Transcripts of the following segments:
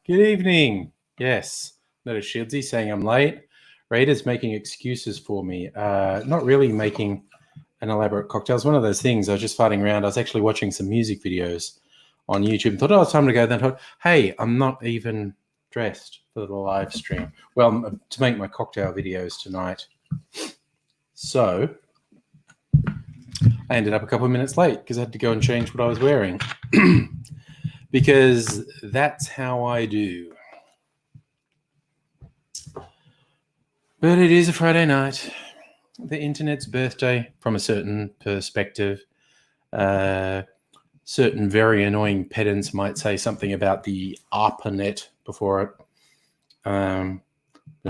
Good evening. Yes, notice Shieldsy saying I'm late. Raider's making excuses for me. Not really making an elaborate cocktail. It's one of those things. I was just farting around. I was actually watching some music videos on YouTube. Thought, oh, it's time to go. Then thought, hey, I'm not even dressed for the live stream. Well, to make my cocktail videos tonight. So I ended up a couple of minutes late because I had to go and change what I was wearing. Because that's how I do. But it is a Friday night, the internet's birthday from a certain perspective. Certain very annoying pedants might say something about the ARPANET before it. I'm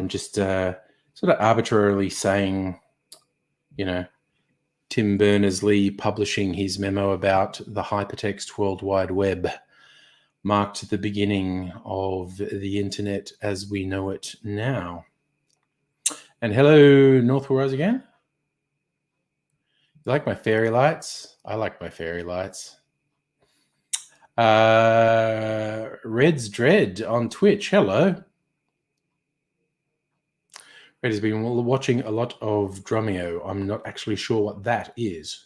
just sort of arbitrarily saying, you know, Tim Berners-Lee publishing his memo about the HyperText World Wide Web marked the beginning of the internet as we know it now. And hello, North Rise again. You like my fairy lights? I like my fairy lights. Red's Dread on Twitch. Hello. Red has been watching a lot of Drumeo. I'm not actually sure what that is.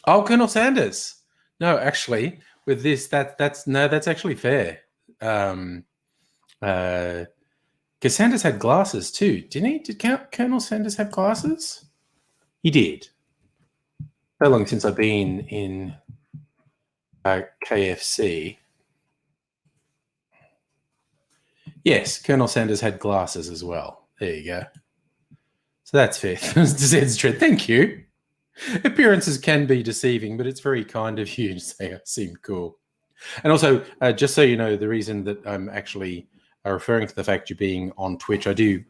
Oh, Colonel Sanders. No, actually, with this, that's actually fair. Because Sanders had glasses too, didn't he? Did Colonel Sanders have glasses? He did. So long since I've been in KFC. Yes, Colonel Sanders had glasses as well. There you go. So that's fair. Zed's Dread. Thank you. Appearances can be deceiving, but it's very kind of you to say I seem cool. And also, just so you know, the reason that I'm actually referring to the fact you're being on Twitch, I do,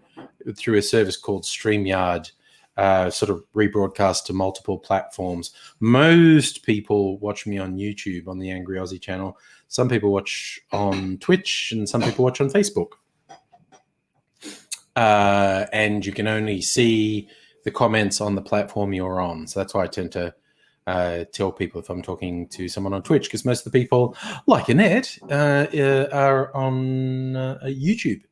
through a service called StreamYard, sort of rebroadcast to multiple platforms. Most people watch me on YouTube on the Angry Aussie channel. Some people watch on Twitch and some people watch on Facebook. And you can only see the comments on the platform you're on. So that's why I tend to tell people if I'm talking to someone on Twitch, because most of the people, like Annette, are on YouTube.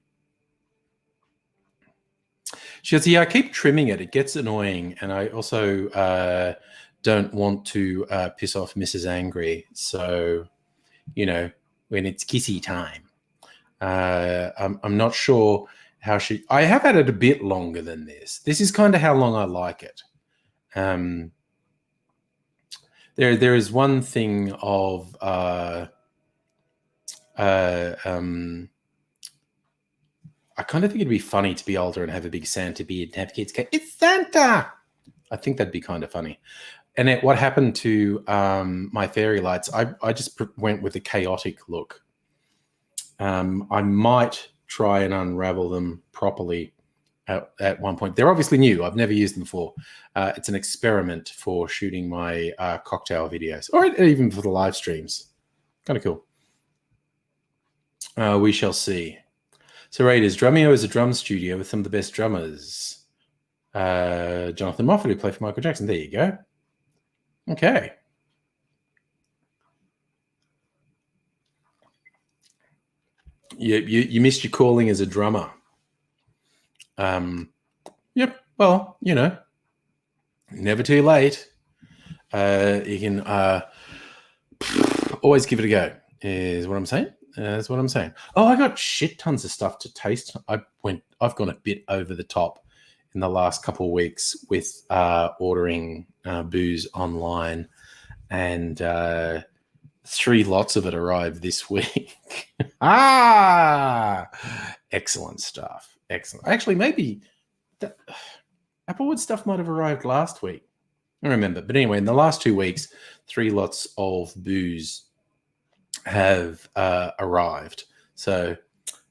She goes, yeah, I keep trimming it. It gets annoying. And I also don't want to piss off Mrs. Angry. So, you know, when it's kissy time, I'm not sure how she... I have had it a bit longer than this. This is kind of how long I like it. There is one thing of... I kind of think it'd be funny to be older and have a big Santa beard and have kids go, it's Santa! I think that'd be kind of funny. And what happened to my fairy lights, I just went with a chaotic look. I might try and unravel them properly at one point. They're obviously new. I've never used them before. It's an experiment for shooting my cocktail videos, or even for the live streams. Kind of cool. We shall see. So Raiders, Drumeo is a drum studio with some of the best drummers. Jonathan Moffat, who played for Michael Jackson. There you go. Okay. You missed your calling as a drummer. Yep. Well, you know, never too late. You can always give it a go, is what I'm saying. That's what I'm saying. Oh, I got shit tons of stuff to taste. I've gone a bit over the top in the last couple of weeks with ordering booze online, and 3 lots of it arrived this week. Excellent stuff. Excellent. Actually, maybe Applewood stuff might have arrived last week. I remember. But anyway, in the last 2 weeks, 3 lots of booze have arrived. So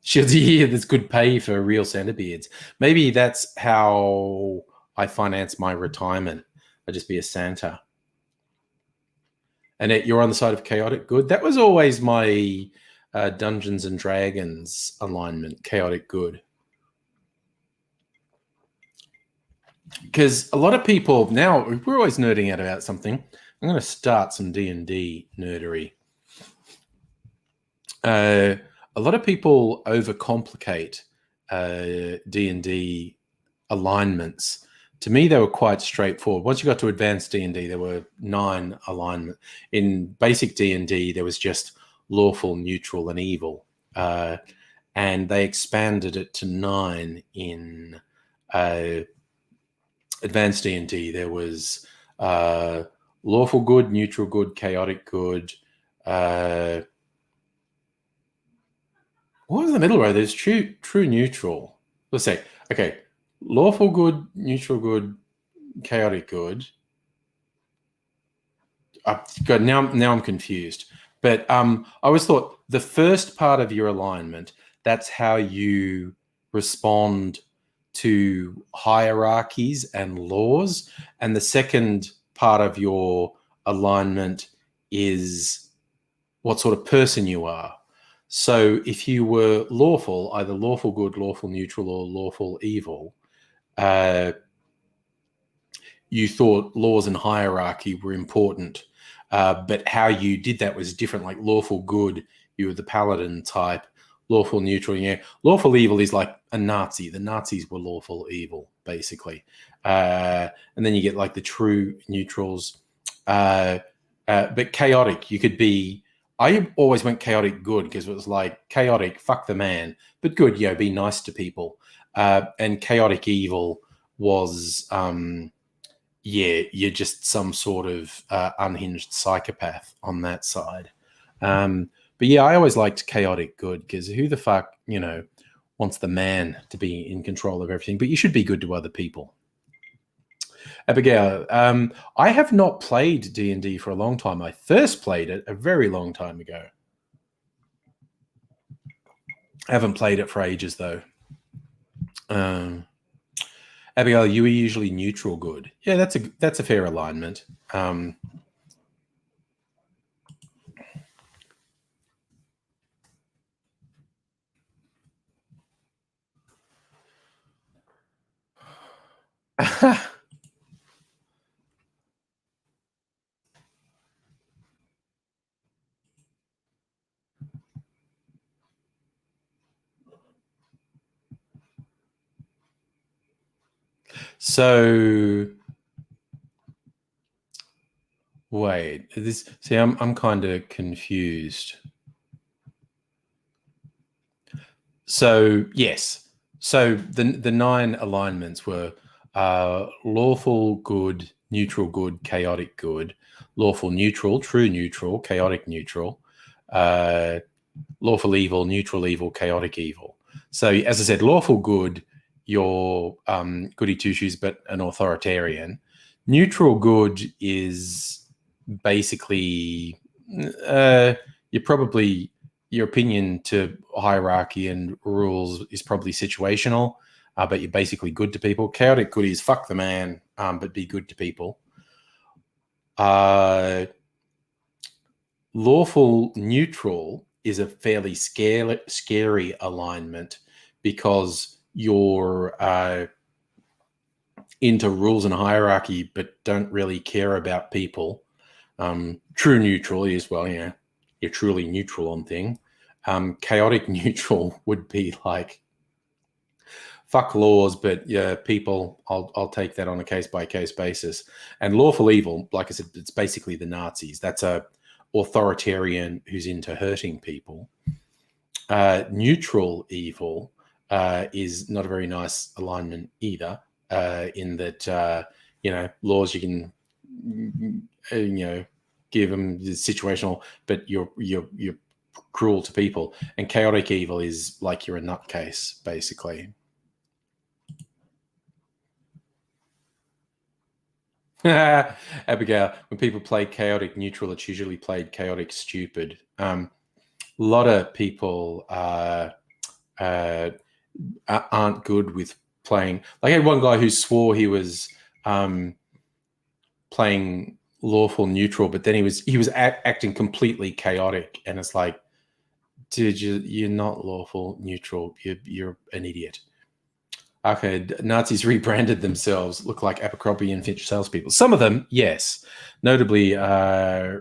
shields a year, that's good pay for real Santa-beards. Maybe that's how I finance my retirement. I'll just be a Santa. Annette, you're on the side of chaotic good. That was always my Dungeons and Dragons alignment, chaotic good. Because a lot of people now, we're always nerding out about something. I'm going to start some D&D nerdery. A lot of people overcomplicate D&D alignments. To me, they were quite straightforward. Once you got to advanced D&D, there were 9 alignments. In basic D&D, there was just lawful, neutral, and evil. And they expanded it to 9 in advanced D&D. There was lawful good, neutral good, chaotic good. What was the middle row? There's true, neutral. Let's say, okay, lawful good, neutral good, chaotic good. God, now I'm confused. But I always thought the first part of your alignment, that's how you respond to hierarchies and laws. And the second part of your alignment is what sort of person you are. So if you were lawful, either lawful good, lawful neutral, or lawful evil, you thought laws and hierarchy were important. But how you did that was different. Like lawful good, you were the paladin type. Lawful neutral, yeah. Lawful evil is like a Nazi. The Nazis were lawful evil, basically. And then you get like the true neutrals. But chaotic, you could be... I always went chaotic good because it was like chaotic, fuck the man. But good, be nice to people. And chaotic evil was... you're just some sort of unhinged psychopath on that side. But yeah, I always liked chaotic good because who the fuck, wants the man to be in control of everything? But you should be good to other people. Abigail, I have not played D&D for a long time. I first played it a very long time ago. I haven't played it for ages, though. Abigail, you are usually neutral good. Yeah, that's a fair alignment. So wait, I'm kind of confused. So yes, so the 9 alignments were lawful good, neutral good, chaotic good, lawful neutral, true neutral, chaotic neutral, lawful evil, neutral evil, chaotic evil. So as I said, lawful good, you're goody two shoes, but an authoritarian. Neutral good is basically you're probably... your opinion to hierarchy and rules is probably situational, but you're basically good to people. Chaotic good is fuck the man, but be good to people. Lawful neutral is a fairly scary alignment because you're into rules and hierarchy, but don't really care about people. True neutral is, well, you're truly neutral on thing. Chaotic neutral would be like, fuck laws, but people, I'll take that on a case-by-case basis. And lawful evil, like I said, it's basically the Nazis. That's a authoritarian who's into hurting people. Neutral evil is not a very nice alignment either, in that, laws you can, give them the situational, but you're cruel to people. And chaotic evil is like you're a nutcase, basically. Abigail, when people play chaotic neutral, it's usually played chaotic stupid. A lot of people aren't good with playing. Like I had one guy who swore he was playing lawful neutral, but then he was acting completely chaotic, and it's like, dude, you're not lawful neutral. You're an idiot. Okay, Nazis rebranded themselves, look like Abercrombie and Fitch salespeople. Some of them, yes. Notably,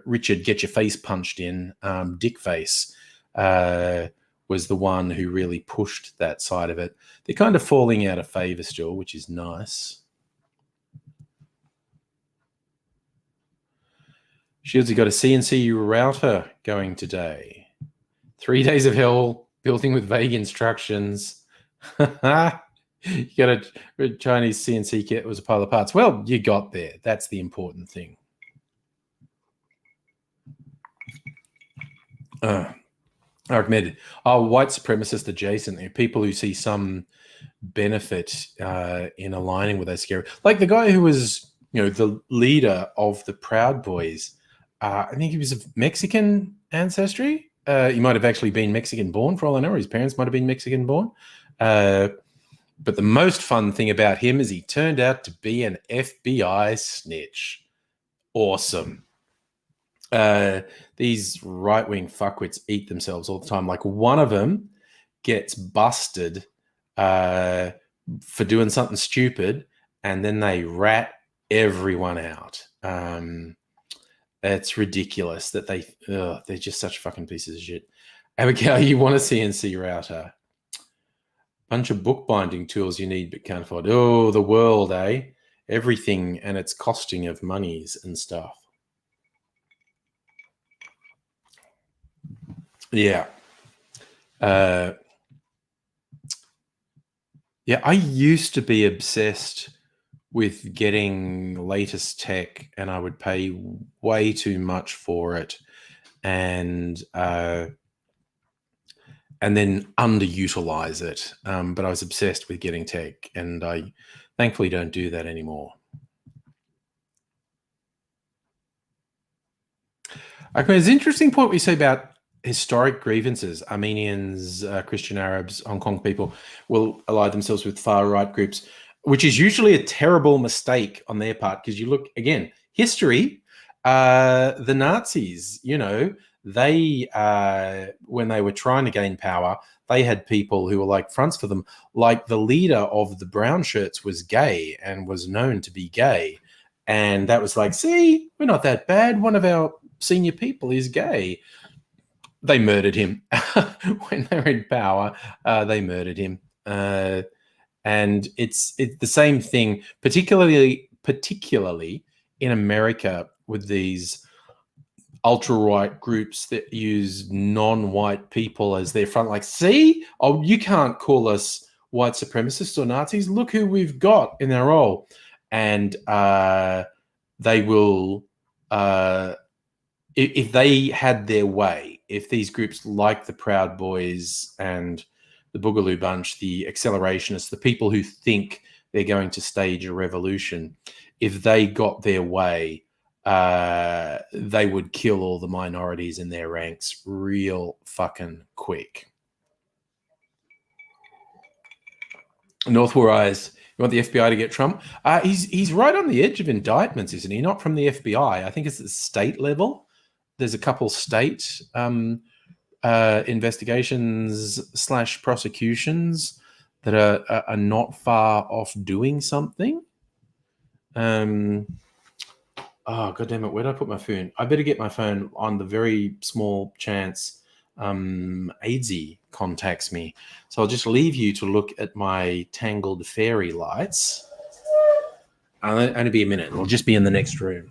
Richard Get Your Face Punched In, Dick Face, was the one who really pushed that side of it. They're kind of falling out of favor still, which is nice. Shields, you got a CNC router going today. 3 days of hell, building with vague instructions. You got a Chinese CNC kit, was a pile of parts. Well, you got there. That's the important thing. Ahmed, white supremacist adjacent. There are people who see some benefit in aligning with those scary, like the guy who was, the leader of the Proud Boys. I think he was of Mexican ancestry. He might have actually been Mexican born, for all I know, or his parents might have been Mexican born. But the most fun thing about him is he turned out to be an FBI snitch. Awesome. These right-wing fuckwits eat themselves all the time. Like one of them gets busted for doing something stupid, and then they rat everyone out. It's ridiculous that they're just such fucking pieces of shit. Abigail, you want a CNC router? Bunch of bookbinding tools you need but can't afford. Oh, the world, eh? Everything and its costing of monies and stuff. Yeah. Yeah, I used to be obsessed with getting latest tech, and I would pay way too much for it, and then underutilize it. But I was obsessed with getting tech, and I thankfully don't do that anymore. Okay, it's an interesting point we say about historic grievances. Armenians, Christian Arabs, Hong Kong people will ally themselves with far-right groups, which is usually a terrible mistake on their part, because you look, again, history, the Nazis, they, when they were trying to gain power, they had people who were like fronts for them. Like the leader of the brown shirts was gay and was known to be gay. And that was like, see, we're not that bad. One of our senior people is gay. They murdered him when they were in power. They murdered him, and it's the same thing, particularly in America with these ultra-right groups that use non-white people as their front. Like, see, you can't call us white supremacists or Nazis. Look who we've got in our role, and they will. If they had their way, if these groups like the Proud Boys and the Boogaloo Bunch, the accelerationists, the people who think they're going to stage a revolution, if they got their way, they would kill all the minorities in their ranks real fucking quick. Northwell Eyes, you want the FBI to get Trump? He's right on the edge of indictments, isn't he? Not from the FBI. I think it's at the state level. There's a couple state investigations / prosecutions that are not far off doing something. Oh, God damn it. Where did I put my phone? I better get my phone on the very small chance AIDSy contacts me. So I'll just leave you to look at my tangled fairy lights. I'll only be a minute. It'll just be in the next room.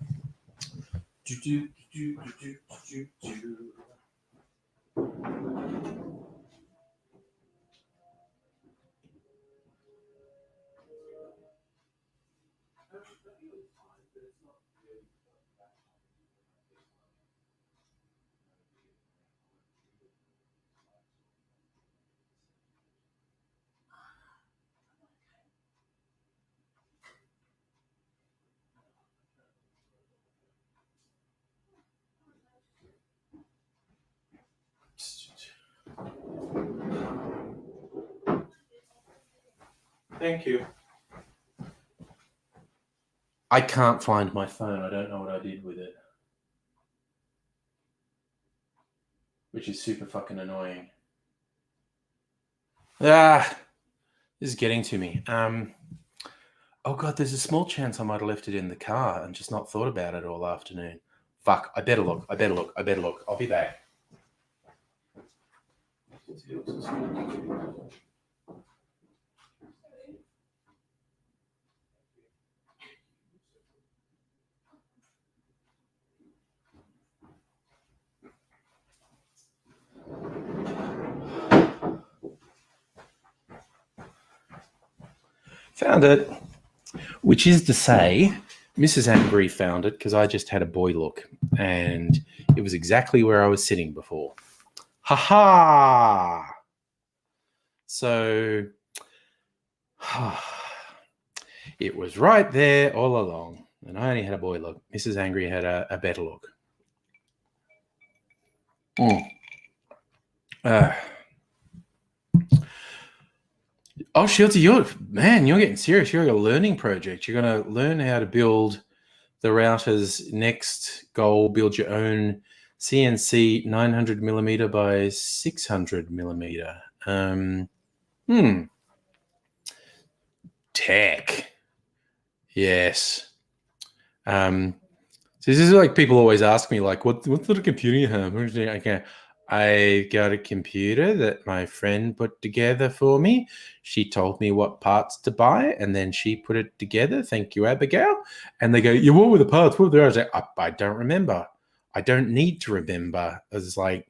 Thank you. I can't find my phone. I don't know what I did with it. Which is super fucking annoying. This is getting to me. Oh God, there's a small chance I might have left it in the car and just not thought about it all afternoon. Fuck, I better look. I'll be back. Found it. Which is to say, Mrs. Angry found it because I just had a boy look and it was exactly where I was sitting before. Ha ha! So, it was right there all along. And I only had a boy look. Mrs. Angry had a better look. Oh, Shieldsy, you're getting serious. You're a learning project. You're going to learn how to build the router's next goal, build your own CNC 900 millimeter by 600 millimeter. Tech. Yes. So this is like people always ask me, like, what sort of computer you have? Okay. I got a computer that my friend put together for me. She told me what parts to buy, and then she put it together. Thank you, Abigail. And they go, "You what were the parts? What were they?" I was like, I don't remember. I don't need to remember. It was like,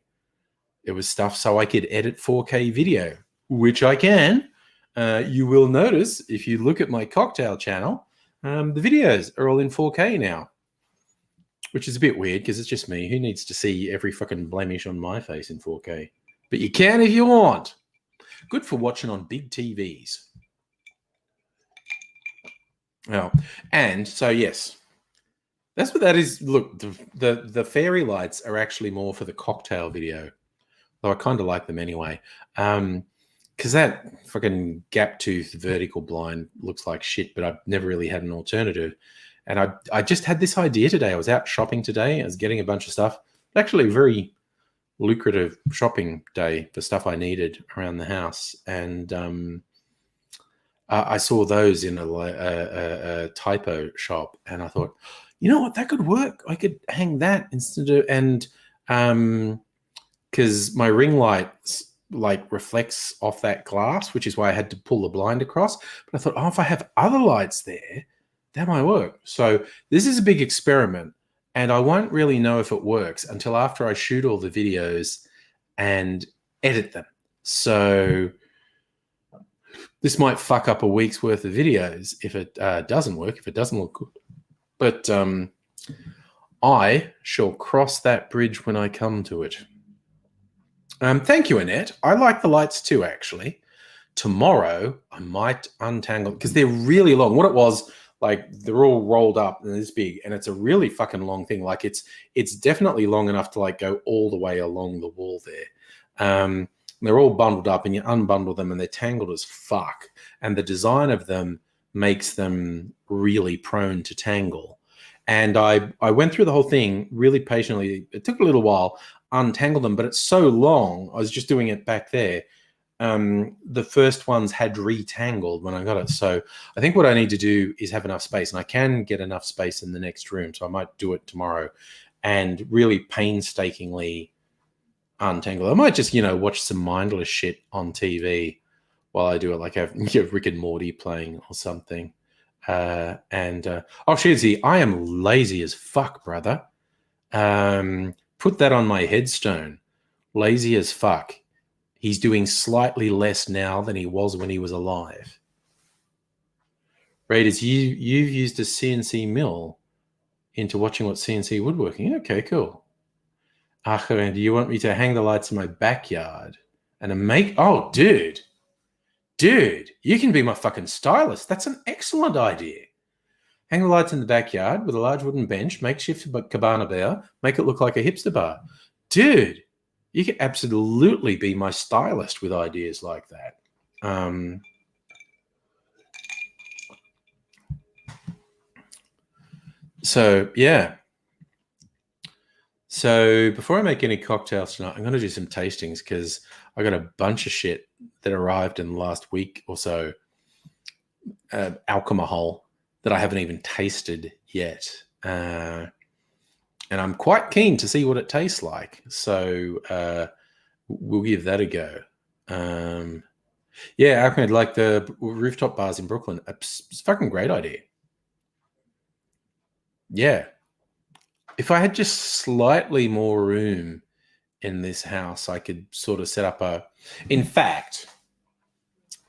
it was stuff so I could edit 4K video, which I can. You will notice if you look at my cocktail channel, the videos are all in 4K now. Which is a bit weird because it's just me. Who needs to see every fucking blemish on my face in 4K? But you can if you want. Good for watching on big TVs. Oh, and so yes, that's what that is. Look, the fairy lights are actually more for the cocktail video, though I kind of like them anyway. Because that fucking gap tooth vertical blind looks like shit, but I've never really had an alternative. And I just had this idea today. I was out shopping today. I was getting a bunch of stuff. Actually, a very lucrative shopping day for stuff I needed around the house. And I saw those in a typo shop. And I thought, you know what? That could work. I could hang that instead of... And because my ring light like reflects off that glass, which is why I had to pull the blind across. But I thought, oh, if I have other lights there, that might work. So this is a big experiment, and I won't really know if it works until after I shoot all the videos and edit them. So this might fuck up a week's worth of videos if it doesn't work, if it doesn't look good. But I shall cross that bridge when I come to it. Thank you, Annette. I like the lights too, actually. Tomorrow, I might untangle, because they're really long. What it was... like they're all rolled up and this big, and it's a really fucking long thing. Like it's definitely long enough to like go all the way along the wall there. They're all bundled up, and you unbundle them and they're tangled as fuck. And the design of them makes them really prone to tangle. And I went through the whole thing really patiently. It took a little while, untangle them, but it's so long. I was just doing it back there. The first ones had retangled when I got it. So I think what I need to do is have enough space, and I can get enough space in the next room. So I might do it tomorrow and really painstakingly untangle. I might just, watch some mindless shit on TV while I do it, like have Rick and Morty playing or something. Shizzy, I am lazy as fuck, brother. Put that on my headstone. Lazy as fuck. He's doing slightly less now than he was when he was alive. Raiders, you've used a CNC mill into watching what CNC woodworking. Okay, cool. Acharan, do you want me to hang the lights in my backyard and make... Oh, dude, you can be my fucking stylist. That's an excellent idea. Hang the lights in the backyard with a large wooden bench, makeshift cabana bar, make it look like a hipster bar. Dude, you can absolutely be my stylist with ideas like that. So, yeah. So before I make any cocktails tonight, I'm going to do some tastings because I got a bunch of shit that arrived in the last week or so, alcohol that I haven't even tasted yet. And I'm quite keen to see what it tastes like. So we'll give that a go. Yeah, Ahmed, like the rooftop bars in Brooklyn, it's a fucking great idea. Yeah. If I had just slightly more room in this house, I could sort of set up a. In fact,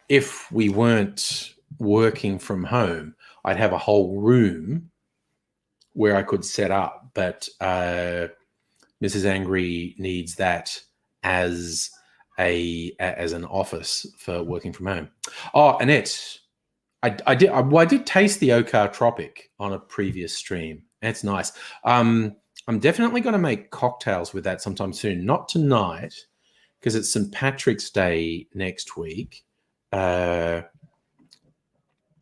if we weren't working from home, I'd have a whole room where I could set up. But Mrs. Angry needs that as as an office for working from home. Oh, Annette, I did taste the Okar Tropic on a previous stream. It's nice. I'm definitely going to make cocktails with that sometime soon. Not tonight, because it's St. Patrick's Day next week. I'm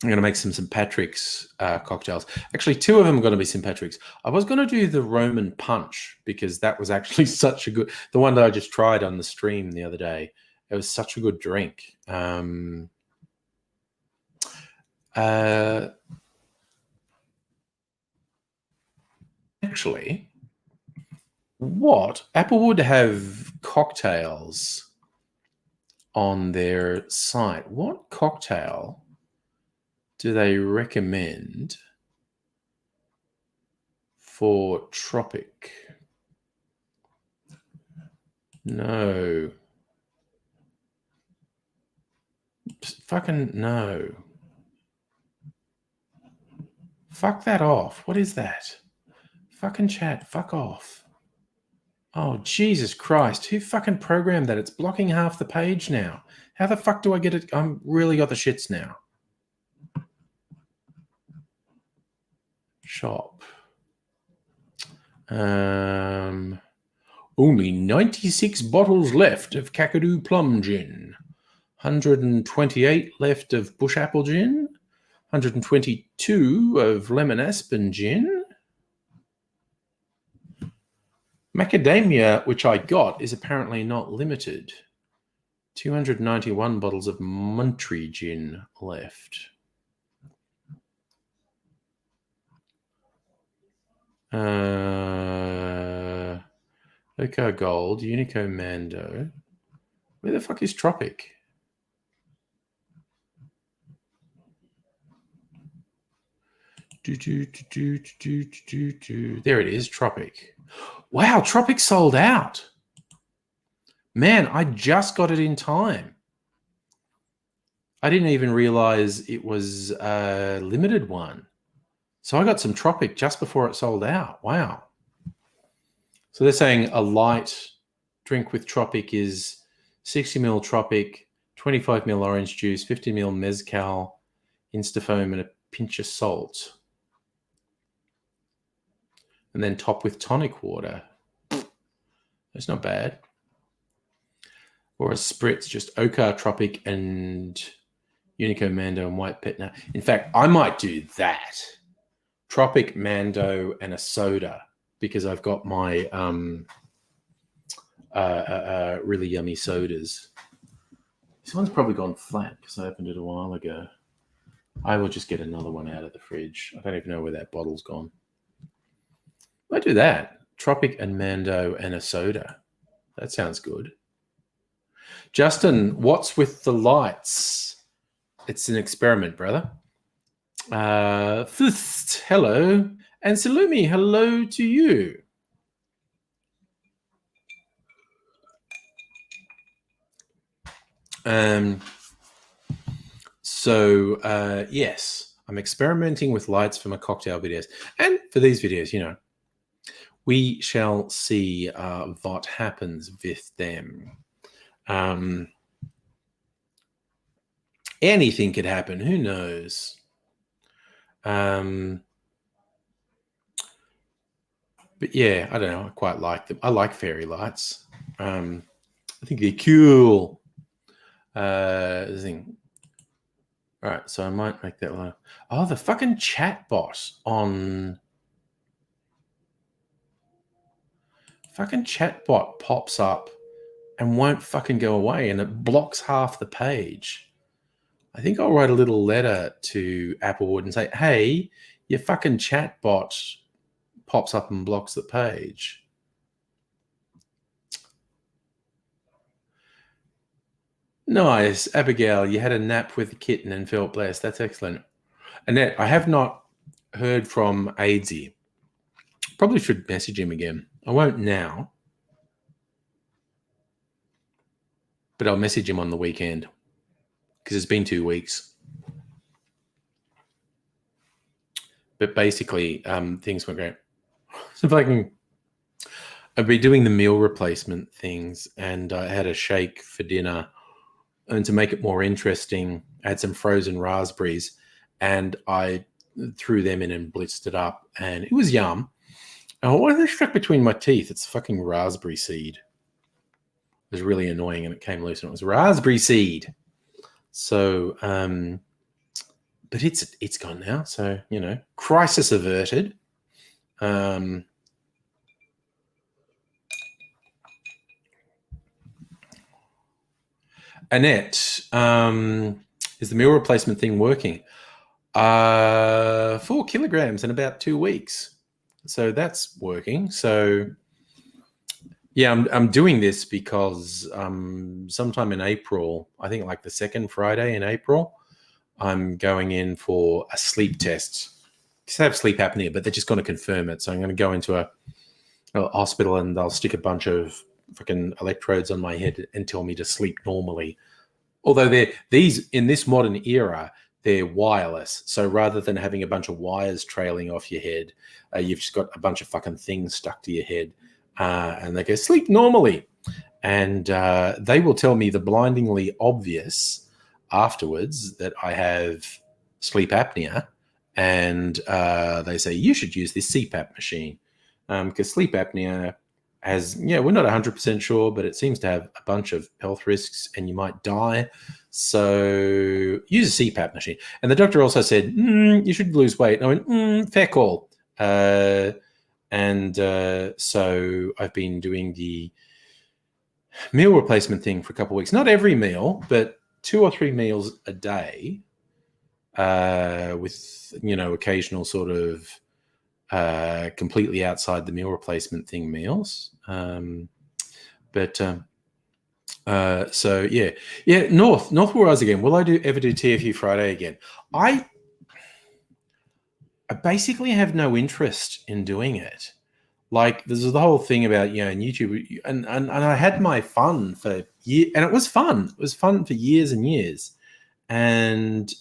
going to make some St. Patrick's cocktails. Actually, two of them are going to be St. Patrick's. I was going to do the Roman Punch because that was actually such a good. The one that I just tried on the stream the other day. It was such a good drink. Actually, what Applewood have cocktails on their site? What cocktail do they recommend for Tropic? No. Fucking no. Fuck that off. What is that? Fucking chat. Fuck off. Oh, Jesus Christ. Who fucking programmed that? It's blocking half the page now. How the fuck do I get it? I'm really got the shits now. Shop. Only 96 bottles left of Kakadu Plum Gin. 128 left of Bush Apple Gin. 122 of Lemon Aspen Gin. Macadamia, which I got, is apparently not limited. 291 bottles of Monterey Gin left. Oka Gold, Unico Mando. Where the fuck is Tropic? There it is, Tropic. Wow, Tropic sold out. Man, I just got it in time. I didn't even realize it was a limited one. So I got some Tropic just before it sold out. Wow. So they're saying a light drink with Tropic is 60 ml Tropic, 25 ml orange juice, 50 ml mezcal, Instafoam, and a pinch of salt. And then top with tonic water. That's not bad. Or a spritz, just Okar Tropic and Unico Mando and White Petna. In fact, I might do that. Tropic, Mando, and a soda because I've got my really yummy sodas. This one's probably gone flat because I opened it a while ago. I will just get another one out of the fridge. I don't even know where that bottle's gone. I do that. Tropic and Mando and a soda. That sounds good. Justin, what's with the lights? It's an experiment, brother. Fist, hello. And Salumi, hello to you. Yes, I'm experimenting with lights for my cocktail videos. And for these videos, you know, we shall see what happens with them. Anything could happen. Who knows? But yeah, I don't know. I quite like them. I like fairy lights. I think they're cool. Thing. All right, so I might make that one. Oh, the fucking chat bot on fucking chatbot pops up and won't fucking go away, and it blocks half the page. I think I'll write a little letter to Applewood and say, hey, your fucking chatbot pops up and blocks the page. Nice. Abigail, you had a nap with the kitten and felt blessed. That's excellent. Annette, I have not heard from Aidsy. Probably should message him again. I won't now, but I'll message him on the weekend because it's been 2 weeks. But basically, things went great. So if I can, I've been doing the meal replacement things, and I had a shake for dinner. And to make it more interesting, I had some frozen raspberries, and I threw them in and blitzed it up, and it was yum. And what was stuck between my teeth? It's fucking raspberry seed. It was really annoying, and it came loose, and it was raspberry seed. So, but it's gone now. So, you know, crisis averted. Annette, is the meal replacement thing working? 4 kilograms in about 2 weeks. So that's working. So yeah, I'm doing this because sometime in April, I think like the second Friday in April, I'm going in for a sleep test. Because I have sleep apnea, but they're just going to confirm it. So I'm going to go into a hospital, and they'll stick a bunch of fucking electrodes on my head and tell me to sleep normally. Although these in this modern era, they're wireless. So rather than having a bunch of wires trailing off your head, you've just got a bunch of fucking things stuck to your head, and they go, sleep normally. And they will tell me the blindingly obvious afterwards that I have sleep apnea. And they say, you should use this CPAP machine. Because sleep apnea has, we're not 100% sure, but it seems to have a bunch of health risks, and you might die. So use a CPAP machine. And the doctor also said, you should lose weight. And I went, fair call. So I've been doing the meal replacement thing for a couple of weeks. Not every meal, but 2 or 3 meals a day, with, occasional sort of completely outside the meal replacement thing meals. So yeah. North where I was again. Will I ever do TFU Friday again? I basically have no interest in doing it. Like, there's the whole thing about, in YouTube, and I had my fun for years, and it was fun. It was fun for years and years. And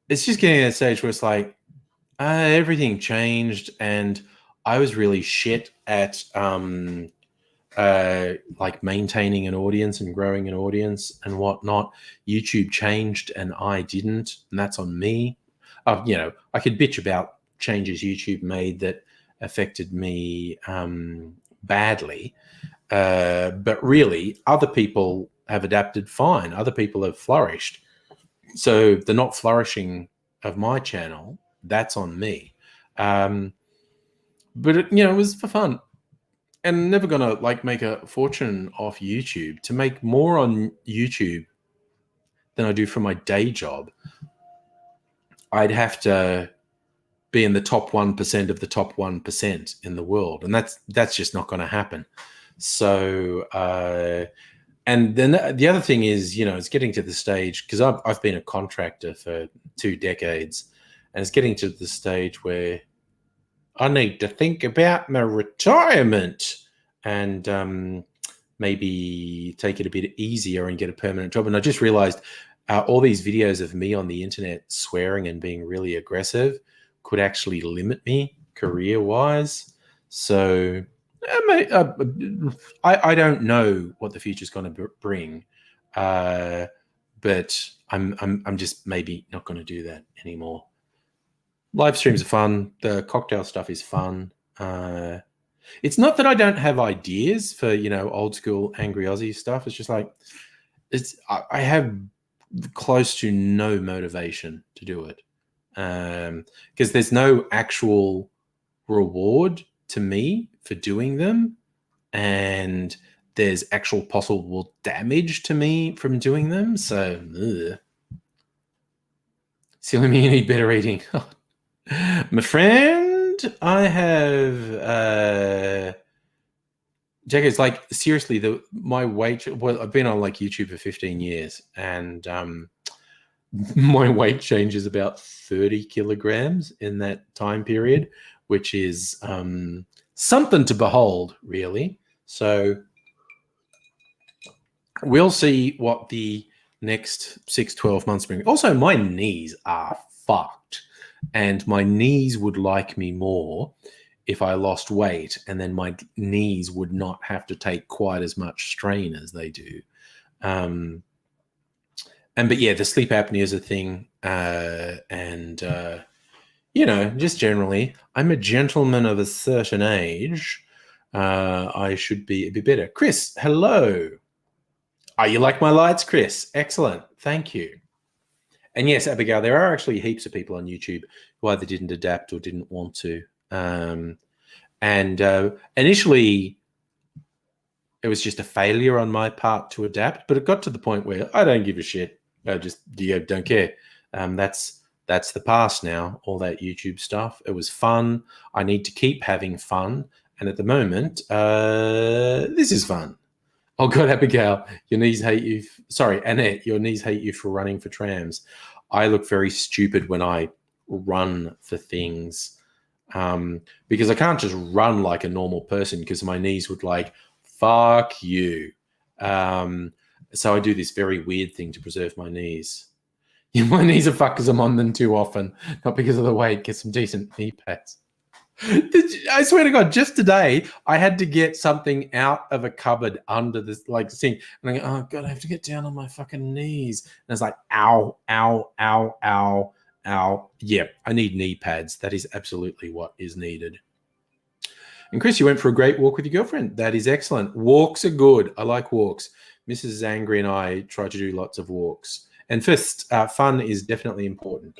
it's just getting to that stage where it's like, everything changed, and I was really shit at like maintaining an audience and growing an audience and whatnot. YouTube changed and I didn't, and that's on me. I could bitch about changes YouTube made that affected me badly, but really other people have adapted fine. Other people have flourished. So the not flourishing of my channel, that's on me. But it was for fun, and never gonna make a fortune off YouTube. To make more on YouTube than I do for my day job, I'd have to be in the top 1% of the top 1% in the world, and that's just not going to happen. So, and then the other thing is, it's getting to the stage, because I've been a contractor for 2 decades, and it's getting to the stage where I need to think about my retirement and maybe take it a bit easier and get a permanent job. And I just realized all these videos of me on the internet swearing and being really aggressive could actually limit me career-wise. So I don't know what the future's going to bring, but I'm just maybe not going to do that anymore. Live streams are fun. The cocktail stuff is fun. It's not that I don't have ideas for, old school angry Aussie stuff. It's just like, I have close to no motivation to do it, because there's no actual reward to me for doing them, and there's actual possible damage to me from doing them. So, silly me, you need better eating. My friend, I have Jack, it's like seriously, my weight. Well, I've been on like YouTube for 15 years, and my weight change is about 30 kilograms in that time period, which is something to behold, really. So we'll see what the next 6-12 months bring. Also, my knees are fucked, and my knees would like me more if I lost weight, and then my knees would not have to take quite as much strain as they do. But yeah, the sleep apnea is a thing, just generally, I'm a gentleman of a certain age. I should be a bit better. Chris, hello. Oh, you like my lights, Chris? Excellent. Thank you. And yes, Abigail, there are actually heaps of people on YouTube who either didn't adapt or didn't want to. Initially, it was just a failure on my part to adapt, but it got to the point where I don't give a shit. I just don't care. That's the past now, all that YouTube stuff. It was fun. I need to keep having fun. And at the moment, this is fun. Oh, God, Abigail, your knees hate you. Sorry, Annette, your knees hate you for running for trams. I look very stupid when I run for things because I can't just run like a normal person because my knees would like, fuck you. So I do this very weird thing to preserve my knees. Yeah, my knees are fucked because I'm on them too often, not because of the weight. Get some decent knee pads. I swear to God, just today I had to get something out of a cupboard under this sink, and I go, oh God, I have to get down on my fucking knees. And it's like, ow, ow, ow, ow, ow. Yeah, I need knee pads. That is absolutely what is needed. And Chris, you went for a great walk with your girlfriend. That is excellent. Walks are good. I like walks. Mrs. Zangri and I try to do lots of walks. And first, fun is definitely important.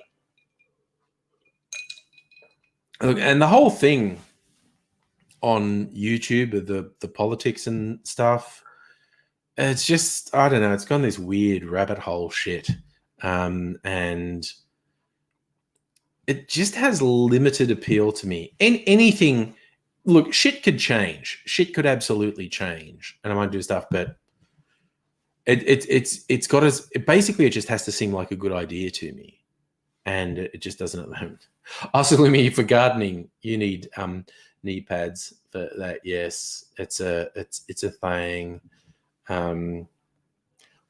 Look, and the whole thing on YouTube, the politics and stuff, it's just, I don't know, it's gone this weird rabbit hole shit. And it just has limited appeal to me. Anything, look, shit could change. Shit could absolutely change. And I might do stuff, but it's got us, basically it just has to seem like a good idea to me. And it just doesn't at the moment. Also, Lumi, for gardening, you need knee pads for that. Yes, it's a thing.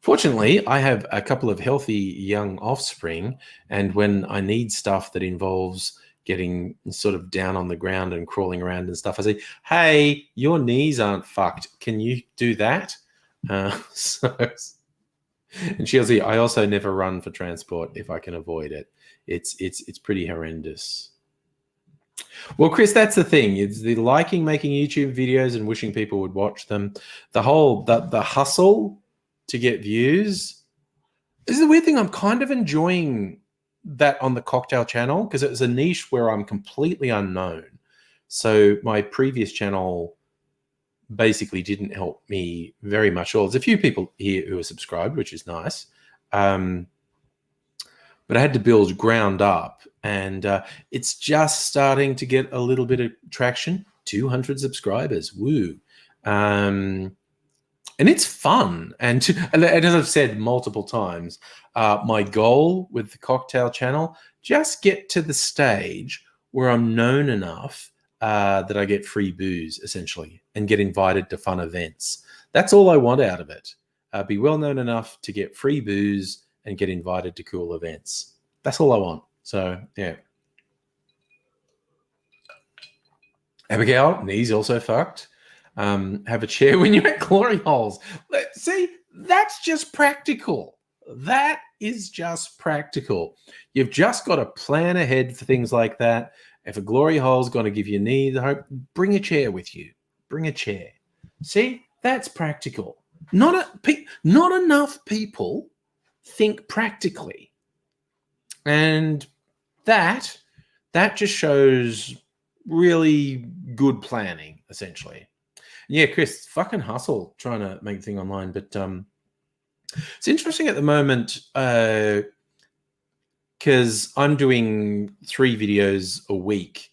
Fortunately, I have a couple of healthy young offspring, and when I need stuff that involves getting sort of down on the ground and crawling around and stuff, I say, "Hey, your knees aren't fucked. Can you do that?" And she'll see. I also never run for transport if I can avoid it. It's pretty horrendous. Well, Chris, that's the thing. It's the liking making YouTube videos and wishing people would watch them. The whole the hustle to get views. This is the weird thing. I'm kind of enjoying that on the Cocktail channel because it's a niche where I'm completely unknown. So my previous channel basically didn't help me very much at all. There's a few people here who are subscribed, which is nice. But I had to build ground up, and it's just starting to get a little bit of traction. 200 subscribers, woo. And it's fun. And as I've said multiple times, my goal with the Cocktail channel, just get to the stage where I'm known enough that I get free booze, essentially, and get invited to fun events. That's all I want out of it. Be well known enough to get free booze and get invited to cool events. That's all I want. So, yeah. Abigail, knees also fucked. Have a chair when you're at glory holes. See, that's just practical. That is just practical. You've just got to plan ahead for things like that. If a glory hole is going to give you knee the hope, bring a chair with you. Bring a chair. See, that's practical. Not enough people think practically. And that just shows really good planning, essentially. Yeah, Chris, fucking hustle trying to make the thing online. But it's interesting at the moment because I'm doing 3 videos a week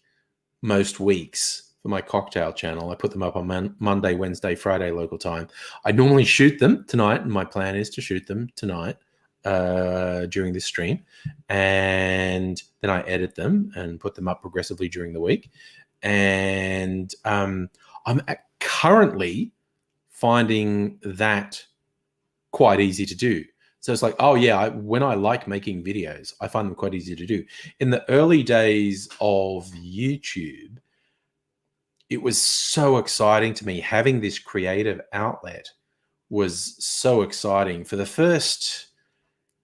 most weeks for my cocktail channel. I put them up on Monday, Wednesday, Friday local time. I normally shoot them tonight, and my plan is to shoot them tonight during this stream. And then I edit them and put them up progressively during the week. And I'm currently finding that quite easy to do. So it's like, oh yeah, when I like making videos, I find them quite easy to do. In the early days of YouTube, it was so exciting to me. Having this creative outlet was so exciting. For the first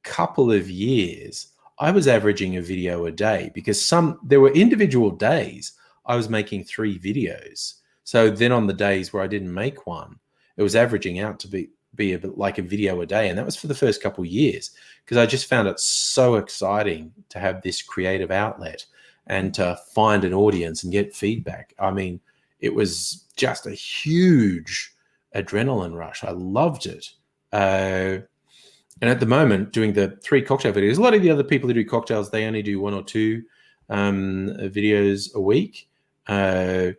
couple of years, I was averaging a video a day because there were individual days I was making 3 videos. So then on the days where I didn't make one, it was averaging out to be a bit like a video a day. And that was for the first couple of years because I just found it so exciting to have this creative outlet and to find an audience and get feedback. I mean, it was just a huge adrenaline rush. I loved it. And at the moment, doing the 3 cocktail videos, a lot of the other people who do cocktails, they only do 1 or 2 videos a week. And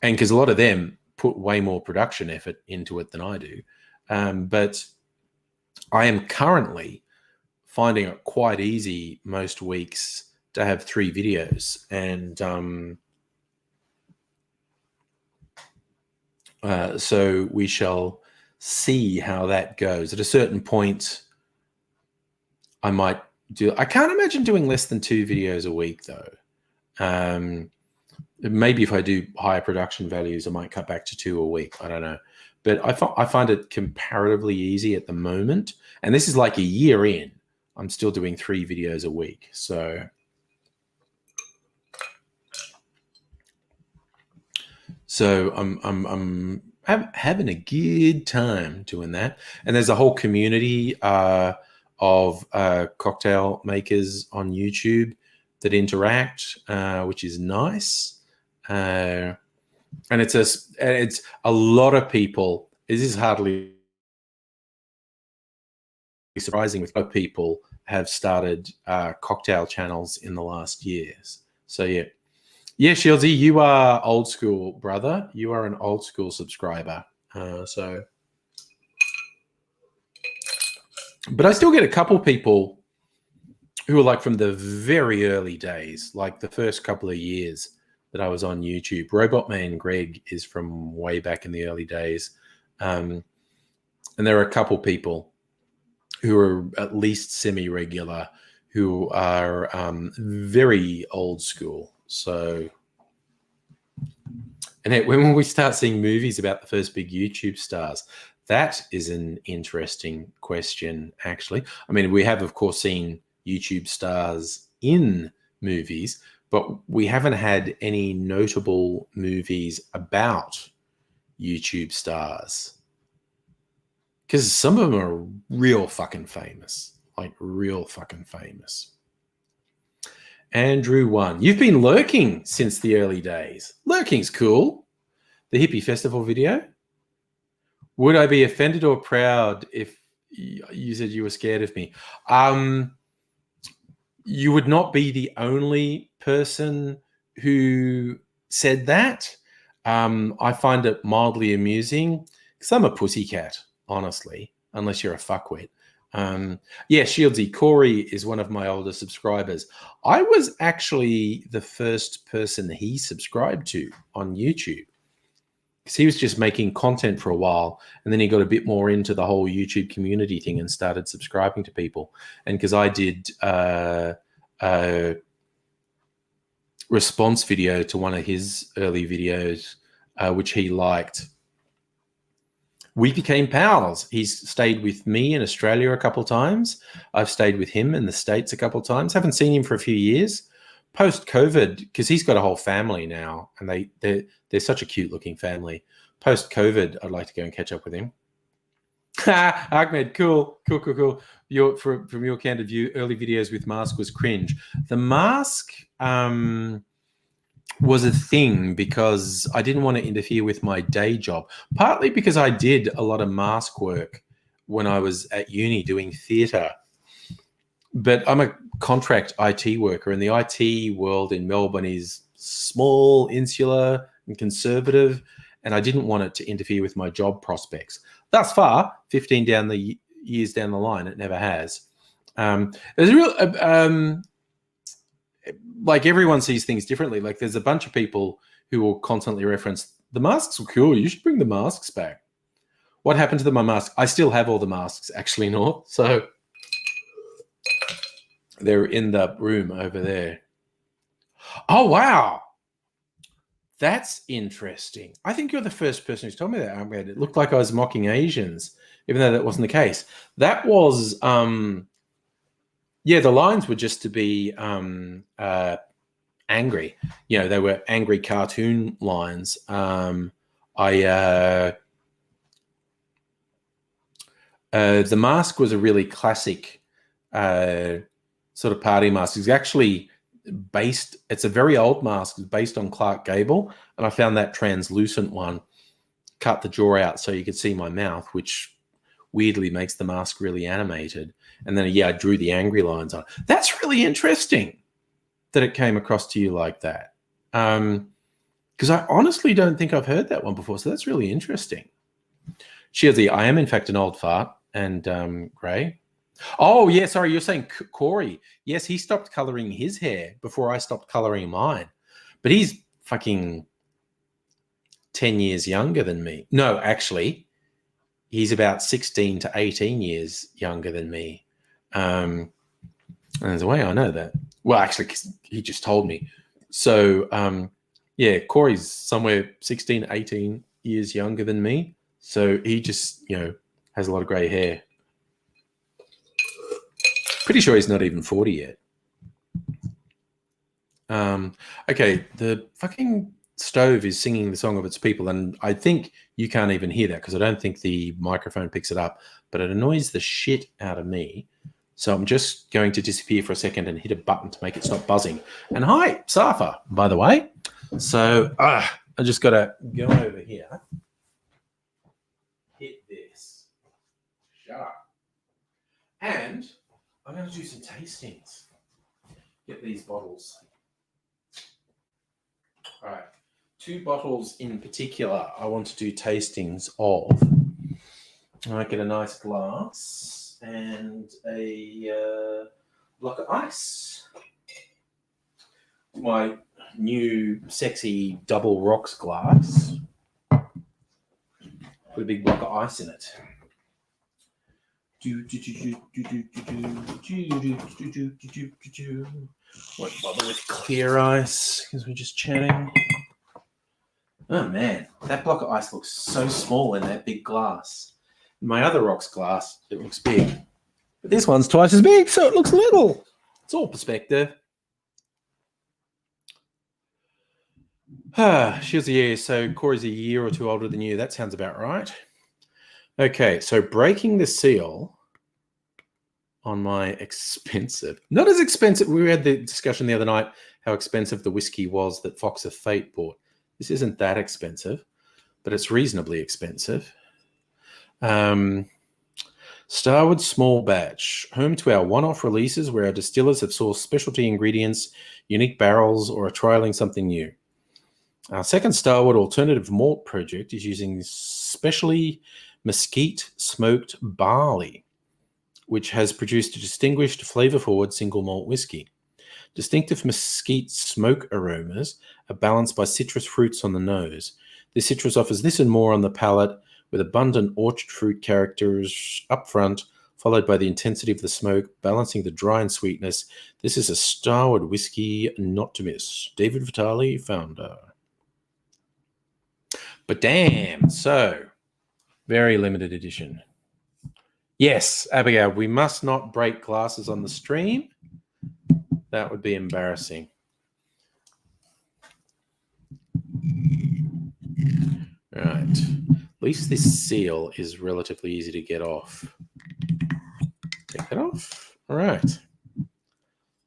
because a lot of them put way more production effort into it than I do. But I am currently finding it quite easy most weeks to have 3 videos. And so we shall see how that goes. At a certain point, I might I can't imagine doing less than 2 videos a week, though. Maybe if I do higher production values, I might cut back to 2 a week. I don't know. But I find it comparatively easy at the moment. And this is like a year in. I'm still doing 3 videos a week. So I'm having a good time doing that. And there's a whole community of cocktail makers on YouTube that interact, which is nice. And it's a lot of people. This is hardly surprising. With a lot of people have started cocktail channels in the last years. So yeah, Shieldsy, you are old school, brother. You are an old school subscriber. But I still get a couple people who are like from the very early days, like the first couple of years that I was on YouTube. Robot Man Greg is from way back in the early days. And there are a couple people who are at least semi-regular who are very old school. So, and when we start seeing movies about the first big YouTube stars, that is an interesting question, actually. I mean, we have, of course, seen YouTube stars in movies, but we haven't had any notable movies about YouTube stars. Because some of them are real fucking famous. Like, real fucking famous. Andrew 1. You've been lurking since the early days. Lurking's cool. The hippie festival video. Would I be offended or proud if you said you were scared of me? You would not be the only person who said that. I find it mildly amusing because I'm a pussycat, honestly, unless you're a fuckwit. Yeah, Shieldsy, Corey is one of my older subscribers. I was actually the first person he subscribed to on YouTube because he was just making content for a while, and then he got a bit more into the whole YouTube community thing and started subscribing to people. And because I did a response video to one of his early videos, which he liked, we became pals. He's stayed with me in Australia a couple of times. I've stayed with him in the States a couple of times. Haven't seen him for a few years. Post-COVID, because he's got a whole family now, and they're such a cute-looking family. Post-COVID, I'd like to go and catch up with him. Ahmed, cool. From your candid view, early videos with mask was cringe. The mask, was a thing because I didn't want to interfere with my day job, partly because I did a lot of mask work when I was at uni doing theatre. But I'm a contract IT worker, and the IT world in Melbourne is small, insular, and conservative, and I didn't want it to interfere with my job prospects. Thus far, 15 years down the line, it never has. There's a real like everyone sees things differently. Like there's a bunch of people who will constantly reference the masks were cool. You should bring the masks back. What happened to my mask? I still have all the masks actually, North. So they're in the room over there. Oh, wow. That's interesting. I think you're the first person who's told me that. It looked like I was mocking Asians, even though that wasn't the case. That was, yeah, the lines were just to be angry. You know, they were angry cartoon lines. The mask was a really classic sort of party mask. It's actually based, it's a very old mask. It's based on Clark Gable, and I found that translucent one, cut the jaw out so you could see my mouth, which weirdly makes the mask really animated. And then, yeah, I drew the angry lines on it. That's really interesting that it came across to you like that. Because I honestly don't think I've heard that one before. So that's really interesting. Shieldsy, I am in fact an old fart. And Gray. Oh, yeah, sorry, you're saying Corey. Yes, he stopped coloring his hair before I stopped coloring mine. But he's fucking 10 years younger than me. No, actually, he's about 16 to 18 years younger than me. And there's a way I know that. Well, actually, he just told me. So, yeah, Corey's somewhere 16, 18 years younger than me. So he just, you know, has a lot of grey hair. Pretty sure he's not even 40 yet. Okay, the fucking stove is singing the song of its people, and I think you can't even hear that because I don't think the microphone picks it up, but it annoys the shit out of me. So I'm just going to disappear for a second and hit a button to make it stop buzzing. And hi, Safa, by the way. So I just got to go over here. Hit this. Shut up. And I'm going to do some tastings. Get these bottles. All right. 2 bottles in particular I want to do tastings of. I might get a nice glass and a block of ice. My new sexy double rocks glass. Put a big block of ice in it. Won't bother with clear ice because we're just chatting. Oh man, that block of ice looks so small in that big glass. In my other rocks glass, it looks big. But this one's twice as big, so it looks little. It's all perspective. She's a year, so Corey's a year or 2 older than you. That sounds about right. Okay, so breaking the seal on my expensive, not as expensive. We had the discussion the other night how expensive the whiskey was that Fox of Fate bought. This isn't that expensive, but it's reasonably expensive. Starwood Small Batch, home to our one-off releases where our distillers have sourced specialty ingredients, unique barrels, or are trialing something new. Our second Starwood Alternative Malt project is using specially mesquite smoked barley, which has produced a distinguished flavor-forward single malt whiskey. Distinctive mesquite smoke aromas are balanced by citrus fruits on the nose. This citrus offers this and more on the palate, with abundant orchard fruit characters up front, followed by the intensity of the smoke, balancing the dry and sweetness. This is a Starwood whiskey not to miss. David Vitale, founder. But damn, so very limited edition. Yes, Abigail, we must not break glasses on the stream. That would be embarrassing. Right. At least this seal is relatively easy to get off. Take that off. All right.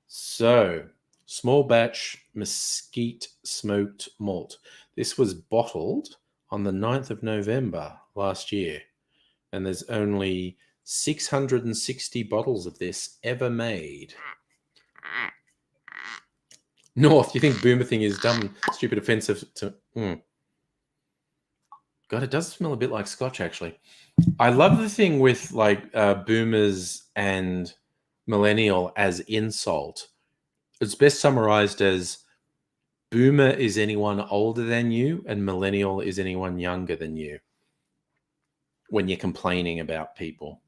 So Small batch mesquite smoked malt. This was bottled on the 9th of November last year, and there's only 660 bottles of this ever made. North, you think boomer thing is dumb, stupid, offensive to... God, it does smell a bit like Scotch, actually. I love the thing with like boomers and millennial as insult. It's best summarized as boomer is anyone older than you and millennial is anyone younger than you when you're complaining about people.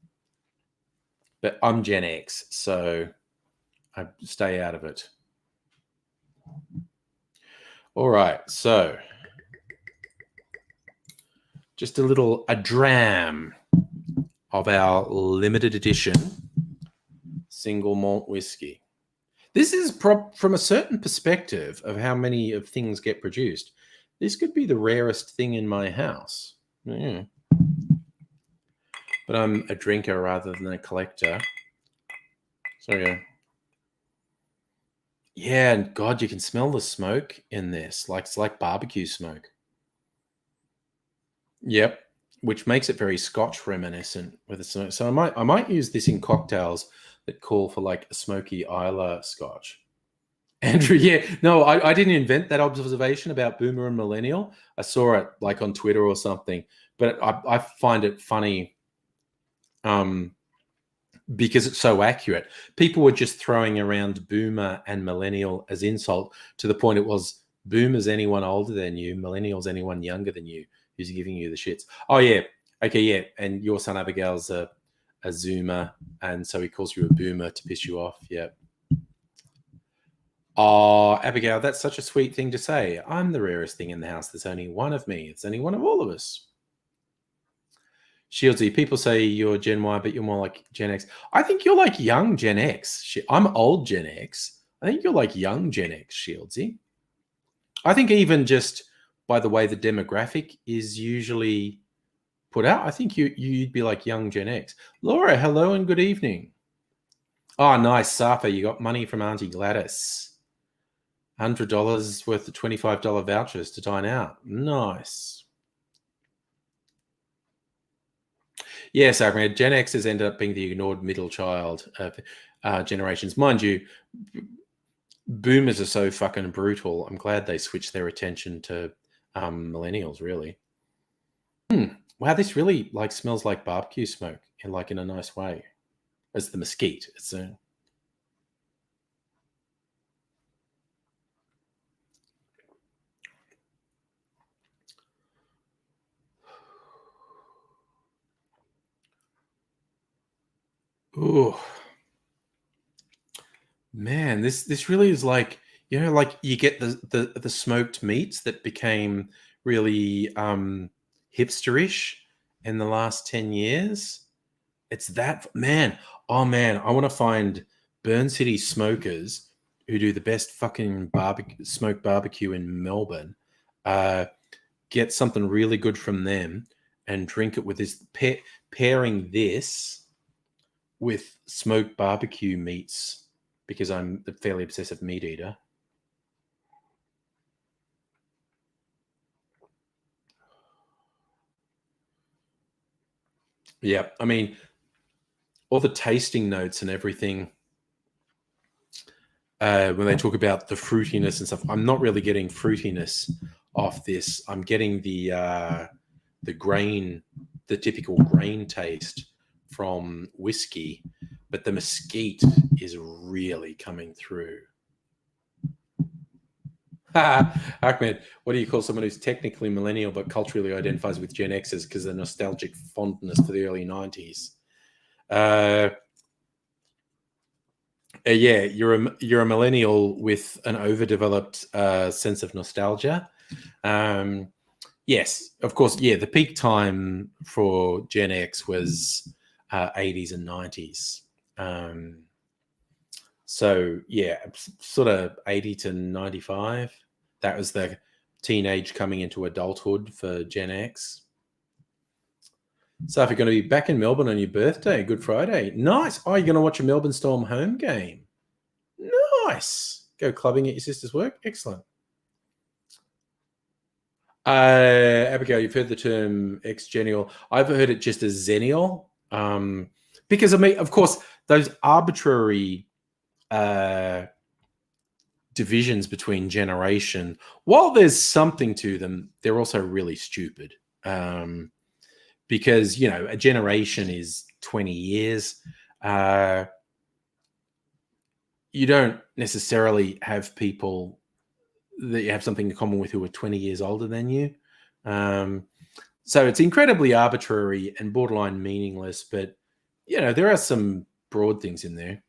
But I'm Gen X, so I stay out of it. All right, so just a dram of our limited edition single malt whiskey. This is from a certain perspective of how many of things get produced. This could be the rarest thing in my house. Yeah. But I'm a drinker rather than a collector. So yeah. Yeah, and God, you can smell the smoke in this. Like it's like barbecue smoke. Yep, which makes it very Scotch reminiscent with the smoke. So I might use this in cocktails that call for like a smoky Isla Scotch. Andrew, yeah, no, I didn't invent that observation about boomer and millennial. I saw it like on Twitter or something, but I find it funny because it's so accurate. People were just throwing around boomer and millennial as insult to the point it was boomers anyone older than you, millennials anyone younger than you who's giving you the shits. Oh, yeah. Okay, yeah. And your son Abigail's a Zoomer, and so he calls you a boomer to piss you off. Yeah. Oh, Abigail, that's such a sweet thing to say. I'm the rarest thing in the house. There's only one of me. It's only one of all of us. Shieldsy, people say you're Gen Y, but you're more like Gen X. I think you're like young Gen X. I'm old Gen X. I think you're like young Gen X, Shieldsy. I think even just by the way the demographic is usually put out, I think you'd be like young Gen X. Laura, hello and good evening. Oh, nice, Safa. You got money from Auntie Gladys. $100 worth of $25 vouchers to dine out. Nice. Yes, Ahmed, Gen X has ended up being the ignored middle child generations. Mind you, boomers are so fucking brutal. I'm glad they switched their attention to millennials, really. Wow, this really like smells like barbecue smoke in a nice way. It's the mesquite. It's a... Ooh. Man, this really is like, you know, like you get the smoked meats that became really hipsterish in the last 10 years. It's that, man. Oh man, I want to find Burn City smokers who do the best fucking smoked barbecue in Melbourne. Get something really good from them and drink it with this pairing this with smoked barbecue meats, because I'm a fairly obsessive meat eater. Yeah, I mean, all the tasting notes and everything, when they talk about the fruitiness and stuff, I'm not really getting fruitiness off this. I'm getting the grain, the typical grain taste from whiskey, but the mesquite is really coming through. Ahmed, what do you call someone who's technically millennial but culturally identifies with Gen X's because of the nostalgic fondness for the early 90s? Yeah, you're a millennial with an overdeveloped sense of nostalgia. Yes, of course. Yeah, the peak time for Gen X was 80s and 90s. So yeah, sort of 80 to 95. That was the teenage coming into adulthood for Gen X. So if you're going to be back in Melbourne on your birthday, Good Friday, nice. Oh, you're going to watch a Melbourne Storm home game. Nice. Go clubbing at your sister's work. Excellent. Abigail, you've heard the term ex-genial. I've heard it just as zennial. Because, I mean, of course, those arbitrary divisions between generation, while there's something to them, they're also really stupid. Because, you know, a generation is 20 years. You don't necessarily have people that you have something in common with who are 20 years older than you. So it's incredibly arbitrary and borderline meaningless, but, you know, there are some broad things in there.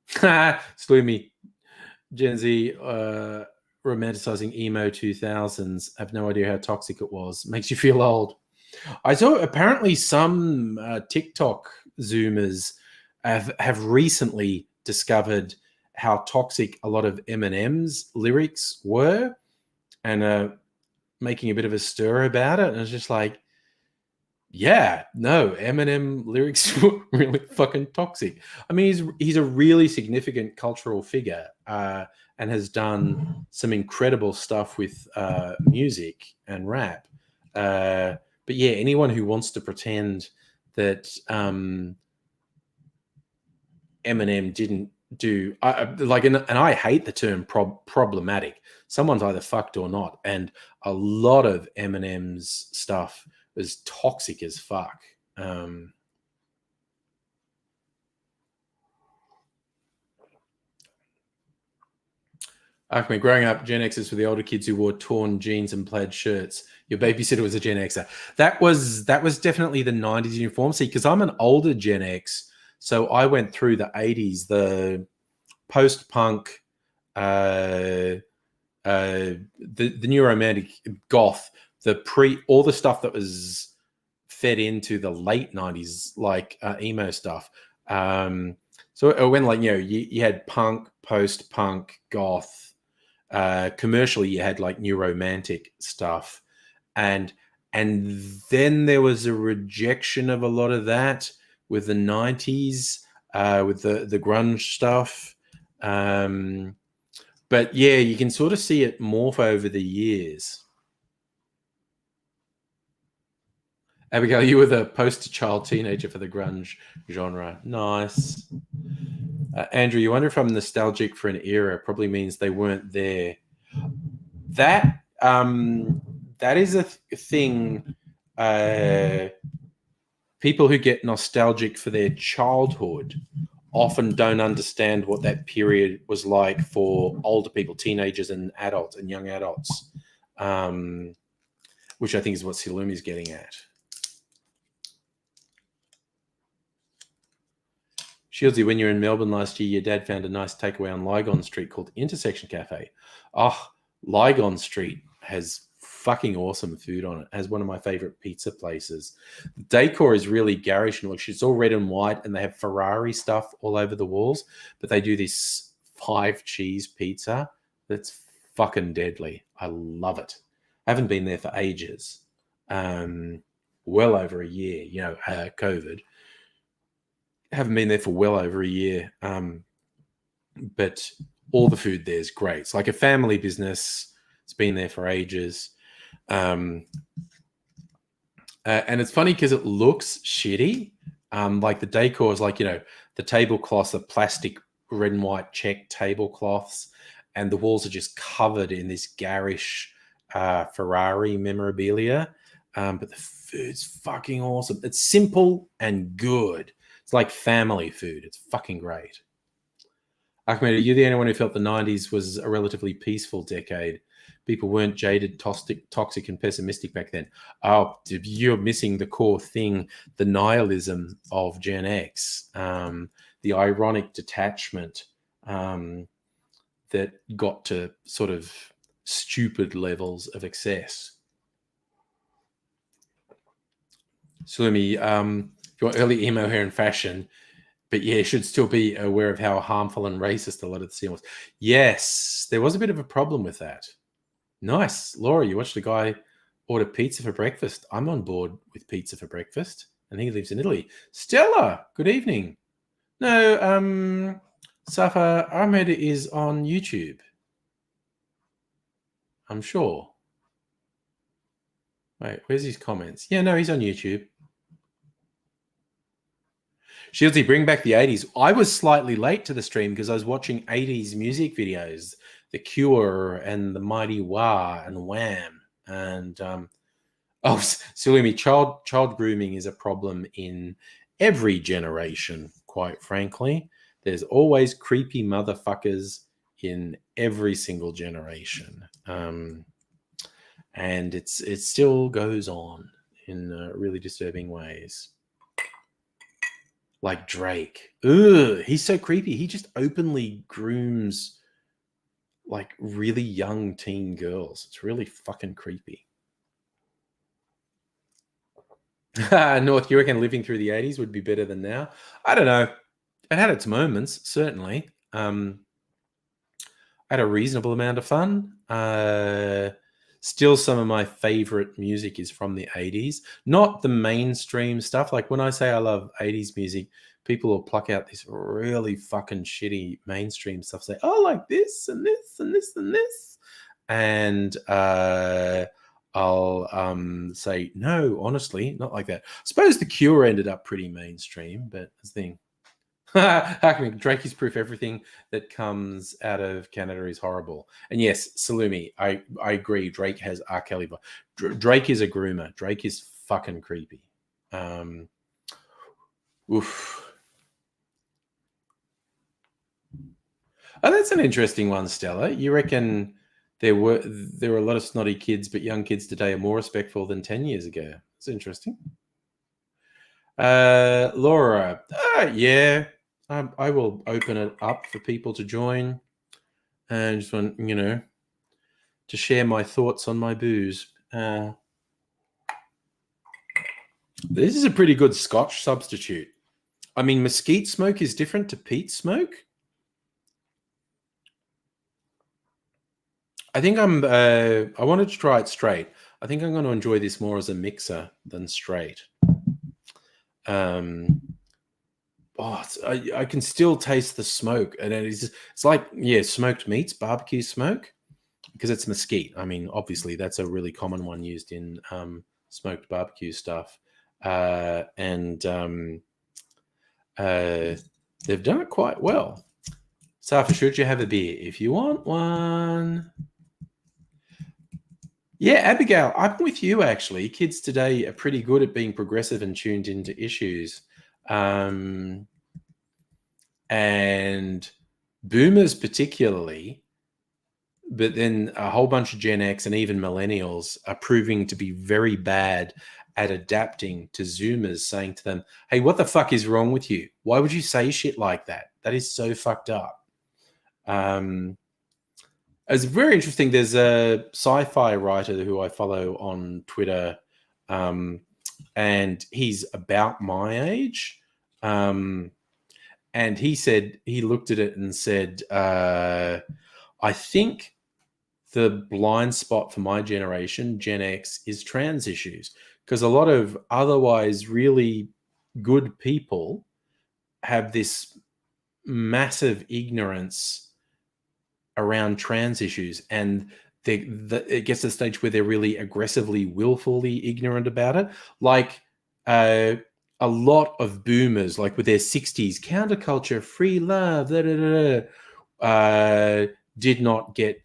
Sloomy, Gen Z romanticizing emo 2000s. I have no idea how toxic it was. Makes you feel old. I saw apparently some TikTok Zoomers have recently discovered how toxic a lot of Eminem's lyrics were, and making a bit of a stir about it. And it's just like, yeah, no, Eminem lyrics were really fucking toxic. I mean, he's a really significant cultural figure and has done some incredible stuff with music and rap. But yeah, anyone who wants to pretend that Eminem didn't do and I hate the term problematic. Someone's either fucked or not, and a lot of Eminem's stuff is toxic as fuck. Ahmed, growing up, Gen Xers were the older kids who wore torn jeans and plaid shirts. Your babysitter was a Gen Xer. That was definitely the 90s uniform. See, because I'm an older Gen X, so I went through the 80s, the post-punk, the new romantic goth, all the stuff that was fed into the late 90s, like emo stuff. So it went like, you know, you had punk, post-punk, goth. Commercially, you had like new romantic stuff. And then there was a rejection of a lot of that with the 90s, with the grunge stuff. But yeah, you can sort of see it morph over the years. Abigail, you were the poster child teenager for the grunge genre. Nice. Andrew, you wonder if I'm nostalgic for an era. Probably means they weren't there. That is a thing. People who get nostalgic for their childhood often don't understand what that period was like for older people, teenagers and adults and young adults, which I think is what Silumi's getting at. Shieldsy, when you were in Melbourne last year, your dad found a nice takeaway on Lygon Street called Intersection Cafe. Oh, Lygon Street has fucking awesome food on it. It has one of my favorite pizza places. The decor is really garish and looks, it's all red and white, and they have Ferrari stuff all over the walls, but they do this 5-cheese pizza that's fucking deadly. I love it. I haven't been there for ages. Well over a year, you know, COVID. Haven't been there for well over a year, but all the food there is great. It's like a family business. It's been there for ages, and it's funny because it looks shitty. Like the decor is like, you know, the tablecloths are plastic red and white check tablecloths, and the walls are just covered in this garish Ferrari memorabilia. But the food's fucking awesome. It's simple and good. It's like family food. It's fucking great. Ahmed, are you the only one who felt the 90s was a relatively peaceful decade? People weren't jaded, toxic, and pessimistic back then. Oh, you're missing the core thing, the nihilism of Gen X, the ironic detachment that got to sort of stupid levels of excess. Salumi, your early emo hair and fashion, but yeah, should still be aware of how harmful and racist a lot of the scene was. Yes, there was a bit of a problem with that. Nice. Laura, you watched a guy order pizza for breakfast. I'm on board with pizza for breakfast. I think he lives in Italy. Stella, good evening. No, Safa Ahmed is on YouTube. I'm sure. Wait, where's his comments? Yeah, no, he's on YouTube. Shieldsy, bring back the 80s. I was slightly late to the stream because I was watching 80s music videos. The Cure and the Mighty Wah and Wham. And, silly me, child grooming is a problem in every generation, quite frankly. There's always creepy motherfuckers in every single generation. And it still goes on in really disturbing ways. Like Drake. Ugh, he's so creepy. He just openly grooms like really young teen girls. It's really fucking creepy. North, you reckon living through the 80s would be better than now? I don't know. It had its moments, certainly. I had a reasonable amount of fun. Still, some of my favorite music is from the 80s. Not the mainstream stuff. Like when I say I love 80s music, people will pluck out this really fucking shitty mainstream stuff. Say, oh, like this and this and this and this. And I'll say, no, honestly, not like that. I suppose The Cure ended up pretty mainstream, but that's the thing. Drake is proof everything that comes out of Canada is horrible. And yes, Salumi, I agree. Drake has R. Kelly. Drake is a groomer. Drake is fucking creepy. Oof. Oh, that's an interesting one, Stella. You reckon there were a lot of snotty kids, but young kids today are more respectful than 10 years ago? That's interesting. Laura, yeah. I will open it up for people to join and just want, to share my thoughts on my booze. This is a pretty good Scotch substitute. I mean, mesquite smoke is different to peat smoke. I think I wanted to try it straight. I think I'm going to enjoy this more as a mixer than straight. I can still taste the smoke, and it's like, smoked meats, barbecue smoke, because it's mesquite. I mean, obviously that's a really common one used in smoked barbecue stuff, and they've done it quite well. Safa, should you have a beer if you want one? Yeah, Abigail, I'm with you, actually. Kids today are pretty good at being progressive and tuned into issues. And boomers particularly, but then a whole bunch of Gen X and even millennials are proving to be very bad at adapting to Zoomers saying to them, hey, what the fuck is wrong with you? Why would you say shit like that? That is so fucked up. It's very interesting. There's a sci-fi writer who I follow on Twitter, and he's about my age. And he said, he looked at it and said, I think the blind spot for my generation, Gen X, is trans issues, because a lot of otherwise really good people have this massive ignorance around trans issues, and it gets to the stage where they're really aggressively, willfully ignorant about it. Like a lot of boomers, like with their 60s, counterculture, free love, did not get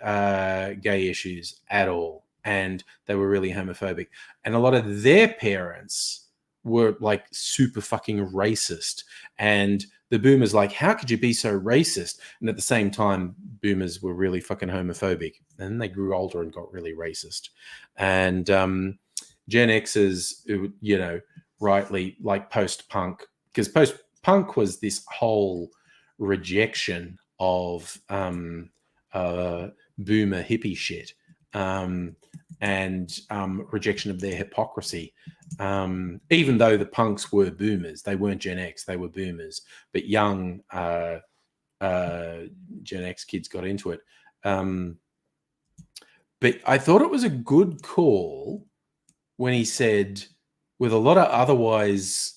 gay issues at all, and they were really homophobic. And a lot of their parents were like super fucking racist, and the boomers like, how could you be so racist? And at the same time, boomers were really fucking homophobic, and then they grew older and got really racist. And Gen X's, rightly, like post-punk, because post-punk was this whole rejection of boomer hippie shit, and rejection of their hypocrisy. Even though the punks were boomers, they weren't Gen X, they were boomers, but young Gen X kids got into it. But I thought it was a good call when he said, with a lot of otherwise,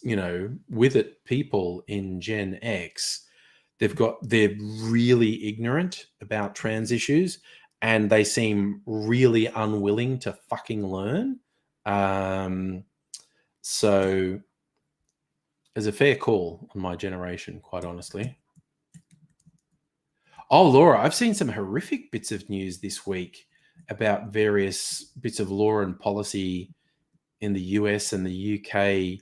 with it people in Gen X, they're really ignorant about trans issues, and they seem really unwilling to fucking learn. So there's a fair call on my generation, quite honestly. Oh, Laura, I've seen some horrific bits of news this week about various bits of law and policy in the US and the UK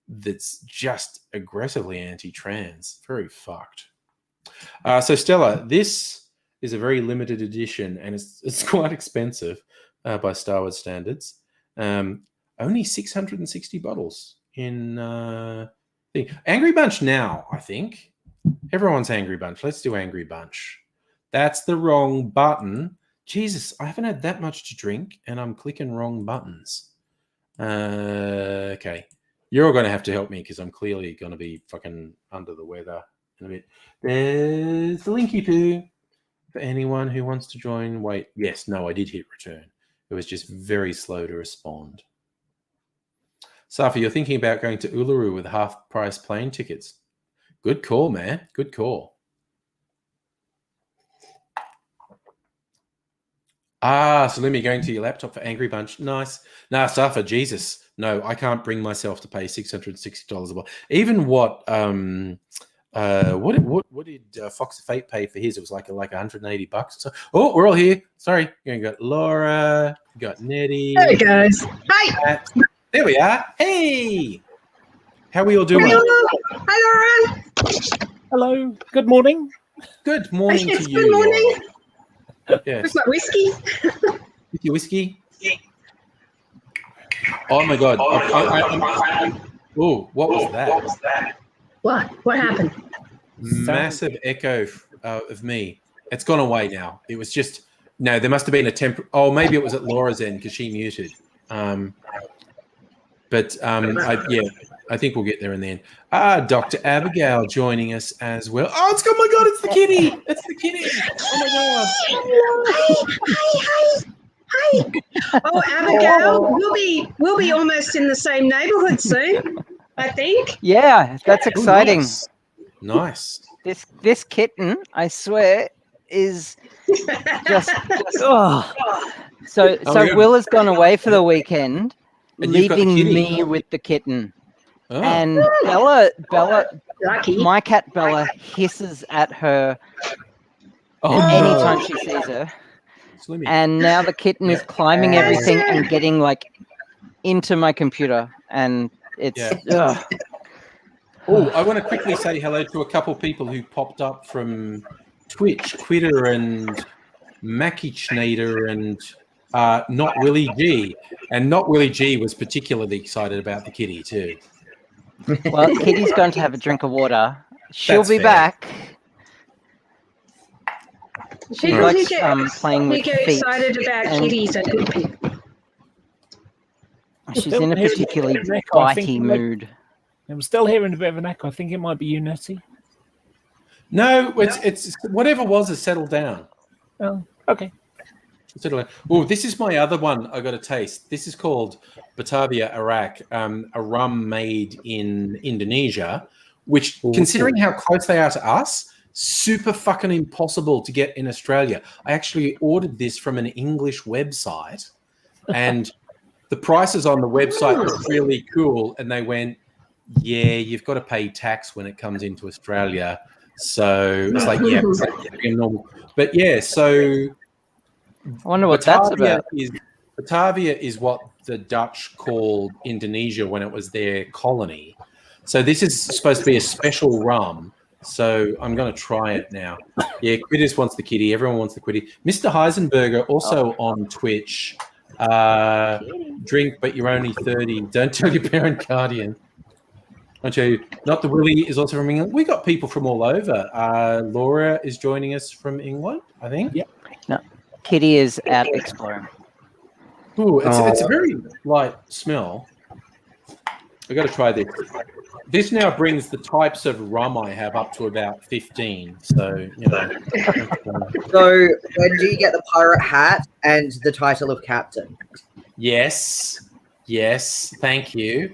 that's just aggressively anti-trans. Very fucked. So Stella, this is a very limited edition, and it's quite expensive by Star Wars standards. Only 660 bottles in Angry Bunch now, I think. Everyone's Angry Bunch. Let's do Angry Bunch. That's the wrong button. Jesus, I haven't had that much to drink, and I'm clicking wrong buttons. Okay. You're all going to have to help me because I'm clearly going to be fucking under the weather in a bit. There's the linky poo for anyone who wants to join. Wait, yes, no, I did hit return. It was just very slow to respond. Safi, you're thinking about going to Uluru with half-price plane tickets. Good call, man. Good call. So let me go into your laptop for Angry Bunch. Nice. Nah, Safa, Jesus. No, I can't bring myself to pay $660 a bottle. Even what did Fox of Fate pay for his? It was like $180. So, oh, we're all here. Sorry. You got Laura, you got Nettie. Hey guys. Hi. Matt. There we are. Hey. How are we all doing? Hi, Laura. Hello. Good morning. Good morning to you. Good morning. Laura. Yes. With my whiskey. With your whiskey? Oh my God. Oh, what was that? What happened? Massive echo of me. It's gone away now. It was just, no, there must have been a oh, maybe it was at Laura's end because she muted. I think we'll get there in the end. Dr. Abigail joining us as well. Oh, oh my God, it's the kitty. It's the kitty. Oh my God. Hi. Oh, Abigail, we'll be almost in the same neighborhood soon, I think. Yeah, that's exciting. Ooh, nice. This kitten, I swear, is just oh. So Will has gone away for the weekend, leaving me with the kitten. Oh. And Bella, lucky. My cat Bella hisses at her anytime she sees her. Slimmy. And now the kitten is climbing everything and getting into my computer, and it's. Yeah. Oh, I want to quickly say hello to a couple people who popped up from Twitch, Quitter and Mackie Schneider and Not Willie G. And Not Willie G was particularly excited about the kitty too. Well, Kitty's going to have a drink of water. She'll That's be fair. back. She likes playing with get feet. Excited about kitties at good people. She's in a particularly bitey mood. I'm still hearing a bit of an echo. I think it might be you, Nettie. No, it's whatever was has settled down. Oh, okay. Oh, this is my other one I got to taste. This is called Batavia Iraq, a rum made in Indonesia, which, considering how close they are to us, super fucking impossible to get in Australia. I actually ordered this from an English website, and the prices on the website were really cool, and they went, yeah, you've got to pay tax when it comes into Australia. So it's like, yeah, it's like normal. But yeah, so I wonder what that's about. Batavia is what the Dutch called Indonesia when it was their colony. So this is supposed to be a special rum. So I'm going to try it now. Yeah, Quitters wants the kitty. Everyone wants the kitty. Mr. Heisenberger also on Twitch. Drink, but you're only 30. Don't tell your parent guardian. I'll tell you. Not the Willie is also from England. We got people from all over. Laura is joining us from England, I think. Yep. No, Kitty is out exploring. Ooh, it's a very light smell. I've got to try this. This now brings the types of rum I have up to about 15. So, you know. So, when do you get the pirate hat and the title of captain? Yes. Thank you.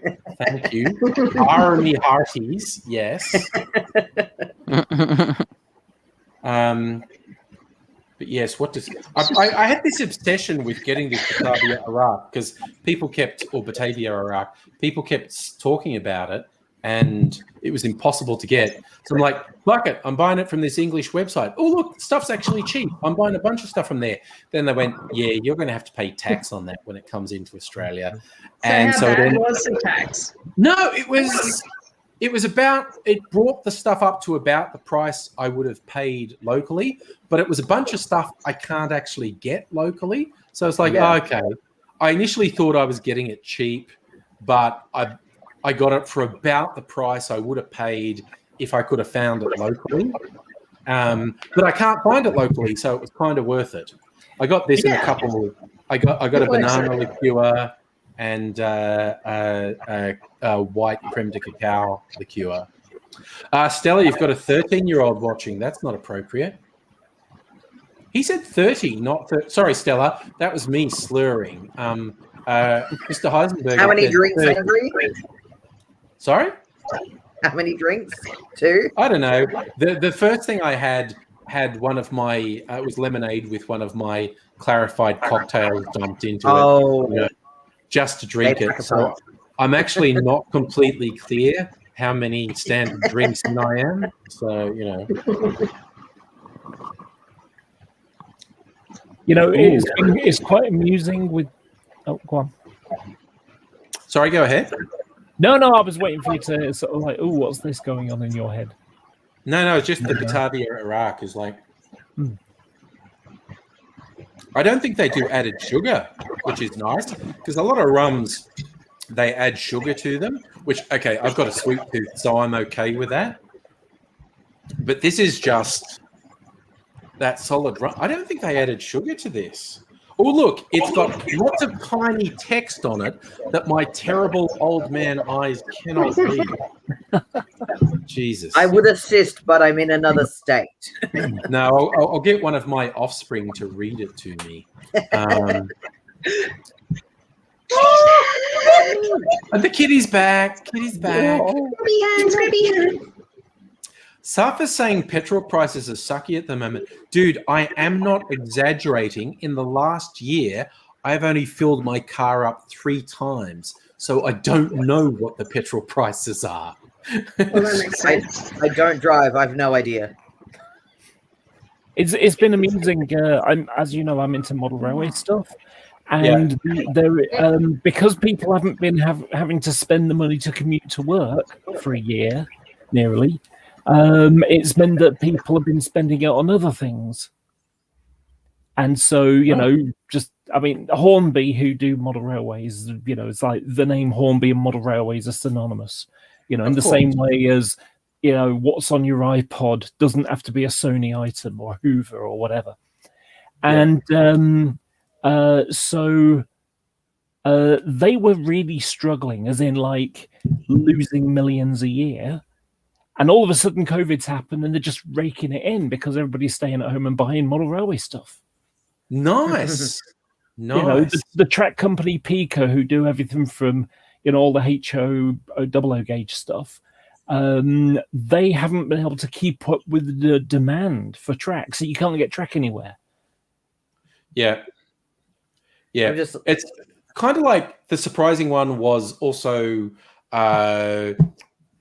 Army hearties. Yes. But yes, what does I had this obsession with getting this Batavia Iraq because Batavia Iraq, people kept talking about it, and it was impossible to get. So I'm like, fuck it, I'm buying it from this English website. Oh look, stuff's actually cheap. I'm buying a bunch of stuff from there. Then they went, yeah, you're going to have to pay tax on that when it comes into Australia. So how bad was the tax? No, it was about, it brought the stuff up to about the price I would have paid locally, but it was a bunch of stuff I can't actually get locally. So it's like, okay. I initially thought I was getting it cheap, but I got it for about the price I would have paid if I could have found it locally. But I can't find it locally, so it was kind of worth it. I got this in a couple. I got a banana liqueur and white creme de cacao liqueur. Stella, you've got a 13-year-old watching. That's not appropriate. He said 30, not 30. Sorry, Stella. That was me slurring. Mr. Heisenberg. How many drinks, Henry? Sorry? How many drinks? 2? I don't know. The first thing I had one of my, it was lemonade with one of my clarified cocktails dumped into it. You know, just to drink it. So I'm actually not completely clear how many standard drinks in I am. So, you know. You know, it's quite amusing with... Oh, go on. Sorry, go ahead. No, I was waiting for you to sort of like, oh, what's this going on in your head? No, it's just the Batavia Iraq is like... I don't think they do added sugar, which is nice, because a lot of rums, they add sugar to them, which, okay, I've got a sweet tooth, so I'm okay with that. But this is just that solid rum. I don't think they added sugar to this. Oh, look, it's got lots of tiny text on it that my terrible old man eyes cannot read. Jesus. I would assist, but I'm in another state. No, I'll get one of my offspring to read it to me. And the kitty's back. Kitty's back. Scrappy hands. Safa's saying petrol prices are sucky at the moment. Dude, I am not exaggerating. In the last year, I've only filled my car up 3 times. So I don't know what the petrol prices are. Well, that makes sense. I don't drive. I have no idea. It's been amusing. As you know, I'm into model railway stuff. And because people haven't been having to spend the money to commute to work for a year, nearly, it's meant that people have been spending it on other things. And so, you know, Hornby, who do model railways, you know, it's like the name Hornby and model railways are synonymous, you know, in the same way as, you know, what's on your iPod doesn't have to be a Sony item or Hoover or whatever. And so they were really struggling, as in like losing millions a year. And all of a sudden COVID's happened and they're just raking it in because everybody's staying at home and buying model railway stuff. Nice. You know, the track company Pico, who do everything from, you know, all the HO gauge stuff, they haven't been able to keep up with the demand for track. So you can't get track anywhere. Yeah. It's kind of like the surprising one was also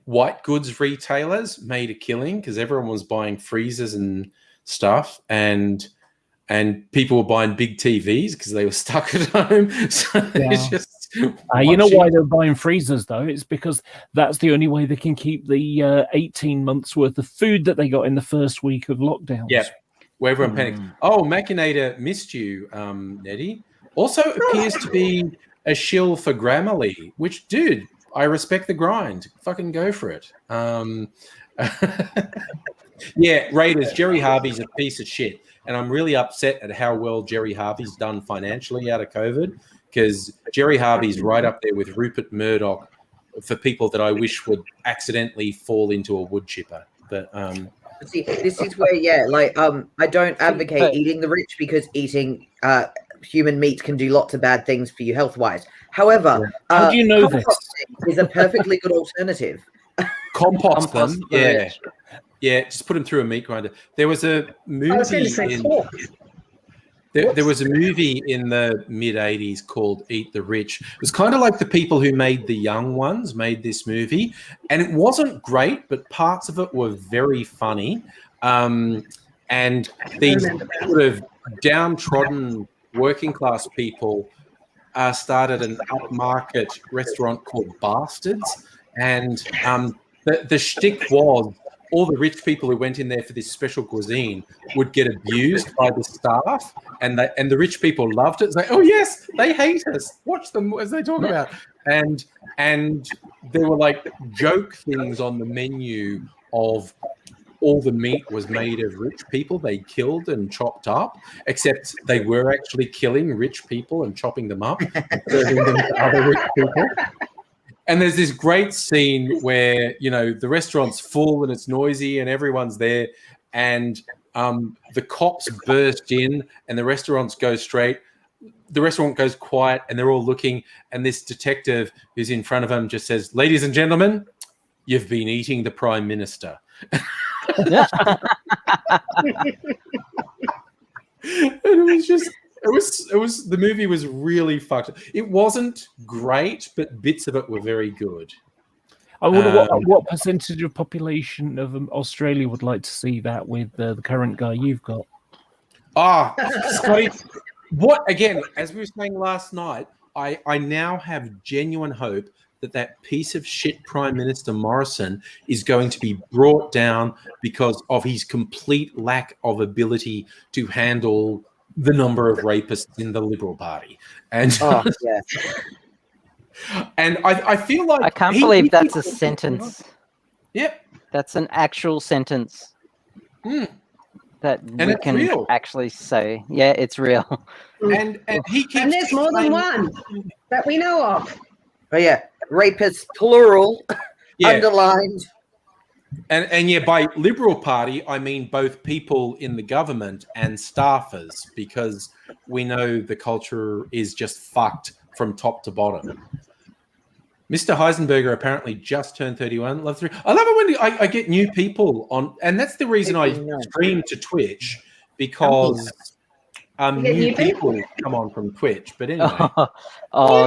white goods retailers made a killing because everyone was buying freezers and stuff, and people were buying big TVs because they were stuck at home. So it's just you know why they're buying freezers though? It's because that's the only way they can keep the 18 months worth of food that they got in the first week of lockdowns. Yeah, where everyone panicked. Oh, Machinator missed you, Nettie. Also appears to be a shill for Grammarly, which, dude, I respect the grind. Fucking go for it. Yeah, Raiders, Jerry Harvey's a piece of shit. And I'm really upset at how well Jerry Harvey's done financially out of COVID, because Jerry Harvey's right up there with Rupert Murdoch for people that I wish would accidentally fall into a wood chipper. But see, this is where, I don't advocate eating the rich because eating human meat can do lots of bad things for you health-wise. However, how do you know this? Is a perfectly good alternative. Compost them, yeah. Yeah, just put them through a meat grinder. There was a movie. I was going to say pork. There was a movie in the mid-'80s called Eat the Rich. It was kind of like the people who made The Young Ones made this movie, and it wasn't great, but parts of it were very funny. And these sort of downtrodden working class people started an upmarket restaurant called Bastards, and the shtick was all the rich people who went in there for this special cuisine would get abused by the staff, and the rich people loved it. It's like, oh yes, they hate us. Watch them as they talk about. And there were like joke things on the menu of all the meat was made of rich people they killed and chopped up, except they were actually killing rich people and chopping them up and serving them to other rich people. And there's this great scene where, the restaurant's full and it's noisy and everyone's there, and the cops burst in and the restaurant goes quiet and they're all looking, and this detective who's in front of them just says, "Ladies and gentlemen, you've been eating the Prime Minister." And it was just... It was the movie was really fucked. It wasn't great, but bits of it were very good. I wonder what percentage of population of Australia would like to see that with the current guy you've got. Scotty, as we were saying last night, I now have genuine hope that piece of shit Prime Minister Morrison is going to be brought down because of his complete lack of ability to handle the number of rapists in the Liberal Party. And and I feel like... I can't believe that's a sentence. Yep. That's an actual sentence. That we can real. Actually say. Yeah, it's real. And he keeps... And there's more than one that we know of. Oh, yeah. Rapists, plural, underlined. And by Liberal Party, I mean both people in the government and staffers, because we know the culture is just fucked from top to bottom. Mr. Heisenberger apparently just turned 31. I love it when I get new people on, and that's the reason I stream to Twitch, because new people come on from Twitch. But anyway.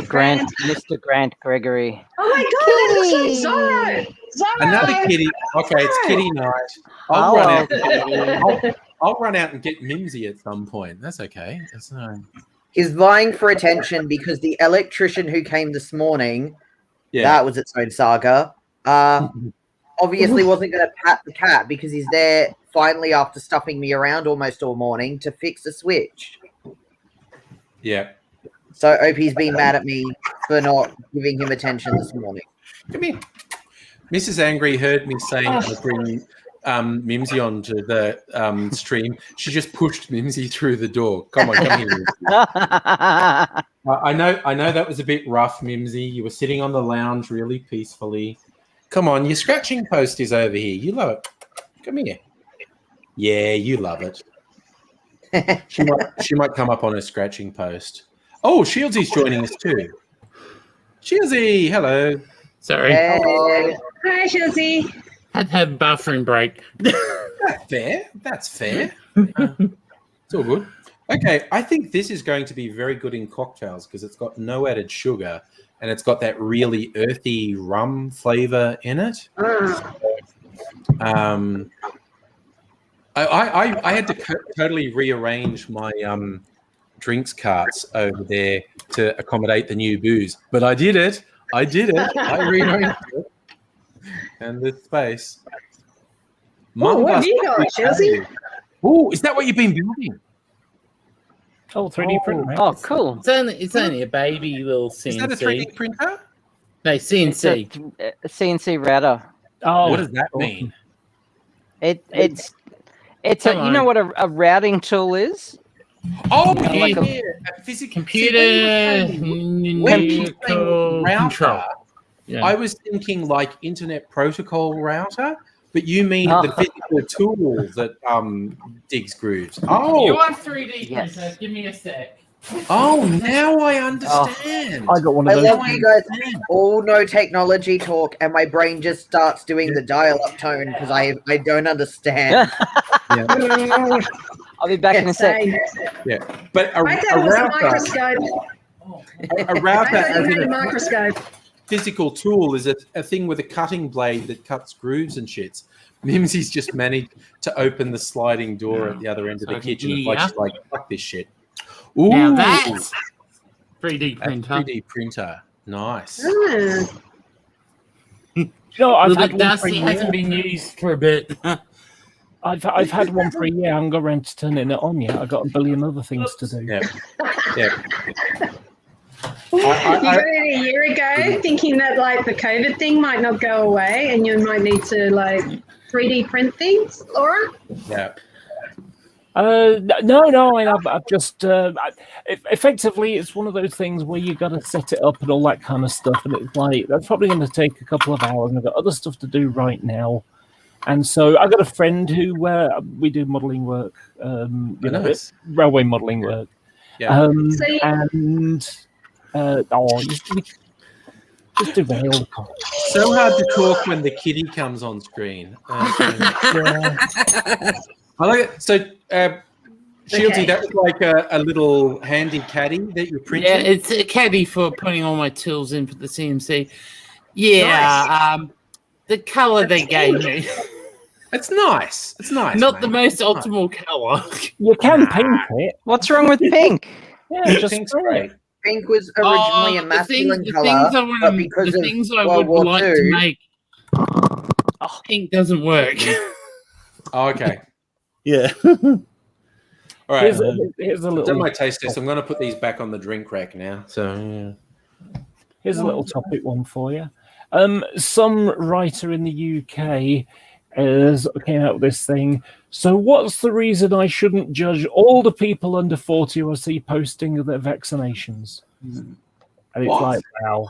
Grant, Mr. Grant Gregory. Oh my God, that's Zorro. Another kitty. Okay, it's kitty night. I'll run out and get Mimsy at some point. That's okay. He's vying for attention because the electrician who came this morning, that was its own saga, obviously wasn't going to pat the cat because he's there finally after stuffing me around almost all morning to fix a switch. Yeah. So OP's been mad at me for not giving him attention this morning. Come here. Mrs. Angry heard me saying I'll bring Mimsy onto the stream. She just pushed Mimsy through the door. Come on, come here. I know that was a bit rough, Mimsy. You were sitting on the lounge really peacefully. Come on, your scratching post is over here. You love it. Come here. Yeah, you love it. She might come up on her scratching post. Oh, Shieldsy joining us too. Shieldsy, hello. Sorry. Hey. Hi, Shieldsy. Had to have a bathroom break. That's fair. It's all good. Okay, I think this is going to be very good in cocktails because it's got no added sugar and it's got that really earthy rum flavor in it. I had to totally rearrange my drinks carts over there to accommodate the new booze, but I did it. I rearranged it. And this space. Oh, what have you got, Chelsea? Oh, is that what you've been building? Oh, 3D printer. Oh, cool. It's only a baby little CNC. Is that a 3D printer? No, CNC. It's a CNC router. Oh, what does that mean? It's you know what a routing tool is? Oh, like a physical computer router. Yeah. I was thinking like internet protocol router, but you mean the physical tool that digs grooves. Oh, You want 3D printer? Yes. Give me a sec. Oh, now I understand. I got one of I those. love when you guys all know technology talk, and my brain just starts doing the dial-up tone because I don't understand. I'll be back in a sec. Yeah, but a I thought it was a router, microscope. a router I thought as you in had a a microscope. physical tool is a thing with a cutting blade that cuts grooves and shits. Mimsy's just managed to open the sliding door at the other end of the kitchen. It's like she's like, fuck this shit. Ooh, Now that's 3D that's printer. 3D printer. Nice. No, I've Little had bit one for a dusty, hasn't year. been used for a bit. I've had one for a year. I haven't got around to turning it on yet. I've got a billion other things to do. Yeah. Yeah. You got it a year ago thinking that like the COVID thing might not go away and you might need to like 3D print things, Laura? Yeah. No. I've just effectively it's one of those things where you got to set it up and all that kind of stuff, and it's like that's probably going to take a couple of hours, and I've got other stuff to do right now. And so I got a friend who we do modelling work, Nice. railway modelling work, Yeah. just do rail. So hard to talk when the kitty comes on screen. I like it. So, Shieldsy, that was like a little handy caddy that you printed. Yeah, it's a caddy for putting all my tools in for the CNC. Yeah, the colour they gave me. It's nice. It's nice. Not mate. the most optimal colour. You can paint it. What's wrong with pink? Yeah, just Pink's spray great. it. Pink was originally a masculine color, but because of World War like II, to make, pink doesn't work. Oh, okay. Yeah. All right. Here's a I've done little. my taste test. I'm going to put these back on the drink rack now. So, Here's a little topic one for you. Some writer in the UK came out with this thing. So what's the reason I shouldn't judge all the people under 40 who I see posting their vaccinations? And it's like, wow.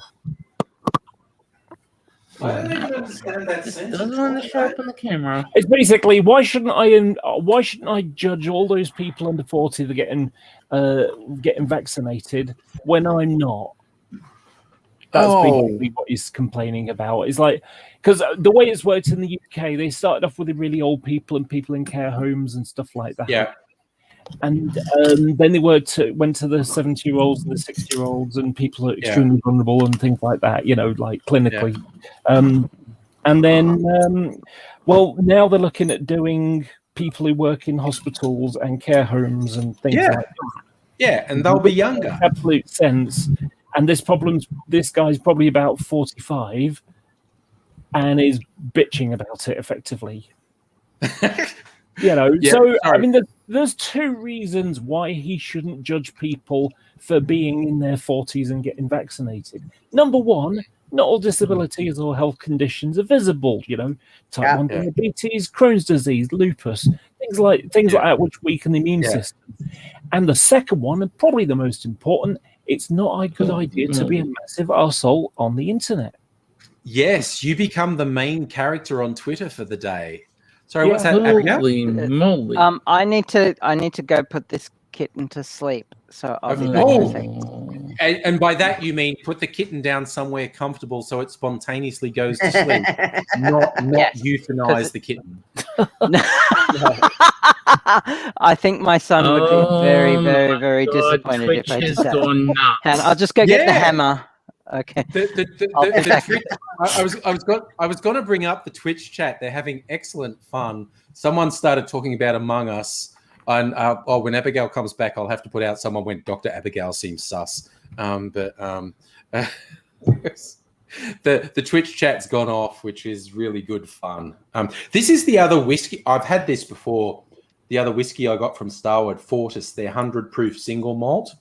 I don't even understand that sentence. Doesn't want to show up on the camera. It's basically why shouldn't I judge all those people under 40 that are getting vaccinated when I'm not? That's basically what he's complaining about. It's like, because the way it's worked in the UK, they started off with the really old people and people in care homes and stuff like that. Yeah. And then they went to the 70-year-olds and the 60-year-olds and people who are extremely vulnerable and things like that, like clinically. Yeah. And then, now they're looking at doing people who work in hospitals and care homes and things like that. Yeah, and they'll be younger. Absolute sense. And this guy's probably about 45 and is bitching about it effectively. So I mean, there's two reasons why he shouldn't judge people for being in their 40s and getting vaccinated. Number one, not all disabilities or health conditions are visible. Type 1 diabetes, Crohn's disease, lupus, things like that, which weaken the immune system. And the second one, and probably the most important, it's not a good idea to be a massive arsehole on the internet. Yes, you become the main character on Twitter for the day. Sorry, what's that, Abigail? Moly. I need to go put this kitten to sleep. So I'll be back in a second. And by that you mean put the kitten down somewhere comfortable so it spontaneously goes to sleep, not euthanize the kitten. I think my son would be very, very, very disappointed if I did that. And I'll just go get the hammer. Okay. I was going to bring up the Twitch chat. They're having excellent fun. Someone started talking about Among Us, and when Abigail comes back, I'll have to put out someone when Dr. Abigail seems sus. The Twitch chat's gone off, which is really good fun. This is the other whiskey. I've had this before. The other whiskey I got from Starwood, Fortis, their 100 proof single malt.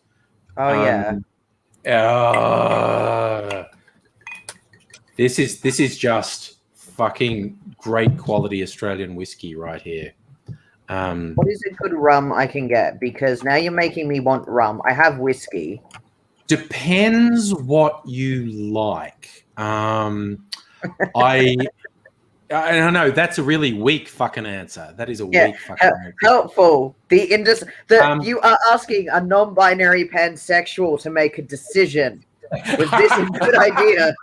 This is just fucking great quality Australian whiskey right here. What is a good rum I can get? Because now you're making me want rum. I have whiskey. Depends what you like. I know that's a really weak fucking answer. That is a weak fucking answer. Helpful. You are asking a non-binary pansexual to make a decision. Was this a good idea?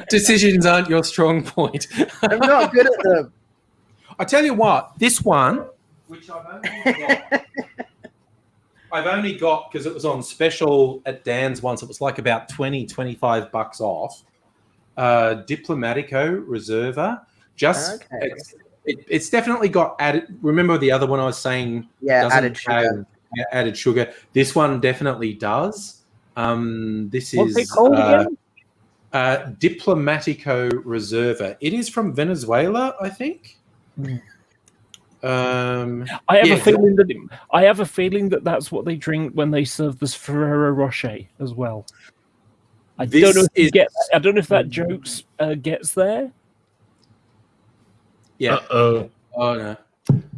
Decisions aren't your strong point. I'm not good at them. I tell you what, this one, which I've only got because it was on special at Dan's once. It was like about $25 off. Diplomatico Reserva. It's definitely got added. Remember the other one I was saying? Yeah, added sugar. Added sugar. This one definitely does. This What's is it called again? Diplomatico Reserva. It is from Venezuela, I think. I have a feeling that that's what they drink when they serve this Ferrero Rocher as well. I don't know if that joke gets there. Yeah. Oh no.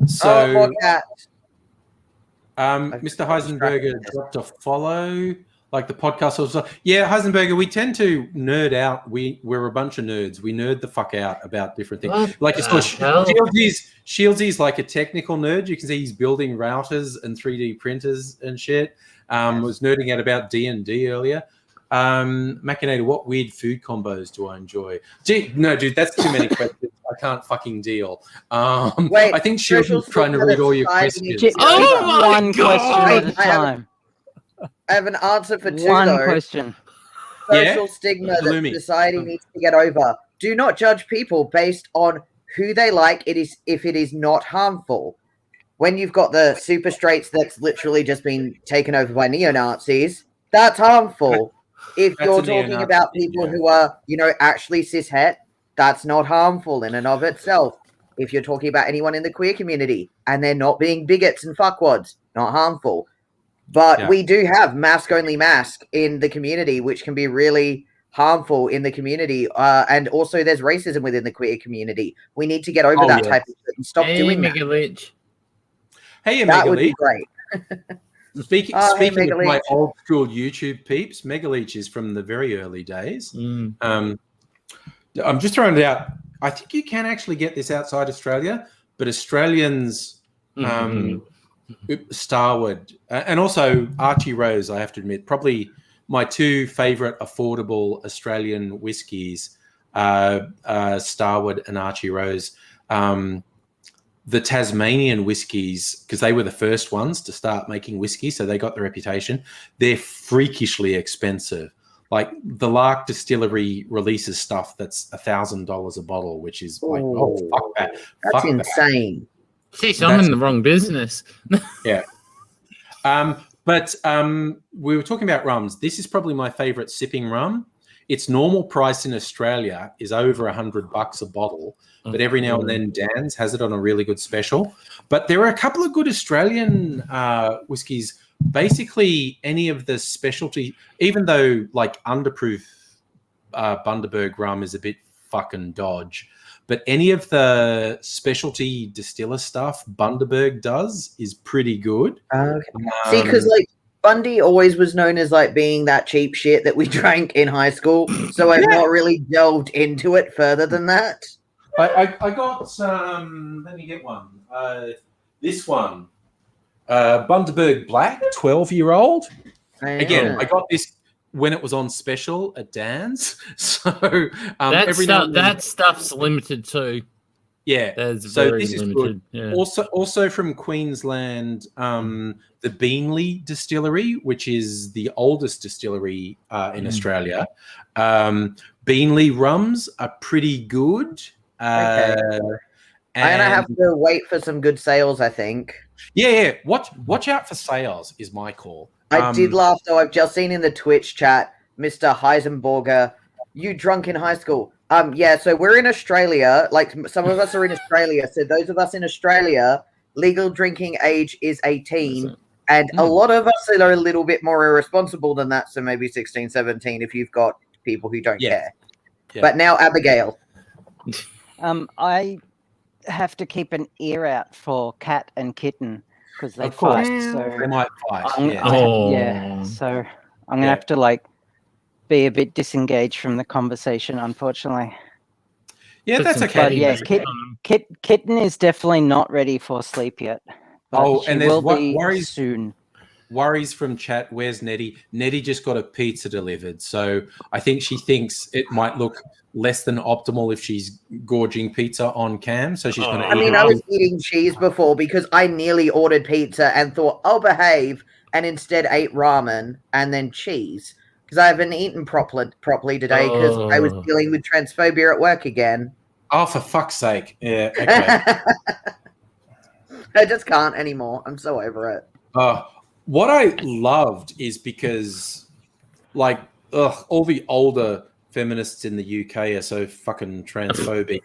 So, cat. Mr. Heisenberger dropped a follow. Like the podcast also. Yeah, Heisenberger, we tend to nerd out. We're a bunch of nerds. We nerd the fuck out about different things. What like Shields like a technical nerd. You can see he's building routers and 3D printers and shit. Was nerding out about D&D earlier. Machinator, what weird food combos do I enjoy? Dude, that's too many questions. I can't fucking deal. Wait, I think Shields is trying to read all your questions. One question at a time. I have an answer for two. One question. Social stigma that society needs to get over. Do not judge people based on who they like. If it is not harmful. When you've got the super straights that's literally just been taken over by neo-Nazis, that's harmful. If you're talking about people who are, actually cishet, that's not harmful in and of itself. If you're talking about anyone in the queer community and they're not being bigots and fuckwads, not harmful. But we do have mask-only mask in the community, which can be really harmful in the community. And also there's racism within the queer community. We need to get over that type of shit and stop doing that. Hey, that would be great. Speaking of my old school YouTube peeps, Megaleech is from the very early days. I'm just throwing it out. I think you can actually get this outside Australia, but Australians... Starward and also Archie Rose, I have to admit, probably my two favorite affordable Australian whiskies, Starward and Archie Rose. The Tasmanian whiskies, because they were the first ones to start making whiskey, so they got the reputation. They're freakishly expensive. Like the Lark Distillery releases stuff that's $1,000 a bottle, which is like, fuck that. That's insane. Jeez, I'm in the wrong business. Yeah. But we were talking about rums. This is probably my favorite sipping rum. Its normal price in Australia is over $100 a bottle, but every now and then Dan's has it on a really good special. But there are a couple of good Australian whiskies. Basically, any of the specialty, even though like underproof Bundaberg rum is a bit fucking dodge. But any of the specialty distiller stuff Bundaberg does is pretty good. Okay. See, because like Bundy always was known as like being that cheap shit that we drank in high school, so I've not really delved into it further than that. I got let me get one. This one, Bundaberg Black, 12-year-old. Again, I got this when it was on special at Dan's. So that stuff's limited too. Yeah. So this is limited. Good. Yeah. Also from Queensland, the Beanley Distillery, which is the oldest distillery in Australia. Beanley rums are pretty good. And I have to wait for some good sales, I think. Yeah. Watch out for sales is my call. I did laugh, though. I've just seen in the Twitch chat, Mr. Heisenberger, you drunk in high school. Yeah, so we're in Australia. Like, some of us are in Australia. So those of us in Australia, legal drinking age is 18. And a lot of us are a little bit more irresponsible than that. So maybe 16, 17 if you've got people who don't care. Yeah. But now, Abigail. I have to keep an ear out for Cat and Kitten. Because they fight, so they might fight. So I'm gonna have to like be a bit disengaged from the conversation, unfortunately. Yeah, Put that's some okay. But yeah, Kitten on them. Kitten is definitely not ready for sleep yet. But she and there's will be worries. soon. Worries from chat. Where's Nettie? Nettie just got a pizza delivered, so I think she thinks it might look less than optimal if she's gorging pizza on cam. So she's going to I eat mean, it. I was eating cheese before because I nearly ordered pizza and thought I'll behave, and instead ate ramen and then cheese because I haven't eaten properly today because I was dealing with transphobia at work again. Oh, for fuck's sake! Yeah, okay. I just can't anymore. I'm so over it. What I loved is because, like, all the older feminists in the UK are so fucking transphobic.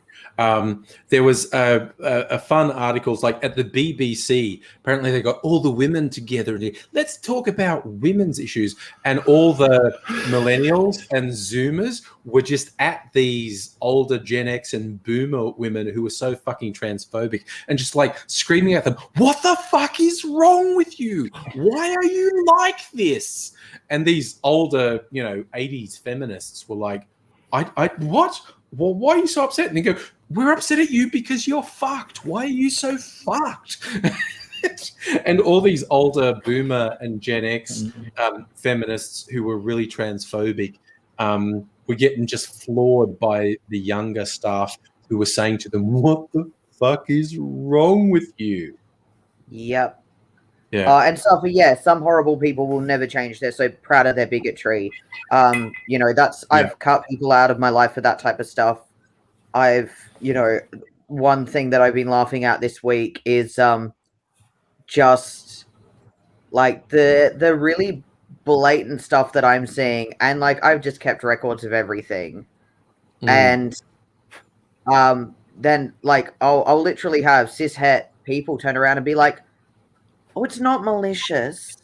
There was a fun articles like at the BBC. Apparently, they got all the women together and let's talk about women's issues. And all the millennials and Zoomers were just at these older Gen X and Boomer women who were so fucking transphobic and just like screaming at them, "What the fuck is wrong with you? Why are you like this?" And these older, 80s feminists were like, I what? Well, why are you so upset? And they go, we're upset at you because you're fucked. Why are you so fucked? And all these older Boomer and Gen X feminists who were really transphobic were getting just floored by the younger staff who were saying to them, what the fuck is wrong with you? Yep. Yeah. And so, some horrible people will never change. They're so proud of their bigotry. I've cut people out of my life for that type of stuff. One thing that I've been laughing at this week is just like the really blatant stuff that I'm seeing, and like I've just kept records of everything, and then like I'll literally have cishet people turn around and be like, "Oh, it's not malicious."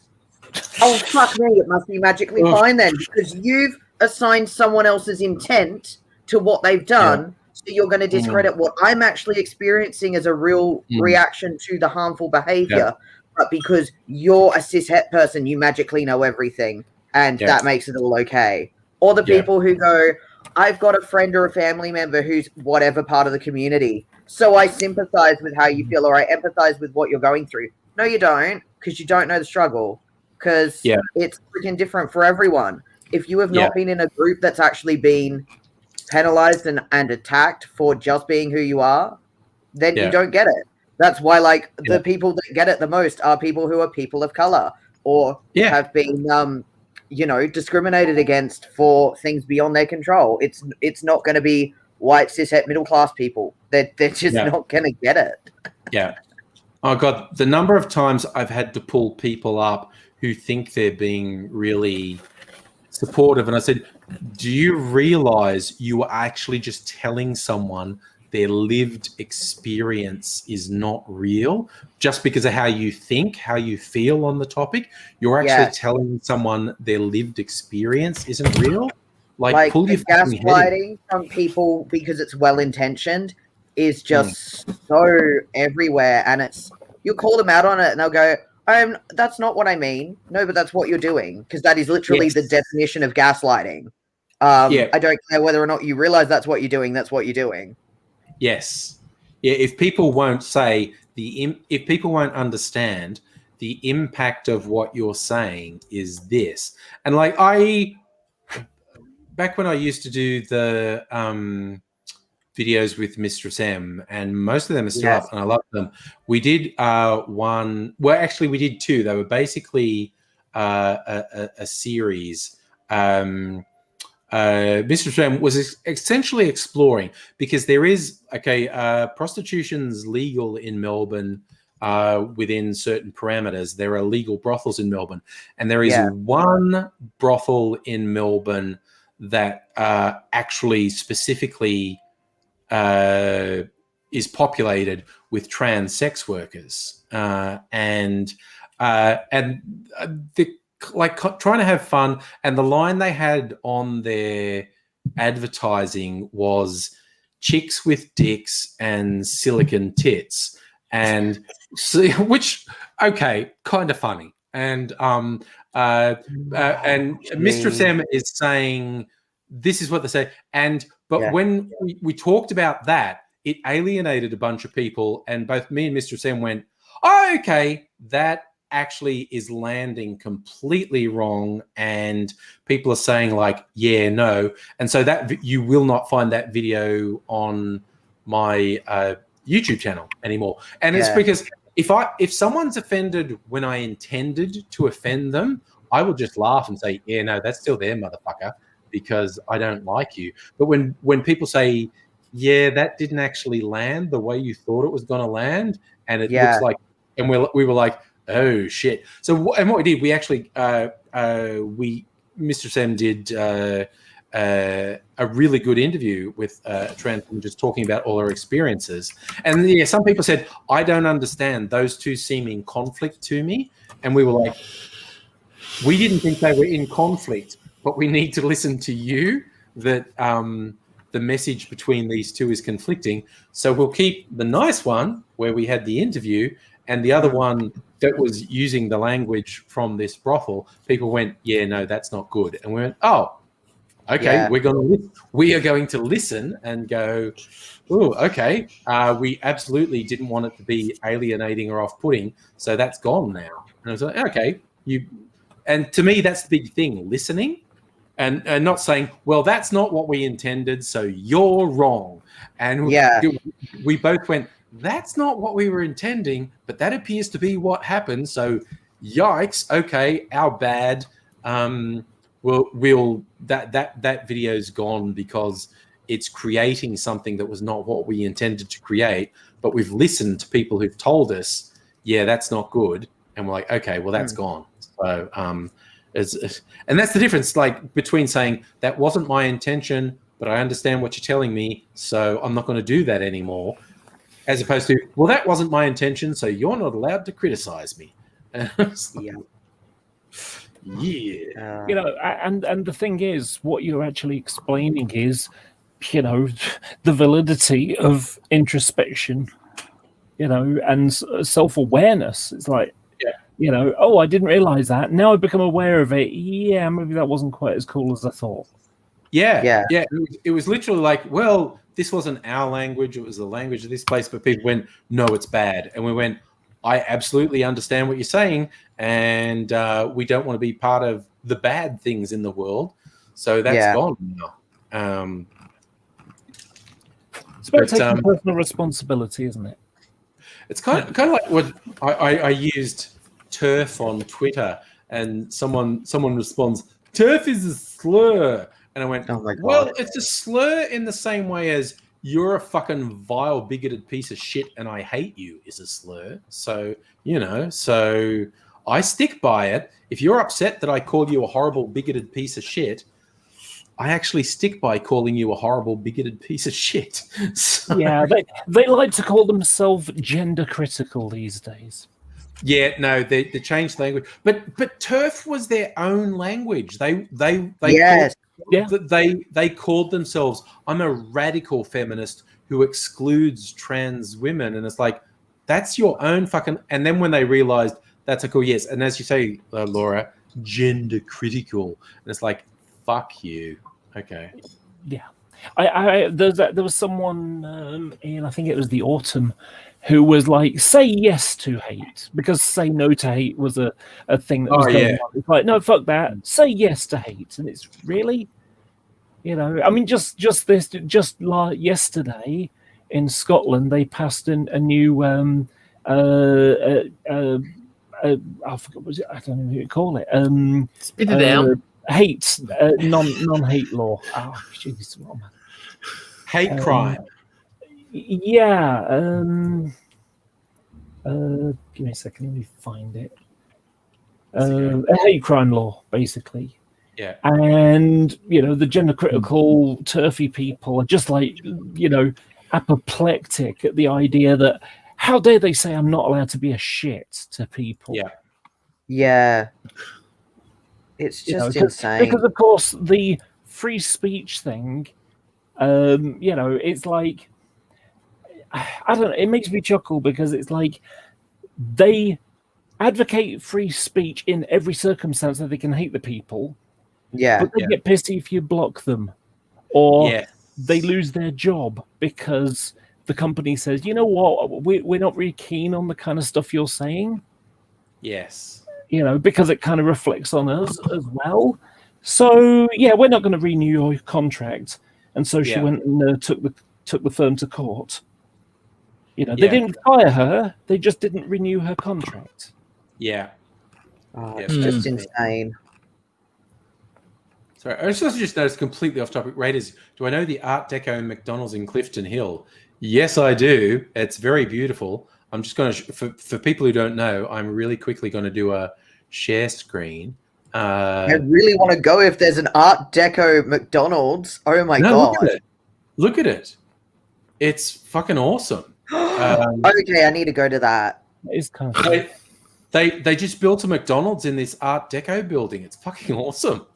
Oh, fuck me, it must be magically fine then, because you've assigned someone else's intent to what they've done, so you're going to discredit what I'm actually experiencing as a real reaction to the harmful behavior. But because you're a cishet person, you magically know everything, and that makes it all okay. Or the people who go, I've got a friend or a family member who's whatever part of the community, so I sympathize with how you feel, or I empathize with what you're going through. No, you don't, because you don't know the struggle, because it's freaking different for everyone. If you have not been in a group that's actually been penalized and attacked for just being who you are, then you don't get it. That's why, like, the people that get it the most are people who are people of color or have been, discriminated against for things beyond their control. It's not going to be white, cishet, middle-class people. They're just not going to get it. Yeah. Oh, God, the number of times I've had to pull people up who think they're being really supportive. And I said, do you realize you are actually just telling someone their lived experience is not real just because of how you think, how you feel on the topic? You're actually telling someone their lived experience isn't real? Like pull your gaslighting from people because it's well-intentioned is just so everywhere, and you call them out on it and they'll go, that's not what I mean. No, but that's what you're doing, because that is literally the definition of gaslighting. I don't care whether or not you realize that's what you're doing, that's what you're doing. Yes. Yeah, if people won't say if people won't understand the impact of what you're saying is this. And like back when I used to do the videos with Mistress M, and most of them are still up and I love them. We did one, well, actually we did two. They were basically a series. Mistress M was essentially exploring, because there is, prostitution's legal in Melbourne within certain parameters. There are legal brothels in Melbourne, and there is one brothel in Melbourne that actually specifically is populated with trans sex workers, and the trying to have fun. And the line they had on their advertising was "chicks with dicks and silicon tits," and so, which kind of funny. And Mistress M is saying this is what they say, But when we talked about that, it alienated a bunch of people, and both me and Mr. Sam went, oh, okay, that actually is landing completely wrong, and people are saying like, yeah, no. And so that you will not find that video on my YouTube channel anymore. And it's because if someone's offended when I intended to offend them, I will just laugh and say, yeah, no, that's still there, motherfucker, because I don't like you. But when people say, yeah, that didn't actually land the way you thought it was going to land, and it looks like, and we were like, oh shit. So what we did, we actually Mr. Sam did a really good interview with trans women, just talking about all her experiences. And yeah, some people said, I don't understand, those two seem in conflict to me. And we were like, we didn't think they were in conflict, but we need to listen to you, that the message between these two is conflicting. So we'll keep the nice one where we had the interview, and the other one that was using the language from this brothel. People went, yeah, no, that's not good. And we went, oh, okay, we are going to listen and go, oh, okay. We absolutely didn't want it to be alienating or off-putting, so that's gone now. And I was like, okay, and to me, that's the big thing, listening. And not saying, well, that's not what we intended, so you're wrong. And we both went, that's not what we were intending, but that appears to be what happened. So, yikes! Okay, our bad. That video's gone because it's creating something that was not what we intended to create. But we've listened to people who've told us, yeah, that's not good, and we're like, okay, well, that's gone. So, and that's the difference, like between saying that wasn't my intention, but I understand what you're telling me, so I'm not going to do that anymore, as opposed to, well, that wasn't my intention, so you're not allowed to criticize me. You know, and the thing is, what you're actually explaining is, you know, the validity of introspection, you know, and self-awareness. It's like, you know, oh, I didn't realize that. Now I've become aware of it. Yeah, maybe that wasn't quite as cool as I thought. Yeah. It was literally like, well, this wasn't our language. It was the language of this place. But people went, no, it's bad. And we went, I absolutely understand what you're saying. And we don't want to be part of the bad things in the world. So that's gone now. It's about taking personal responsibility, isn't it? It's kind of like what I used TERF on Twitter, and someone responds, TERF is a slur. And I went, well, it's a slur in the same way as you're a fucking vile, bigoted piece of shit and I hate you is a slur. So, you know, so I stick by it. If you're upset that I call you a horrible, bigoted piece of shit, I actually stick by calling you a horrible, bigoted piece of shit. So, yeah, they like to call themselves gender critical these days. Yeah, no, they changed language, but TERF was their own language. They called themselves, I'm a radical feminist who excludes trans women, and it's like, that's your own fucking. And then when they realized that's a cool, yes, and as you say, Laura, gender critical, and it's like, fuck you. Okay. Yeah, there was someone in, I think it was the autumn, who was like, say yes to hate, because say no to hate was a thing that was going on. It's like, no, fuck that. Say yes to hate. And it's really, you know, I mean, just like yesterday in Scotland, they passed a new, I forgot, was it? I don't know what you call it. Spit it out. Hate, non-hate law. Oh, jeez, what am I? Hate crime. Yeah. Give me a second. Let me find it. A hate crime law, basically. Yeah. And, you know, the gender critical turfy people are just like, you know, apoplectic at the idea that how dare they say I'm not allowed to be a shit to people? Yeah. Yeah. It's just insane. Because, of course, the free speech thing, you know, it's like, I don't know, it makes me chuckle because it's like they advocate free speech in every circumstance that they can hate the people. Yeah. But they get pissy if you block them or they lose their job because the company says, you know what, we're not really keen on the kind of stuff you're saying. Yes. Because it kind of reflects on us as well. So yeah, we're not going to renew your contract. And so she went and took the firm to court. They didn't fire her; they just didn't renew her contract. Yeah. It's just insane. Sorry, I just noticed, completely off topic. Raiders, do I know the Art Deco McDonald's in Clifton Hill? Yes, I do. It's very beautiful. I'm just going to, for people who don't know, I'm really quickly going to do a share screen. I really want to go if there's an Art Deco McDonald's. Oh my God. Look at it. It's fucking awesome. Okay, I need to go to that. It's kind of they just built a McDonald's in this Art Deco building. It's fucking awesome.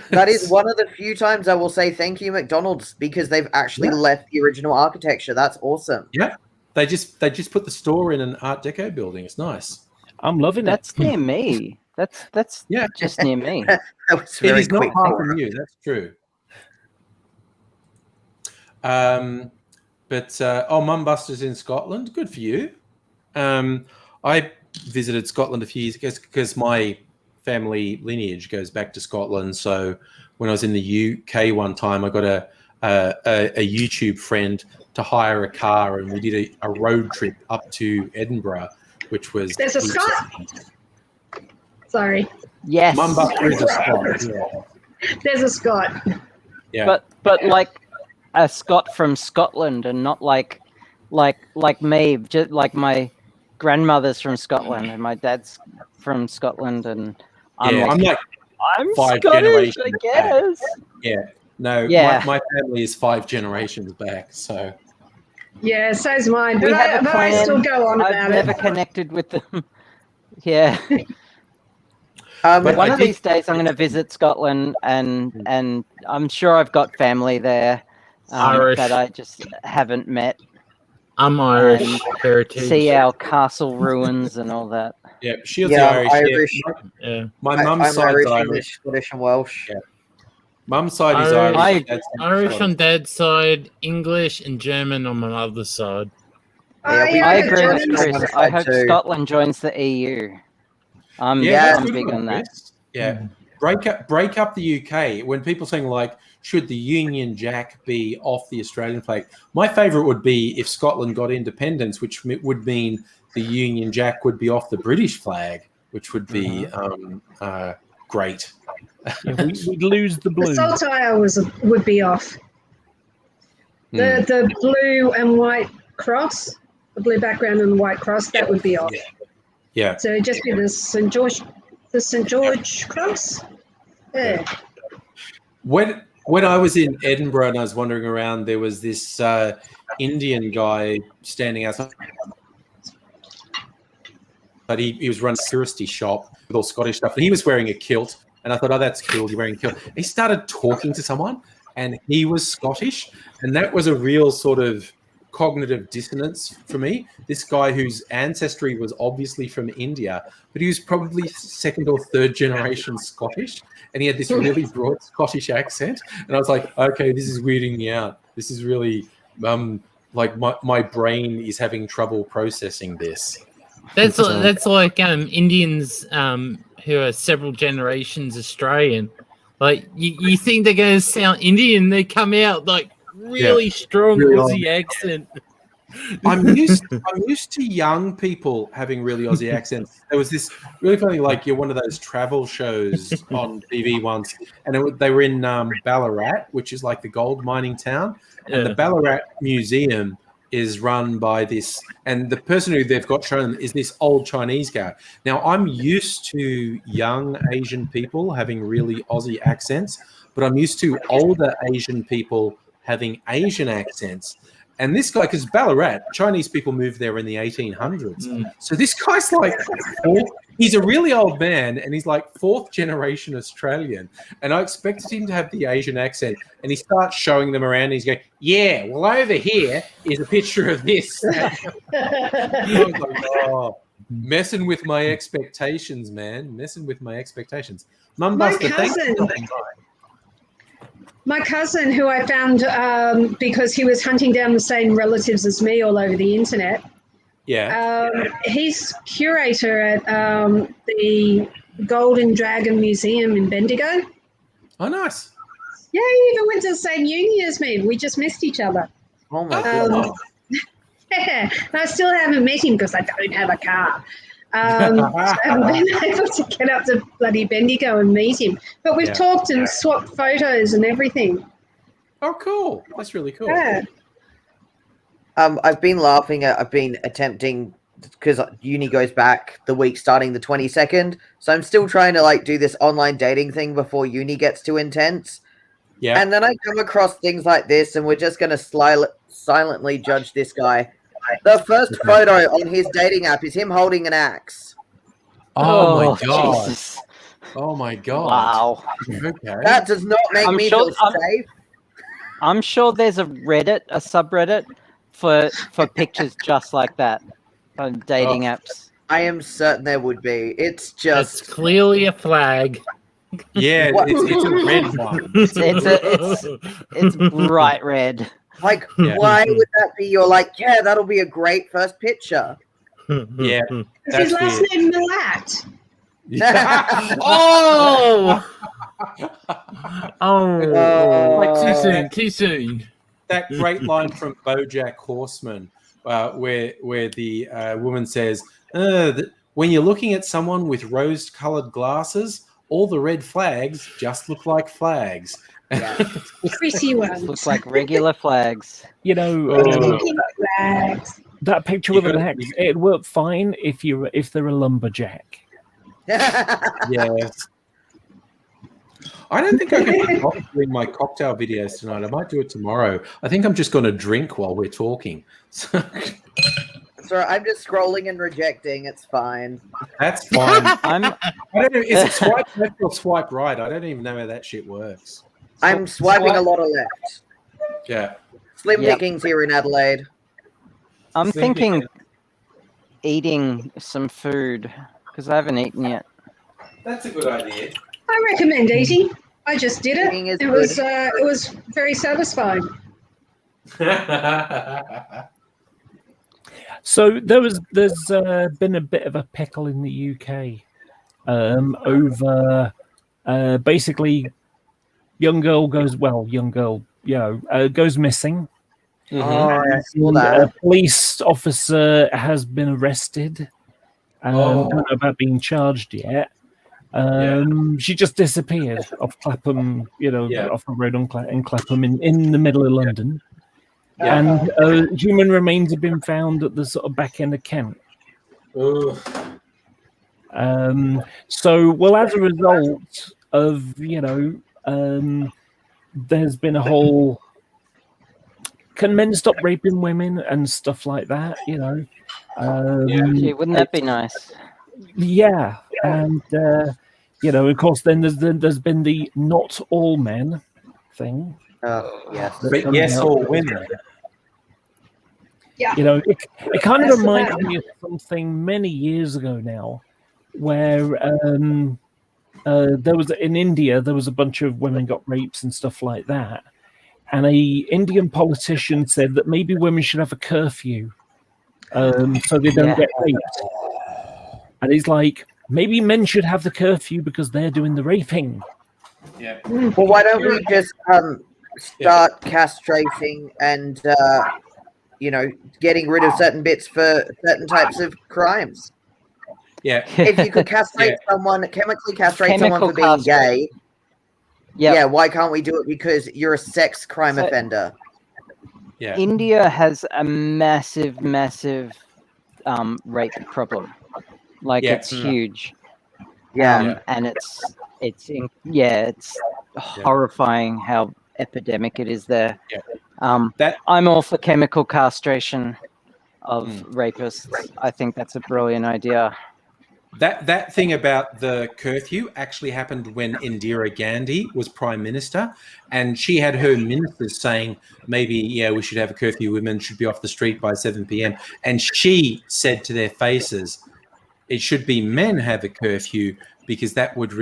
That is one of the few times I will say thank you, McDonald's, because they've actually left the original architecture. That's awesome. Yeah. They just put the store in an Art Deco building. It's nice. I'm loving it. That's near me. That's just near me. That was It very is not quick. far from you. That's true. Mum Buster's in Scotland. Good for you. I visited Scotland a few years ago because my family lineage goes back to Scotland. So when I was in the UK one time, I got a YouTube friend to hire a car, and we did a road trip up to Edinburgh, which was... There's a Scot. Sorry. Yes. Mum Buster is a Scot. Yeah. There's a Scot. Yeah. But like a Scot from Scotland, and not like me, just like my grandmother's from Scotland and my dad's from Scotland, and I'm five Scottish, generations I guess. back. Yeah. No, Yeah. my family is 5 generations back, so... Yeah, so's mine. We But have a I still plan. go on I've about never it. connected with them. Yeah. But One of these days, I'm going to visit Scotland, and I'm sure I've got family there Irish. that I just haven't met. I'm Irish And heritage. see our castle ruins and all that. Yeah, Shield's yeah, Irish. I'm Irish. Yeah. My mum's I'm side's Irish, Irish. English, Scottish, and Welsh. Yeah. Mum's side is Irish. Irish. Dad's Irish Scottish. on dad's side, English and German on my mother's side. Yeah, I agree with Germans. Chris. I hope Too. Scotland joins the EU. I'm that's good big one, on that. Chris. Yeah. Break up the UK. When people saying like, should the Union Jack be off the Australian flag? My favourite would be if Scotland got independence, which would mean the Union Jack would be off the British flag, which would be great. Yeah, we'd lose the blue. The saltire would be off. The blue and white cross, the blue background and the white cross, that would be off. Yeah. So it'd just be the St. George cross. Yeah. When I was in Edinburgh and I was wandering around, there was this Indian guy standing outside. But he was running a touristy shop with all Scottish stuff, and he was wearing a kilt. And I thought, oh, that's cool, you're wearing a kilt. He started talking to someone, and he was Scottish, and that was a real sort of cognitive dissonance for me. This guy whose ancestry was obviously from India, but he was probably 2nd or 3rd generation Scottish, and he had this really broad Scottish accent. And I was like, okay, this is weirding me out. This is really like my brain is having trouble processing this. That's like Indians who are several generations Australian. Like you think they're going to sound Indian, they come out like really strong Aussie accent. I'm used to young people having really Aussie accents. There was this really funny, like you're one of those travel shows on TV once, and they were in Ballarat, which is like the gold mining town, and the Ballarat Museum is run by this, and the person who they've got shown is this old Chinese guy. Now, I'm used to young Asian people having really Aussie accents, but I'm used to older Asian people having Asian accents. And this guy, because Ballarat, Chinese people moved there in the 1800s. So this guy's like, he's a really old man, and he's like 4th generation Australian. And I expected him to have the Asian accent. And he starts showing them around, and he's going, yeah, well, over here is a picture of this. I was like, oh, messing with my expectations, man. Messing with my expectations. Mum My Buster, thanks for cousin. coming by. My cousin, who I found because he was hunting down the same relatives as me all over the internet. Yeah. He's curator at the Golden Dragon Museum in Bendigo. Oh, nice. Yeah, he even went to the same uni as me. We just missed each other. Oh my god. Yeah, I still haven't met him because I don't have a car. So I haven't been able to get up to bloody Bendigo and meet him. But we've talked and swapped photos and everything. Oh, cool. That's really cool. Yeah. I've been attempting, because uni goes back the week starting the 22nd, so I'm still trying to like do this online dating thing before uni gets too intense. Yeah. And then I come across things like this, and we're just going to silently judge this guy. The first photo on his dating app is him holding an axe. Oh my god. Jesus. Oh my god. Wow. Okay. That does not make me feel safe. I'm sure there's a subreddit for pictures just like that on dating apps. I am certain there would be. It's just It's clearly a flag. Yeah, it's a red one. It's bright red. like, why would that be? You're like, yeah, that'll be a great first picture. Yeah. Is his last name Milat? Oh! Like Too soon. That great line from BoJack Horseman, where the woman says, "When you're looking at someone with rose-colored glasses, all the red flags just look like flags." Pretty ones. Looks like regular flags. You know, Flags. that picture with an axe, it'd work fine if they're a lumberjack. Yes. I don't think I can stop doing my cocktail videos tonight. I might do it tomorrow. I think I'm just going to drink while we're talking. So I'm just scrolling and rejecting. It's fine. that's fine. I'm I don't know. Is it swipe left or swipe right? I don't even know how that shit works. I'm swiping a lot of left. Yeah. Slim Yep. pickings here in Adelaide. I'm thinking eating some food because I haven't eaten yet. That's a good idea. I recommend eating. I just did it. Eating is It was very satisfying. So there's been a bit of a pickle in the UK over basically young girl goes missing. I saw And that. a police officer has been arrested. Don't know about being charged yet. She just disappeared off Clapham, off the road in Clapham in the middle of London. Yeah. And human remains have been found at the sort of back end of Kent. So, as a result of, there's been a whole, can men stop raping women and stuff like that, Gee, wouldn't that be nice? Yeah, and of course, then there's been the not all men thing. Yes. But yes, all women. Yeah. It kind of That's reminds about- me of something many years ago now, where there was in India there was a bunch of women got rapes and stuff like that, and a Indian politician said that maybe women should have a curfew, so they don't get raped. And he's like, maybe men should have the curfew because they're doing the raping. Yeah. Well, why don't we just start castrating and getting rid of certain bits for certain types of crimes? Yeah. If you could castrate someone, chemically castrate someone for being gay, why can't we do it because you're a sex crime offender? Yeah. India has a massive rape problem. Like it's huge. And it's horrifying how epidemic it is there. I'm all for chemical castration of rapists. I think that's a brilliant idea. That thing about the curfew actually happened when Indira Gandhi was Prime Minister, and she had her ministers saying maybe we should have a curfew, women should be off the street by 7 p.m. and she said to their faces, it should be men have a curfew because that would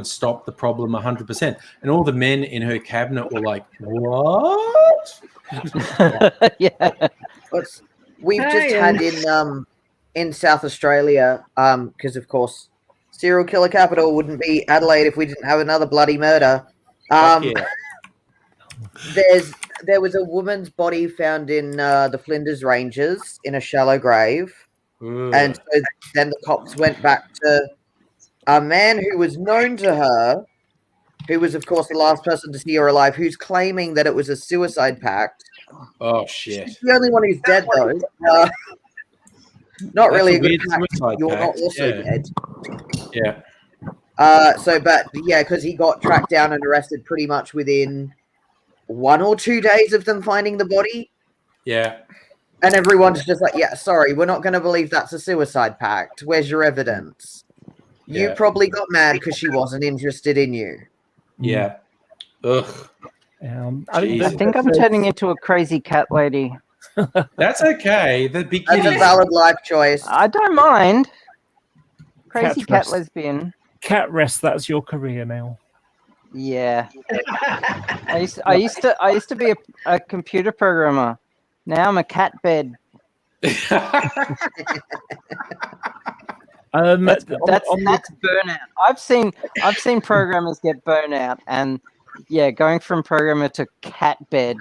stop the problem 100%. And all the men in her cabinet were like, what? Yeah. We've just had in South Australia, because of course serial killer capital wouldn't be Adelaide if we didn't have another bloody murder. There was a woman's body found in the Flinders Ranges in a shallow grave. And so then the cops went back to a man who was known to her, who was, of course, the last person to see her alive, who's claiming that it was a suicide pact. Oh, shit. She's the only one who's dead, though. Not really a good pact. You're not also dead. Yeah. Because he got tracked down and arrested pretty much within 1 or 2 days of them finding the body. Yeah. And everyone's just like, yeah, sorry, we're not going to believe that's a suicide pact. Where's your evidence? You probably got mad because she wasn't interested in you. Yeah. Ugh. I think I'm turning into a crazy cat lady. That's okay. That's a valid life choice. I don't mind. Crazy cat lesbian. Cat rest. That's your career now. Yeah. I used to be a computer programmer. Now I'm a cat bed. That's burnout. I've seen programmers get burnout, and going from programmer to cat bed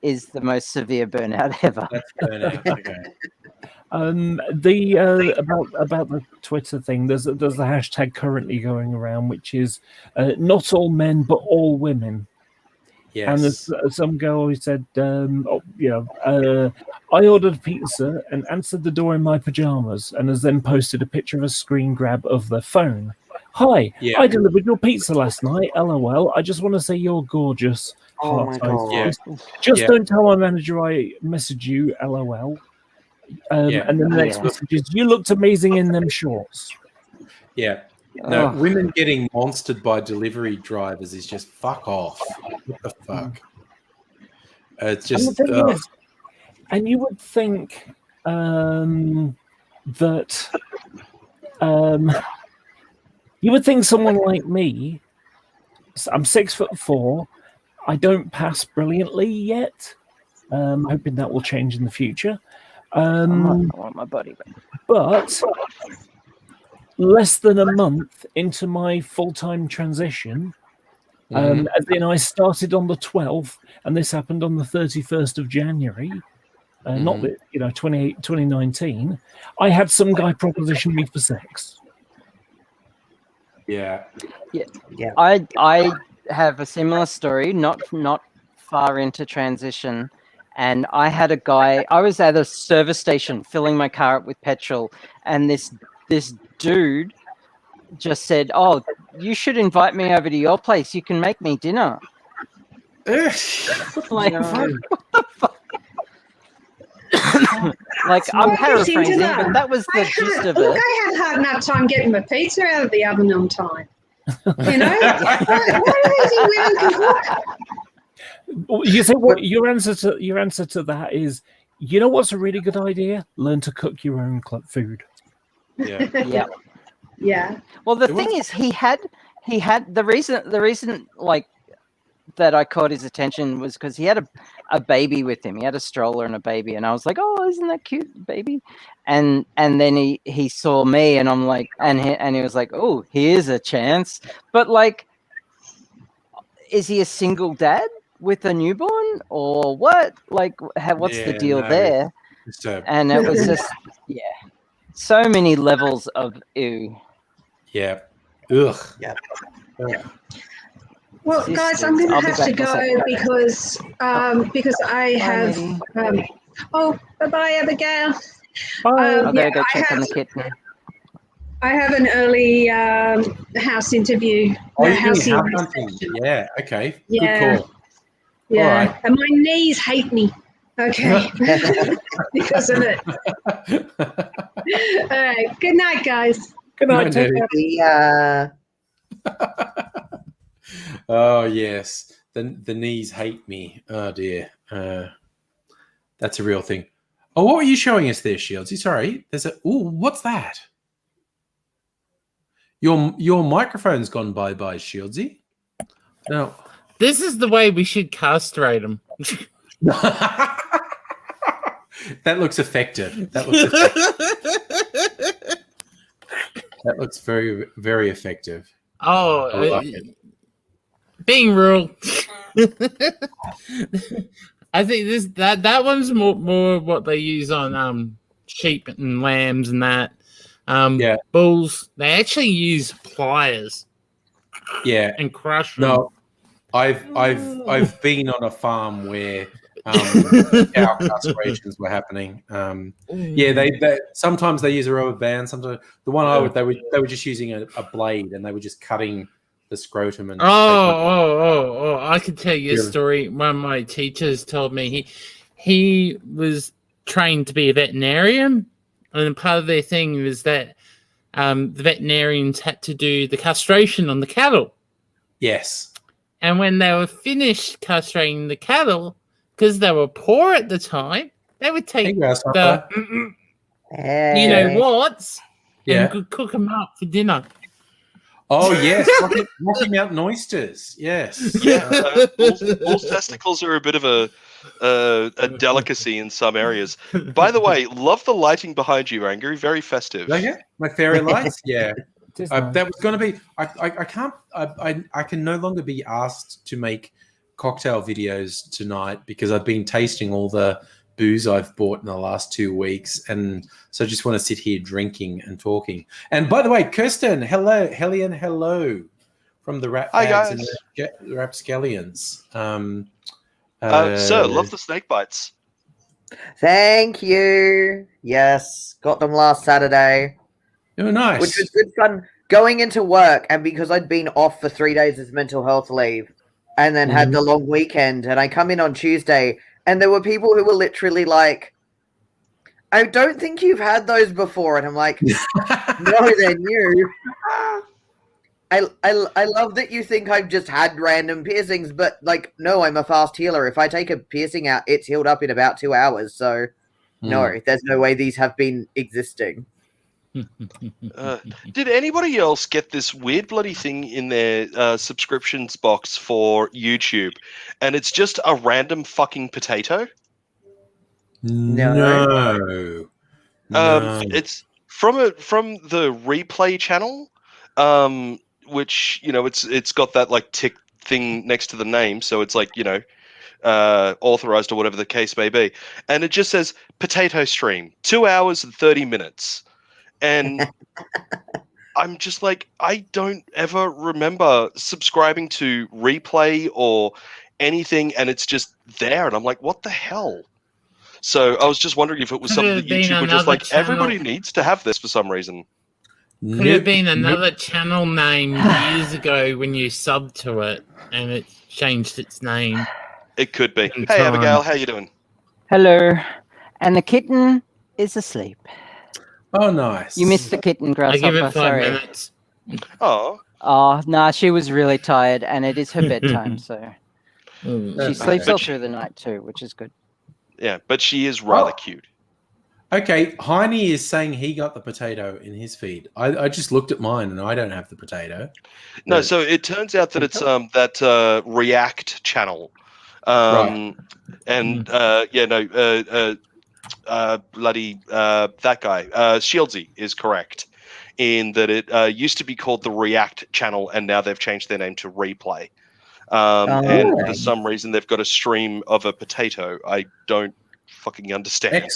is the most severe burnout ever. That's burnout. Okay. About the Twitter thing, there's the hashtag currently going around, which is not all men but all women. Yes. And there's some girl who said, I ordered pizza and answered the door in my pajamas, and has then posted a picture of a screen grab of their phone. Hi, I delivered your pizza last night. LOL. I just want to say you're gorgeous. Oh my God. Yeah. Just don't tell my manager I messaged you. LOL. And then the next message is, you looked amazing in them shorts. Yeah. No, women getting monstered by delivery drivers is just fuck off. What the fuck? It's just. And you would think that someone like me, I'm 6'4", I don't pass brilliantly yet. Hoping that will change in the future. I want my body back. But less than a month into my full-time transition, as in I started on the 12th, and this happened on the 31st of January, 2019, I had some guy proposition me for sex. Yeah. I have a similar story, not far into transition. And I had a guy, I was at a service station filling my car up with petrol, and this dude just said, "Oh, you should invite me over to your place. You can make me dinner." What the fuck? I'm paraphrasing, but that was the gist of it. Look, I had hard enough time getting my pizza out of the oven on time. You know? Why do they think women can cook? You think what your answer to that is? You know what's a really good idea? Learn to cook your own food. Yeah. Yeah. Well, the thing is, he had the reason like that I caught his attention was because he had a baby with him. He had a stroller and a baby, and I was like, "Oh, isn't that cute, baby?" And then he saw me, and I'm like, and he was like, "Oh, here's a chance." But like, is he a single dad with a newborn or what? Like, what's the deal there? And it was just, so many levels of ew. Yeah. Ugh. Yeah. Well, guys, I'm going to have to go because I have. Bye-bye, Abigail. Bye. I better go check on the kitten. I have an early house interview. Oh, you're doing house hunting? Yeah. Okay. Yeah. Good call. Yeah, right. And my knees hate me. Okay, because of it. All right. Good night, guys. Good night. Take care. Oh yes, the knees hate me. Oh dear, that's a real thing. Oh, what were you showing us there, Shieldsy? Sorry, there's a. Oh, what's that? Your microphone's gone bye-bye, Shieldsy. No. This is the way we should castrate them. That looks effective. That looks very, very effective. Oh, I like it. Being rural. I think that one's more what they use on sheep and lambs and that. Bulls, they actually use pliers. Yeah. And crush them. No, I've been on a farm where cow castrations were happening. They sometimes they use a rubber band. Sometimes the one they were just using a blade and they were just cutting the scrotum and. I could tell you a story. One of my teachers told me he was trained to be a veterinarian, and part of their thing was that the veterinarians had to do the castration on the cattle. Yes. And when they were finished castrating the cattle, because they were poor at the time, they would take the you know what, and cook them up for dinner. Oh yes, Rocky Mountain oysters. Yes. Yeah. Bull's testicles are a bit of a delicacy in some areas. By the way, love the lighting behind you, Angry. Very festive. Okay, my fairy lights. Yeah. That was going to be. I can't. I can no longer be asked to make cocktail videos tonight because I've been tasting all the booze I've bought in the last 2 weeks, and so I just want to sit here drinking and talking. And by the way, Kirsten, hello, Hellion, hello from the Rat Bags and the Rapscallions. Sir, love the snake bites. Thank you. Yes, got them last Saturday. Oh, nice. Which was good fun going into work, and because I'd been off for 3 days as mental health leave and then had the long weekend, and I come in on Tuesday and there were people who were literally like, I don't think you've had those before. And I'm like, no, they're new. I love that you think I've just had random piercings, but like, no, I'm a fast healer. If I take a piercing out, it's healed up in about 2 hours. So no, there's no way these have been existing. Did anybody else get this weird bloody thing in their subscriptions box for YouTube, and it's just a random fucking potato? No. It's from the replay channel, which it's got that like tick thing next to the name, so it's like authorized or whatever the case may be, and it just says potato stream 2 hours and 30 minutes. And I'm just like, I don't ever remember subscribing to replay or anything, and it's just there. And I'm like, what the hell? So I was just wondering if it was something that YouTube were just like, everybody needs to have this for some reason. Could have been another channel name years ago when you subbed to it, and it changed its name. It could be. Hey, Abigail, how you doing? Hello. And the kitten is asleep. Oh, nice. You missed the kitten, Grasshopper. I give it 5 minutes. Oh. Oh, no, she was really tired, and it is her bedtime, so she sleeps all through the night too, which is good. Yeah, but she is rather cute. Okay, Heine is saying he got the potato in his feed. I just looked at mine, and I don't have the potato. No, so it turns out that it's that React channel. Right. And that guy, Shieldsy, is correct in that it used to be called the React channel, and now they've changed their name to Replay. And for some reason, they've got a stream of a potato. I don't fucking understand.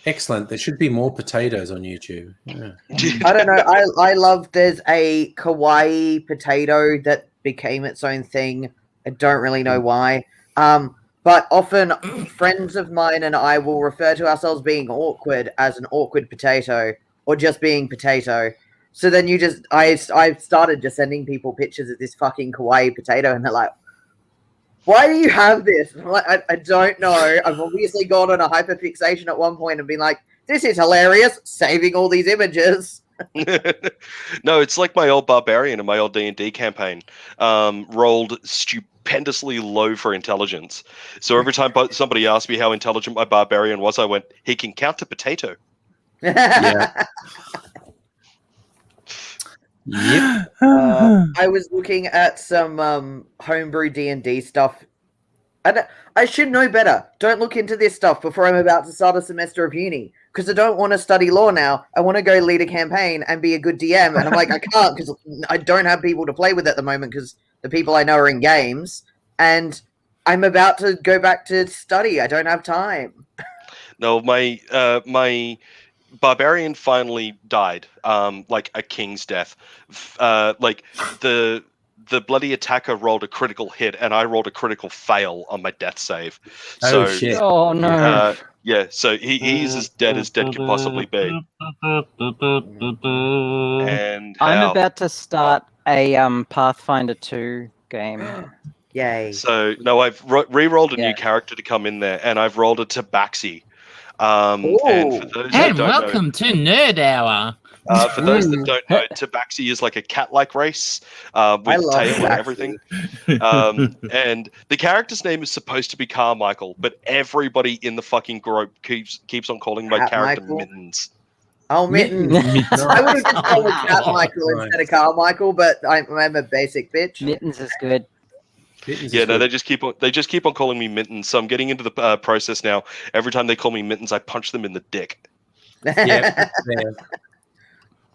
Excellent. There should be more potatoes on YouTube. Yeah. I don't know. I love there's a kawaii potato that became its own thing. I don't really know why. But often friends of mine and I will refer to ourselves being awkward as an awkward potato or just being potato. So then I've started just sending people pictures of this fucking kawaii potato, and they're like, why do you have this? I'm like, I don't know. I've obviously gone on a hyperfixation at one point and been like, this is hilarious, saving all these images. No, it's like my old barbarian in my old D&D campaign rolled stupendously low for intelligence. So every time somebody asked me how intelligent my barbarian was, I went, he can count a potato. Yeah. Yep. I was looking at some homebrew D&D stuff. And I should know better. Don't look into this stuff before I'm about to start a semester of uni. Because I don't want to study law now. I want to go lead a campaign and be a good DM. And I'm like, I can't because I don't have people to play with at the moment because the people I know are in games. And I'm about to go back to study. I don't have time. No, my barbarian finally died, like a king's death. Like the bloody attacker rolled a critical hit, and I rolled a critical fail on my death save. So, shit! Oh no! Yeah, so he's as dead can possibly be. And I'm about to start a Pathfinder 2 game. Yay! So no, I've re-rolled a new character to come in there, and I've rolled a Tabaxi. And for those that don't welcome to Nerd Hour. For those that don't know, Tabaxi is like a cat-like race with tail and everything. And the character's name is supposed to be Carmichael, but everybody in the fucking group keeps on calling my character Mittens. Oh, Mittens. I would have just called him Cat Michael instead of Carmichael, but I'm a basic bitch. Mittens is good. Yeah, no, they just keep on calling me Mittens. So I'm getting into the process now. Every time they call me Mittens, I punch them in the dick. Yeah.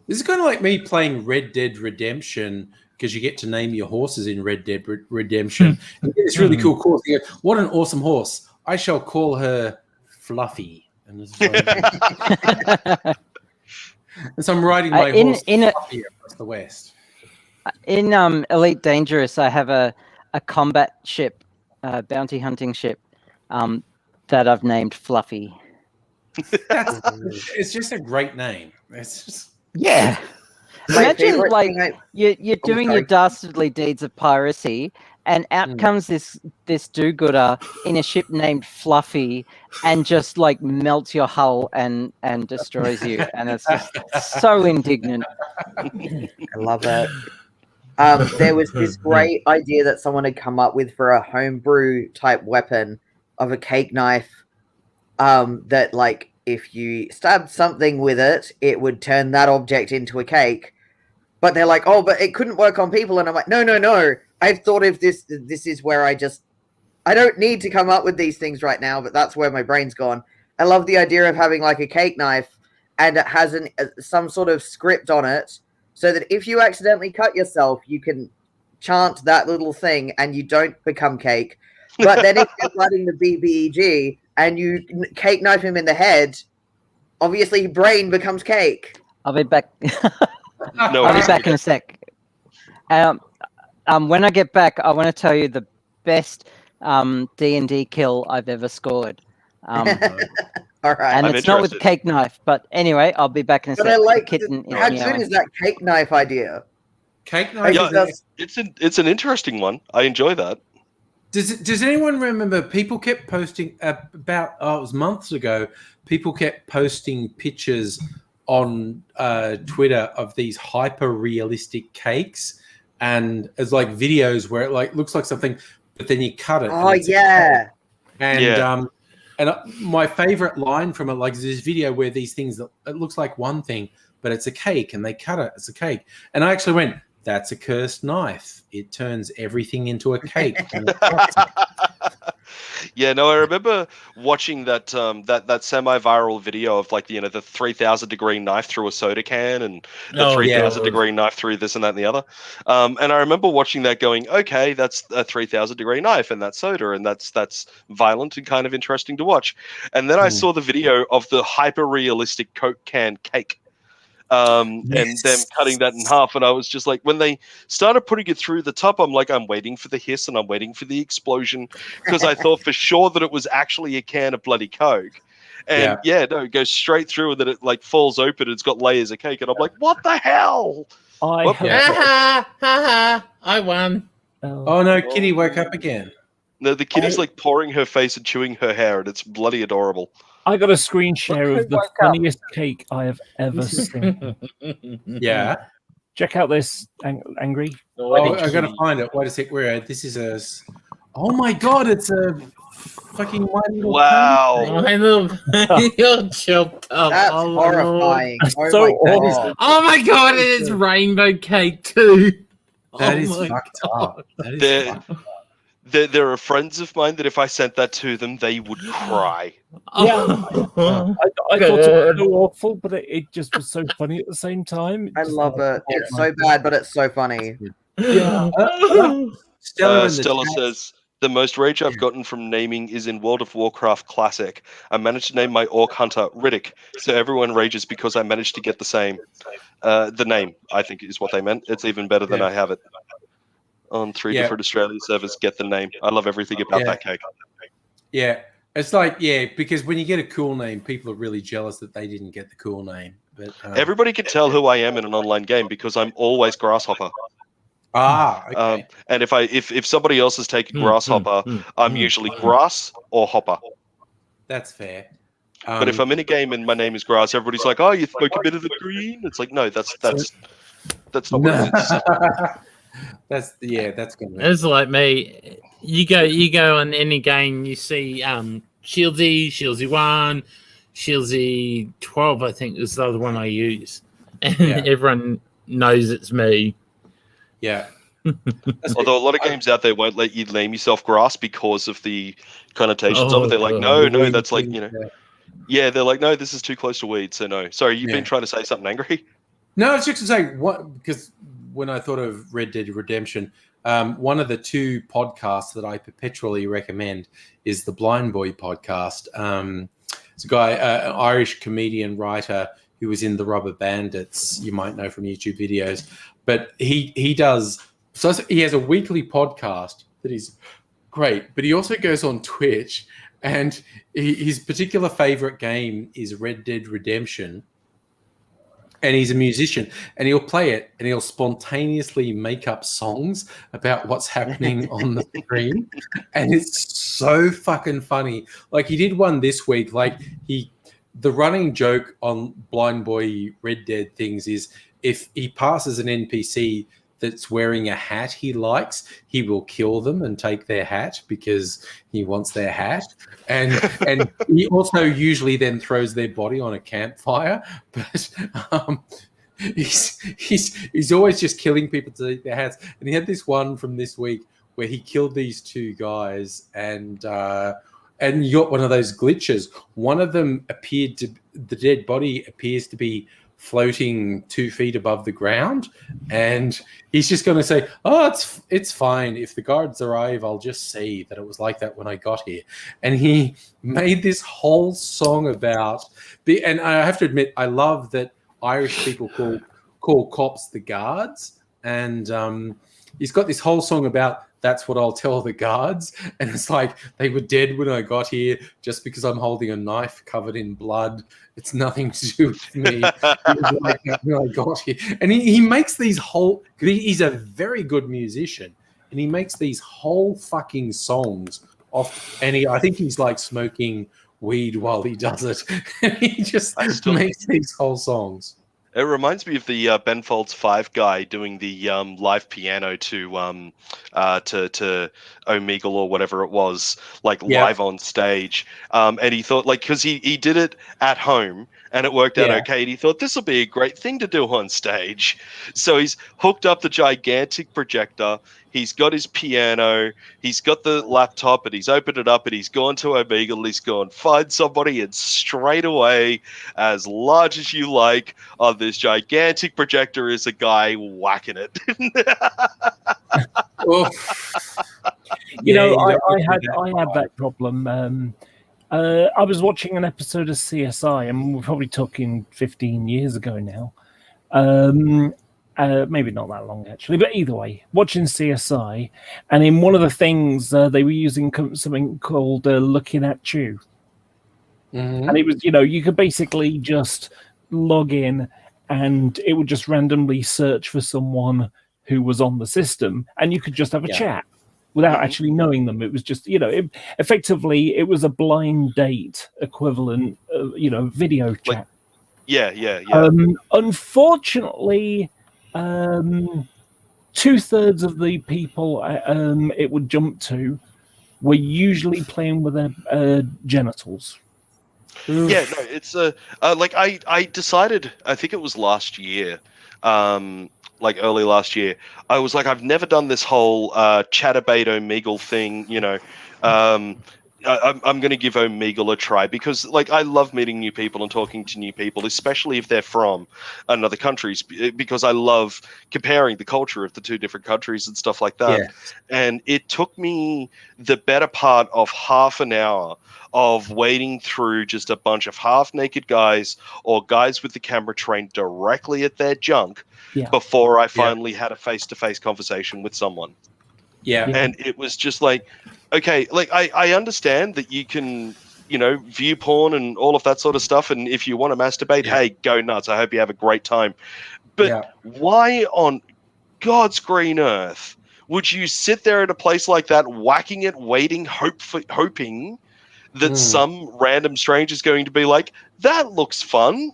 This is kind of like me playing Red Dead Redemption because you get to name your horses in Red Dead Redemption. And you get this really cool course. You go, what an awesome horse! I shall call her Fluffy. And, this is like, and so I'm riding my horse Fluffy across the west. In Elite Dangerous, I have a combat ship, bounty hunting ship, that I've named Fluffy. It's just a great name. It's just... Yeah. Imagine like you're doing your dastardly deeds of piracy, and out comes this do-gooder in a ship named Fluffy, and just like melts your hull and destroys you, and it's just so indignant. I love that. There was this great idea that someone had come up with for a homebrew type weapon of a cake knife, that like if you stabbed something with it, it would turn that object into a cake. But they're like, oh, but it couldn't work on people. And I'm like, no. I've thought of this. This is where I don't need to come up with these things right now, but that's where my brain's gone. I love the idea of having like a cake knife and it has some sort of script on it so that if you accidentally cut yourself, you can chant that little thing and you don't become cake. But then if you're writing the BBEG and you cake knife him in the head, obviously brain becomes cake. I'll be back. No, I'll be back in a sec. When I get back, I want to tell you the best D&D kill I've ever scored. All right. And it's not with cake knife, but anyway, I'll be back in a sec. But I like how good is that cake knife idea? Cake knife? Yeah, it's an interesting one. I enjoy that. Does anyone remember people kept posting about, it was months ago, people kept posting pictures on Twitter of these hyper realistic cakes, and it's like videos where it like looks like something, but then you cut it. Oh yeah. And my favorite line from it, like this video where these things, it looks like one thing, but it's a cake, and they cut it. It's a cake, and I actually went, "That's a cursed knife. It turns everything into a cake." Yeah, no, I remember watching that that semi-viral video of like the 3,000-degree knife through a soda can and the 3,000-degree knife through this and that and the other. And I remember watching that going, okay, that's a 3,000-degree knife and that's soda, and that's violent and kind of interesting to watch. And then I saw the video of the hyper-realistic Coke can cake. And them cutting that in half, and I was just like, when they started putting it through the top, I'm like, I'm waiting for the hiss and I'm waiting for the explosion, because I thought for sure that it was actually a can of bloody Coke. And no, it goes straight through, and then it like falls open and it's got layers of cake, and I'm like, what the hell? I won. Oh no, Kitty woke up again. No, the kitty's like pouring her face and chewing her hair, and it's bloody adorable. I got a screen share of the funniest cake I have ever seen. Yeah. Check out this, Angry. Oh, I got to find it. Wait a sec. This is Oh my god, it's a fucking My Little Wow. My little you're chopped up. That's Oh, Lord. horrifying. Oh So my awful. god. Oh my god, it is rainbow cake too. That Oh is my fucked God. up. That is There, fucked up. there are friends of mine that if I sent that to them, they would cry. Yeah. Oh, I thought it was God. so awful, but it just was so funny at the same time. I love it. It's so bad, but it's so funny. Yeah. Stella in the Stella chat. says, the most rage I've gotten from naming is in World of Warcraft Classic. I managed to name my Orc Hunter Riddick, so everyone rages because I managed to get the same. The name, I think, is what they meant. It's even better than I have it. On 3 different Australian servers, get the name. I love everything about that cake. Yeah. It's like, because when you get a cool name, people are really jealous that they didn't get the cool name. But everybody can tell who I am in an online game because I'm always Grasshopper. Okay. And if somebody else has taken Grasshopper, I'm usually Grass or Hopper. That's fair. But if I'm in a game and my name is Grass, everybody's like, "Oh, you smoke a bit of the green." It's like, no, that's not what it is. That's gonna be. It's like me. You go on any game, you see Shieldsy 1, Shieldsy 12, I think is the other one I use. And everyone knows it's me. Yeah. Although a lot of games out there won't let you name yourself Grass because of the connotations of it. They're like, no, that's like, yeah, they're like, no, this is too close to weed, so no. Sorry, you've been trying to say something angry? No, I was just going to say, because when I thought of Red Dead Redemption, one of the 2 podcasts that I perpetually recommend is the Blind Boy podcast. It's a guy, an Irish comedian writer who was in the Rubber Bandits, you might know from YouTube videos. But he does, so he has a weekly podcast that is great, but he also goes on Twitch, and his particular favorite game is Red Dead Redemption. And he's a musician, and he'll play it, and he'll spontaneously make up songs about what's happening on the screen, and it's so fucking funny. Like, he did one this week. Like, the running joke on Blind Boy Red Dead things is if he passes an NPC that's wearing a hat he likes, he will kill them and take their hat because he wants their hat. And he also usually then throws their body on a campfire. But he's always just killing people to eat their hats. And he had this one from this week where he killed these 2 guys, and you got one of those glitches. One of them the dead body appears to be floating 2 feet above the ground, and he's just going to say, "Oh, it's fine. If the guards arrive, I'll just say that it was like that when I got here." And he made this whole song about. And I have to admit, I love that Irish people call cops the guards, and he's got this whole song about. That's what I'll tell the guards. And it's like, they were dead when I got here just because I'm holding a knife covered in blood. It's nothing to do with me. Like when I got here. And he makes these whole... He's a very good musician. And he makes these whole fucking songs off... And I think he's like smoking weed while he does it. And he just makes these whole songs. It reminds me of the Ben Folds 5 guy doing the live piano to Omegle or whatever it was, live on stage. And he thought, because he did it at home and it worked out okay, and he thought this will be a great thing to do on stage. So he's hooked up the gigantic projector. He's got his piano, he's got the laptop, and he's opened it up, and he's gone to Omegle, and he's gone, find somebody, and straight away, as large as you like, on this gigantic projector is a guy whacking it. I had that problem. I was watching an episode of CSI, and we're probably talking 15 years ago now. Maybe not that long, actually, but either way, watching CSI, and in one of the things they were using something called Looking at You. Mm-hmm. And it was, you could basically just log in and it would just randomly search for someone who was on the system, and you could just have a chat without actually knowing them. It was just, effectively, it was a blind date equivalent, video chat. Yeah. Unfortunately, 2/3 of the people it would jump to were usually playing with their genitals. Yeah, no, it's like I decided, I think it was last year, like early last year, I was like, I've never done this whole chatterbait Omegle thing, you know. I'm going to give Omegle a try because, like, I love meeting new people and talking to new people, especially if they're from another countries, because I love comparing the culture of the two different countries and stuff like that. Yes. And it took me the better part of half an hour of wading through just a bunch of half-naked guys or guys with the camera trained directly at their junk before I finally had a face-to-face conversation with someone. Yeah. And it was just like, okay, like I understand that you can, you know, view porn and all of that sort of stuff. And if you want to masturbate, hey, go nuts. I hope you have a great time. But why on God's green earth would you sit there at a place like that, whacking it, waiting, hoping that some random stranger is going to be like, that looks fun?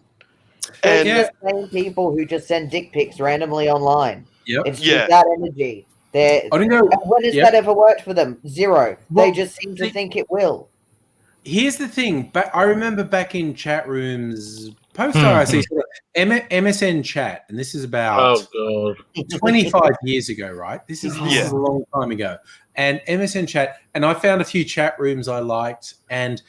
And the same people who just send dick pics randomly online. Yep. It's just that energy. I don't know. When has that ever worked for them? Zero. Well, they just seem to think it will. Here's the thing. I remember back in chat rooms, post-IRC, MSN chat, and this is about 25 years ago, right? This is a long time ago. And MSN chat, and I found a few chat rooms I liked, and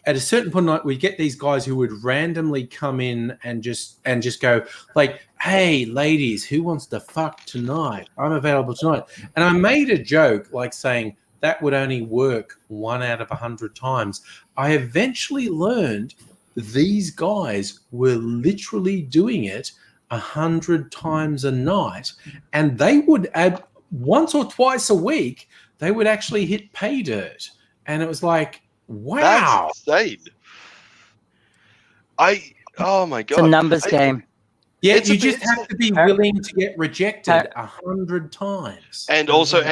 at a certain point in the night, we'd get these guys who would randomly come in and just go like, hey, ladies, who wants to fuck tonight? I'm available tonight. And I made a joke like saying that would only work 1 out of 100 times. I eventually learned these guys were literally doing it 100 times a night. And they would add once or twice a week, they would actually hit pay dirt. And it was like, wow. That's insane. Oh my God. It's a numbers game. Yeah, you just have to be willing to get rejected 100 times. And also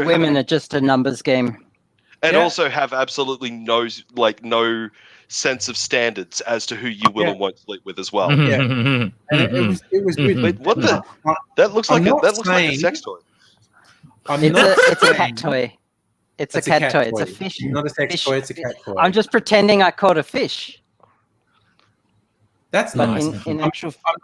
women are just a numbers game. And also have absolutely no sense of standards as to who you will and won't sleep with as well. Yeah. And it was weird. Wait, what the? That looks like a sex toy. It's a cat toy. It's a cat toy. It's a fish. Not a sex toy, it's a cat toy. I'm just pretending I caught a fish. That's nice. In actual fact,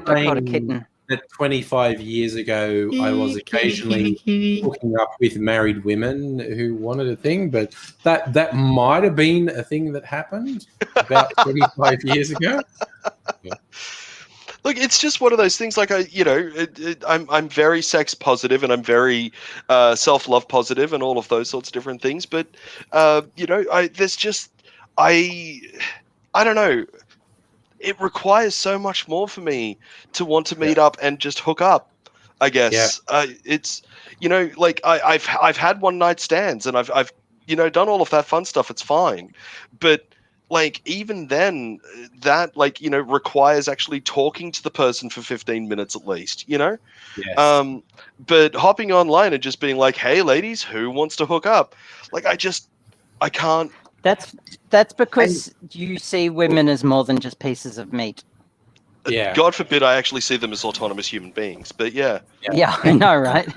I caught a kitten. That 25 years ago, I was occasionally hooking up with married women who wanted a thing, but that might have been a thing that happened about 25 years ago. Yeah. Look, it's just one of those things. Like I'm very sex positive and I'm very self-love positive and all of those sorts of different things. But I don't know. It requires so much more for me to want to meet up and just hook up, I guess. It's, I've had one night stands and I've done all of that fun stuff. It's fine. But like, even then that requires actually talking to the person for 15 minutes at least, Yes. But hopping online and just being like, hey ladies, who wants to hook up? Like, I can't. That's because you see women as more than just pieces of meat. Yeah. God forbid I actually see them as autonomous human beings. But yeah. Yeah, I know, right?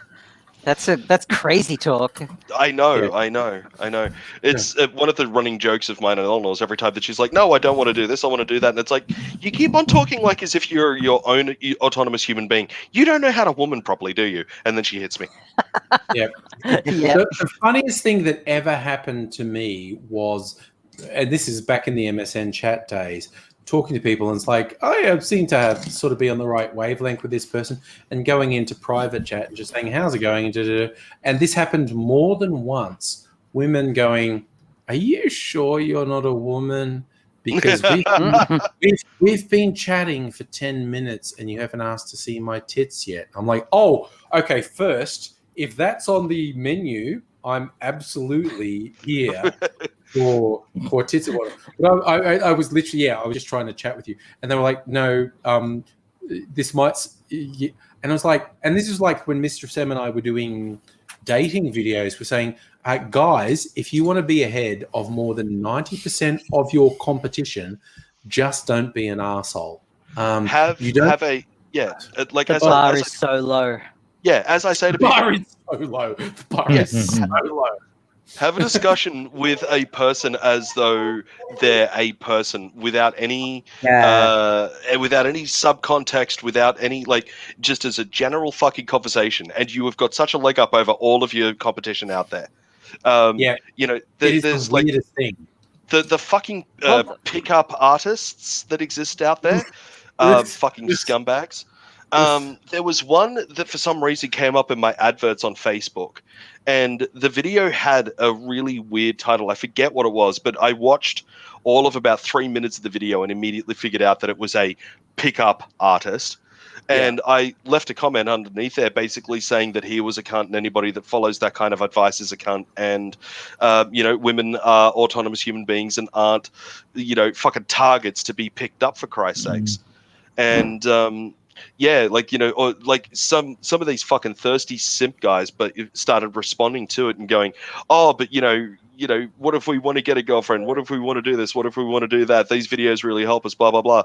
That's crazy talk. I know. It's one of the running jokes of mine and Eleanor's every time that she's like, no, I don't want to do this. I want to do that. And it's like, you keep on talking like as if you're your own autonomous human being. You don't know how to woman properly, do you? And then she hits me. Yeah. The funniest thing that ever happened to me was, and this is back in the MSN chat days, talking to people, and it's like, I seem to have sort of be on the right wavelength with this person, and going into private chat and just saying, how's it going? And this happened more than once. Women going, are you sure you're not a woman? Because we've been chatting for 10 minutes and you haven't asked to see my tits yet. I'm like, oh, okay, first, if that's on the menu, I'm absolutely here for tits. But I was literally, I was just trying to chat with you. And they were like, no, this might, and I was like, and this is like when Mr. Sam and I were doing dating videos, we're saying, guys, if you want to be ahead of more than 90% of your competition, just don't be an arsehole. The bar is so low. Yeah, as I say to people, the bar is so low. The bar is so low. Have a discussion with a person as though they're a person, without any subcontext, without any just as a general fucking conversation, and you have got such a leg up over all of your competition out there. It is there's the weirdest thing. The fucking pickup artists that exist out there, fucking scumbags. There was one that for some reason came up in my adverts on Facebook, and the video had a really weird title. I forget what it was, but I watched all of about 3 minutes of the video and immediately figured out that it was a pickup artist. And I left a comment underneath there basically saying that he was a cunt and anybody that follows that kind of advice is a cunt. And, women are autonomous human beings and aren't, fucking targets to be picked up, for Christ's sakes. And, some of these fucking thirsty simp guys, but started responding to it and going, oh, but, what if we want to get a girlfriend? What if we want to do this? What if we want to do that? These videos really help us, blah, blah, blah.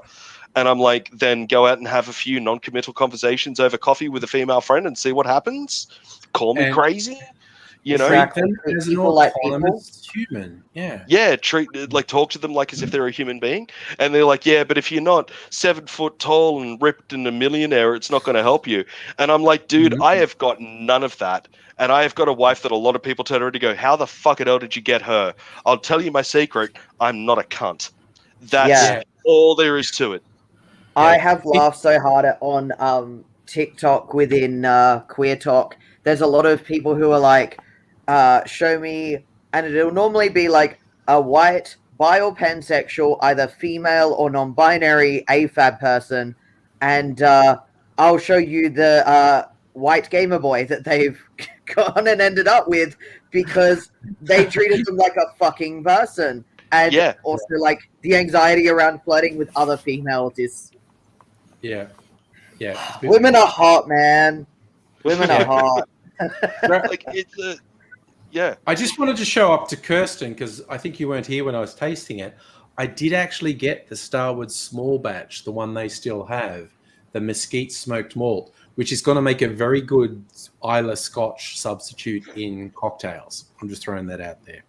And I'm like, then go out and have a few non-committal conversations over coffee with a female friend and see what happens. Call me crazy. Treat them as an autonomous human. Yeah, talk to them like as if they're a human being. And they're like, yeah, but if you're not 7 foot tall and ripped and a millionaire, it's not going to help you. And I'm like, dude, I have got none of that. And I have got a wife that a lot of people turn around to go, how the fuck hell did you get her? I'll tell you my secret. I'm not a cunt. That's all there is to it. I have laughed so hard on TikTok within Queer Talk. There's a lot of people who are like, show me, and it'll normally be like a white, bi or pansexual, either female or non-binary AFAB person, and I'll show you the white gamer boy that they've gone and ended up with because they treated them like a fucking person. And also like the anxiety around flirting with other females is... Women are hot, man. Women are hot. I just wanted to show up to Kirsten because I think you weren't here when I was tasting it. I did actually get the Starwood small batch, the one they still have, the mesquite smoked malt, which is going to make a very good Isla Scotch substitute in cocktails. I'm just throwing that out there.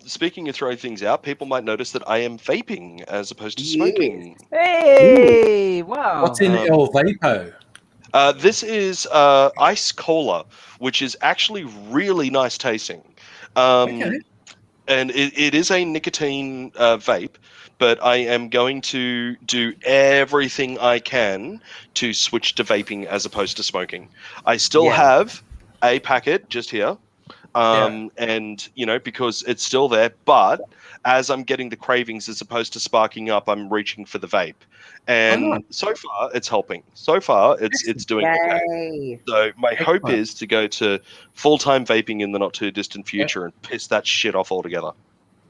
Speaking of throwing things out, people might notice that I am vaping as opposed to smoking. Hey, wow. What's in El Vapo? This is ice cola, which is actually really nice tasting. And it is a nicotine vape, but I am going to do everything I can to switch to vaping as opposed to smoking. I still have a packet just here. And because it's still there, but as I'm getting the cravings as opposed to sparking up, I'm reaching for the vape, and so far it's helping. So far it's doing okay. So my hope is to go to full-time vaping in the not too distant future and piss that shit off altogether.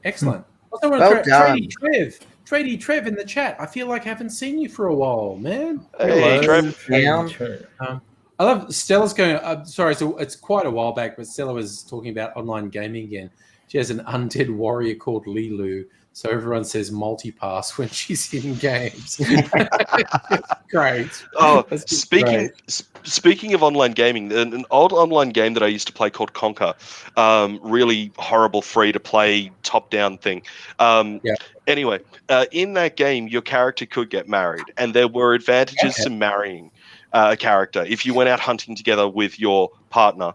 Excellent. Also, Trady Trev in the chat. I feel like I haven't seen you for a while, man. Hey, Trev. I love Stella's going. Sorry, so it's quite a while back, but Stella was talking about online gaming again. She has an undead warrior called Lilu, so everyone says multipass when she's in games. Great. Oh, speaking of online gaming, an old online game that I used to play called Conquer, really horrible free to play top down thing. Anyway, in that game, your character could get married, and there were advantages to marrying a character. If you went out hunting together with your partner,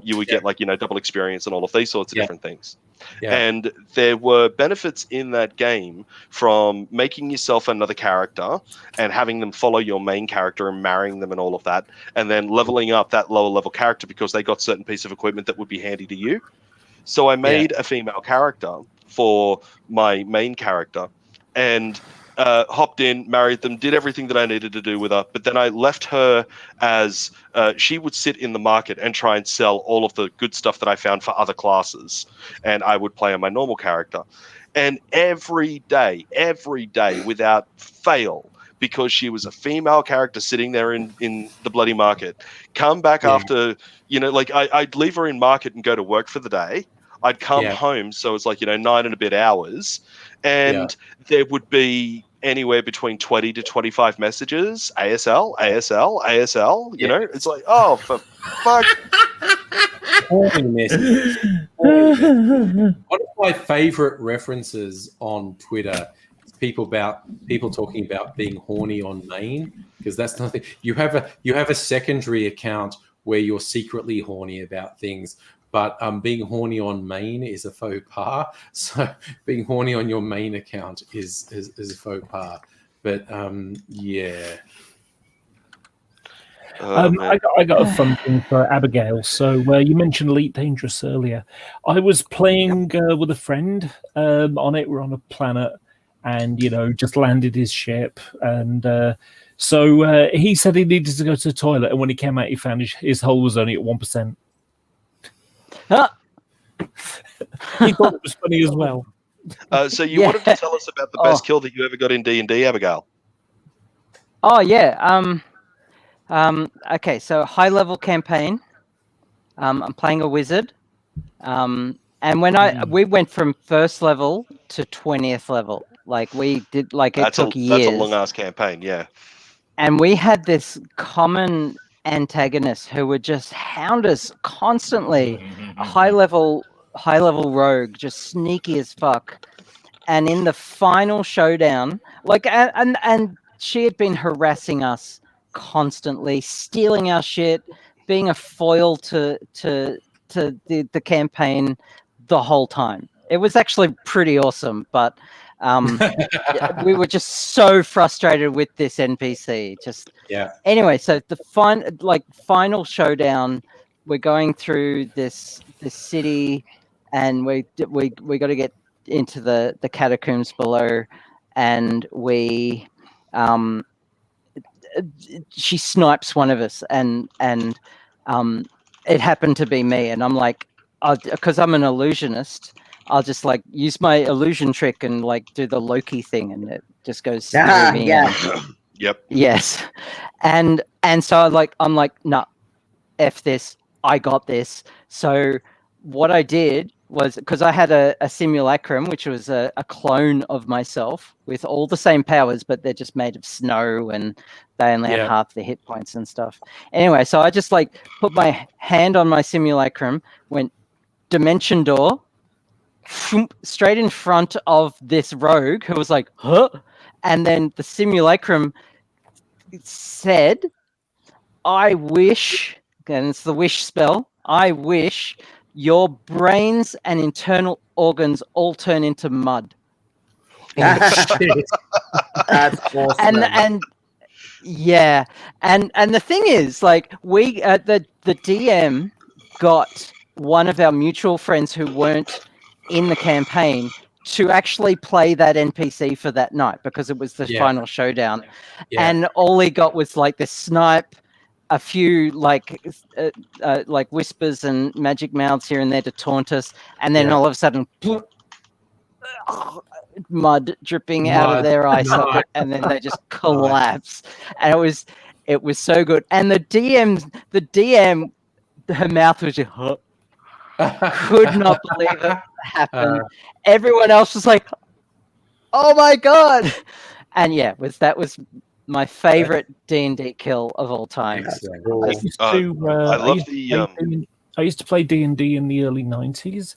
you would get double experience and all of these sorts of different things. And there were benefits in that game from making yourself another character and having them follow your main character and marrying them and all of that, and then leveling up that lower level character because they got certain piece of equipment that would be handy to you. So I made a female character for my main character and hopped in, married them, did everything that I needed to do with her, but then I left her as she would sit in the market and try and sell all of the good stuff that I found for other classes, and I would play on my normal character. And every day, without fail, because she was a female character sitting there in the bloody market, come back after, I'd leave her in market and go to work for the day. I'd come home, so it's 9 and a bit hours, and there would be anywhere between 20 to 25 messages, ASL, it's like, oh, for fuck. Horny messages. One of my favorite references on Twitter is people talking about being horny on main, because that's nothing. You have a secondary account where you're secretly horny about things, but being horny on main is a faux pas. So being horny on your main account is a faux pas. But yeah. I got a fun thing for Abigail. So you mentioned Elite Dangerous earlier. I was playing with a friend on it. We're on a planet, and just landed his ship, and so he said he needed to go to the toilet, and when he came out, he found his hull was only at 1%. He thought it was funny as well. So you wanted to tell us about the best kill that you ever got in D&D, Abigail? Oh yeah. Okay, so high level campaign. I'm playing a wizard. And when we went from first level to 20th level, like we did, like it took years. That's a long ass campaign, yeah. And we had this common antagonist who would just hound us constantly. A high level rogue, just sneaky as fuck. And in the final showdown, like and she had been harassing us constantly, stealing our shit, being a foil to the campaign the whole time. It was actually pretty awesome, but we were just so frustrated with this NPC. Anyway, so the final showdown, we're going through this city, and we got to get into the catacombs below, and we she snipes one of us, and it happened to be me, and I'm like, because I'm an illusionist, I'll just like use my illusion trick and like do the Loki thing, and it just goes through me. Yep. Yes, and so I'm like, no, F this, I got this. So what I did was, because I had a simulacrum, which was a clone of myself with all the same powers, but they're just made of snow, and they only had half the hit points and stuff. Anyway, so I just like put my hand on my simulacrum, went dimension door, straight in front of this rogue who was like, huh? And then the simulacrum said, I wish, and it's the wish spell, I wish your brains and internal organs all turn into mud. That's awesome. And yeah, and the thing is, like, we the DM got one of our mutual friends who weren't in the campaign to actually play that NPC for that night, because it was the final showdown, and all he got was like the snipe, a few like whispers and magic mouths here and there to taunt us, and then all of a sudden, mud dripping out of their eye socket, and then they just collapse. And it was so good. And the DM, her mouth was just could not believe it happened. Everyone else was like, "Oh my god!" And that was my favorite D&D kill of all time. I used to play D&D in the early 90s,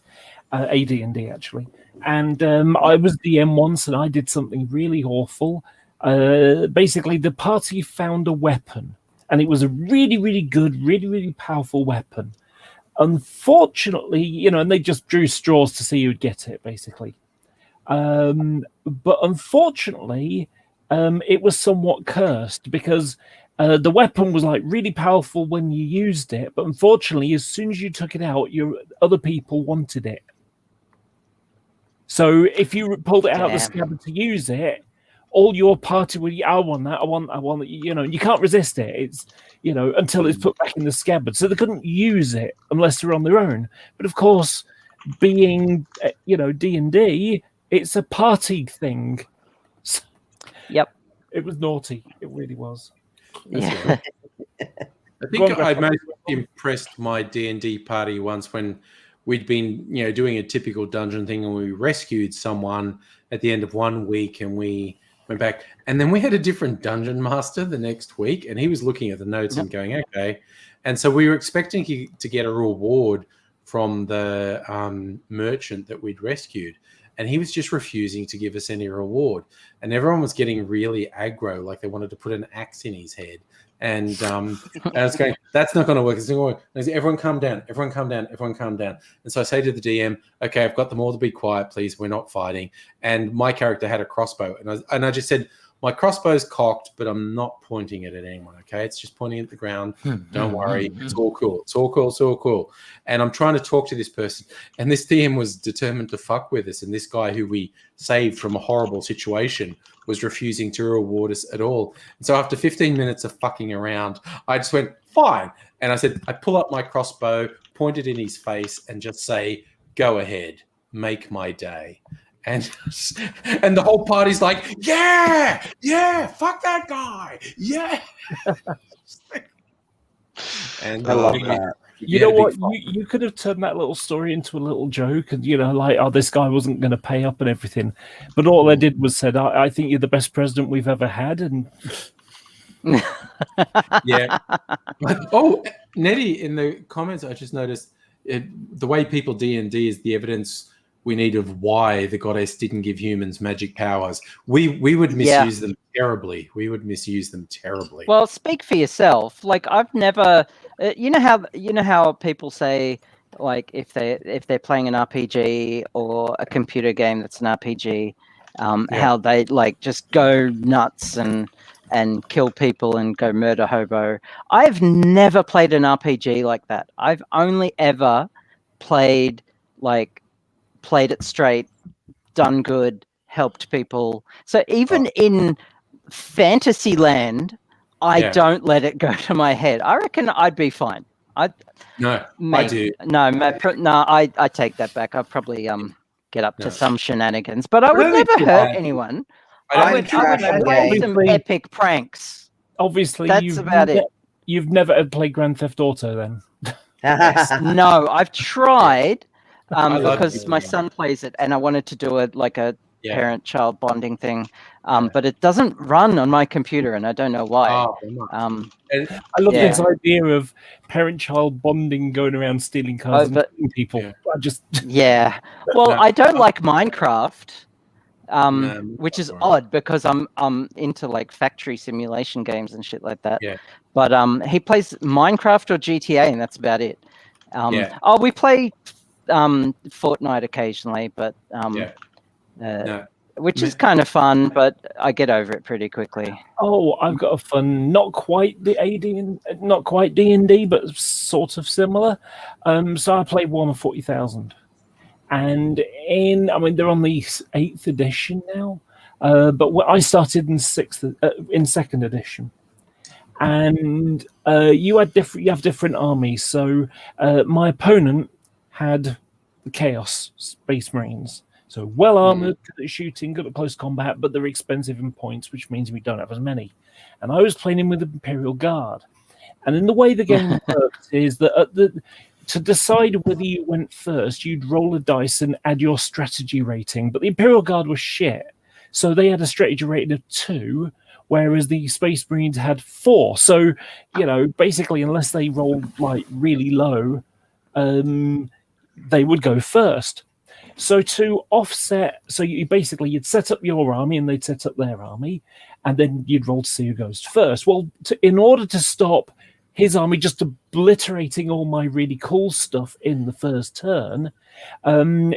AD&D actually, and I was DM once, and I did something really awful. Basically, the party found a weapon, and it was a really, really good, really, really powerful weapon. Unfortunately, and they just drew straws to see who'd get it, basically. But unfortunately, it was somewhat cursed, because the weapon was like really powerful when you used it, but unfortunately, as soon as you took it out, other people wanted it. So if you pulled it out of the scabbard to use it, all your party would, I want that, I want that, you can't resist it. It's, until it's put back in the scabbard. So they couldn't use it unless they're on their own. But of course, being, D&D, it's a party thing. So yep. It was naughty. It really was. Yeah. I think I most impressed my D&D party once when we'd been, doing a typical dungeon thing, and we rescued someone at the end of one week, and we went back, and then we had a different dungeon master the next week, and he was looking at the notes and going, okay. And so we were expecting to get a reward from the merchant that we'd rescued, and he was just refusing to give us any reward. And everyone was getting really aggro, like they wanted to put an axe in his head. And I was going, that's not going to work. It's not going to work. And I said, everyone calm down, everyone calm down, everyone calm down. And so I say to the DM, okay, I've got them all to be quiet, please. We're not fighting. And my character had a crossbow. And I just said, my crossbow's cocked, but I'm not pointing it at anyone, okay? It's just pointing at the ground. Don't worry. It's all cool. It's all cool. It's all cool. And I'm trying to talk to this person. And this DM was determined to fuck with us. And this guy who we saved from a horrible situation was refusing to reward us at all. And so after 15 minutes of fucking around, I just went, fine. And I said, I pull up my crossbow, point it in his face, and just say, go ahead, make my day. And the whole party's like, yeah, fuck that guy, yeah. And I love that. You know what? You could have turned that little story into a little joke, and like, oh, this guy wasn't going to pay up and everything. But all I did was said, I think you're the best president we've ever had, and yeah. Oh, Nettie, in the comments, I just noticed the way people D&D is the evidence we need of why the goddess didn't give humans magic powers. We would misuse them terribly. We would misuse them terribly. Well, speak for yourself. Like, I've never, you know how people say, like, if they're playing an RPG or a computer game that's an RPG, how they like just go nuts and kill people and go murder hobo. I've never played an RPG like that. I've only ever played it straight, done good, helped people. So even in fantasy land, I don't let it go to my head. I reckon I'd be fine. I do. No, I take that back. I'd probably get up to some shenanigans, but I would never hurt anyone. I would play some epic pranks. Obviously, that's about it. You've never played Grand Theft Auto, then? No, I've tried. Because my son plays it, and I wanted to do a parent-child bonding thing, but it doesn't run on my computer, and I don't know why. I love this idea of parent-child bonding, going around stealing cars and killing people. Well, I don't like Minecraft, which is odd because I'm into like factory simulation games and shit like that. But he plays Minecraft or GTA, and that's about it. We play Fortnite occasionally, but which is kind of fun, but I get over it pretty quickly. Oh, I've got a fun, not quite D&D, but sort of similar. So I play Warhammer 40,000, and they're on the 8th edition now, but I started in 2nd edition. And you have different armies. So my opponent had the Chaos Space Marines. So well armored, good at shooting, good at close combat, but they're expensive in points, which means we don't have as many. And I was playing him with the Imperial Guard. And in the way the game worked is that to decide whether you went first, you'd roll a dice and add your strategy rating. But the Imperial Guard was shit. So they had a strategy rating of 2, whereas the Space Marines had 4. So, basically, unless they rolled like really low, they would go first. So to offset, you'd set up your army and they'd set up their army, and then you'd roll to see who goes first. Well, in order to stop his army just obliterating all my really cool stuff in the first turn,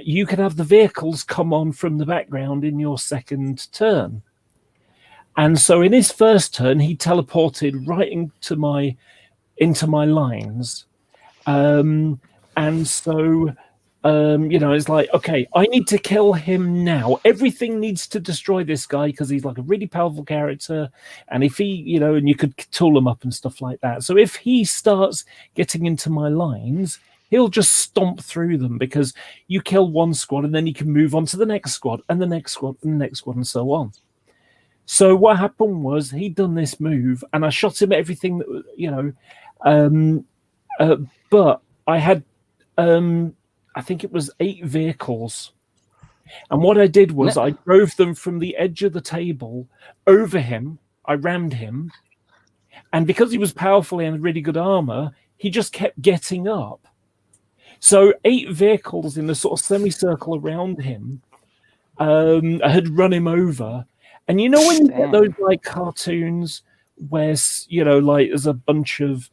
you could have the vehicles come on from the background in your second turn. And so in his first turn, he teleported right into my lines. And so, it's like, okay, I need to kill him now. Everything needs to destroy this guy because he's like a really powerful character. And if he, and you could tool him up and stuff like that. So if he starts getting into my lines, he'll just stomp through them because you kill one squad and then you can move on to the next squad and the next squad and the next squad and so on. So what happened was he'd done this move and I shot him at everything that, but I had, I think it was 8 vehicles. And what I did was I drove them from the edge of the table over him. I rammed him. And because he was powerful and had really good armor, he just kept getting up. So 8 vehicles in a sort of semicircle around him had run him over. And you know when you get those like cartoons where, you know, like there's a bunch of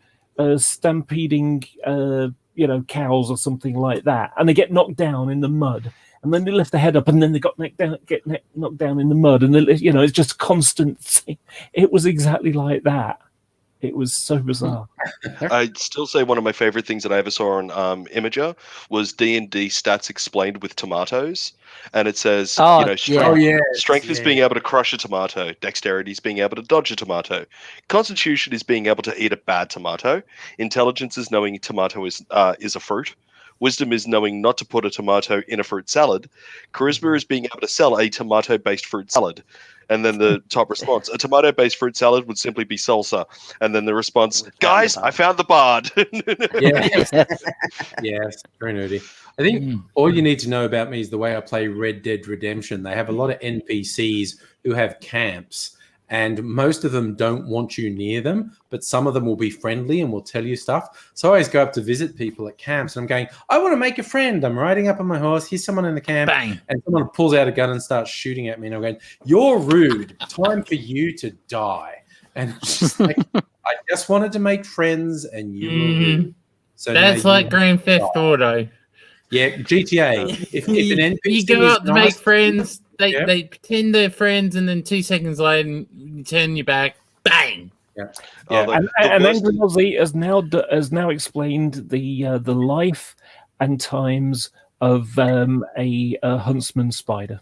stampeding, you know, cows or something like that, and they get knocked down in the mud, and then they lift their head up, and then they got knocked down in the mud, and they, you know, it's just constant thing. It was exactly like that. It was so bizarre. I'd still say one of my favorite things that I ever saw on Imager was D&D stats explained with tomatoes, and it says, strength is being able to crush a tomato, dexterity is being able to dodge a tomato, constitution is being able to eat a bad tomato, intelligence is knowing tomato is a fruit, wisdom is knowing not to put a tomato in a fruit salad, charisma is being able to sell a tomato-based fruit salad. And then the top response, a tomato-based fruit salad would simply be salsa. And then the response, guys, I found the bard. Yes, very nerdy. I think all you need to know about me is the way I play Red Dead Redemption. They have a lot of NPCs who have camps, and most of them don't want you near them, but some of them will be friendly and will tell you stuff. So I always go up to visit people at camps, and I'm going, I want to make a friend. I'm riding up on my horse. Here's someone in the camp. Bang. And someone pulls out a gun and starts shooting at me. And I'm going, you're rude. Time for you to die. And it's just like, I just wanted to make friends, and you were rude. So that's like Grand Theft Auto. Yeah, GTA. If an NPC you go out to make friends, they pretend they're friends, and then 2 seconds later, you turn your back, bang. Yeah. And Angry Aussie has now explained the life and times of a huntsman spider.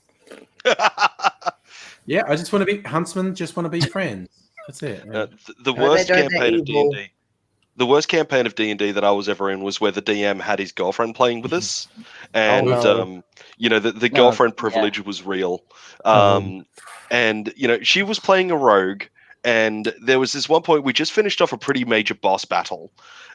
Yeah, I just want to be huntsmen. Just want to be friends. That's it. The worst campaign of D&D. The worst campaign of D&D that I was ever in was where the DM had his girlfriend playing with us, and you know, the girlfriend privilege was real. And you know, she was playing a rogue, and there was this one point we just finished off a pretty major boss battle,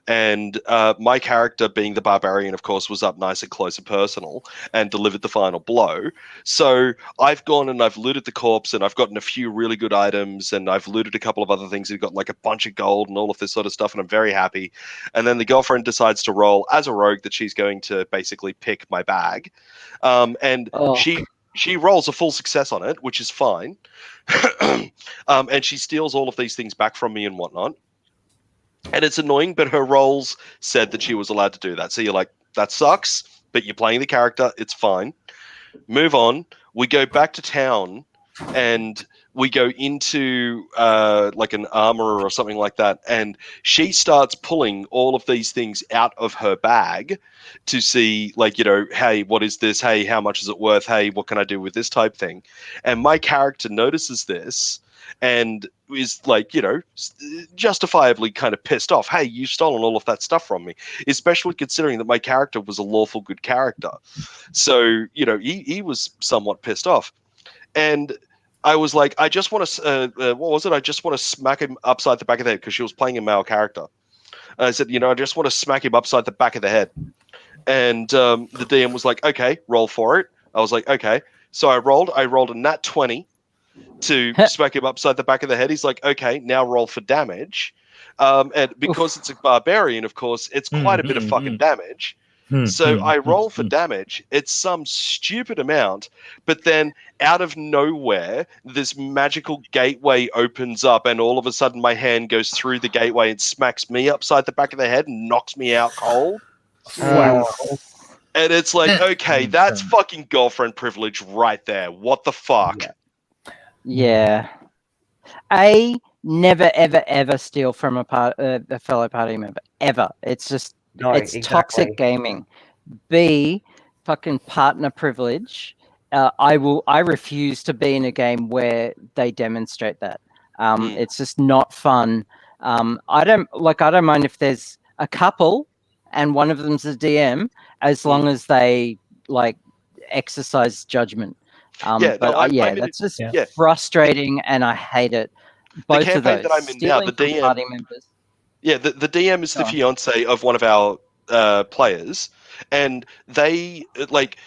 and my character, being the barbarian, of course, was up nice and close and personal and delivered the final blow. So I've gone and I've looted the corpse, and I've gotten a few really good items, and I've looted a couple of other things. I've got like a bunch of gold and all of this sort of stuff, and I'm very happy. And then the girlfriend decides to roll as a rogue that she's going to basically pick my bag, and she rolls a full success on it, which is fine. And she steals all of these things back from me and whatnot. And it's annoying, but her rolls said that she was allowed to do that. So you're like, that sucks, but you're playing the character. It's fine. Move on. We go back to town, and we go into like an armorer or something like that. And she starts pulling all of these things out of her bag to see, like, you know, hey, what is this? Hey, how much is it worth? Hey, what can I do with this type thing? And my character notices this and is like, you know, justifiably kind of pissed off. Hey, you've stolen all of that stuff from me, especially considering that my character was a lawful good character. So, you know, he was somewhat pissed off. And I was like, I just want to, what was it? I just want to smack him upside the back of the head, because she was playing a male character. And I said, you know, I just want to smack him upside the back of the head. And the DM was like, okay, roll for it. I was like, okay. So I rolled a nat 20 to smack him upside the back of the head. He's like, okay, now roll for damage. And because it's a barbarian, of course, it's quite a bit of fucking damage. So I roll for damage. It's some stupid amount, but then out of nowhere, this magical gateway opens up, and all of a sudden my hand goes through the gateway and smacks me upside the back of the head and knocks me out cold. Wow. And it's like, okay, that's fucking girlfriend privilege right there. What the fuck? Yeah. Never, ever, ever steal from a fellow party member. Ever. It's just, toxic gaming. B, fucking partner privilege. I refuse to be in a game where they demonstrate that. It's just not fun. I don't mind if there's a couple and one of them's a DM, as long as they like exercise judgment. That's just frustrating, and I hate it. Both of those. That I'm in now, the DM party members. Yeah, the DM is the fiance of one of our players, and they, like,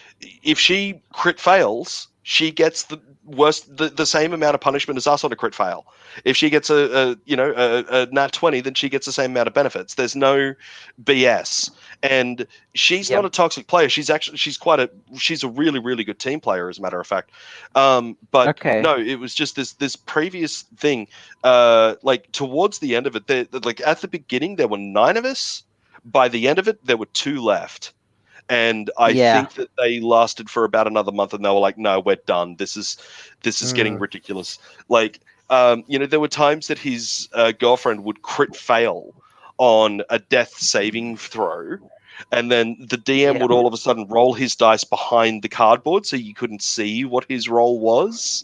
if she crit fails, she gets the same amount of punishment as us on a crit fail. If she gets a nat 20, then she gets the same amount of benefits. There's no BS. And she's not a toxic player. She's a really, really good team player, as a matter of fact. But no, it was just this previous thing. Like towards the end of it, like at the beginning there were 9 of us. By the end of it, there were 2 left. And I think that they lasted for about another month, and they were like, "No, we're done. This is getting ridiculous." Like, there were times that his girlfriend would crit fail on a death saving throw, and then the DM would all of a sudden roll his dice behind the cardboard, so you couldn't see what his roll was.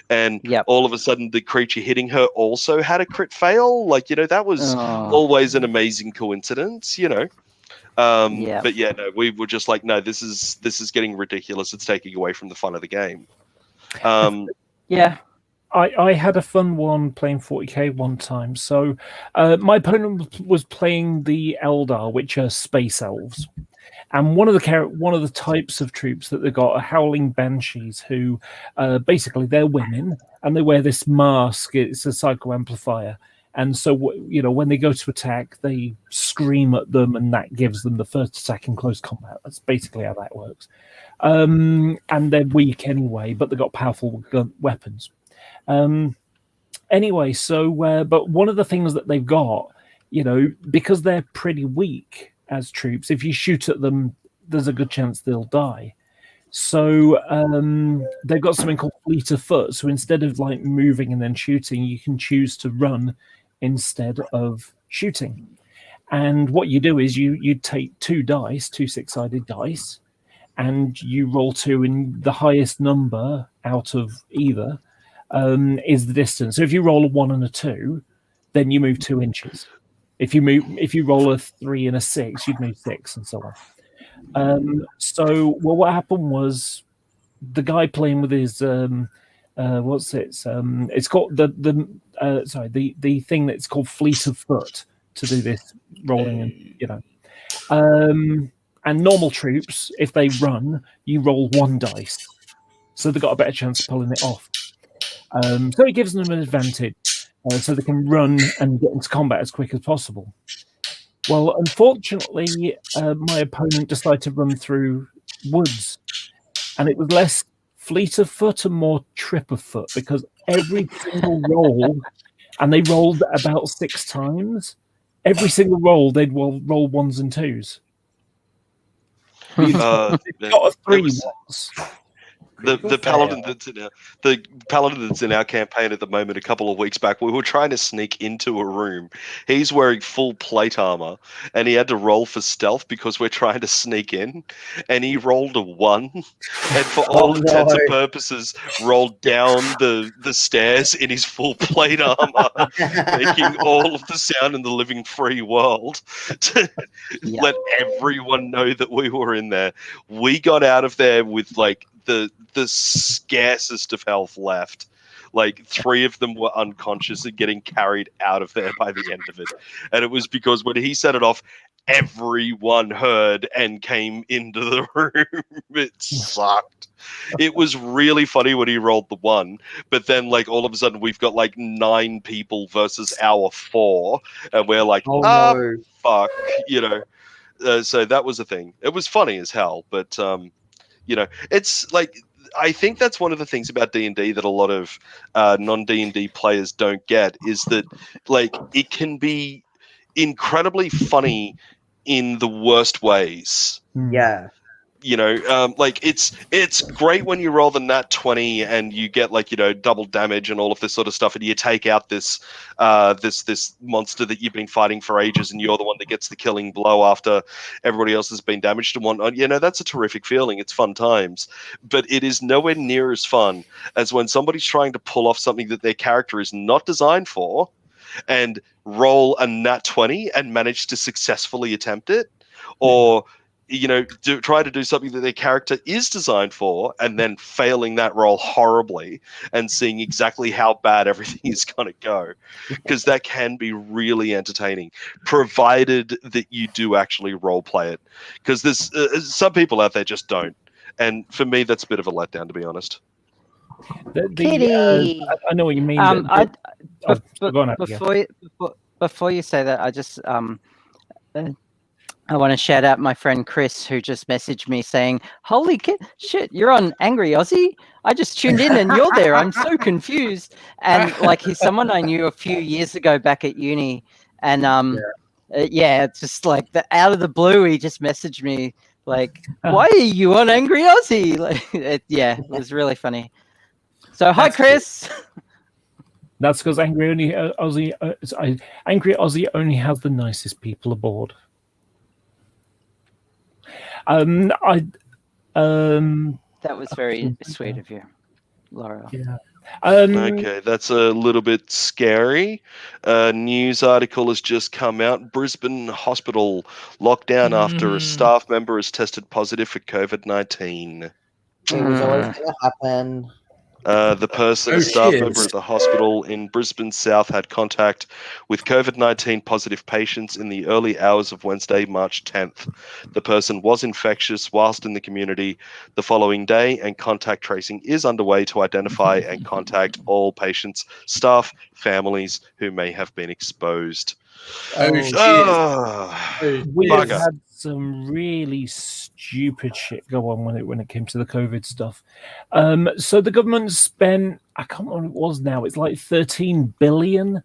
And all of a sudden, the creature hitting her also had a crit fail. Like, that was always an amazing coincidence. But no, we were just like, no, this is getting ridiculous. It's taking away from the fun of the game. I had a fun one playing 40k one time. So my opponent was playing the Eldar, which are space elves. And one of the types of troops that they got are Howling Banshees, who basically they're women, and they wear this mask. It's a psycho amplifier. And so, when they go to attack, they scream at them, and that gives them the first attack in close combat. That's basically how that works. And they're weak anyway, but they've got powerful weapons. Anyway, so, but one of the things that they've got, because they're pretty weak as troops, if you shoot at them, there's a good chance they'll die. So they've got something called fleet of foot. So instead of like moving and then shooting, you can choose to run instead of shooting. And what you do is you take 2 6-sided dice, and you roll 2, and the highest number out of either is the distance. So if you roll a 1 and a 2, then you move 2 inches. If you roll a 3 and a 6, you'd move 6, and so on. What happened was the guy playing with his it's called the thing that's called fleet of foot to do this rolling, and normal troops, if they run, you roll 1 dice, so they've got a better chance of pulling it off. So it gives them an advantage, so they can run and get into combat as quick as possible. Well, unfortunately, my opponent decided to run through woods, and it was less fleet of foot and more trip of foot, because every single roll, and they rolled about 6 times, every single roll, they'd roll 1s and 2s. They've got a 3 once. The paladin that's in our campaign at the moment, a couple of weeks back, we were trying to sneak into a room. He's wearing full plate armor, and he had to roll for stealth because we're trying to sneak in, and he rolled a 1, and for all intents and purposes rolled down the stairs in his full plate armor, making all of the sound in the living free world to let everyone know that we were in there. We got out of there with like the scarcest of health left. Like 3 of them were unconscious and getting carried out of there by the end of it. And it was because when he set it off, everyone heard and came into the room. It sucked. It was really funny when he rolled the 1, but then like all of a sudden we've got like 9 people versus our 4, and we're like, no. Fuck, so that was a thing. It was funny as hell, but it's like, I think that's one of the things about D&D that a lot of non-D&D players don't get, is that like it can be incredibly funny in the worst ways. Yeah. Like it's great when you roll the nat 20 and you get like, double damage and all of this sort of stuff, and you take out this monster that you've been fighting for ages, and you're the one that gets the killing blow after everybody else has been damaged and whatnot. That's a terrific feeling. It's fun times, but it is nowhere near as fun as when somebody's trying to pull off something that their character is not designed for and roll a nat 20 and manage to successfully attempt it, or try to do something that their character is designed for and then failing that role horribly and seeing exactly how bad everything is going to go, because that can be really entertaining, provided that you do actually role play it, because there's some people out there just don't, and for me that's a bit of a letdown, to be honest. Kitty. I know what you mean. Before you say that, I just I want to shout out my friend Chris, who just messaged me saying, "Holy shit, you're on Angry Aussie. I just tuned in and you're there. I'm so confused." And like, he's someone I knew a few years ago back at uni, and it's just like out of the blue, he just messaged me like, "Why are you on Angry Aussie?" Like, it was really funny. So hi, Chris. That's because Angry Aussie only has the nicest people aboard. That was very sweet of you, Laura. Yeah. Okay, that's a little bit scary. A news article has just come out. Brisbane hospital locked down after a staff member has tested positive for COVID-19. It was always going to happen. The person, a staff member at the hospital in Brisbane South, had contact with COVID-19 positive patients in the early hours of Wednesday, March 10th. The person was infectious whilst in the community the following day, and contact tracing is underway to identify and contact all patients, staff, families who may have been exposed. We had some really stupid shit go on when it came to the COVID stuff. So the government spent, I can't remember what it was now, it's like £13 billion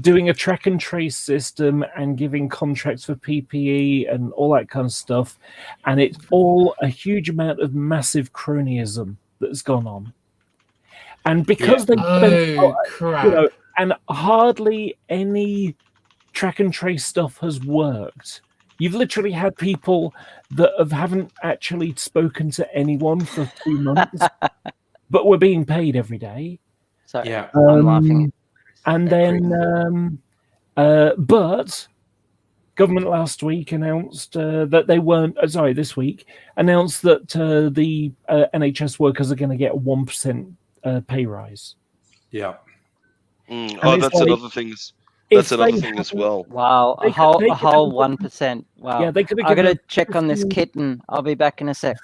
doing a track and trace system and giving contracts for PPE and all that kind of stuff. And it's all a huge amount of massive cronyism that's gone on. And because they spent, and hardly any track and trace stuff has worked. You've literally had people that haven't actually spoken to anyone for 2 months, but were being paid every day. So I'm laughing. And then, but government last week announced that they weren't. This week announced that the NHS workers are going to get a 1% pay rise. Yeah. That's another thing. That's another thing as well. Wow, a whole 1%. Wow. Yeah, they could have. I got to check on this kitten. I'll be back in a sec.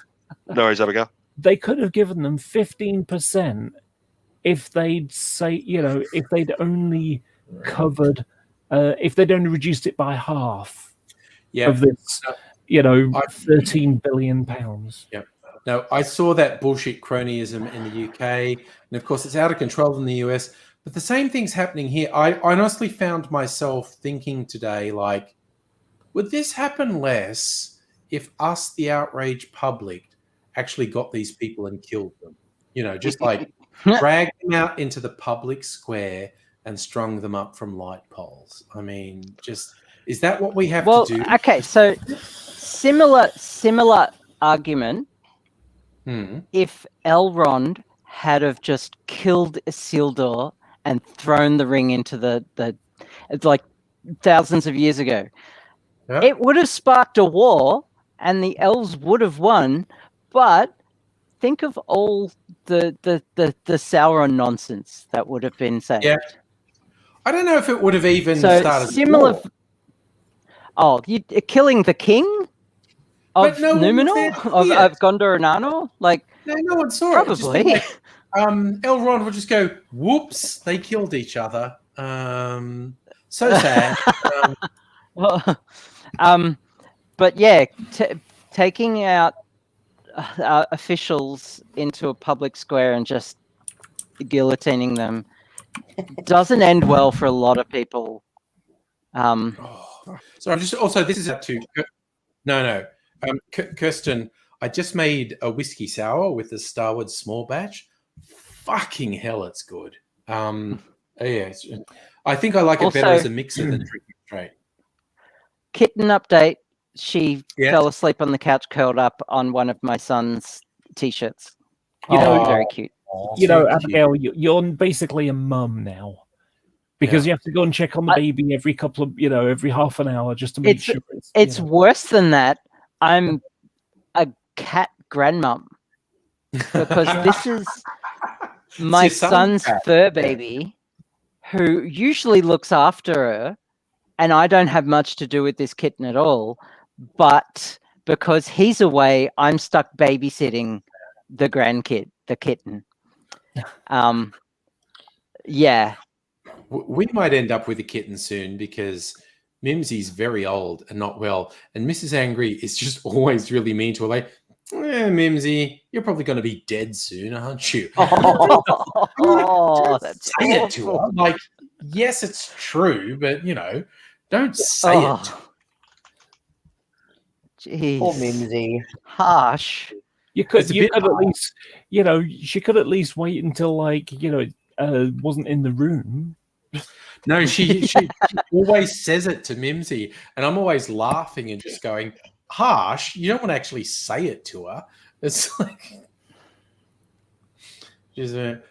No worries, Abigail. They could have given them 15% if they'd if they'd only covered, if they'd only reduced it by half of this, £13 billion. Yeah. Now, I saw that bullshit cronyism in the UK, and of course, it's out of control in the US. But the same thing's happening here. I honestly found myself thinking today, like, would this happen less if us, the outraged public, actually got these people and killed them? Just like drag them out into the public square and strung them up from light poles. I mean, is that what we have to do? Okay, so similar argument. If Elrond had have just killed Isildur and thrown the ring into it's like thousands of years ago, it would have sparked a war and the elves would have won. But think of all the Sauron nonsense that would have been saved. Yeah. I don't know if it would have even started similar. Killing the king of Numenor, of Gondor and Arnor? Like, no one saw probably. It. Elrond would just go, whoops, they killed each other. So sad. But yeah, taking out officials into a public square and just guillotining them doesn't end well for a lot of people. So I'm just also, this is up to Kirsten. I just made a whiskey sour with the Starwood small batch. Fucking hell, it's good. I think I like it better as a mixer than drinking straight. Kitten update. She fell asleep on the couch, curled up on one of my son's t-shirts. Very cute. Abigail, you're basically a mum now, because you have to go and check on the baby every couple of, every half an hour just to make sure it's worse than that. I'm a cat grandmum because this is my son's fur baby who usually looks after her, and I don't have much to do with this kitten at all. But because he's away, I'm stuck babysitting the grandkid, the kitten. Yeah. We might end up with a kitten soon because Mimsy's very old and not well, and Mrs. Angry is just always really mean to her. Like, Mimsy, you're probably going to be dead soon, aren't you? Oh, that's say it to her. Like, yes, it's true, but don't say it. Jeez. Poor Mimsy. Harsh. You could at least, she could at least wait until wasn't in the room. No, she always says it to Mimsy, and I'm always laughing and just going, harsh. You don't want to actually say it to her. It's like,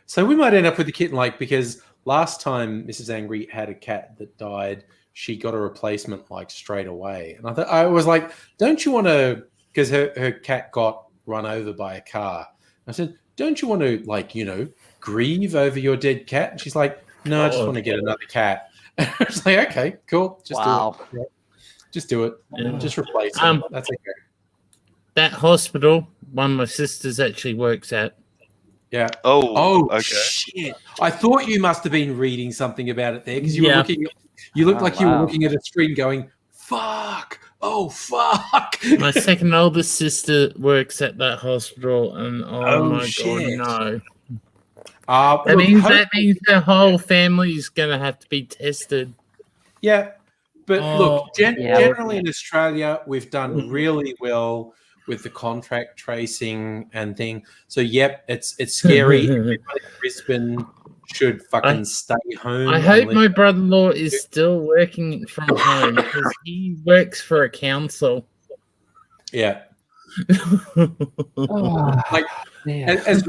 so we might end up with the kitten, because last time Mrs. Angry had a cat that died, she got a replacement straight away, and I was like, don't you want to? Because her cat got run over by a car. I said, don't you want to grieve over your dead cat? And she's like, no, I just want to get another cat. I was like, okay, cool. Just do it. Yeah. Just do it. Yeah. Just replace it. That's okay. That hospital, one of my sisters actually works at. Yeah. Oh, okay. Shit. I thought you must have been reading something about it there because you were looking. You looked like you were looking at a screen going, fuck. Oh, fuck. My second oldest sister works at that hospital, and my shit. God, no. That means the whole family is going to have to be tested. Yeah, but look, generally in Australia, we've done really well with the contract tracing and thing. So, it's scary. Everybody in Brisbane should fucking stay home. I hope my brother-in-law is still working from home because he works for a council. Yeah. As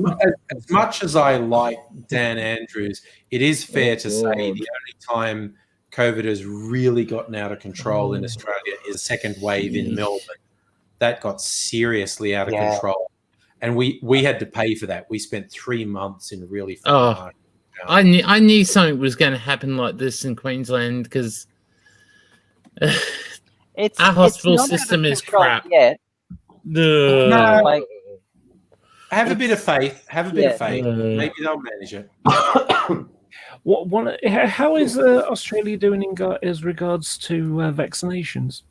much as I like Dan Andrews, it is fair to say the only time COVID has really gotten out of control in Australia is the second wave in Melbourne. That got seriously out of control, and we had to pay for that. We spent 3 months in really hard. I knew something was going to happen like this in Queensland because our hospital system is crap. Yet. No. Have a bit of faith. Maybe they'll manage it. How is Australia doing as regards to vaccinations?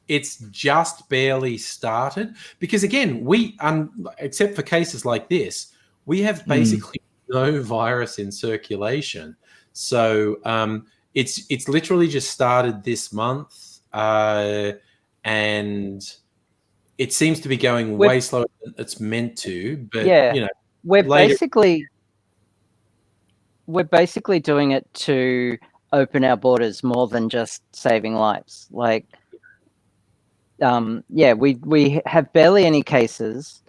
It's just barely started because, again, we except for cases like this, we have basically no virus in circulation. So it's literally just started this month, and it seems to be going way slower than it's meant to. But we're basically doing it to open our borders more than just saving lives. We have barely any cases.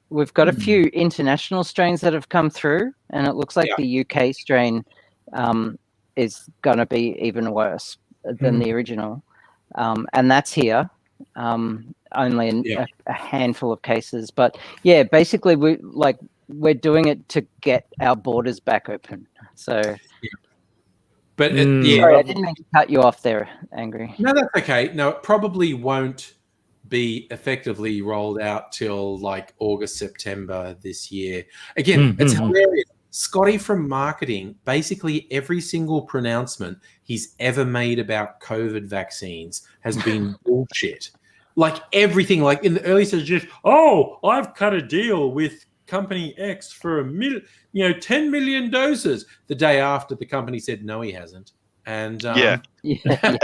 We've got a few international strains that have come through, and it looks like the UK strain is going to be even worse than the original. And that's here. Only a handful of cases, but basically we're doing it to get our borders back open. So, but sorry, I didn't mean to cut you off there, Angry. No, that's okay. No, it probably won't be effectively rolled out till August, September this year. Again, it's hilarious. Scotty from marketing, basically every single pronouncement he's ever made about COVID vaccines has been bullshit. Everything, in the early stages, I've cut a deal with company X for 10 million doses. The day after, the company said no, he hasn't. And and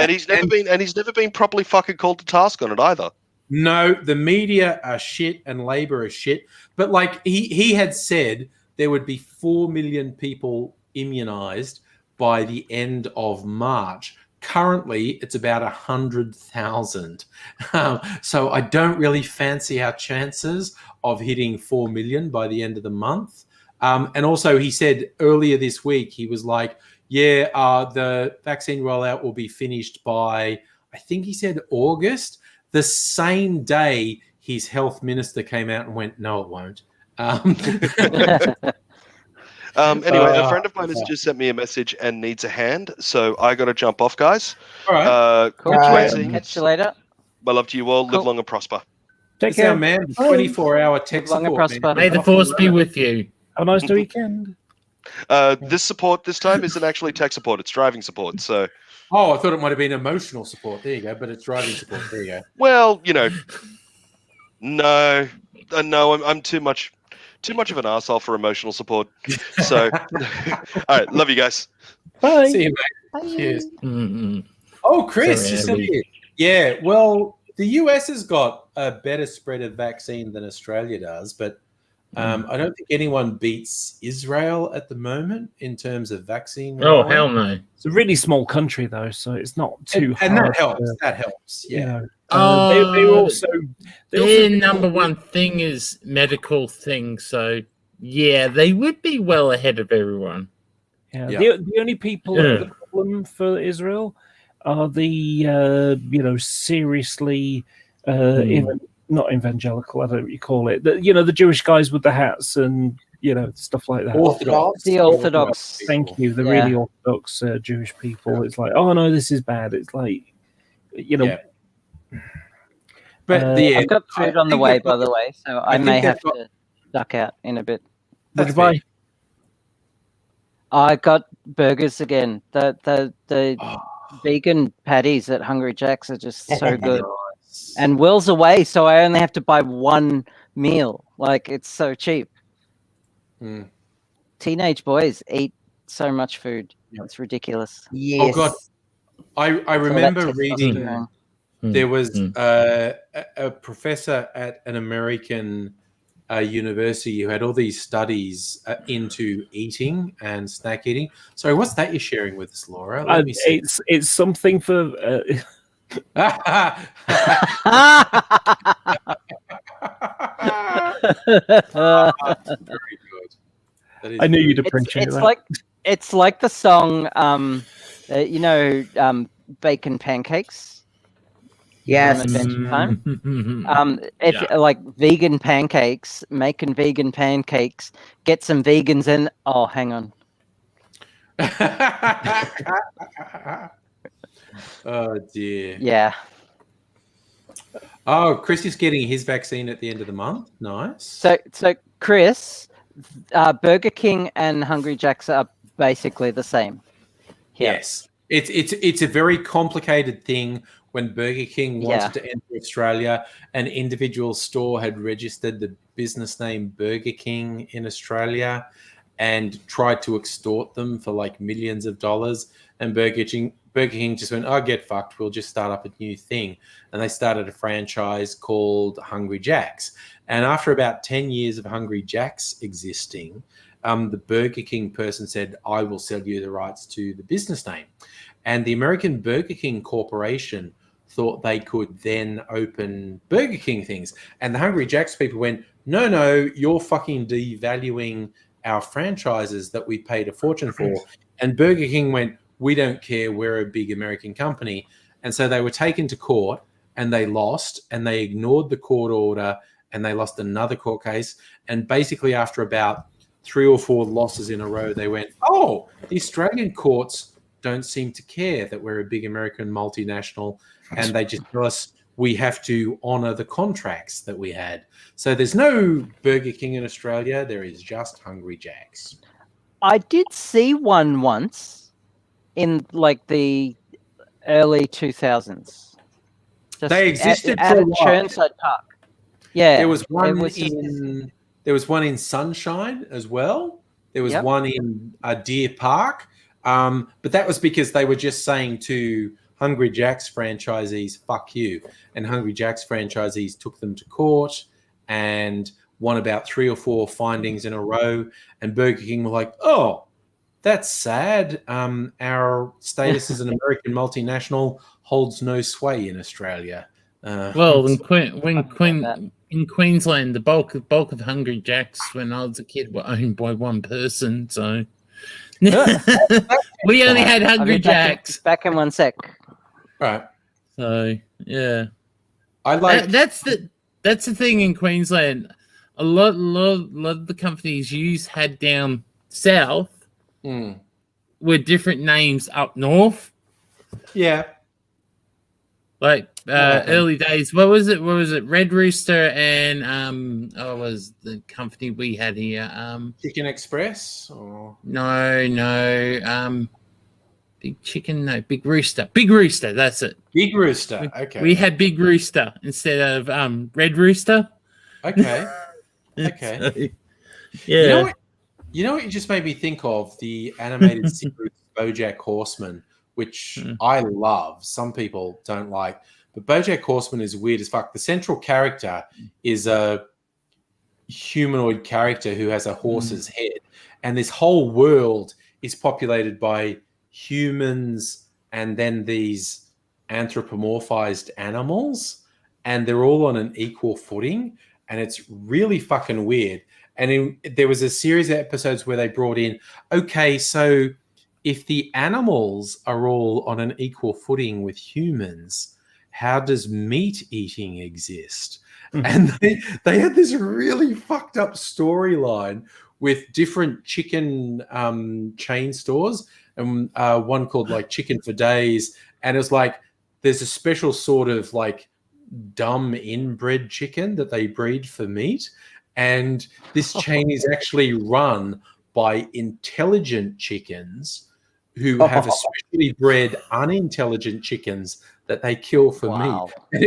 he's never been properly fucking called to task on it either. No, the media are shit and Labor are shit. But he had said there would be 4 million people immunized by the end of March. Currently, it's about 100,000. So I don't really fancy our chances of hitting 4 million by the end of the month. And also, he said earlier this week, he was like, the vaccine rollout will be finished by, I think he said August. The same day his health minister came out and went, no, it won't. Anyway, a friend of mine has just sent me a message and needs a hand, so I got to jump off, guys. All right. Cool. Catch you later. My love to you all. Live long and prosper. Take Sound care, man. 24-hour tech Long and support. Man. prosper. May the force be with you. Have a nice weekend. This support this time isn't actually tech support; it's driving support. So, Oh, I thought it might have been emotional support. There you go, but it's driving support. There you go. well, no, I'm too much of an arsehole for emotional support. So, all right, love you guys. Bye. See you, mate. Cheers. Oh, Chris, you said it. Yeah, well, the US has got a better spread of vaccine than Australia does, but I don't think anyone beats Israel at the moment in terms of vaccine. Oh, hell no. It's a really small country, though, so it's not too hard. And that helps. That helps. Yeah. They also... Their number one thing is medical thing, so yeah, they would be well ahead of everyone. Yeah. The only people that have the problem for Israel are the seriously not evangelical, I don't know what you call it. The Jewish guys with the hats and stuff like that. The Orthodox. Thank you. The really Orthodox Jewish people. It's like, oh no, this is bad. It's like, But I've got food on the way, by the way, so I may have to duck out in a bit. Goodbye. I got burgers again. The vegan patties at Hungry Jack's are just so good. And Will's away, so I only have to buy one meal. Like, it's so cheap. Teenage boys eat so much food. It's ridiculous. Yes. Oh God, I remember reading. There was a professor at an American university who had all these studies into eating and snack eating. Sorry, what's that you're sharing with us, Laura? Let me see. It's something for. Very good. I knew you'd appreciate that. It's like the song, Bacon Pancakes. Yes. Adventure Time. Like vegan pancakes, making vegan pancakes, get some vegans in. Oh, hang on. Oh dear. Yeah. Oh, Chris is getting his vaccine at the end of the month. Nice. So Chris, Burger King and Hungry Jack's are basically the same. Yeah. Yes. It's a very complicated thing. When Burger King wanted to enter Australia, an individual store had registered the business name Burger King in Australia and tried to extort them for like millions of dollars. And Burger King just went, oh, get fucked. We'll just start up a new thing. And they started a franchise called Hungry Jack's. And after about 10 years of Hungry Jack's existing, the Burger King person said, I will sell you the rights to the business name. And the American Burger King Corporation thought they could then open Burger King things. And the Hungry Jack's people went, no, you're fucking devaluing our franchises that we paid a fortune for. And Burger King went, we don't care, we're a big American company. And so they were taken to court and they lost, and they ignored the court order, and they lost another court case. And basically after about 3 or 4 losses in a row, they went, oh, the Australian courts don't seem to care that we're a big American multinational, and they just tell us we have to honor the contracts that we had. So there's no Burger King in Australia. There is just Hungry Jack's. I did see one once in like the early 2000s. They existed at for a a while. Churnside Park. Yeah, there was one in Sunshine as well. There was one in Deer Park. But that was because they were just saying to Hungry Jack's franchisees, fuck you. And Hungry Jack's franchisees took them to court and won about 3 or 4 findings in a row. And Burger King were like, oh, that's sad. Our status as an American multinational holds no sway in Australia. Well, in Queensland, the bulk of Hungry Jack's when I was a kid were owned by one person, so... we only had Hungry Jack's. Back in one sec. Right. So yeah, I like that's the thing in Queensland. A lot of the companies you had down south were different names up north. Yeah. Like early days. What was it? Red Rooster and what was the company we had here? Chicken Express or no. Big Chicken, no, Big Rooster. Big Rooster, that's it. Big Rooster. Okay. We had Big Rooster instead of Red Rooster. Okay. Okay. So, yeah. You know what you just made me think of? The animated series BoJack Horseman, which I love. Some people don't like. But BoJack Horseman is weird as fuck. The central character is a humanoid character who has a horse's head. And this whole world is populated by humans and then these anthropomorphized animals. And they're all on an equal footing. And it's really fucking weird. And there was a series of episodes where they brought in, okay, so if the animals are all on an equal footing with humans, how does meat eating exist? And they had this really fucked up storyline with different chicken chain stores, and one called like Chicken for Days. And it was like, there's a special sort of like dumb inbred chicken that they breed for meat. And this chain is actually run by intelligent chickens who have especially bred unintelligent chickens that they kill for meat. And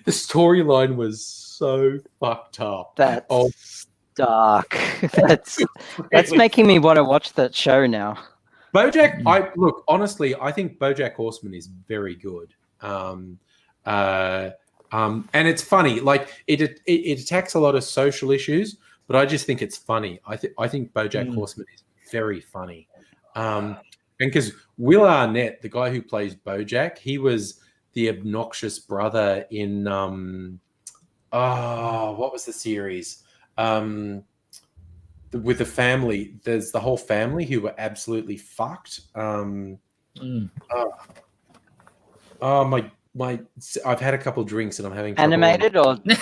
the storyline was so fucked up. That's dark. That's making me want to watch that show now. BoJack, honestly, I think BoJack Horseman is very good. And it's funny. Like it attacks a lot of social issues, but I just think it's funny. I think BoJack Horseman is very funny. And because Will Arnett, the guy who plays BoJack, he was the obnoxious brother in what was the series? With the family, there's the whole family who were absolutely fucked. My I've had a couple drinks and I'm having trouble. Animated or no?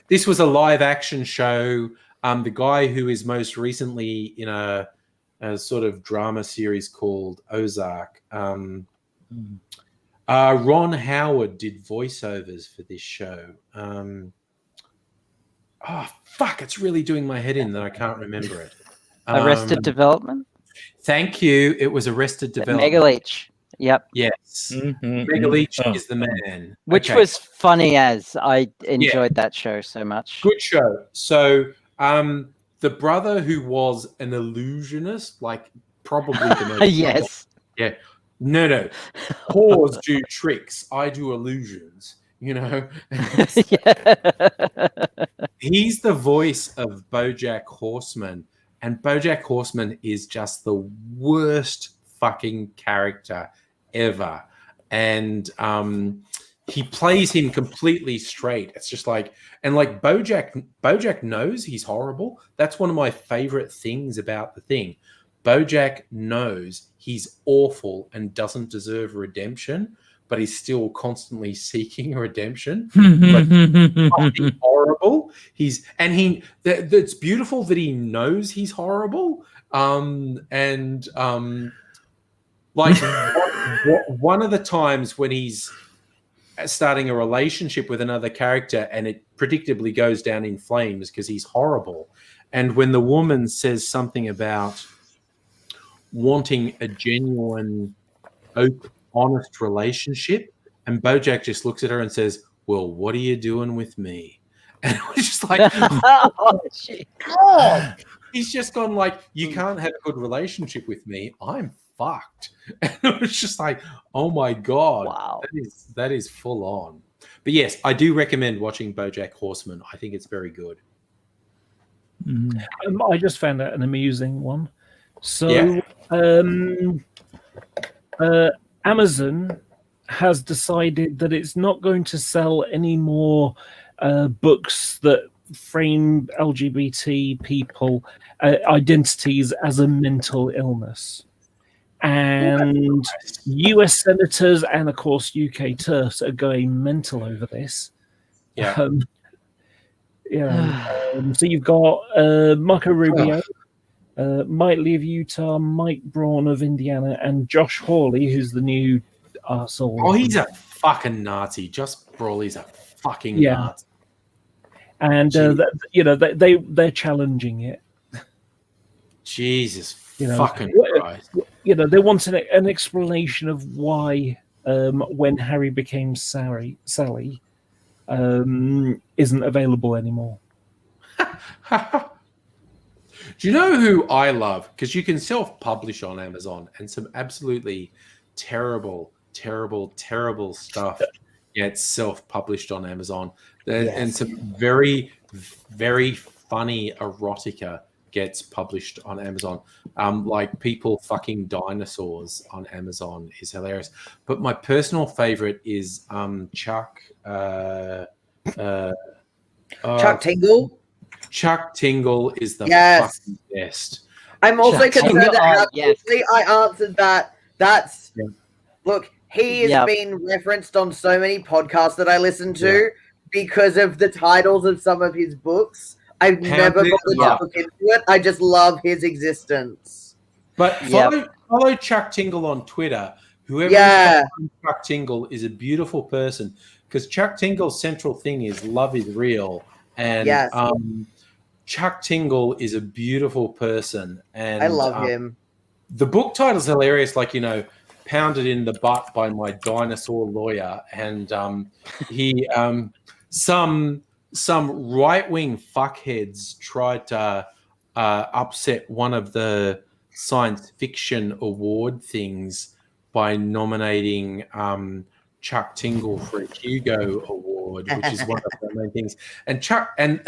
This was a live action show. The guy who is most recently in a sort of drama series called Ozark. Ron Howard did voiceovers for this show. Fuck! It's really doing my head in that I can't remember it. Arrested Development. Thank you. It was Arrested Development. Mega Leech. Yep. Yes. Mega Leech is the man. Which was funny as I enjoyed that show so much. Good show. So the brother who was an illusionist, like probably the most yes. Yeah. No. Whores do tricks. I do illusions. You know, he's the voice of BoJack Horseman, and BoJack Horseman is just the worst fucking character ever. And he plays him completely straight. It's just like, and like BoJack knows he's horrible. That's one of my favorite things about the thing. BoJack knows he's awful and doesn't deserve redemption, but he's still constantly seeking a redemption. But he's horrible. It's beautiful that he knows he's horrible. One of the times when he's starting a relationship with another character and it predictably goes down in flames because he's horrible. And when the woman says something about wanting a genuine, open, honest relationship, and BoJack just looks at her and says, "Well, what are you doing with me?" And it was just like, oh, God. He's just gone like, "You can't have a good relationship with me. I'm fucked." And it was just like, oh my God, wow, that is full on. But yes, I do recommend watching BoJack Horseman. I think it's very good. I just found out an amusing one. So, Amazon has decided that it's not going to sell any more books that frame LGBT people identities as a mental illness. And US senators and, of course, UK TERFs are going mental over this. Yeah. So you've got Marco Rubio, Mike Lee of Utah, Mike Braun of Indiana, and Josh Hawley, who's the new arsehole. Oh, he's a fucking Nazi. Just Brawley's a fucking Nazi. And they're challenging it. Jesus fucking Christ. They want an explanation of why when Harry became Sally isn't available anymore. Do you know who I love? Because you can self-publish on Amazon, and some absolutely terrible stuff gets self-published on Amazon. And some very, very funny erotica gets published on Amazon. Like people fucking dinosaurs on Amazon is hilarious. But my personal favorite is Chuck Tingle. Chuck Tingle is the fucking best. I'm also concerned that how quickly I answered that. Look, he has been referenced on so many podcasts that I listen to because of the titles of some of his books. I've never bothered to look into it. I just love his existence. But follow Chuck Tingle on Twitter. Whoever is Chuck Tingle is a beautiful person, because Chuck Tingle's central thing is love is real. And Chuck Tingle is a beautiful person. And I love him. The book title's hilarious, like, Pounded in the Butt by My Dinosaur Lawyer. And he some right-wing fuckheads tried to upset one of the science fiction award things by nominating Chuck Tingle for a Hugo Award, which is one of the main things. And Chuck and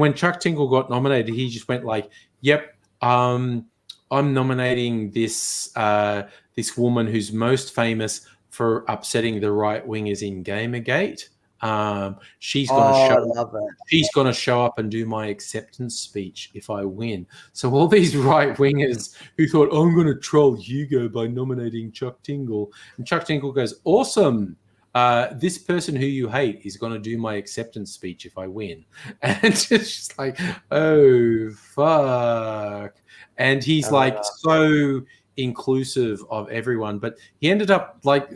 when Chuck Tingle got nominated, he just went like, "Yep, I'm nominating this this woman who's most famous for upsetting the right wingers in Gamergate. She's going to show up and do my acceptance speech if I win." So all these right wingers who thought, "I'm going to troll Hugo by nominating Chuck Tingle," and Chuck Tingle goes, "Awesome. This person who you hate is going to do my acceptance speech if I win." And it's just like, oh fuck. And he's like so inclusive of everyone, but he ended up like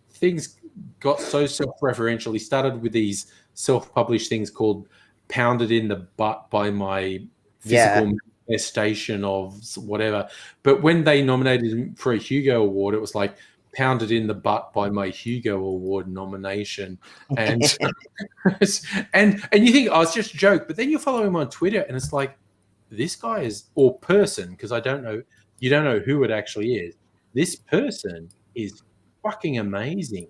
things got so self-referential. He started with these self-published things called Pounded in the Butt by My Physical Manifestation of whatever. But when they nominated him for a Hugo Award, it was like Pounded in the Butt by My Hugo Award nomination. And and you think, oh, it's just a joke, but then you follow him on Twitter and it's like, this guy is, or person, because you don't know who it actually is. This person is fucking amazing.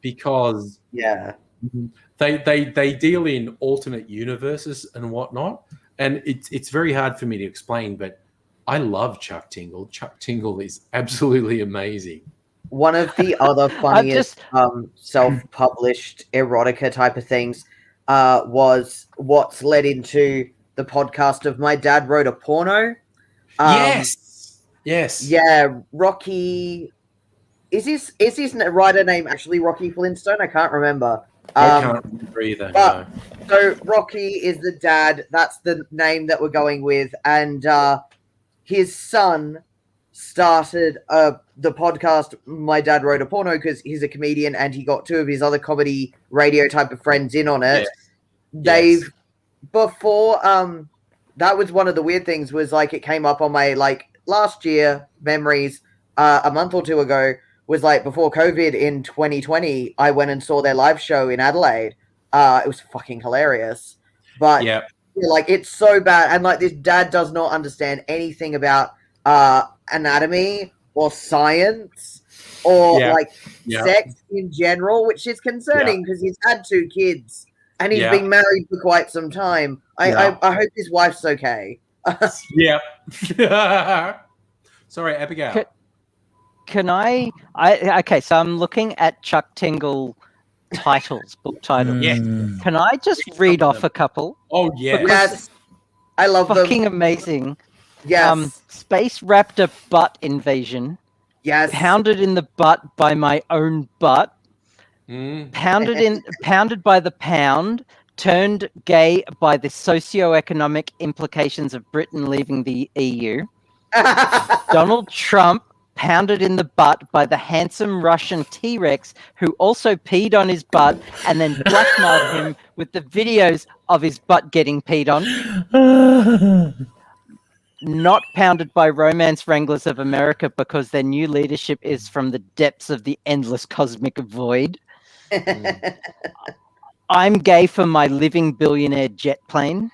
Because they deal in alternate universes and whatnot, and it's very hard for me to explain, but I love Chuck Tingle. Chuck Tingle is absolutely amazing. One of the other funniest self-published erotica type of things was what's led into the podcast of My Dad Wrote a Porno. Yes. Yeah, Rocky. Is his writer name actually Rocky Flintstone? I can't remember. I can't remember either. But, so Rocky is the dad. That's the name that we're going with. And his son started the podcast My Dad Wrote a Porno because he's a comedian and he got two of his other comedy radio type of friends in on it. Before that was one of the weird things, was like it came up on my like last year memories a month or two ago, was like before COVID in 2020, I went and saw their live show in Adelaide. It was fucking hilarious. But like it's so bad, and like this dad does not understand anything about anatomy or science or sex in general, which is concerning because he's had 2 kids and he's been married for quite some time. I hope his wife's okay. Sorry, Abigail. Can I okay, so I'm looking at Chuck Tingle titles, book titles. Can I just read off a couple? Oh, yeah. Yes. I love them. Fucking amazing. Yes. Space Raptor Butt Invasion. Yes. Pounded in the Butt by My Own Butt. Pounded by the Pound. Turned gay by the socio-economic implications of Britain leaving the EU. Donald Trump pounded in the butt by the handsome Russian T-Rex who also peed on his butt and then blackmailed him with the videos of his butt getting peed on. Not pounded by romance wranglers of America because their new leadership is from the depths of the endless cosmic void. I'm gay for my living billionaire jet plane.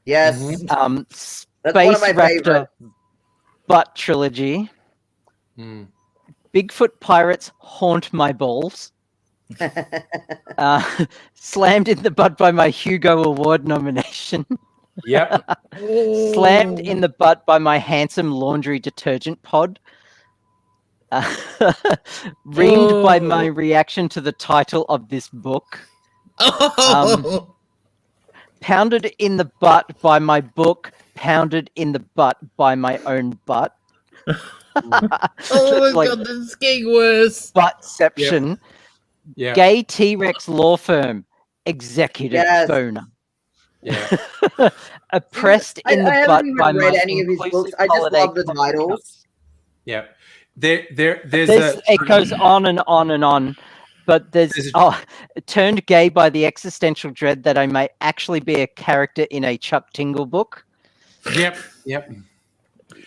Yes. Space That's one of my Raptor favorites. butt trilogy. Bigfoot pirates haunt my balls. Slammed in the butt by my Hugo Award nomination. Yep. Slammed in the butt by my handsome laundry detergent pod. Reamed by my reaction to the title of this book. Pounded in the butt by my book. Pounded in the butt by my own butt. Oh my god, this is getting worse. Buttception. Yeah. Gay T-Rex law firm. Executive boner. Yeah. Oppressed in the I butt haven't by even read my any of his inclusive books. I just holiday love the coffee titles. cups. Yeah. There's It goes on and on and on. But there's turned gay by the existential dread that I may actually be a character in a Chuck Tingle book. Yep.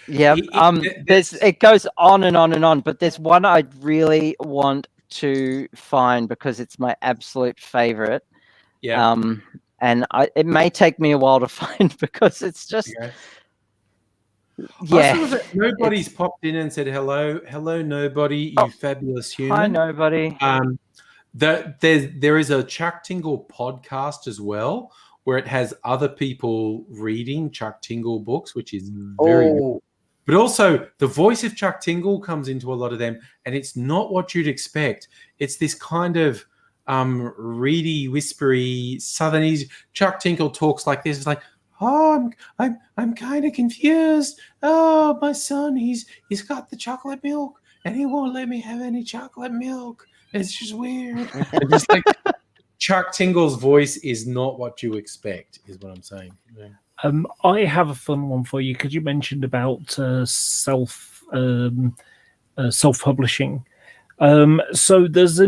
It goes on and on and on, but there's one I really want to find because it's my absolute favorite. Yeah. And it may take me a while to find because it's just nobody's popped in and said hello, nobody, you fabulous human. Hi, nobody. There is a Chuck Tingle podcast as well, where it has other people reading Chuck Tingle books, which is very good. But also the voice of Chuck Tingle comes into a lot of them, and it's not what you'd expect. It's this kind of reedy, whispery Southernese. Chuck Tingle talks like this. It's like, oh, I'm kind of confused. Oh, my son, he's got the chocolate milk, and he won't let me have any chocolate milk. It's just weird. And just like Chuck Tingle's voice is not what you expect, is what I'm saying. Yeah. I have a fun one for you because you mentioned about self-publishing. So there's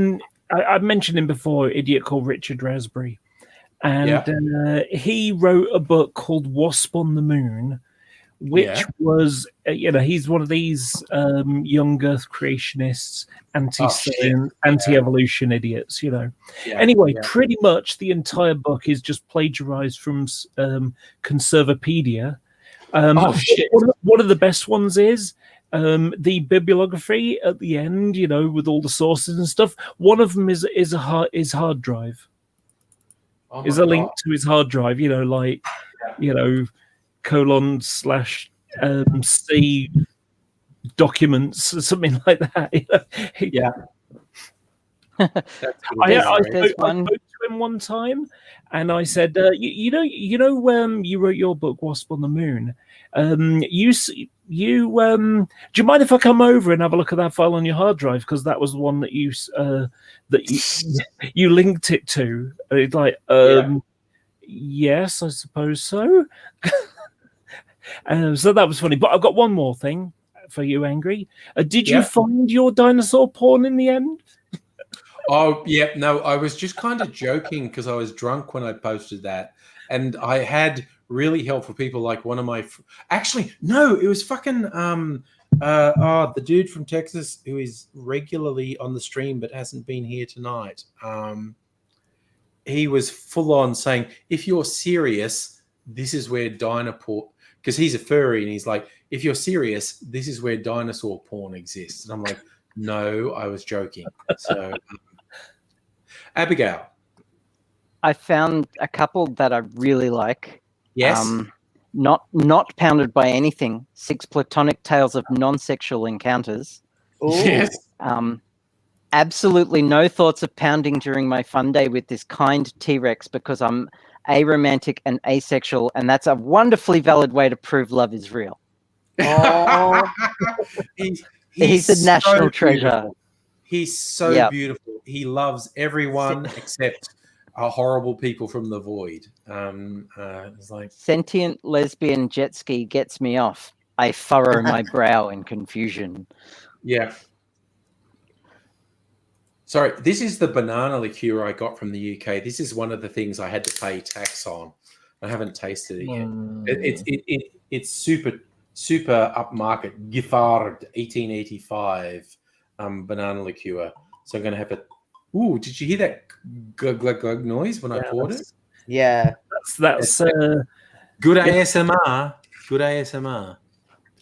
I mentioned him before, an idiot called Richard Raspberry, and he wrote a book called Wasp on the Moon, which was, he's one of these young Earth creationists, anti-science, anti-evolution idiots, Anyway, pretty much the entire book is just plagiarized from Conservapedia. One of the best ones is the bibliography at the end, with all the sources and stuff. One of them is a hard drive. Is a link to his hard drive, :C documents, something like that. Yeah. I spoke to him one time, and I said, you wrote your book Wasp on the Moon. Do you mind if I come over and have a look at that file on your hard drive, because that was the one that you linked it to. And it's like, yes, I suppose so. So that was funny. But I've got one more thing for you, Angry. Did you find your dinosaur porn in the end? Oh, yeah. No, I was just kind of joking because I was drunk when I posted that. And I had really helpful people, like one of my... Actually, no, it was fucking... the dude from Texas who is regularly on the stream but hasn't been here tonight. He was full on saying, if you're serious, this is where Dynaport... Because he's a furry, and he's like, if you're serious, this is where dinosaur porn exists. And I'm like, no, I was joking. So, Abigail. I found a couple that I really like. Yes. Not pounded by anything. 6 platonic tales of non-sexual encounters. Ooh. Yes. Absolutely no thoughts of pounding during my fun day with this kind T-Rex because I'm aromantic and asexual, and that's a wonderfully valid way to prove love is real. Oh, he's a national treasure. He's so beautiful. He loves everyone except horrible people from the void. It's like sentient lesbian jet ski gets me off. I furrow my brow in confusion. Yeah. Sorry, this is the banana liqueur I got from the UK. This is one of the things I had to pay tax on. I haven't tasted it yet. It's super upmarket. Giffard 1885 banana liqueur. So I'm going to have a. Ooh, did you hear that glug glug glug noise when I poured it? Yeah, that's good ASMR. Good ASMR.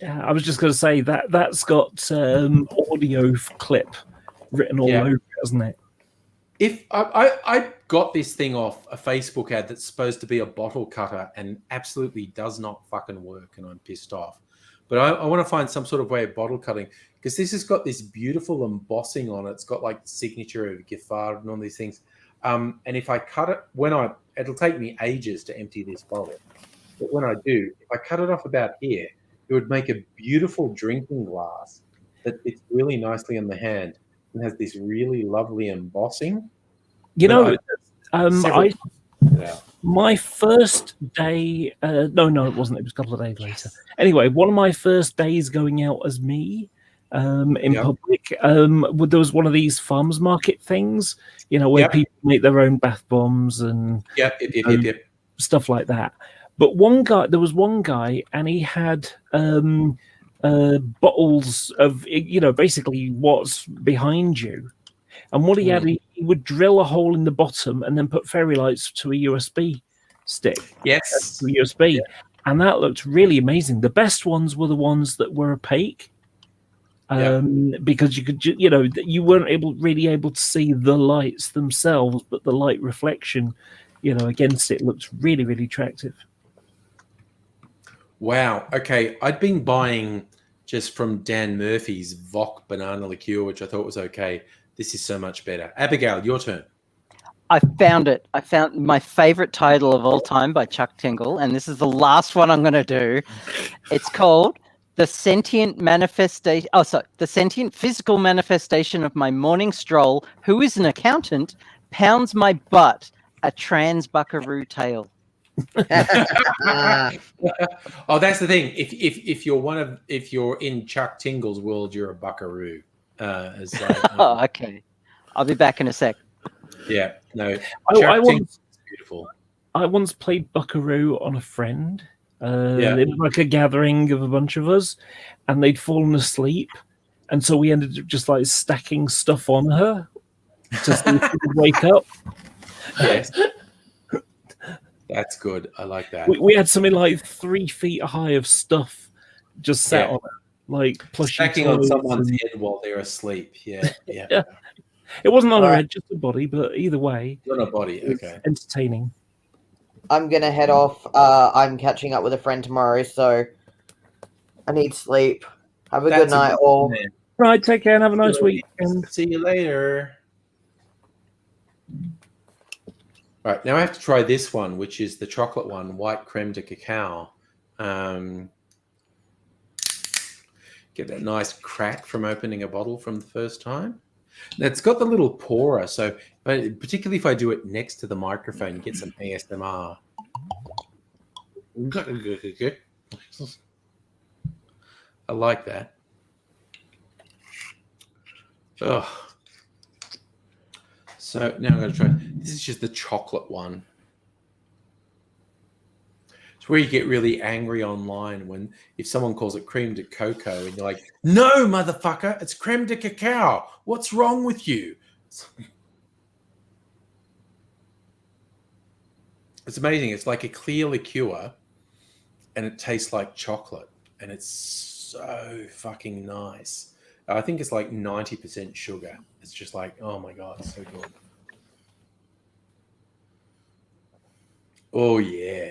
Yeah, I was just going to say that's got audio clip written all over it, hasn't it? If I got this thing off a Facebook ad that's supposed to be a bottle cutter and absolutely does not fucking work, and I'm pissed off. But I want to find some sort of way of bottle cutting, because this has got this beautiful embossing on it. It's got like the signature of Giffard and all these things. And if I cut it, it'll take me ages to empty this bottle. But when I do, if I cut it off about here, it would make a beautiful drinking glass that fits really nicely in the hand and has this really lovely embossing. You know, my first day, no, it wasn't. It was a couple of days later. Anyway, one of my first days going out as me in public, there was one of these farmers market things, where people make their own bath bombs and stuff like that. But there was one guy, and he had bottles of, basically what's behind you. And what he had, he would drill a hole in the bottom and then put fairy lights to a USB stick. Yes. To a USB. Yeah. And that looked really amazing. The best ones were the ones that were opaque. Because you could, you weren't really able to see the lights themselves, but the light reflection, against it looked really, really attractive. Wow. Okay. I'd been buying just from Dan Murphy's Voc banana liqueur, which I thought was okay. This is so much better. Abigail, your turn. I found it. I found my favorite title of all time by Chuck Tingle, and this is the last one I'm going to do. It's called The Sentient Manifestation. Oh, sorry. The Sentient Physical Manifestation of My Morning Stroll, who is an accountant, pounds my butt, a trans buckaroo tale. Oh, that's the thing. If you're in Chuck Tingle's world, you're a buckaroo. Oh, okay. I'll be back in a sec. Yeah, no. I beautiful. I once played buckaroo on a friend. It was like a gathering of a bunch of us, and they'd fallen asleep, and so we ended up just like stacking stuff on her to see if she would wake up. Yes. That's good. I like that. We had something like 3 feet high of stuff just sat on it, like plushie stacking on someone's head while they're asleep. Yeah. It wasn't on her head, just a body, but either way, on a body. Okay, entertaining. I'm gonna head off. I'm catching up with a friend tomorrow, so I need sleep. Have a good night, all. Right, take care and have a nice weekend. See you later. Right, now I have to try this one, which is the chocolate one, white creme de cacao. Get that nice crack from opening a bottle from the first time. Now, it's got the little pourer, so particularly if I do it next to the microphone, you get some ASMR. I like that. Oh. So now I'm going to try. This is just the chocolate one. It's where you get really angry online if someone calls it creme de cocoa and you're like, no, motherfucker, it's creme de cacao. What's wrong with you? It's amazing. It's like a clear liqueur and it tastes like chocolate and it's so fucking nice. I think it's like 90% sugar. It's just like, oh my God, it's so good. Oh yeah.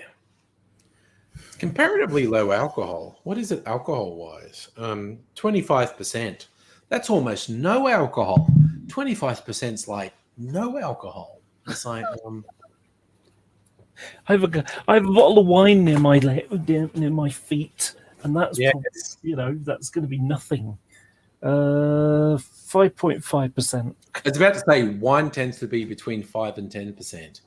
Comparatively low alcohol. What is it alcohol-wise? 25%. That's almost no alcohol. 25% is like no alcohol. It's like I have a bottle of wine near my feet, and that's probably, that's going to be nothing. 5.5%. It's about to say wine tends to be between 5 and 10%.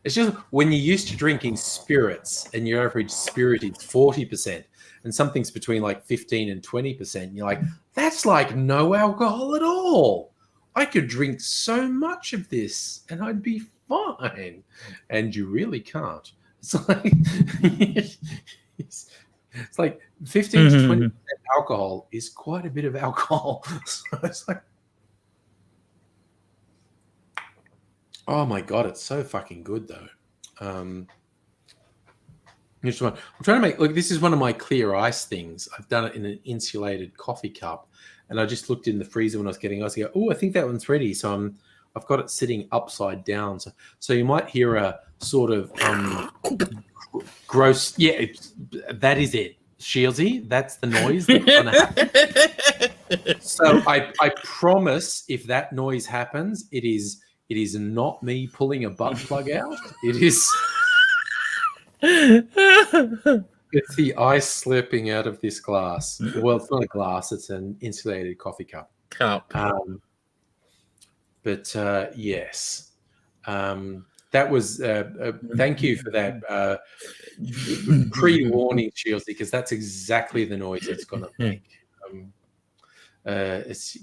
It's just when you're used to drinking spirits and your average spirit is 40%, and something's between like 15 and 20%. You're like, that's like no alcohol at all. I could drink so much of this and I'd be fine. And you really can't. It's like it's like 15 to 20% alcohol is quite a bit of alcohol. So it's like, oh my God, it's so fucking good though. I'm trying to make, look, this is one of my clear ice things. I've done it in an insulated coffee cup, and I just looked in the freezer when I was getting ice. I go, oh, I think that one's ready. So I've got it sitting upside down. So you might hear a sort of gross. Yeah, that is it, Shieldsy. That's the noise that's going to happen. So I promise, if that noise happens, it is not me pulling a butt plug out. It is. It's the ice slurping out of this glass. Well, it's not a glass; it's an insulated coffee cup. Yes, that was. Thank you for that pre-warning, Shields, because that's exactly the noise it's going to make. It's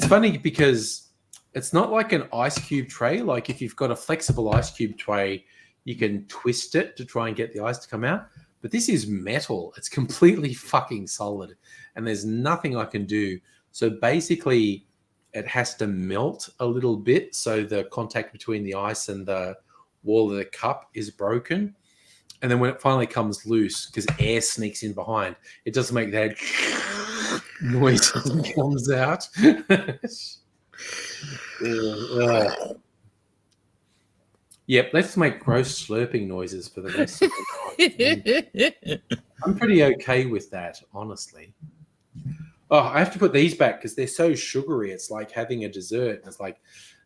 funny because it's not like an ice cube tray. Like if you've got a flexible ice cube tray, you can twist it to try and get the ice to come out. But this is metal. It's completely fucking solid. And there's nothing I can do. So basically, it has to melt a little bit so the contact between the ice and the wall of the cup is broken. And then when it finally comes loose, because air sneaks in behind, it doesn't make that noise that comes out. Yep, let's make gross slurping noises for the rest of the night. I'm pretty okay with that, honestly. Oh, I have to put these back because they're so sugary. It's like having a dessert. It's like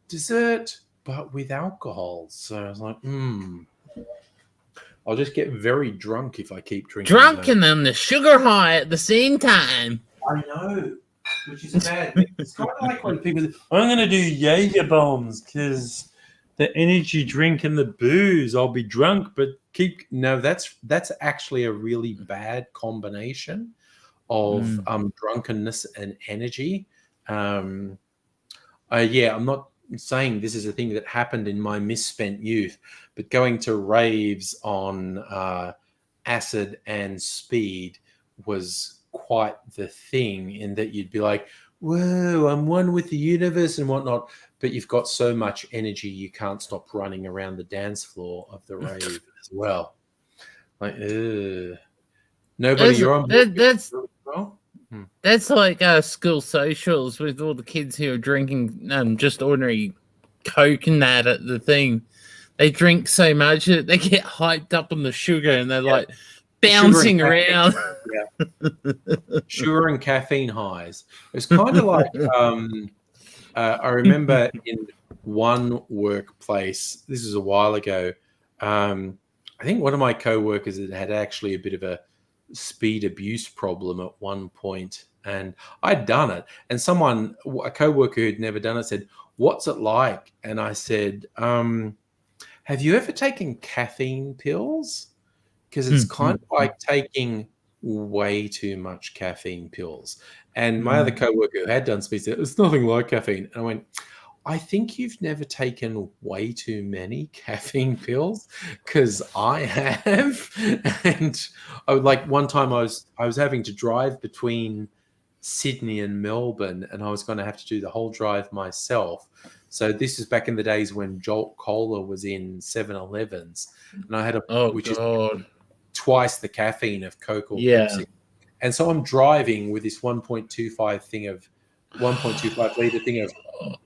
dessert, but with alcohol. So I was like, I'll just get very drunk if I keep drinking. Drunk and then the sugar high at the same time. I know, which is bad. It's kind of like when people say, I'm going to do Jaeger bombs because the energy drink and the booze, I'll be drunk, but that's actually a really bad combination of drunkenness and energy. I'm not saying this is a thing that happened in my misspent youth, but going to raves on acid and speed was quite the thing, in that you'd be like, whoa, I'm one with the universe and whatnot, but you've got so much energy you can't stop running around the dance floor of the rave as well. Like, nobody, you're on board. That's like school socials with all the kids who are drinking just ordinary Coke and that at the thing. They drink so much that they get hyped up on the sugar and they're like bouncing around. Sugar and caffeine highs. It's kind of like I remember in one workplace, this is a while ago, I think one of my co-workers had actually a bit of a speed abuse problem at one point, and I'd done it, and a co-worker who'd never done it said, what's it like? And I said, have you ever taken caffeine pills? Because it's kind of like taking way too much caffeine pills. And my other co-worker who had done speed said, it's nothing like caffeine. And I went, I think you've never taken way too many caffeine pills, because I have. And one time I was having to drive between Sydney and Melbourne, and I was going to have to do the whole drive myself. So this is back in the days when Jolt Cola was in 7-Elevens, and I had is twice the caffeine of Coke or Pepsi. And so I'm driving with this 1.25 litre thing of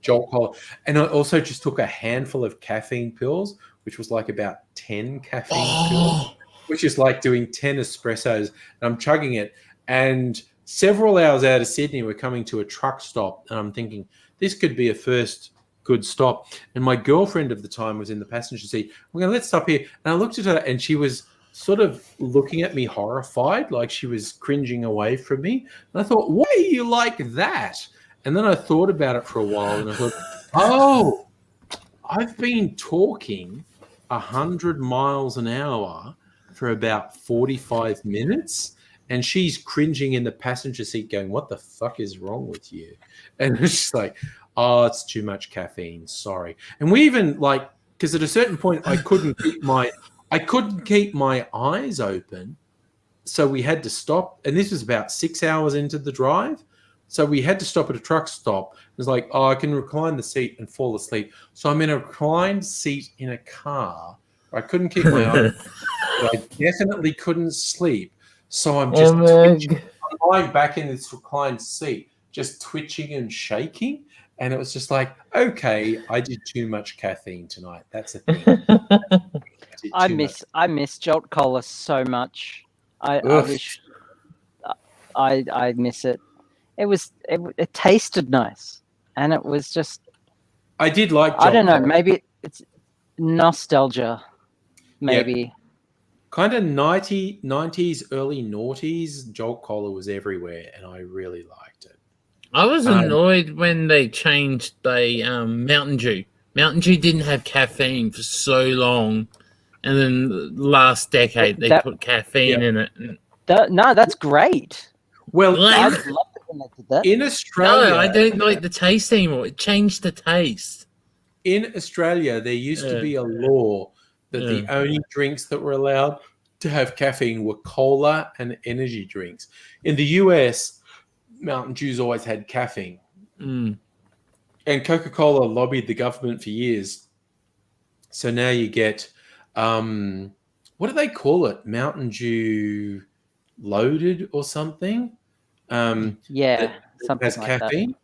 Jolt Cola. And I also just took a handful of caffeine pills, which was like about 10 caffeine pills, which is like doing 10 espressos. And I'm chugging it. And several hours out of Sydney, we're coming to a truck stop. And I'm thinking, this could be a first good stop. And my girlfriend of the time was in the passenger seat. We're going, let's stop here. And I looked at her, and she was sort of looking at me horrified, like she was cringing away from me. And I thought, why are you like that? And then I thought about it for a while, and I thought, I've been talking 100 miles an hour for about 45 minutes, and she's cringing in the passenger seat going, what the fuck is wrong with you? And it's just like, oh, it's too much caffeine, sorry. And we even like, because at a certain point I couldn't keep my eyes open, so we had to stop, and this was about 6 hours into the drive. So we had to stop at a truck stop. It was like, oh, I can recline the seat and fall asleep. So I'm in a reclined seat in a car. I couldn't keep my eyes, but I definitely couldn't sleep. So I'm just twitching. I'm lying back in this reclined seat, just twitching and shaking. And it was just like, okay, I did too much caffeine tonight. That's a thing. I miss Jolt Cola so much. I wish I miss it. It tasted nice, and it was just. I did like Jolt I don't know. Cola. Maybe it's nostalgia. Maybe. Yep. Kind of 90s, early noughties, Jolt Cola was everywhere, and I really liked it. I was annoyed when they changed the Mountain Dew. Mountain Dew didn't have caffeine for so long, and then last decade they put caffeine in it. No, that's great. Well, I would love it when they did that. In Australia, no, I don't like the taste anymore. It changed the taste. In Australia, there used to be a law that the only drinks that were allowed to have caffeine were cola and energy drinks. In the US, Mountain Dew's always had caffeine. And Coca-Cola lobbied the government for years. So now you get, what do they call it? Mountain Dew Loaded or something? Something has like caffeine. that.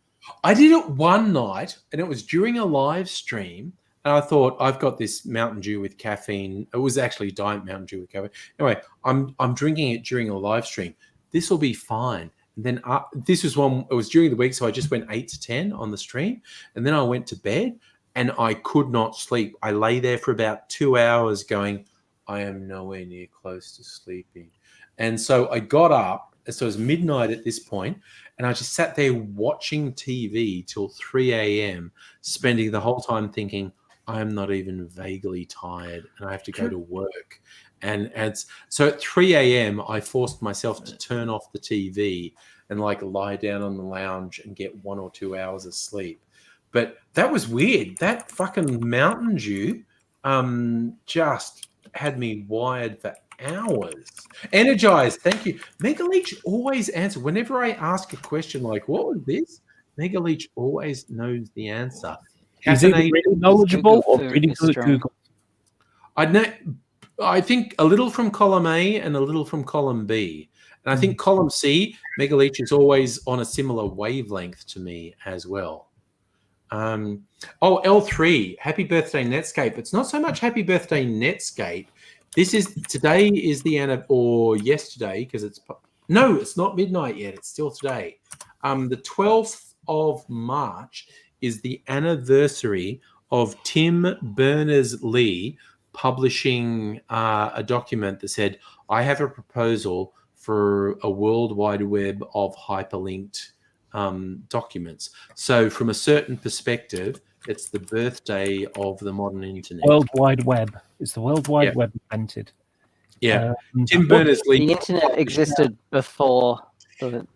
I did it one night, and it was during a live stream. And I thought, I've got this Mountain Dew with caffeine. It was actually Diet Mountain Dew with caffeine. Anyway, I'm drinking it during a live stream. This will be fine. And then this was one. It was during the week, so I just went 8 to 10 on the stream, and then I went to bed, and I could not sleep. I lay there for about 2 hours, going, I am nowhere near close to sleeping. And so I got up. So it was midnight at this point, and I just sat there watching TV till 3 a.m., spending the whole time thinking, I'm not even vaguely tired, and I have to go to work. And so at 3 a.m., I forced myself to turn off the TV and like lie down on the lounge and get 1 or 2 hours of sleep. But that was weird. That fucking Mountain Dew just had me wired for hours. Energized, thank you. Mega Leech always answers. Whenever I ask a question like, what was this? Mega Leech always knows the answer. Is it really knowledgeable or really good at Google? I think a little from column A and a little from column B. And I think column C, Mega Leech is always on a similar wavelength to me as well. L3, happy birthday Netscape. It's not so much happy birthday Netscape. Today is the or yesterday, because it's not midnight yet. It's still today. The 12th of March is the anniversary of Tim Berners-Lee publishing a document that said, I have a proposal for a World Wide Web of hyperlinked documents. So from a certain perspective, it's the birthday of the modern internet. World Wide Web. It's the World Wide Web invented. Yeah. Tim Berners-Lee. The internet existed before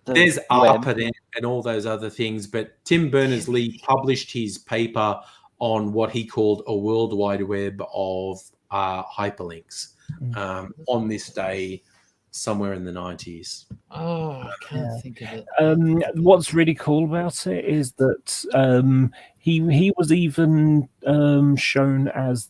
there's ARPANET and all those other things, but Tim Berners-Lee published his paper on what he called a World Wide Web of hyperlinks on this day somewhere in the 90s. Oh, I can't think of it. What's really cool about it is that he was even shown as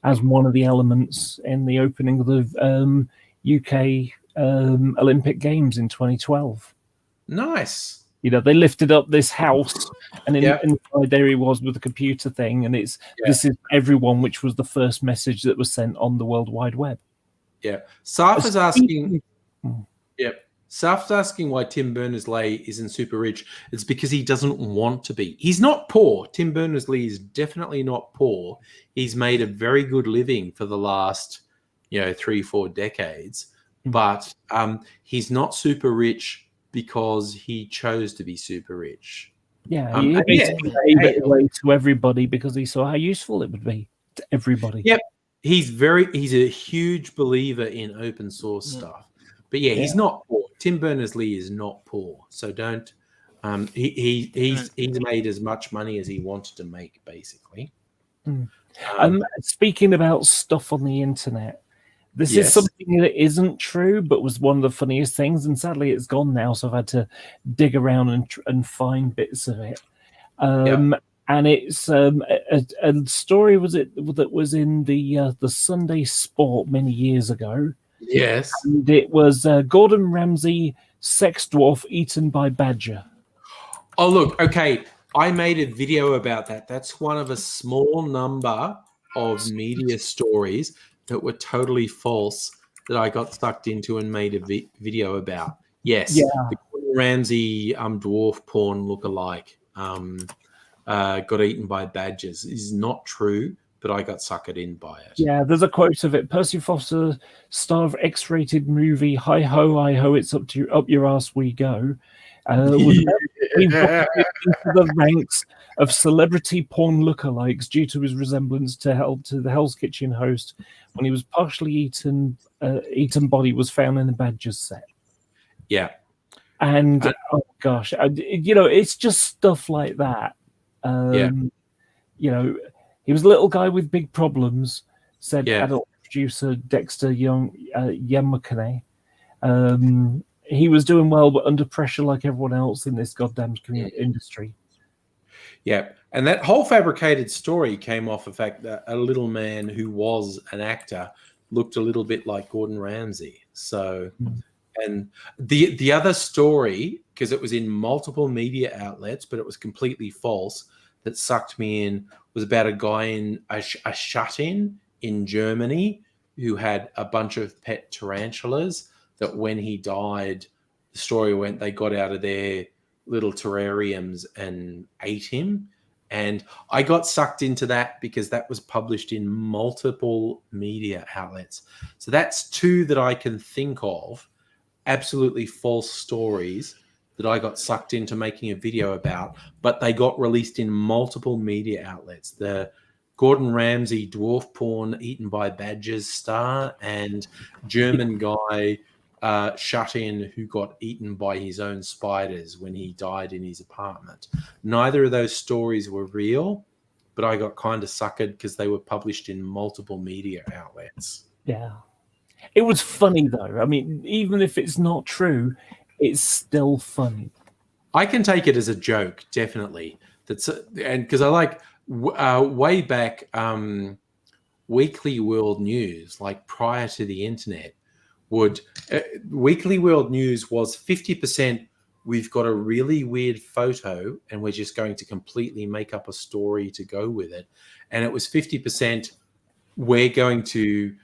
as one of the elements in the opening of the UK Olympic Games in 2012. Nice. You know, they lifted up this house, and inside there he was with the computer thing, and this is everyone, which was the first message that was sent on the World Wide Web. Yeah. Saf is asking. Saf's asking why Tim Berners-Lee isn't super rich. It's because he doesn't want to be. He's not poor. Tim Berners-Lee is definitely not poor. He's made a very good living for the last, 3-4 decades. But he's not super rich because he chose to be super rich. Yeah, he gave it away to everybody because he saw how useful it would be to everybody. Yep. he's a huge believer in open source stuff. But yeah, he's not poor. Tim Berners-Lee is not poor. So don't. He's made as much money as he wanted to make, basically. Speaking about stuff on the internet, this is something that isn't true, but was one of the funniest things, and sadly it's gone now, so I've had to dig around and find bits of it. And it's a story that was in the Sunday Sport many years ago. Yes, and it was Gordon Ramsay, sex dwarf eaten by badger. Oh look, okay. I made a video about that. That's one of a small number of media stories that were totally false that I got sucked into and made a video about. Yes, the Gordon Ramsay dwarf porn lookalike got eaten by badgers is not true, but I got suckered in by it. Yeah, there's a quote of it. Percy Foster, star of X-rated movie Hi Ho, it's up your ass we go. Was into the ranks of celebrity porn lookalikes due to his resemblance to the Hell's Kitchen host when he was partially eaten body was found in the badger's set. Yeah. And oh gosh, it's just stuff like that. He was a little guy with big problems, said adult producer Dexter Yamukane. He was doing well, but under pressure like everyone else in this goddamn industry. Yeah, and that whole fabricated story came off the fact that a little man who was an actor looked a little bit like Gordon Ramsay. So, and the other story, because it was in multiple media outlets, but it was completely false, that sucked me in, was about a guy in a shut-in in Germany who had a bunch of pet tarantulas that when he died, the story went they got out of their little terrariums and ate him. And I got sucked into that because that was published in multiple media outlets. So that's two that I can think of, absolutely false stories that I got sucked into making a video about, but they got released in multiple media outlets. The Gordon Ramsay dwarf porn eaten by badgers star and German guy shut in who got eaten by his own spiders when he died in his apartment. Neither of those stories were real, but I got kind of suckered because they were published in multiple media outlets. Yeah. It was funny though. I mean, even if it's not true, it's still funny. I can take it as a joke, definitely. And because I like way back Weekly World News, like prior to the internet, Weekly World News was 50% we've got a really weird photo and we're just going to completely make up a story to go with it. And it was 50% we're going to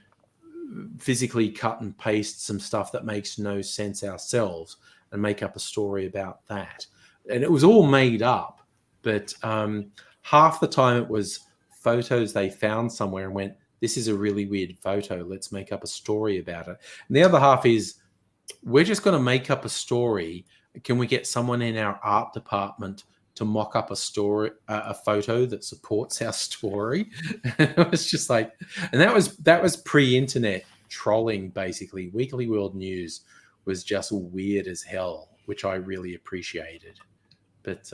physically cut and paste some stuff that makes no sense ourselves and make up a story about that. And it was all made up, but half the time it was photos they found somewhere and went, this is a really weird photo, let's make up a story about it. And the other half is, we're just going to make up a story. Can we get someone in our art department to mock up a story, a photo that supports our story? It was just like, and that was pre-internet trolling, basically. Weekly World News was just weird as hell, which I really appreciated. But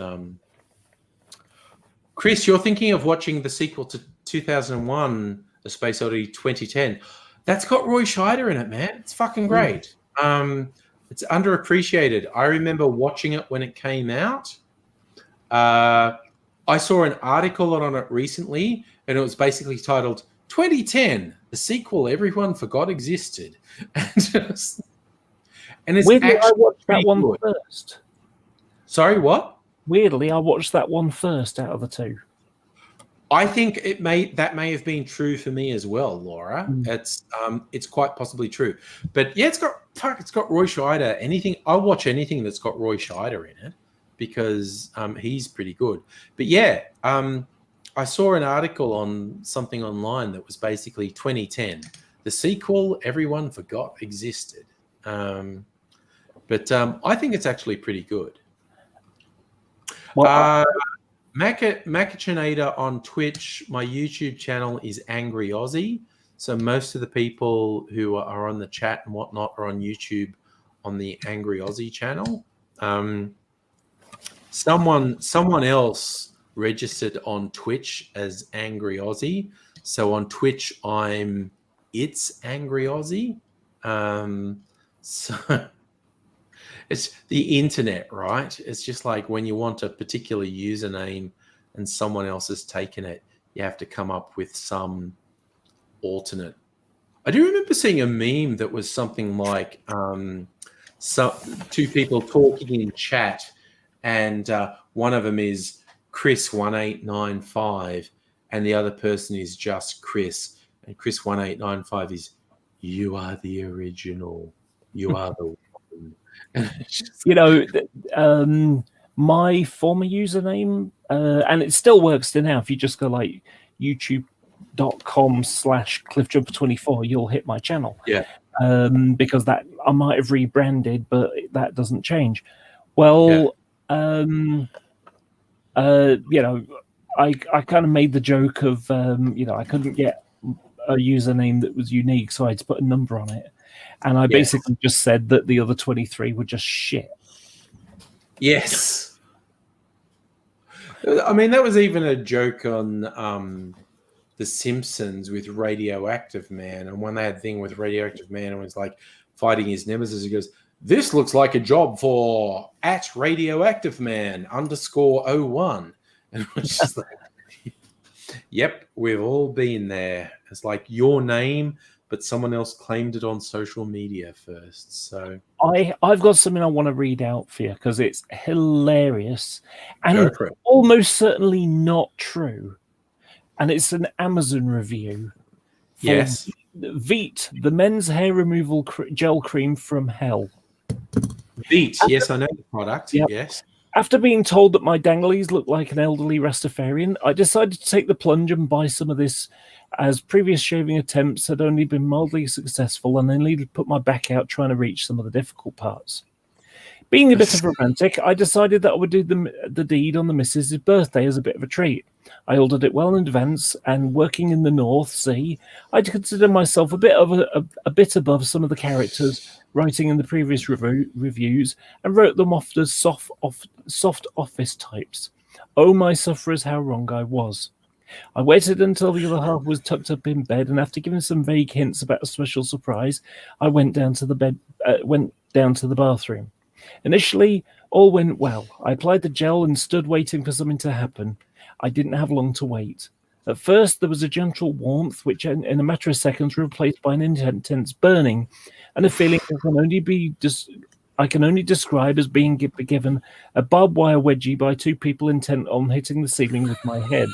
Chris, you're thinking of watching the sequel to 2001, A Space Oddity 2010. That's got Roy Scheider in it, man. It's fucking great. It's underappreciated. I remember watching it when it came out. I saw an article on it recently, and it was basically titled 2010, the sequel everyone forgot existed. And it's weirdly, actually I watched that one good. first. Sorry, what? Weirdly, I watched that one first out of the two. I think that may have been true for me as well, Laura. It's quite possibly true. But yeah, it's got Roy Scheider. I'll watch anything that's got Roy Scheider in it because he's pretty good. But yeah, I saw an article on something online that was basically 2010, the sequel everyone forgot existed. But I think it's actually pretty good. Well, Macachinator on Twitch. My YouTube channel is Angry Aussie. So most of the people who are on the chat and whatnot are on YouTube on the Angry Aussie channel. Someone else registered on Twitch as Angry Aussie. So on Twitch, it's Angry Aussie. So it's the internet, right? It's just like when you want a particular username and someone else has taken it, you have to come up with some alternate. I do remember seeing a meme that was something like two people talking in chat, and one of them is Chris1895 and the other person is just Chris, and Chris1895 is you are the original, you are the one. My former username, and it still works there now. If you just go like youtube.com/cliffjumper24, you'll hit my channel. Yeah. Because that I might have rebranded, but that doesn't change. Well, I kind of made the joke of I couldn't get a username that was unique, so I had to put a number on it, and I basically just said that the other 23 were just shit. Yes. I mean, that was even a joke on The Simpsons with Radioactive Man. And when they had a thing with Radioactive Man, it was like fighting his nemesis. He goes, "This looks like a job for @RadioactiveMan_01." And it was just like, yep, we've all been there. It's like your name, but someone else claimed it on social media first. So I've got something I want to read out for you because it's hilarious and almost certainly not true. And it's an Amazon review. Yes. Veet, the men's hair removal gel cream from hell. Veet, yes, I know the product. Yep. Yes. After being told that my danglies looked like an elderly Rastafarian, I decided to take the plunge and buy some of this, as previous shaving attempts had only been mildly successful and I needed to put my back out trying to reach some of the difficult parts. Being a bit of a romantic, I decided that I would do the deed on the missus' birthday as a bit of a treat. I ordered it well in advance, and working in the North Sea, I'd consider myself a bit above some of the characters writing in the previous reviews, and wrote them off as soft office types. Oh, my sufferers, how wrong I was. I waited until the other half was tucked up in bed, and after giving some vague hints about a special surprise, I went down to the bathroom. Initially, all went well. I applied the gel and stood waiting for something to happen. I didn't have long to wait. At first, there was a gentle warmth, which in a matter of seconds was replaced by an intense burning, and a feeling I can only describe as being given a barbed wire wedgie by two people intent on hitting the ceiling with my head.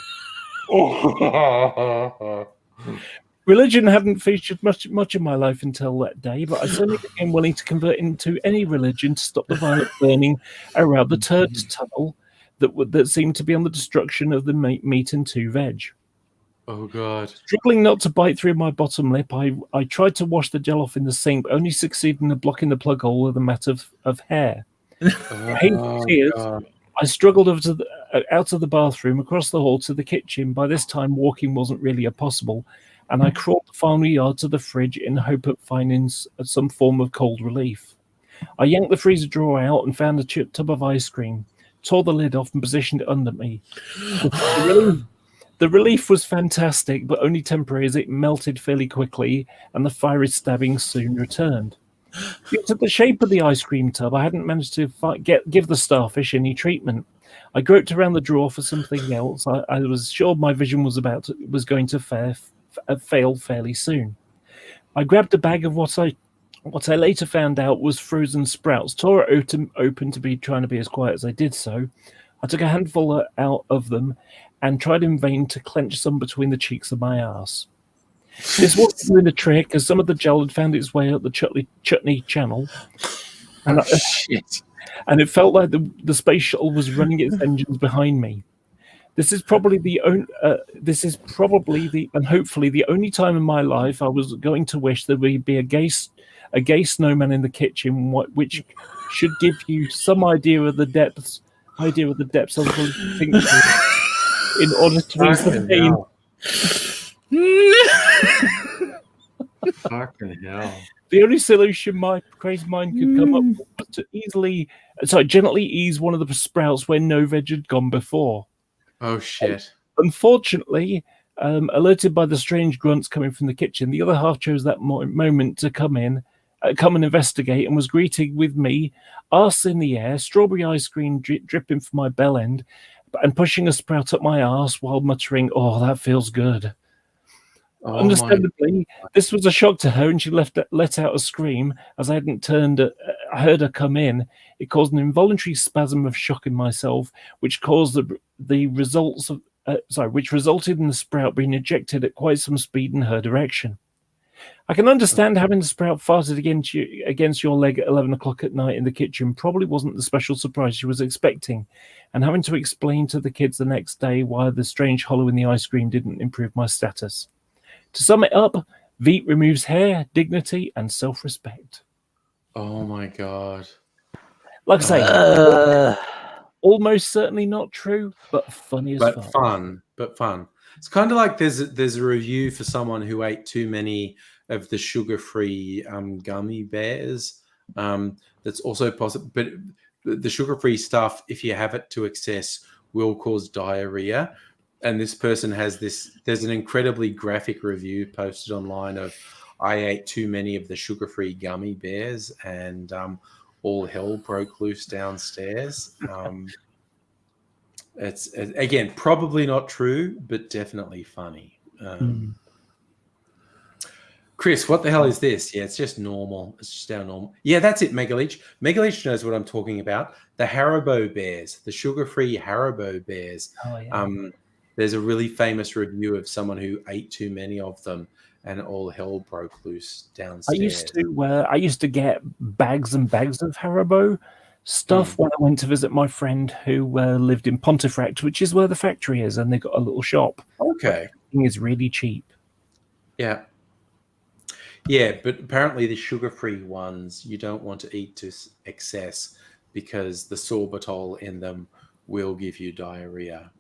Religion hadn't featured much in my life until that day, but I certainly became willing to convert into any religion to stop the violent burning around the turd tunnel that seemed to be on the destruction of the meat and two veg. Oh, God. Struggling not to bite through my bottom lip, I tried to wash the gel off in the sink, but only succeeded in blocking the plug hole with a mat of hair. Tears, I struggled out of the bathroom, across the hall to the kitchen. By this time, walking wasn't really possible, and I crawled the final yard to the fridge in the hope of finding some form of cold relief. I yanked the freezer drawer out and found a tub of ice cream, tore the lid off and positioned it under me. The relief was fantastic, but only temporary, as it melted fairly quickly and the fiery stabbing soon returned. Due to the shape of the ice cream tub, I hadn't managed to give the starfish any treatment. I groped around the drawer for something else. I was sure my vision was going to fail fairly soon. I grabbed a bag of what I later found out was frozen sprouts, tore it open to be trying to be as quiet as I did so. I took a handful out of them and tried in vain to clench some between the cheeks of my arse. This wasn't doing the trick, as some of the gel had found its way up the chutney channel. And it felt like the space shuttle was running its engines behind me. This is probably and hopefully the only time in my life I was going to wish there would be a gay snowman in the kitchen, which should give you some idea of the depths I was going to think in order to ease the pain. Fucking hell. The only solution my crazy mind could come up with was to gently ease one of the sprouts where no veg had gone before. Oh, shit. Unfortunately, alerted by the strange grunts coming from the kitchen, the other half chose that moment to come and investigate, and was greeted with me, arse in the air, strawberry ice cream dripping from my bell end, and pushing a sprout up my arse while muttering, "Oh, that feels good." Oh, understandably, this was a shock to her, and she let out a scream. As I hadn't heard her come in, it caused an involuntary spasm of shock in myself, which caused which resulted in the sprout being ejected at quite some speed in her direction. I can understand having the sprout farted against your leg at 11 o'clock at night in the kitchen probably wasn't the special surprise she was expecting, and having to explain to the kids the next day why the strange hollow in the ice cream didn't improve my status. To sum it up, Veet removes hair, dignity, and self-respect. Oh my God. Like I say, almost certainly not true, but funny as fun. But fun. It's kind of like there's a review for someone who ate too many of the sugar-free gummy bears. That's also possible, but the sugar-free stuff, if you have it to excess, will cause diarrhea. And this person has there's an incredibly graphic review posted online of, I ate too many of the sugar-free gummy bears and all hell broke loose downstairs. It's again, probably not true, but definitely funny. Chris, what the hell is this? Yeah, it's just normal. It's just our normal. Yeah, that's it, Megaleech. Megaleech knows what I'm talking about. The Haribo bears, the sugar-free Haribo bears. Oh, yeah. There's a really famous review of someone who ate too many of them and all hell broke loose downstairs. I used to get bags and bags of Haribo stuff when I went to visit my friend who lived in Pontefract, which is where the factory is, and they got a little shop. Okay. Everything is really cheap. Yeah. Yeah, but apparently the sugar-free ones you don't want to eat to excess because the sorbitol in them will give you diarrhea.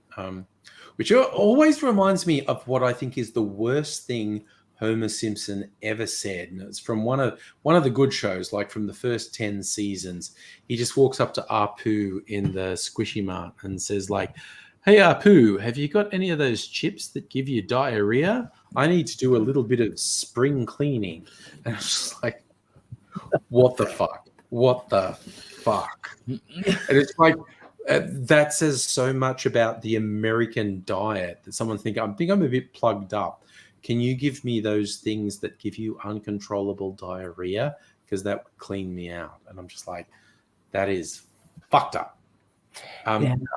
Which always reminds me of what I think is the worst thing Homer Simpson ever said. And it's from one of the good shows, like from the first 10 seasons. He just walks up to Apu in the Squishy Mart and says, like, "Hey, Apu, have you got any of those chips that give you diarrhea? I need to do a little bit of spring cleaning." And it's just like, what the fuck? What the fuck? And it's like, that says so much about the American diet that someone think I'm a bit plugged up. Can you give me those things that give you uncontrollable diarrhea? Because that would clean me out. And I'm just like, that is fucked up.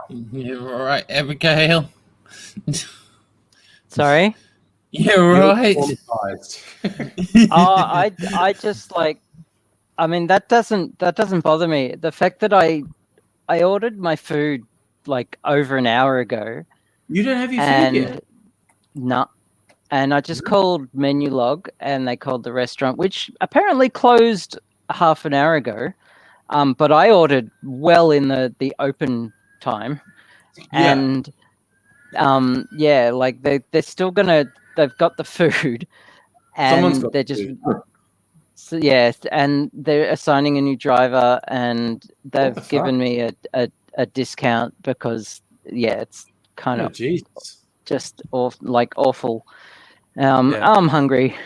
You're right, Abigail. Sorry? You're right. I just like, I mean, that doesn't bother me. The fact that I ordered my food like over an hour ago. You don't have your food yet? No. And I just called Menu Log, and they called the restaurant, which apparently closed half an hour ago. But I ordered well in the open time. Yeah. And like they're still they've got the food, and they're just so, yeah, and they're assigning a new driver, and they've given me a discount because it's kind of just awful. I'm hungry.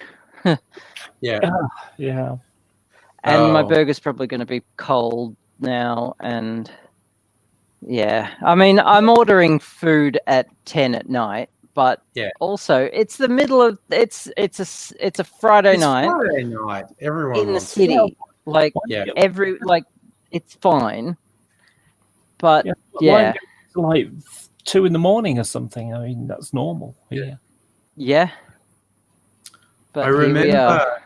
Yeah. And my burger's probably going to be cold now, and I mean, I'm ordering food at 10 at night, but also it's the middle of it's a Friday night. Friday night, everyone in the city, it's fine, but like 2 a.m. or something. I mean, that's normal. Yeah. But I remember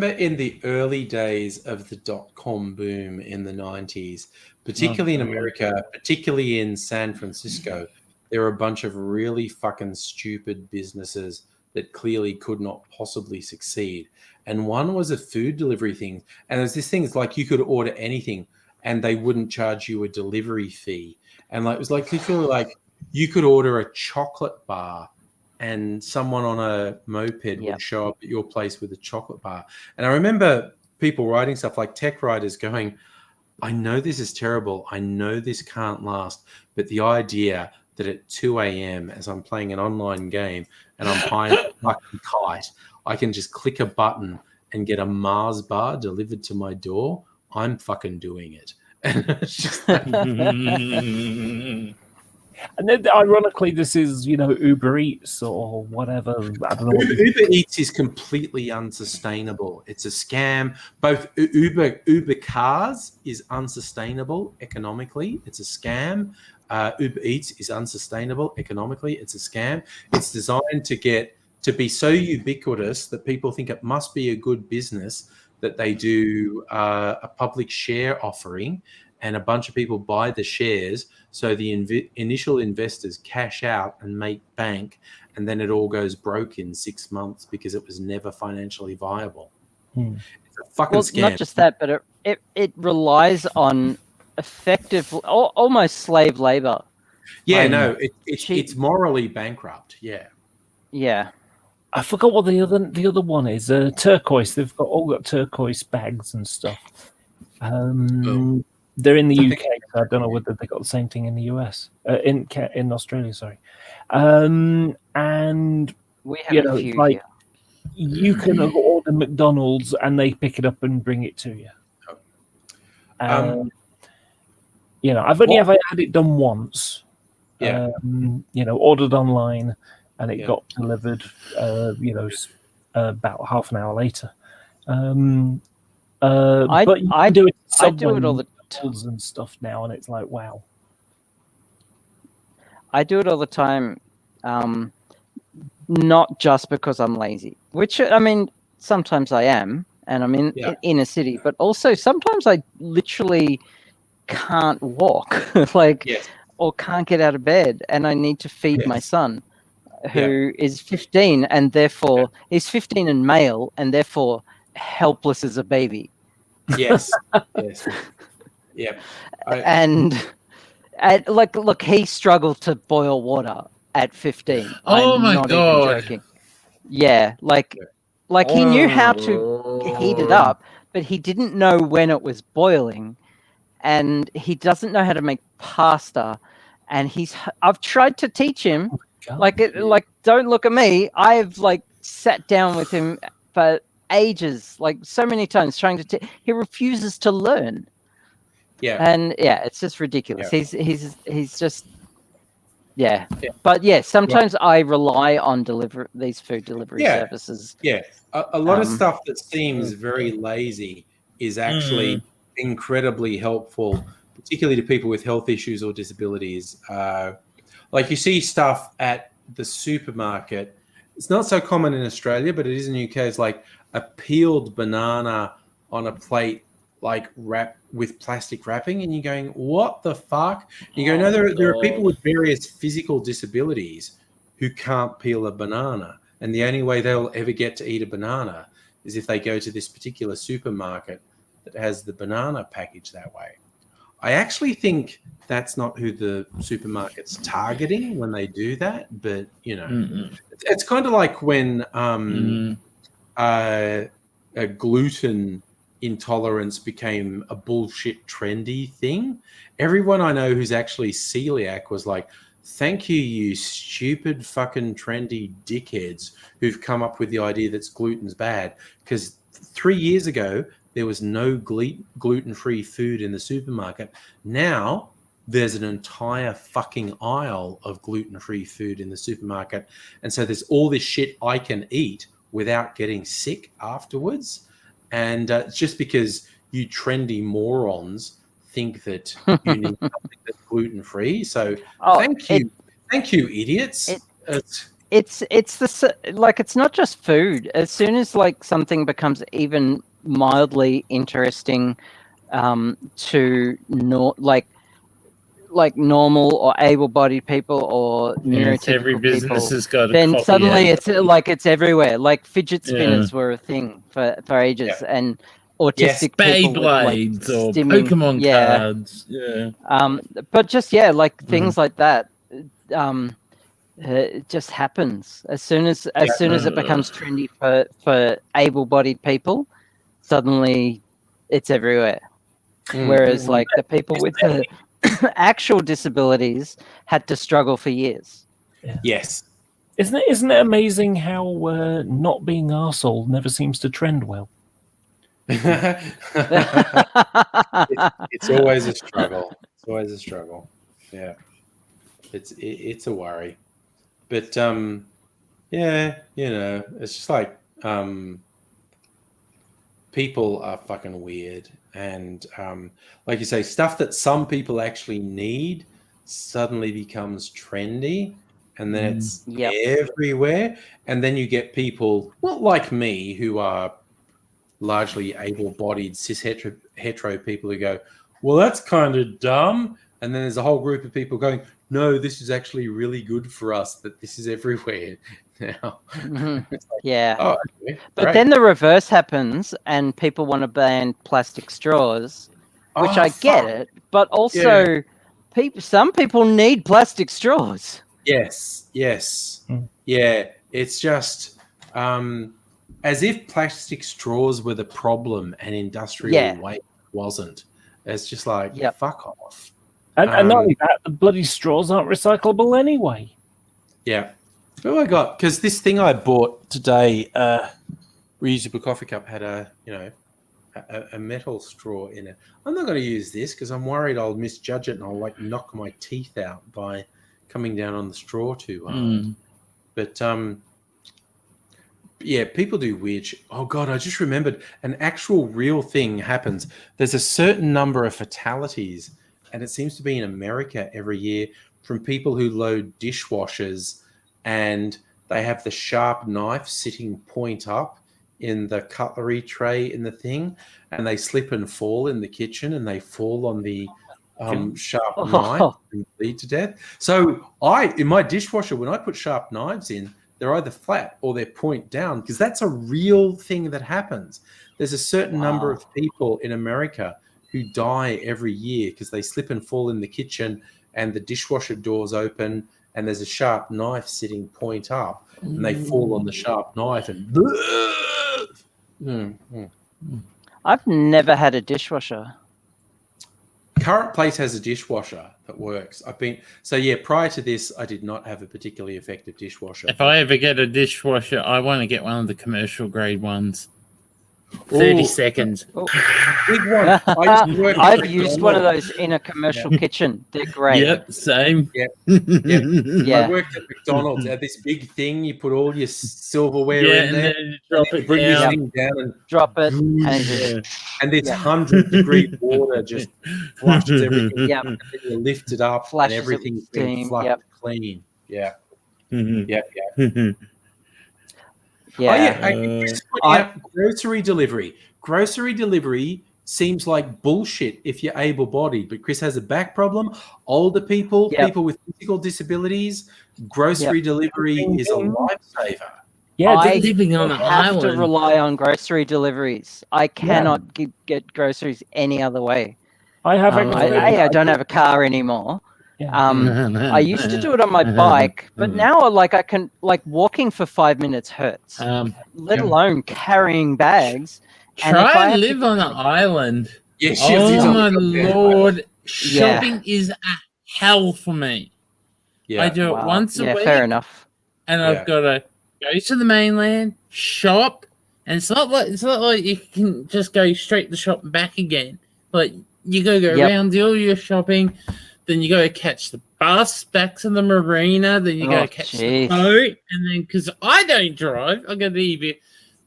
in the early days of the dot-com boom in the 90s, particularly in America, particularly in San Francisco, there were a bunch of really fucking stupid businesses that clearly could not possibly succeed. And one was a food delivery thing. And there's this thing, it's like you could order anything and they wouldn't charge you a delivery fee. And like it was like literally like you could order a chocolate bar and someone on a moped would show up at your place with a chocolate bar. And I remember people writing stuff like tech writers going, I know this is terrible. I know this can't last. But the idea that at 2 a.m. as I'm playing an online game and I'm flying a fucking kite, I can just click a button and get a Mars bar delivered to my door, I'm fucking doing it. And it's just like, and then, ironically, this is, Uber Eats or whatever. I don't know. Uber Eats is completely unsustainable. It's a scam. Both Uber cars is unsustainable economically. It's a scam. Uber Eats is unsustainable economically. It's a scam. It's designed to be so ubiquitous that people think it must be a good business that they do a public share offering, and a bunch of people buy the shares, so the initial investors cash out and make bank, and then it all goes broke in 6 months because it was never financially viable. It's a fucking scam. Not just that, but it relies on effective, almost slave labor. Yeah, it's morally bankrupt. Yeah. I forgot what the other one is. Turquoise. They've all got turquoise bags and stuff. They're in the UK. So I don't know whether they got the same thing in the US, in Australia. Sorry, and we have a few here. You can order McDonald's and they pick it up and bring it to you. I've only ever had it done once. Yeah. Ordered online and it got delivered. About half an hour later. I do it all the time and stuff now, and it's like, wow. I do it all the time, not just because I'm lazy, which I mean sometimes I am, and I'm in a city, but also sometimes I literally can't walk, or can't get out of bed, and I need to feed my son, who is 15, and therefore he's 15 and male, and therefore helpless as a baby. Yes. Yeah. And look, he struggled to boil water at 15. Oh I'm my not God. even joking. Yeah, he knew how to heat it up, but he didn't know when it was boiling, and he doesn't know how to make pasta. And I've tried to teach him, don't look at me. I've sat down with him for ages, so many times, trying to. He refuses to learn. Yeah, and it's just ridiculous. He's just But sometimes I rely on these food delivery services. Yeah, a lot of stuff that seems very lazy is actually incredibly helpful, particularly to people with health issues or disabilities. You see stuff at the supermarket. It's not so common in Australia, but it is in the UK. It's like a peeled banana on a plate, wrapped with plastic wrapping, and you're going, what the fuck? And you go, no, there are people with various physical disabilities who can't peel a banana, and the only way they'll ever get to eat a banana is if they go to this particular supermarket that has the banana packaged that way. I actually think that's not who the supermarket's targeting when they do that, but it's kind of like when a gluten intolerance became a bullshit trendy thing. Everyone I know who's actually celiac was like, thank you stupid fucking trendy dickheads who've come up with the idea that gluten's bad, because 3 years ago there was no gluten-free food in the supermarket. Now there's an entire fucking aisle of gluten-free food in the supermarket, and so there's all this shit I can eat without getting sick afterwards. And it's just because you trendy morons think that you need something that's gluten-free. So thank you, idiots. It's not just food. As soon as something becomes even mildly interesting to normal or able-bodied people or neurotypical every business people, has got then suddenly it's everywhere. Fidget spinners were a thing for ages, and autistic people Beyblades or Pokemon cards. But just things like that. It just happens as soon as it becomes trendy for able-bodied people. Suddenly, it's everywhere. Whereas, like the people with the actual disabilities had to struggle for years. Yes. Isn't it amazing how not being arsehole never seems to trend well? It's always a struggle. It's always a struggle. Yeah. It's a worry. But yeah, it's just like people are fucking weird, and like you say, stuff that some people actually need suddenly becomes trendy, and then it's everywhere, and then you get people not like me who are largely able-bodied cis hetero people who go, well, that's kind of dumb, and then there's a whole group of people going, no, this is actually really good for us that this is everywhere now. Yeah. But then the reverse happens and people want to ban plastic straws, which I get it, but also some people need plastic straws. Yes. Yeah, it's just as if plastic straws were the problem and industrial waste wasn't. It's just like, fuck off. And not only that, the bloody straws aren't recyclable anyway. Yeah. Oh, I got, because this thing I bought today, reusable coffee cup, had a metal straw in it. I'm not going to use this because I'm worried I'll misjudge it and I'll like knock my teeth out by coming down on the straw too hard. But yeah, people do weird shit. Oh God, I just remembered an actual real thing happens. There's a certain number of fatalities, and it seems to be in America every year, from people who load dishwashers and they have the sharp knife sitting point up in the cutlery tray in the thing, and they slip and fall in the kitchen and they fall on the sharp knife and bleed to death. So in my dishwasher, when I put sharp knives in, they're either flat or they're point down, because that's a real thing that happens. There's a certain number of people in America who die every year because they slip and fall in the kitchen and the dishwasher doors open and there's a sharp knife sitting point up and they fall on the sharp knife and I've never had a dishwasher. Current place has a dishwasher that works. Prior to this, I did not have a particularly effective dishwasher. If I ever get a dishwasher, I want to get one of the commercial grade ones. 30 seconds. Big one. I've used one of those in a commercial kitchen. They're great. Yep, same. Yep. I worked at McDonald's. They had this big thing. You put all your silverware in there. And then drop it bring down. this thing down and drop it. And this 100-degree water just flushes everything. Yep. And then you lift it up Flashes and everything's been flushed clean. Yeah. Grocery delivery. Grocery delivery seems like bullshit if you're able-bodied, but Chris has a back problem. Older people, people with physical disabilities, grocery delivery is a lifesaver. Yeah, living on an island. I have to rely on grocery deliveries. I cannot get groceries any other way. I have. I don't have a car anymore. I used to do it on my bike, but now I can walking for 5 minutes hurts. Let alone carrying bags. Try and live on an island. Yes, oh my lord, shopping is a hell for me. Yeah. I do it once a week. Fair enough. And I've got to go to the mainland, shop, and it's not like you can just go straight to shop and back again. Like you go around, do all your shopping. Then you got to catch the bus back to the marina. Then you got to catch the boat. And then, because I don't drive, I got to either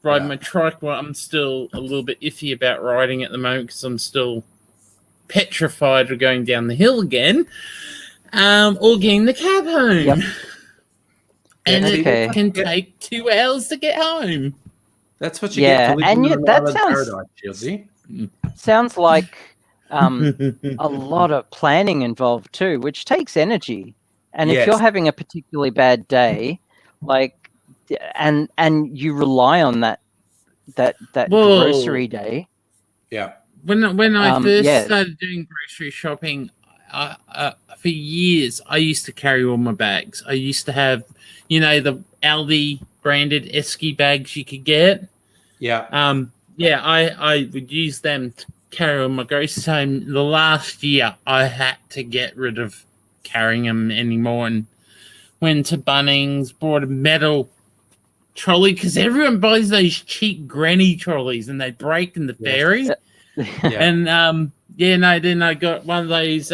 ride my trike. Well, I'm still a little bit iffy about riding at the moment because I'm still petrified of going down the hill again. Or getting the cab home. Yep. And it can take 2 hours to get home. That's what you get for living in that paradise, Chelsea. Sounds like a lot of planning involved too, which takes energy. And if you're having a particularly bad day, and you rely on that grocery day. Yeah. When I first started doing grocery shopping, for years, I used to carry all my bags. I used to have, the Aldi branded Esky bags you could get. Yeah. I would use them to carry all my groceries home. The last year, I had to get rid of carrying them anymore and went to Bunnings, bought a metal trolley because everyone buys those cheap granny trolleys and they break in the ferry. And then I got one of those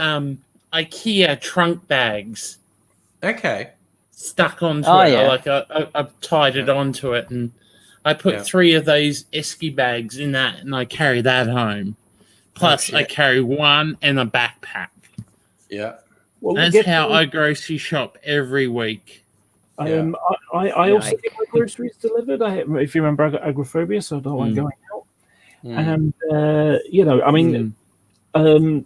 IKEA trunk bags. Okay. Stuck onto it. Yeah. I tied it onto it, and I put 3 of those Esky bags in that, and I carry that home. Plus, I carry one and a backpack. Yeah. Well, that's how I grocery shop every week. I also get my groceries delivered. If you remember, I got agoraphobia, so I don't like going out. And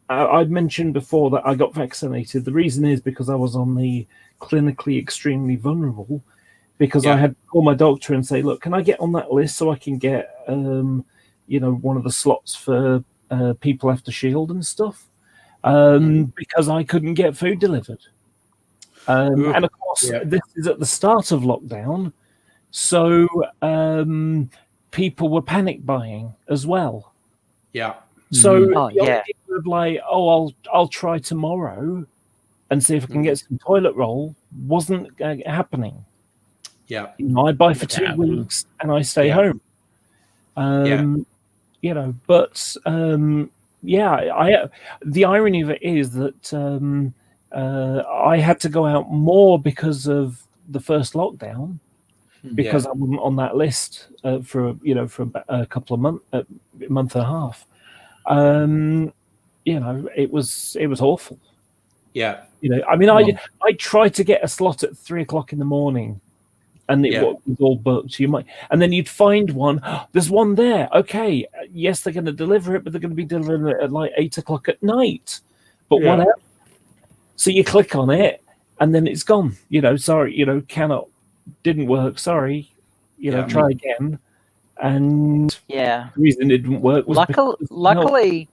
I'd mentioned before that I got vaccinated. The reason is because I was on the clinically extremely vulnerable, because I had to call my doctor and say, look, can I get on that list so I can get one of the slots for people after Shield and stuff, because I couldn't get food delivered. And of course, this is at the start of lockdown, so people were panic buying as well. Yeah. So the idea of like, I'll try tomorrow and see if I can get some toilet roll wasn't happening. Yeah. I buy for 2 weeks and I stay home. The irony of it is that I had to go out more because of the first lockdown, because I wasn't on that list for a couple of months, a month and a half. It was awful. Yeah. I tried to get a slot at 3:00 in the morning, and it was all booked. And then you'd find one. There's one there. Okay, yes, they're going to deliver it, but they're going to be delivering it at like 8:00 at night. But whatever. So you click on it, and then it's gone. Sorry, cannot, didn't work. Sorry, try again. And the reason it didn't work was luckily,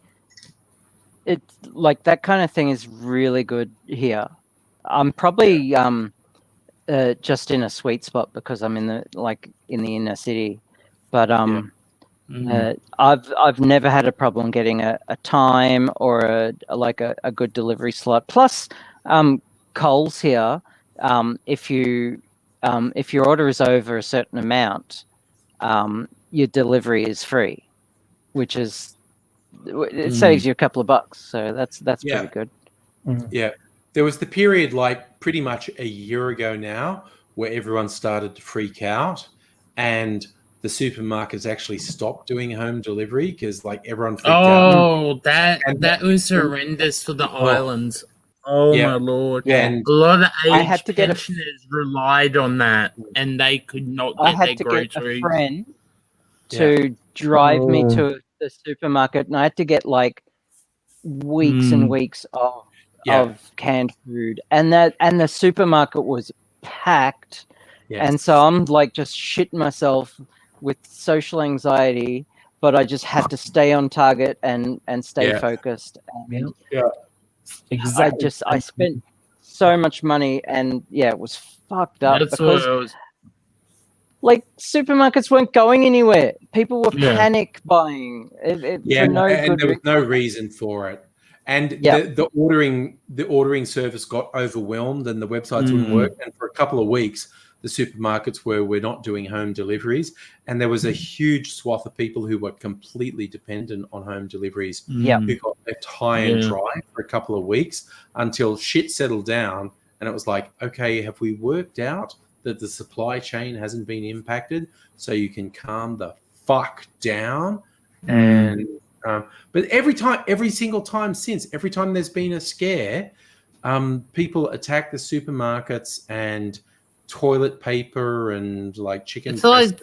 it's like that kind of thing is really good here. I'm probably just in a sweet spot because I'm in the inner city, but I've never had a problem getting a time or a good delivery slot. Plus, Coles here, if your order is over a certain amount, your delivery is free, which is it saves you a couple of bucks. So that's pretty good. Yeah, there was the period like pretty much a year ago now where everyone started to freak out, and the supermarkets actually stopped doing home delivery because like everyone freaked out. Oh, that was horrendous for the islands. Oh my lord! And a lot of aged pensioners relied on that, and they could not get their groceries. Get a friend to drive me to the supermarket, and I had to get like weeks and weeks of canned food, and the supermarket was packed, and so I'm like just shitting myself with social anxiety, but I just had to stay on target and stay focused. And exactly. I spent so much money, and it was fucked up. That's because like supermarkets weren't going anywhere. People were panic buying. And there was no reason for it. And the ordering service got overwhelmed, and the websites wouldn't work. And for a couple of weeks, the supermarkets were not doing home deliveries, and there was a huge swath of people who were completely dependent on home deliveries who got left high and dry for a couple of weeks until shit settled down, and it was like, okay, have we worked out that the supply chain hasn't been impacted, so you can calm the fuck down? And but every single time since, every time there's been a scare, people attack the supermarkets and toilet paper and like chicken. It's like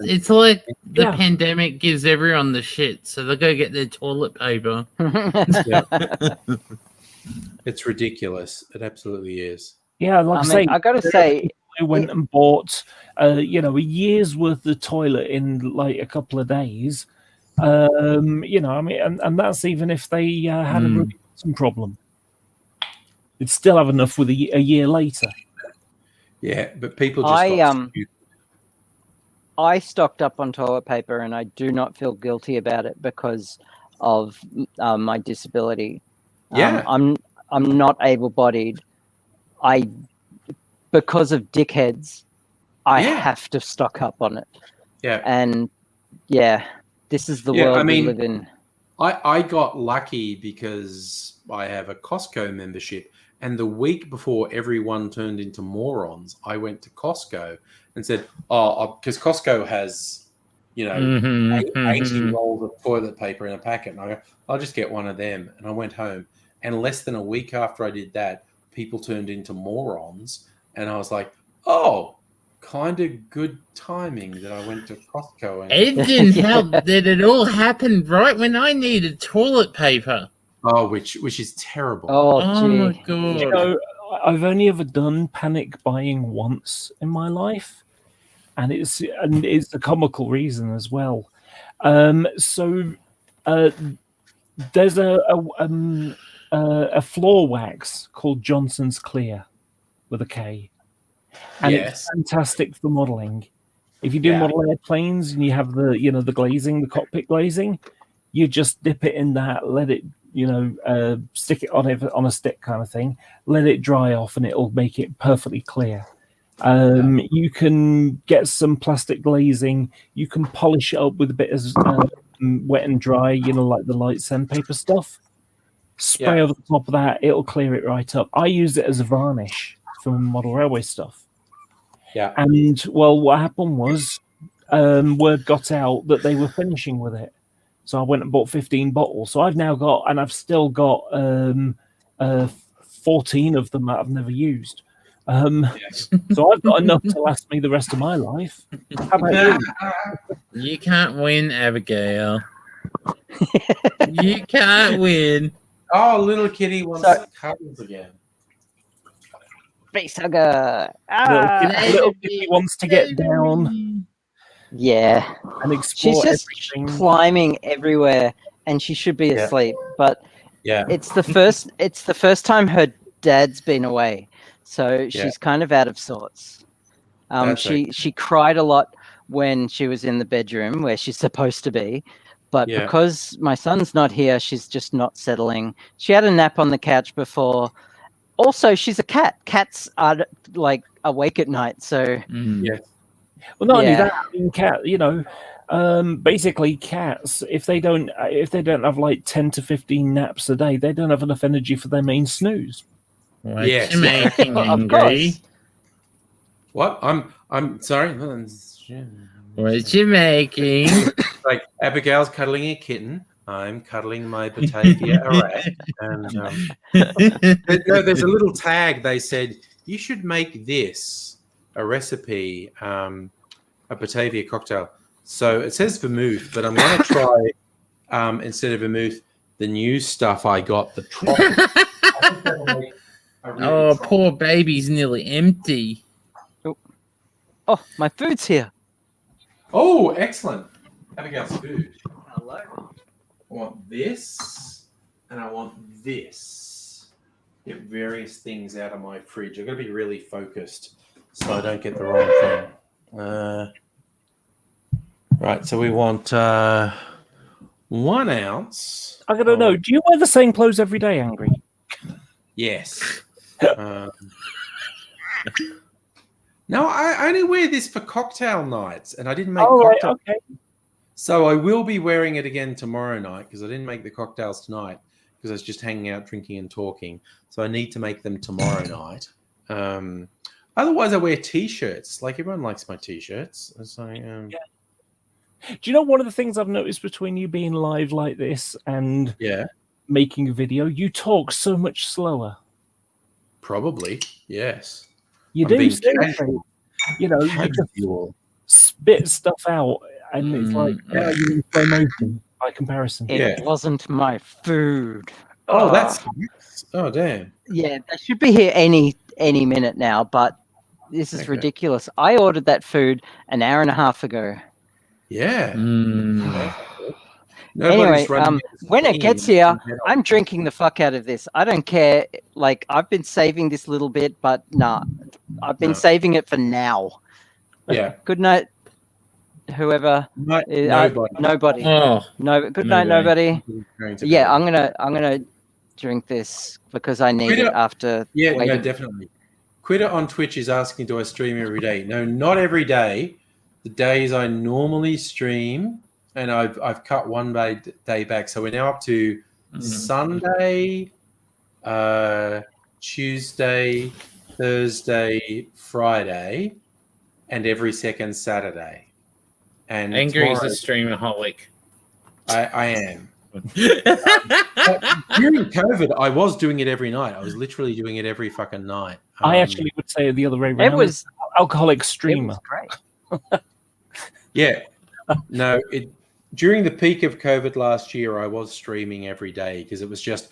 the pandemic gives everyone the shit, so they go get their toilet paper. It's ridiculous. It absolutely is. Yeah, I gotta say, I went and bought a year's worth of toilet in like a couple of days. And that's even if they had a some problem. You'd still have enough with a year later. Yeah, but people just I stocked up on toilet paper, and I do not feel guilty about it because of my disability. Yeah. I'm not able-bodied. Because of dickheads, I have to stock up on it. Yeah. And this is the world we live in. I got lucky because I have a Costco membership, and the week before everyone turned into morons, I went to Costco and said, because Costco has, 80 rolls of toilet paper in a packet, and I go, I'll just get one of them. And I went home, and less than a week after I did that, people turned into morons, and I was like, kind of good timing that I went to Costco. And it didn't help that it all happened right when I needed toilet paper. Oh, which is terrible. Oh my god! I've only ever done panic buying once in my life, and it's a comical reason as well. So there's a floor wax called Johnson's Clear with a K. And it's fantastic for modeling. If you do model airplanes and you have the glazing, the cockpit glazing, you just dip it in that, let it, stick it on a stick kind of thing, let it dry off, and it'll make it perfectly clear. You can get some plastic glazing. You can polish it up with a bit of wet and dry, like the light sandpaper stuff. Spray over the top of that, it'll clear it right up. I use it as a varnish for model railway stuff. Yeah. And what happened was word got out that they were finishing with it. So I went and bought 15 bottles. So I've still got 14 of them that I've never used. So I've got enough to last me the rest of my life. How about you? You can't win, Abigail. You can't win. Oh, little kitty wants cuddles again. Face hugger. Little kitty wants to get down. Yeah. And explore She's just everything. climbing everywhere, and she should be asleep. But it's the first time her dad's been away, so she's kind of out of sorts. She cried a lot when she was in the bedroom where she's supposed to be, but because my son's not here, she's just not settling. She had a nap on the couch before. Also, she's a cat. Cats are like awake at night, so Well, not only that, I mean, basically cats, if they don't have like 10 to 15 naps a day, they don't have enough energy for their main snooze. What you making, Angry? What? I'm sorry. What you making? Like Abigail's cuddling a kitten. I'm cuddling my Batavia a rat. And there's a little tag. They said you should make this a recipe, a Batavia cocktail. So it says vermouth, but I'm going to try instead of vermouth the new stuff I got, the tropical. Oh, poor baby's nearly empty. Oh, my food's here. Oh, excellent. Abigail's food. Hello. I want this, and I want this. Get various things out of my fridge. I've got to be really focused so I don't get the wrong thing. Right, so we want 1 ounce. I gotta know, do you wear the same clothes every day, Angry? Yes. No, I only wear this for cocktail nights, and I didn't make cocktail. Right, okay. So I will be wearing it again tomorrow night because I didn't make the cocktails tonight because I was just hanging out, drinking and talking. So I need to make them tomorrow night. Otherwise, I wear T-shirts. Like everyone likes my T-shirts. So, Do you know one of the things I've noticed between you being live like this and making a video? You talk so much slower. Probably, yes. You do seriously. You just spit stuff out, and it's like you're in slow motion by comparison. It wasn't my food. Oh, that's damn. Yeah, they should be here any minute now, but this is ridiculous. I ordered that food an hour and a half ago. Yeah. Anyway, when it gets here, I'm drinking the fuck out of this. I don't care. Like, I've been saving this little bit, but nah, I've been saving it for now. Yeah. Good night, whoever. Nobody. Oh, no. Good night, nobody. Yeah, I'm gonna drink this because I need it after. Yeah, waiting. no, definitely. Quitter on Twitch is asking, do I stream every day? No, not every day. The days I normally stream, and I've cut one day back, so we're now up to Sunday, Tuesday, Thursday, Friday, and every second Saturday. And Angry is a streamaholic. I am. During COVID, I was doing it every night. I was literally doing it every fucking night. I actually would say the other way around. It was alcoholic streamer. Great. Yeah. No, during the peak of COVID last year, I was streaming every day because it was just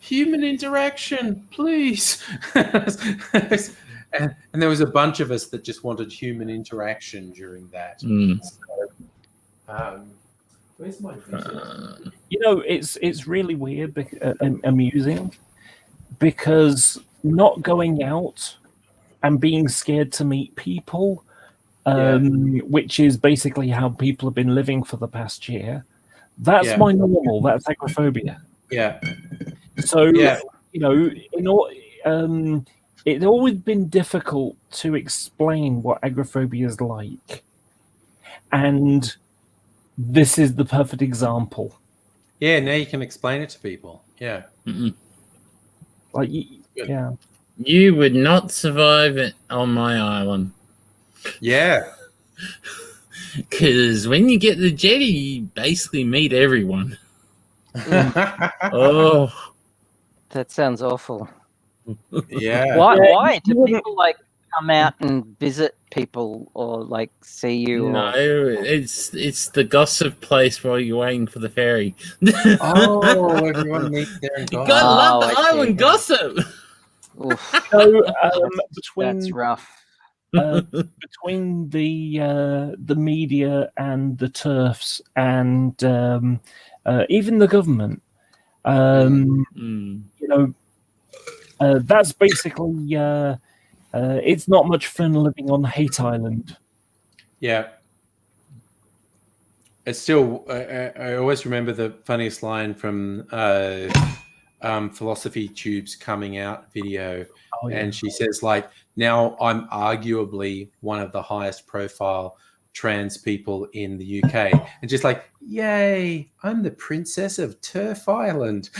human interaction, please. and there was a bunch of us that just wanted human interaction during that. So, where's my it's really weird, amusing, because not going out and being scared to meet people, which is basically how people have been living for the past year. That's my normal. That's agoraphobia. Yeah. So it's always been difficult to explain what agoraphobia is like, and this is the perfect example. Yeah, now you can explain it to people. Yeah. Like, yeah. You would not survive it on my island. Yeah. Because when you get the jetty, you basically meet everyone. Oh. That sounds awful. Yeah. Why? Do people like come out and visit people or like see you? No, it's the gossip place while you're waiting for the ferry. Oh, everyone meets there and You gotta love the island gossip. So that's rough. Between the media and the TERFs and even the government, that's basically it's not much fun living on Hate Island. Yeah. It's still, I always remember the funniest line from Philosophy Tube's Coming Out video. Oh, yeah. And she says, like, now I'm arguably one of the highest profile trans people in the UK. And just like, yay, I'm the princess of Turf Island.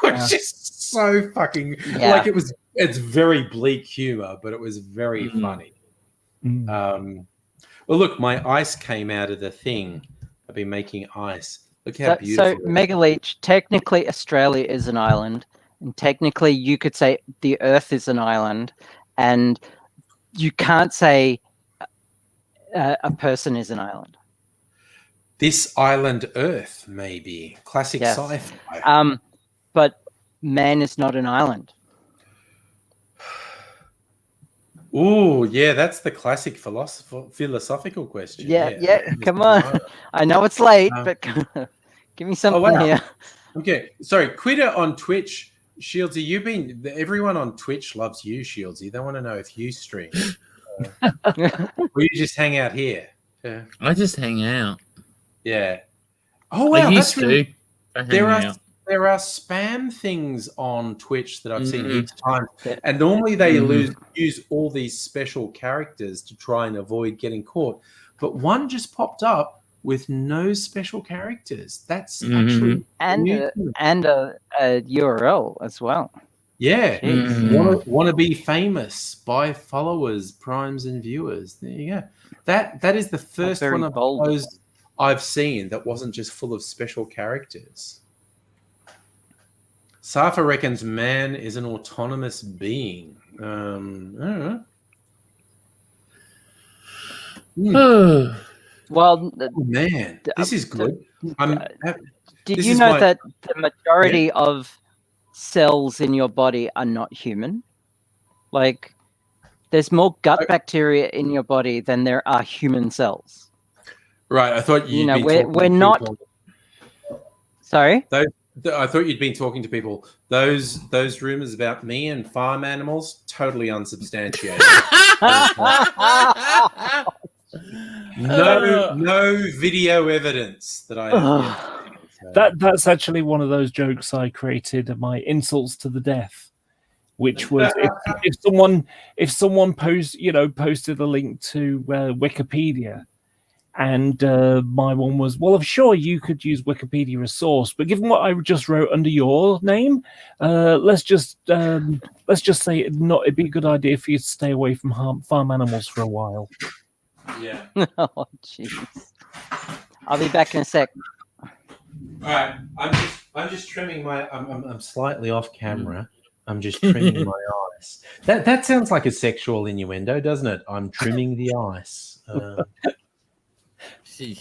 Which is so fucking, like, it's very bleak humor, but it was very funny. Well, look, my ice came out of the thing. I've been making ice. Look how beautiful. So, Megaleech, technically Australia is an island, and technically you could say the Earth is an island, and you can't say a person is an island. This island Earth, maybe. Classic sci-fi. But man is not an island. Oh, yeah, that's the classic philosophical question. Yeah, come on. I know it's late, but give me something here. Okay, sorry. Quitter on Twitch, Shieldsy. Everyone on Twitch loves you, Shieldsy. They want to know if you stream. Or you just hang out here. Yeah. I just hang out. Yeah. Oh, wow. I used to. There are spam things on Twitch that I've seen each time, and normally they use all these special characters to try and avoid getting caught. But one just popped up with no special characters. That's actually and a URL as well. Yeah, want to be famous, buy followers, primes, and viewers. There you go. That is the first one of those I've seen that wasn't just full of special characters. Safa reckons man is an autonomous being. I don't know. Well, man, this is good. Did you know that the majority of cells in your body are not human? Like, there's more gut bacteria in your body than there are human cells. Right. I thought we're not. Sorry? I thought you'd been talking to people. Those rumors about me and farm animals, totally unsubstantiated. No video evidence that I have yet. So. That's actually one of those jokes I created, my insults to the death, which was if someone posted a link to Wikipedia. And my one was, well, I'm sure you could use Wikipedia as source, but given what I just wrote under your name, let's just say it'd be a good idea for you to stay away from farm animals for a while. Yeah. Oh, jeez. I'll be back in a sec. All right. I'm just trimming my. I'm slightly off camera. I'm just trimming my ice. That sounds like a sexual innuendo, doesn't it? I'm trimming the ice. Trim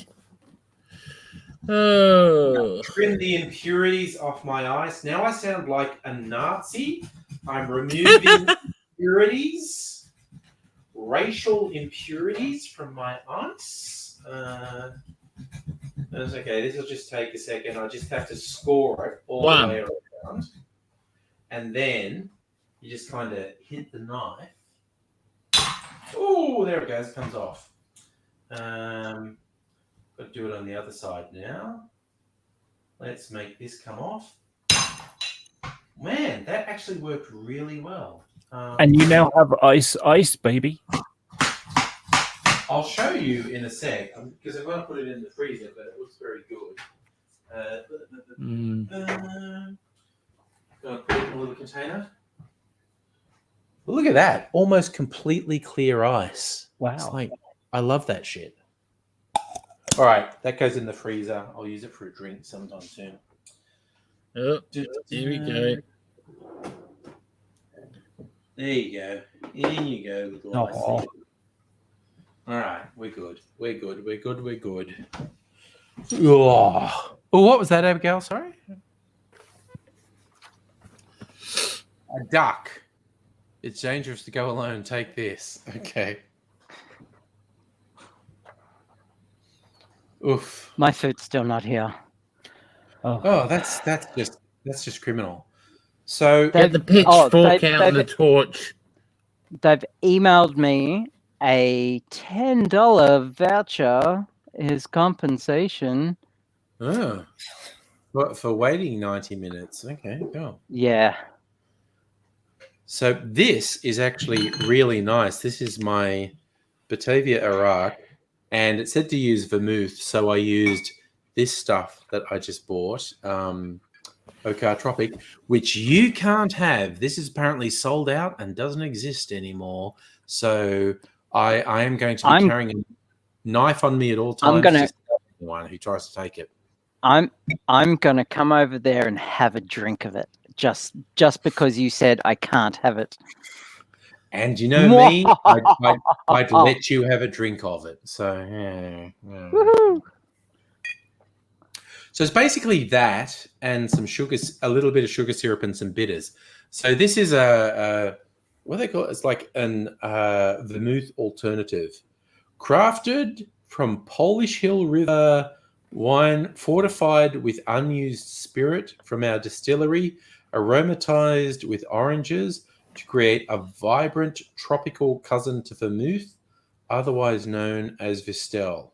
the impurities off my ice. Now I sound like a Nazi. I'm removing impurities, racial impurities from my ice. That's okay. This will just take a second. I just have to score it all the way around. And then you just kind of hit the knife. Oh, there it goes. Comes off. Got to do it on the other side now. Let's make this come off. Man, that actually worked really well. And you now have ice, baby. I'll show you in a sec because I'm going to put it in the freezer, but it looks very good. Going to put it in a little container. Look at that! Almost completely clear ice. Wow! It's like, I love that shit. All right, that goes in the freezer. I'll use it for a drink sometime soon. Oh, here we go. There you go. In you go, little ice. All right, we're good. We're good. We're good. We're good. Oh, what was that, Abigail? Sorry? A duck. It's dangerous to go alone. Take this. Okay. Oof. My food's still not here. Oh, that's just criminal. So get the pitchfork out and the torch. They've emailed me a $10 voucher as compensation. Oh. For waiting 90 minutes. Okay, go. Yeah. So this is actually really nice. This is my Batavia Iraq. And it said to use vermouth, so I used this stuff that I just bought, Okar Tropic, which you can't have. This is apparently sold out and doesn't exist anymore. So I am going to be carrying a knife on me at all times. I'm gonna anyone who tries to take it. I'm gonna come over there and have a drink of it, just because you said I can't have it. And you know me, I'd let you have a drink of it. So, yeah. Woohoo! So it's basically that and some sugar, a little bit of sugar syrup and some bitters. So this is what they call it? It's like an vermouth alternative. Crafted from Polish Hill River wine, fortified with unused spirit from our distillery, aromatized with oranges, to create a vibrant tropical cousin to vermouth, otherwise known as Vistel.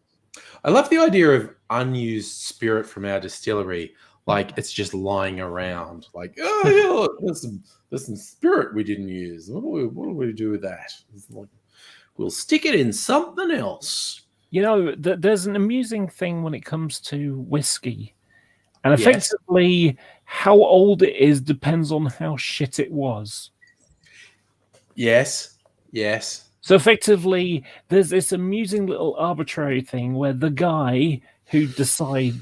I love the idea of unused spirit from our distillery, like it's just lying around. Like, oh yeah, look, there's some spirit we didn't use. What do we do with that? Like, we'll stick it in something else. You know, there's an amusing thing when it comes to whiskey. And effectively, how old it is depends on how shit it was. Yes. So effectively, there's this amusing little arbitrary thing where the guy who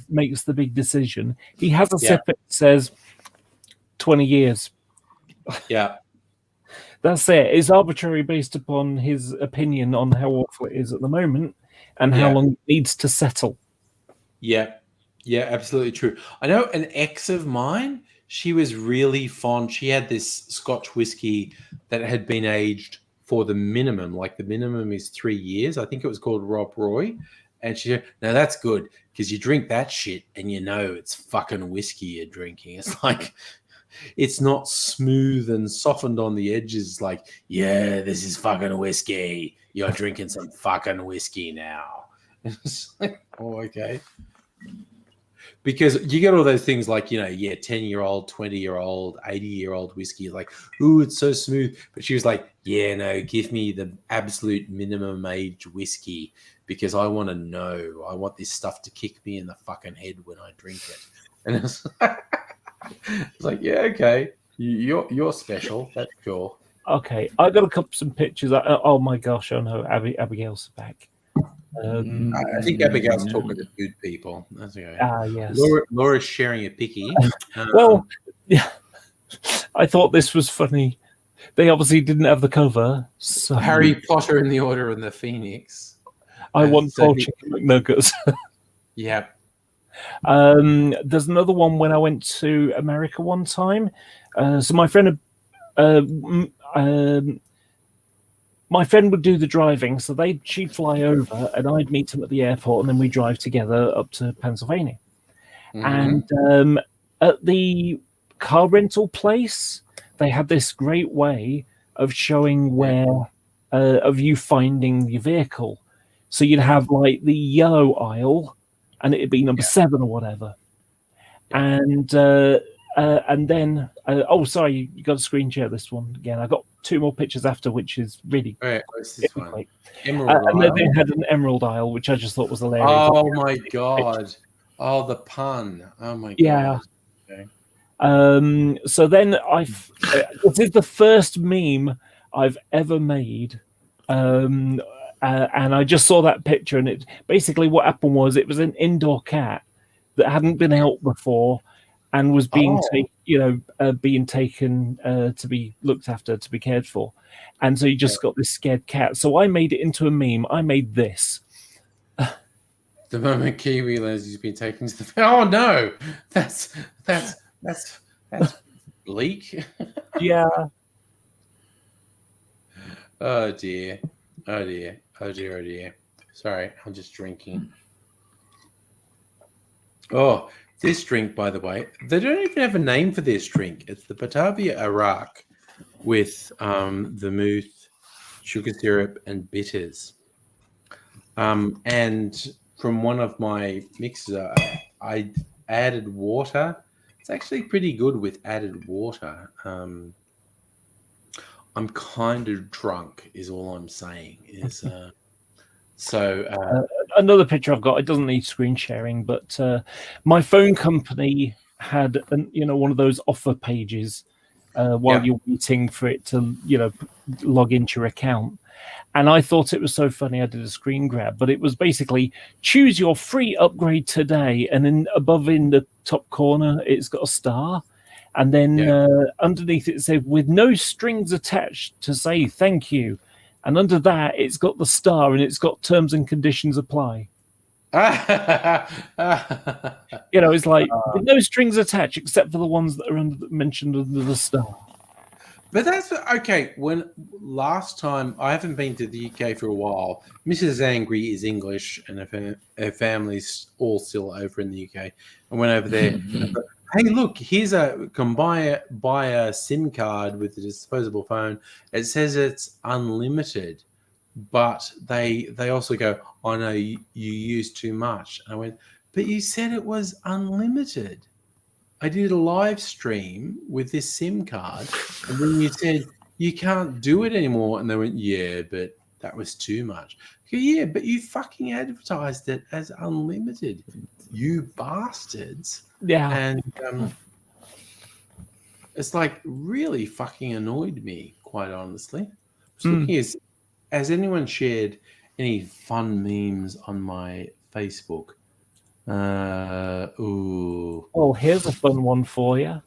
makes the big decision, he has a sip that says 20 years. Yeah. That's it. It's arbitrary based upon his opinion on how awful it is at the moment and how long it needs to settle. Yeah, absolutely true. I know an ex of mine, she was really fond. She had this Scotch whiskey that had been aged for the minimum. Like the minimum is 3 years. I think it was called Rob Roy. And she, no, that's good because you drink that shit and you know it's fucking whiskey you're drinking. It's like, it's not smooth and softened on the edges. Like, yeah, this is fucking whiskey. You're drinking some fucking whiskey now. It's like, oh, okay. Because you get all those things like, 10-year-old, 20-year-old, 80-year-old whiskey. Like, ooh, it's so smooth. But she was like, yeah, no, give me the absolute minimum age whiskey because I want to know. I want this stuff to kick me in the fucking head when I drink it. And it's like, yeah, okay. You're special. That's cool. Okay, I got some pictures. Oh my gosh! Oh no, Abigail's back. I think Abigail's talking to good people. That's okay. Yes. Laura's sharing a picky. Well, yeah. I thought this was funny. They obviously didn't have the cover. So Harry Potter and the Order of the Phoenix. I want 4 chicken McNuggets. Yeah. There's another one when I went to America one time. So my friend would do the driving, so she'd fly over and I'd meet him at the airport and then we drive together up to Pennsylvania. And at the car rental place, they had this great way of showing where of you finding your vehicle. So you'd have like the yellow aisle and it'd be number 7 or whatever. And then, sorry, you got to screen share this one again. I got 2 more pictures after, which is really great. What's this one? And then they had an emerald aisle, which I just thought was hilarious. Oh my god! Oh, the pun! Oh my god! Yeah. Okay. So then this is the first meme I've ever made. And I just saw that picture, and it basically what happened was it was an indoor cat that hadn't been out before and was being being taken to be looked after, to be cared for, and so you just got this scared cat. So I made it into a meme. I made this. The moment Kiwi learns he's been taken to the no, that's bleak. Yeah. Oh dear. Oh dear. Oh dear. Oh dear. Sorry, I'm just drinking. Oh, this drink, by the way, they don't even have a name for this drink. It's the Batavia Arak with vermouth, sugar syrup, and bitters. And from one of my mixes, I added water. It's actually pretty good with added water. I'm kind of drunk, is all I'm saying. Another picture I've got, it doesn't need screen sharing, but my phone company had one of those offer pages while you're waiting for it to log into your account. And I thought it was so funny, I did a screen grab, but it was basically choose your free upgrade today, and then above in the top corner it's got a star, and then underneath it said with no strings attached to say thank you. And under that, it's got the star and it's got terms and conditions apply. It's like with no strings attached except for the ones that are mentioned under the star. But that's okay. When last time, I haven't been to the UK for a while. Mrs. Angry is English and her family's all still over in the UK. I went over there. Hey, look, can buy a SIM card with a disposable phone. It says it's unlimited, but they also go, oh no, you use too much. And I went, but you said it was unlimited. I did a live stream with this SIM card, and then you said you can't do it anymore. And they went, yeah, but that was too much. Go, yeah, but you fucking advertised it as unlimited, you bastards. Yeah. And it's like really fucking annoyed me, quite honestly. I was looking, has anyone shared any fun memes on my Facebook? Ooh. Well, here's a fun one for you.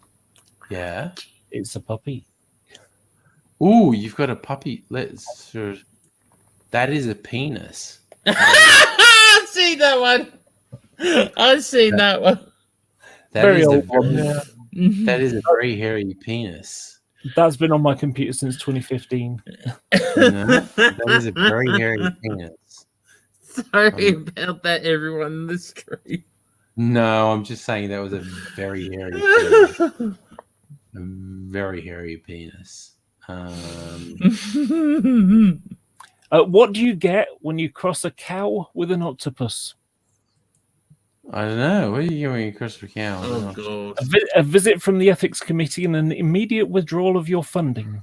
Yeah. It's a puppy. Ooh, you've got a puppy. That is a penis. I've seen that one. I've seen that one. That is a very hairy penis. That's been on my computer since 2015. That is a very hairy penis. Sorry about that, everyone in the street. No, I'm just saying that was a very hairy penis. A very hairy penis. What do you get when you cross a cow with an octopus? I don't know. What are you getting when you cross a cow? Oh, God. A visit from the ethics committee and an immediate withdrawal of your funding.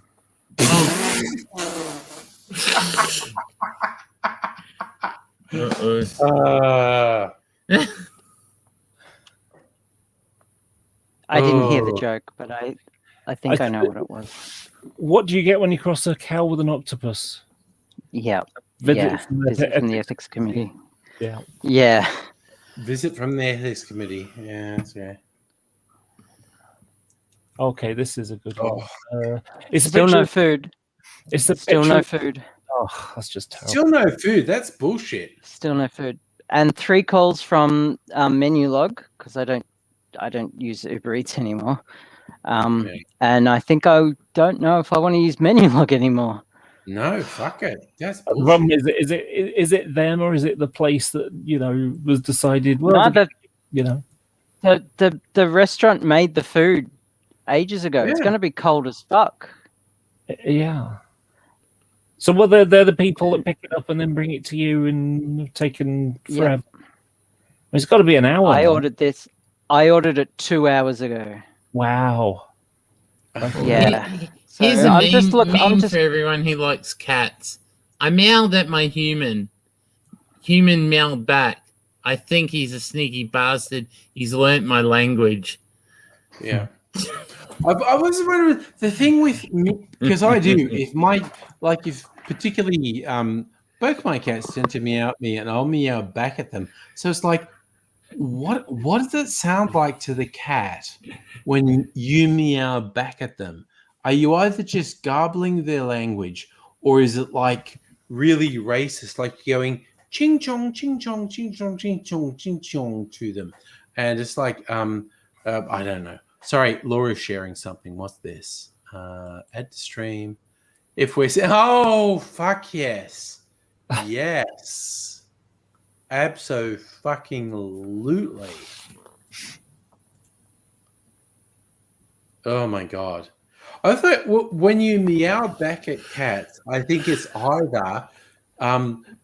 I didn't hear the joke, but I think I know what it was. What do you get when you cross a cow with an octopus? Yeah. Visit Visit from the ethics committee. Yeah. Yeah. Visit from the ethics committee. Yeah, that's right. Okay, this is a good one. It's still no food. It's still no food. Oh, that's just terrible. Still no food. That's bullshit. Still no food. And 3 calls from menu log, because I don't use Uber Eats anymore. And I think I don't know if I want to use menu log anymore. No, fuck it. That's the problem is it them or is it the place that was decided? Well, the restaurant made the food ages ago. Yeah. It's going to be cold as fuck. Yeah. So they're the people that pick it up and then bring it to you and taken forever. Yeah. It's got to be an hour. I ordered it 2 hours ago. Wow. Yeah. Here's a meme for everyone who likes cats. I meowed at my human. Human meowed back. I think he's a sneaky bastard. He's learnt my language. Yeah. I was wondering the thing with me, because I do, if particularly both my cats tend to meow at me and I'll meow back at them. So it's like, what does it sound like to the cat when you meow back at them? Are you either just garbling their language, or is it like really racist, like going ching chong, ching chong, ching chong, ching chong, ching chong to them? And it's like, I don't know. Sorry, Laura's sharing something. What's this? Add to stream. If we're saying, oh, fuck yes. Yes. Abso-fucking-lutely. Oh, my God. I thought when you meow back at cats, I think it's either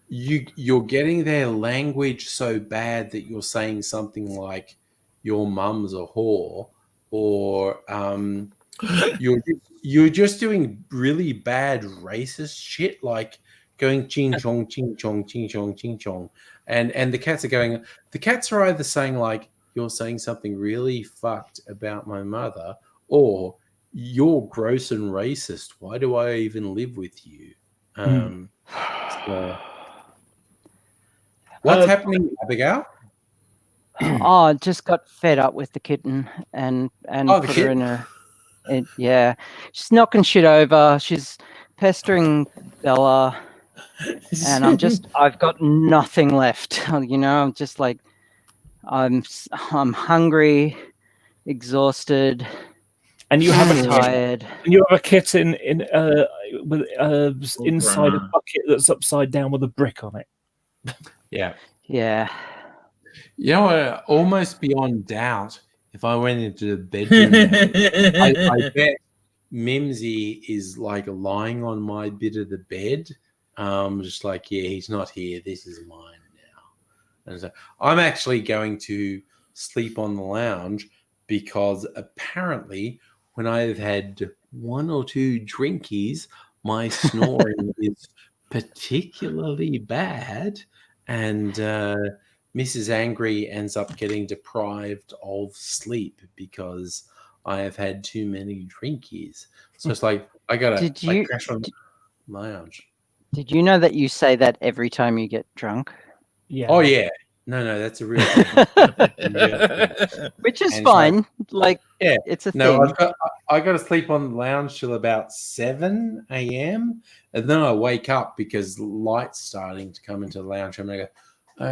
you're getting their language so bad that you're saying something like your mum's a whore, or you're just doing really bad racist shit, like going ching chong, ching chong, ching chong, ching chong, and the cats are either saying like you're saying something really fucked about my mother, or you're gross and racist. Why do I even live with you? So, what's happening, Abigail? Oh, just got fed up with the kitten and put her in yeah. She's knocking shit over. She's pestering Bella, and I've got nothing left. I'm just like, I'm hungry, exhausted. And you have tired. And you have a kitten with inside a bucket that's upside down with a brick on it. Yeah. Yeah. You know, almost beyond doubt, if I went into the bedroom, I bet Mimsy is like lying on my bit of the bed. Just like, yeah, he's not here. This is mine now. And so I'm actually going to sleep on the lounge because apparently when I've had 1 or 2 drinkies, my snoring is particularly bad. And Mrs. Angry ends up getting deprived of sleep because I have had too many drinkies. So it's like I gotta crash on the lounge. Did you know that you say that every time you get drunk? Yeah. Oh yeah. No, that's a real thing. Which is fine. Like, yeah, it's a thing. I got to sleep on the lounge till about 7 a.m. and then I wake up because light's starting to come into the lounge. I'm gonna go,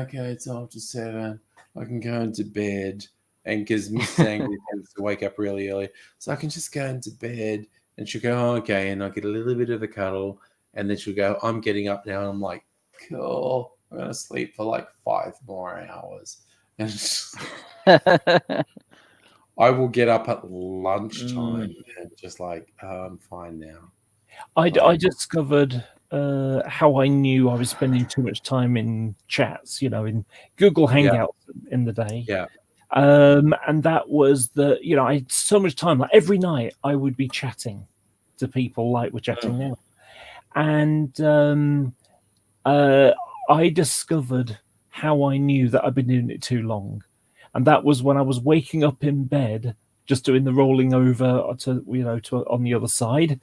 okay, it's after 7. I can go into bed, and because Mrs. Angry tends to wake up really early, so I can just go into bed. And she'll go, oh, okay, and I'll get a little bit of a cuddle, and then she'll go, I'm getting up now. And I'm like, cool. I'm going to sleep for like 5 more hours. And I will get up at lunchtime and just like, I'm fine now. I discovered how I knew I was spending too much time in chats, in Google Hangouts in the day. Yeah. And that was I had so much time. Like every night I would be chatting to people like we're chatting now. And I discovered how I knew that I'd been doing it too long. And that was when I was waking up in bed, just doing the rolling over to on the other side.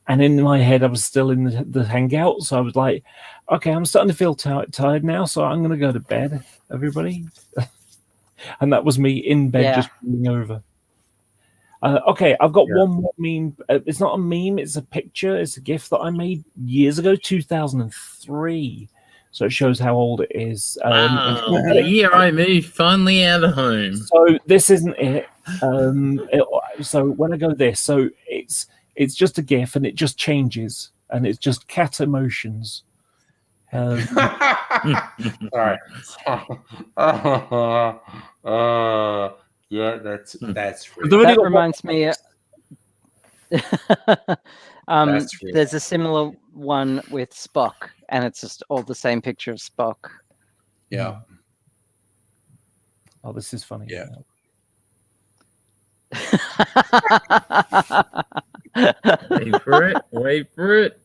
And in my head, I was still in the hangout. So I was like, okay, I'm starting to feel tired now. So I'm going to go to bed, everybody. And that was me in bed, just rolling over. Okay, I've got one more meme. It's not a meme. It's a picture. It's a GIF that I made years ago, 2003. So it shows how old it is. The year I moved finally out of home. So this isn't it. So when I go this, so it's just a GIF and it just changes and it's just cat emotions. Sorry. Yeah, that's real. That reminds me. There's a similar one with Spock, and it's just all the same picture of Spock. Yeah. Oh, this is funny. Yeah. Wait for it.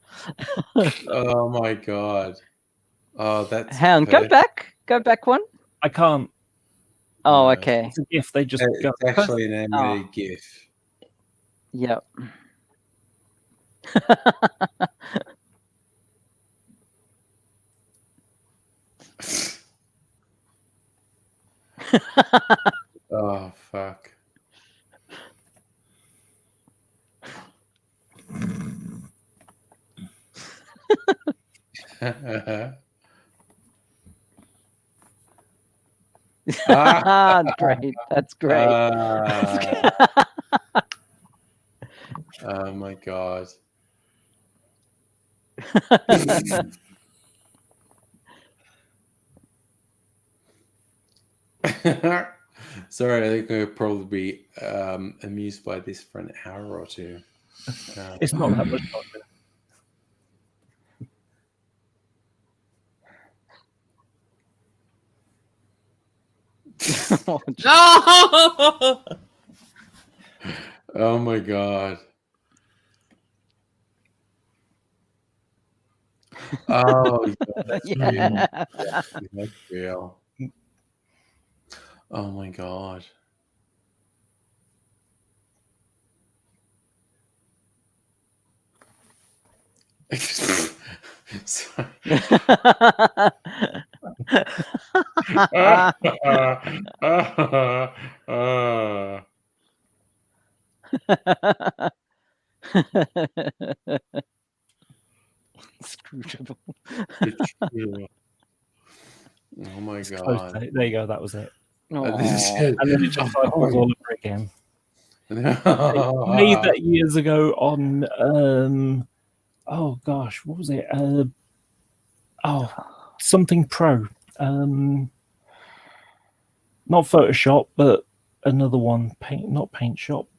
Oh my god. Oh, that's. Hound, go back one. I can't. Oh, okay. It's a GIF. They just it's actually an animated GIF. Yep. Oh fuck. Great. That's great. Oh my god. Sorry, I think I'll probably be amused by this for an hour or two. It's not that much fun. Oh my god. Oh, that's real. That's real. Oh my god. Sorry. Screwdriver. Oh my god. There you go. That was it. Oh. And then it just cycles all over again. I made that years ago on oh gosh, what was it? Something Pro. Not Photoshop, but another one. Paint Shop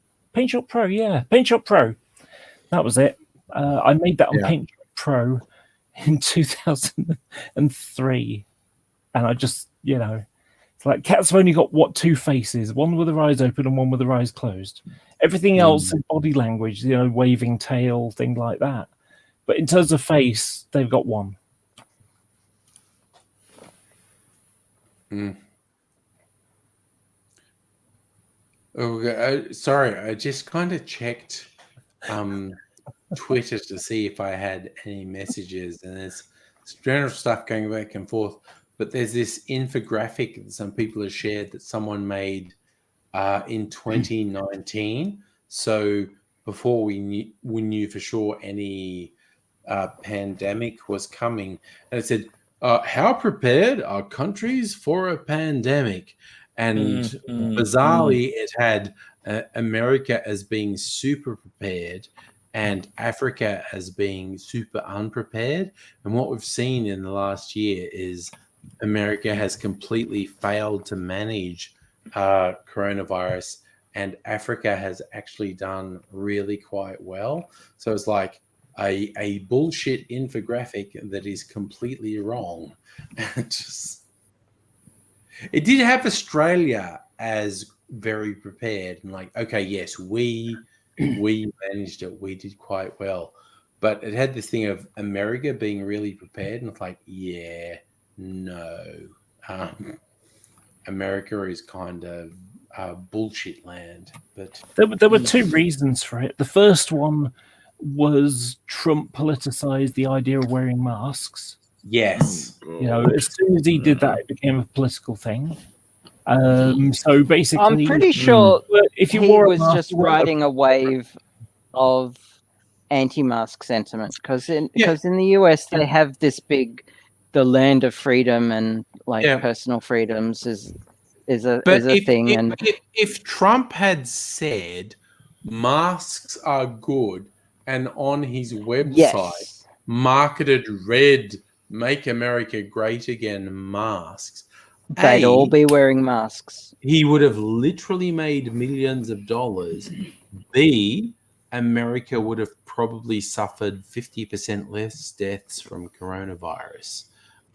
Pro. Yeah, Paint Shop Pro. That was it. I made that on Paint Shop Pro in 2003, and I just it's like cats have only got two faces, one with their eyes open and one with their eyes closed. Everything else is body language, waving tail, thing like that. But in terms of face, they've got one. Oh, sorry, I just kind of checked Twitter to see if I had any messages, and there's general stuff going back and forth. But there's this infographic that some people have shared that someone made in 2019. So before we knew for sure any pandemic was coming, and it said, "How prepared are countries for a pandemic?" And bizarrely, it had America as being super prepared and Africa as being super unprepared. And what we've seen in the last year is America has completely failed to manage coronavirus, and Africa has actually done really quite well. So it's like a bullshit infographic that is completely wrong. It did have Australia as very prepared and like, okay, yes, we managed it. We did quite well. But it had this thing of America being really prepared, and it's like, yeah, no. America is kind of bullshit land. But there were two reasons for it. The first one was Trump politicized the idea of wearing masks. Yes. You know, as soon as he did that, it became a political thing. So basically, I'm pretty sure if you he wore a was mask, just riding a wave of anti-mask sentiment because in the US they have this big, the land of freedom and personal freedoms is a thing. And if Trump had said masks are good and on his website marketed red "Make America Great Again" masks, they'd all be wearing masks. He would have literally made millions of dollars. B, America would have probably suffered 50% less deaths from coronavirus.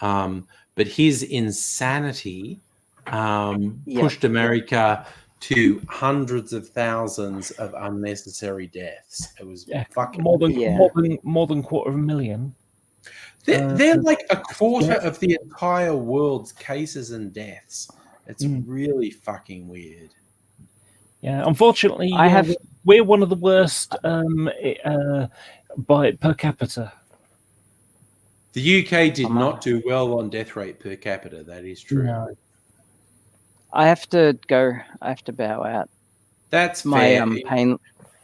But his insanity pushed America to hundreds of thousands of unnecessary deaths. It was fucking more than 250,000. They're like a quarter of the entire world's cases and deaths. It's really fucking weird. Yeah, unfortunately, we're one of the worst by per capita. The UK did not do well on death rate per capita. That is true. No. I have to go. I have to bow out. That's my fair.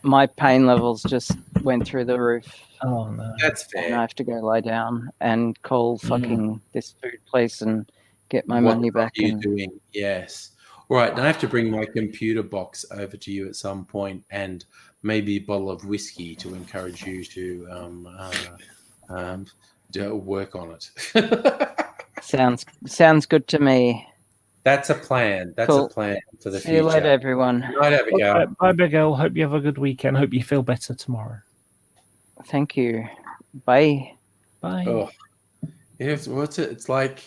My pain levels just went through the roof. Oh no, that's fair. And I have to go lie down and call fucking this food place and get my money back. What are you doing? Yes. All right. Now I have to bring my computer box over to you at some point, and maybe a bottle of whiskey to encourage you to work on it. Sounds good to me. That's a plan. That's a plan for the future. See you later, everyone. Good night, Abigail. Bye, Abigail. Hope you have a good weekend. Hope you feel better tomorrow. Thank you. Bye. Bye. Oh, what's it? It's like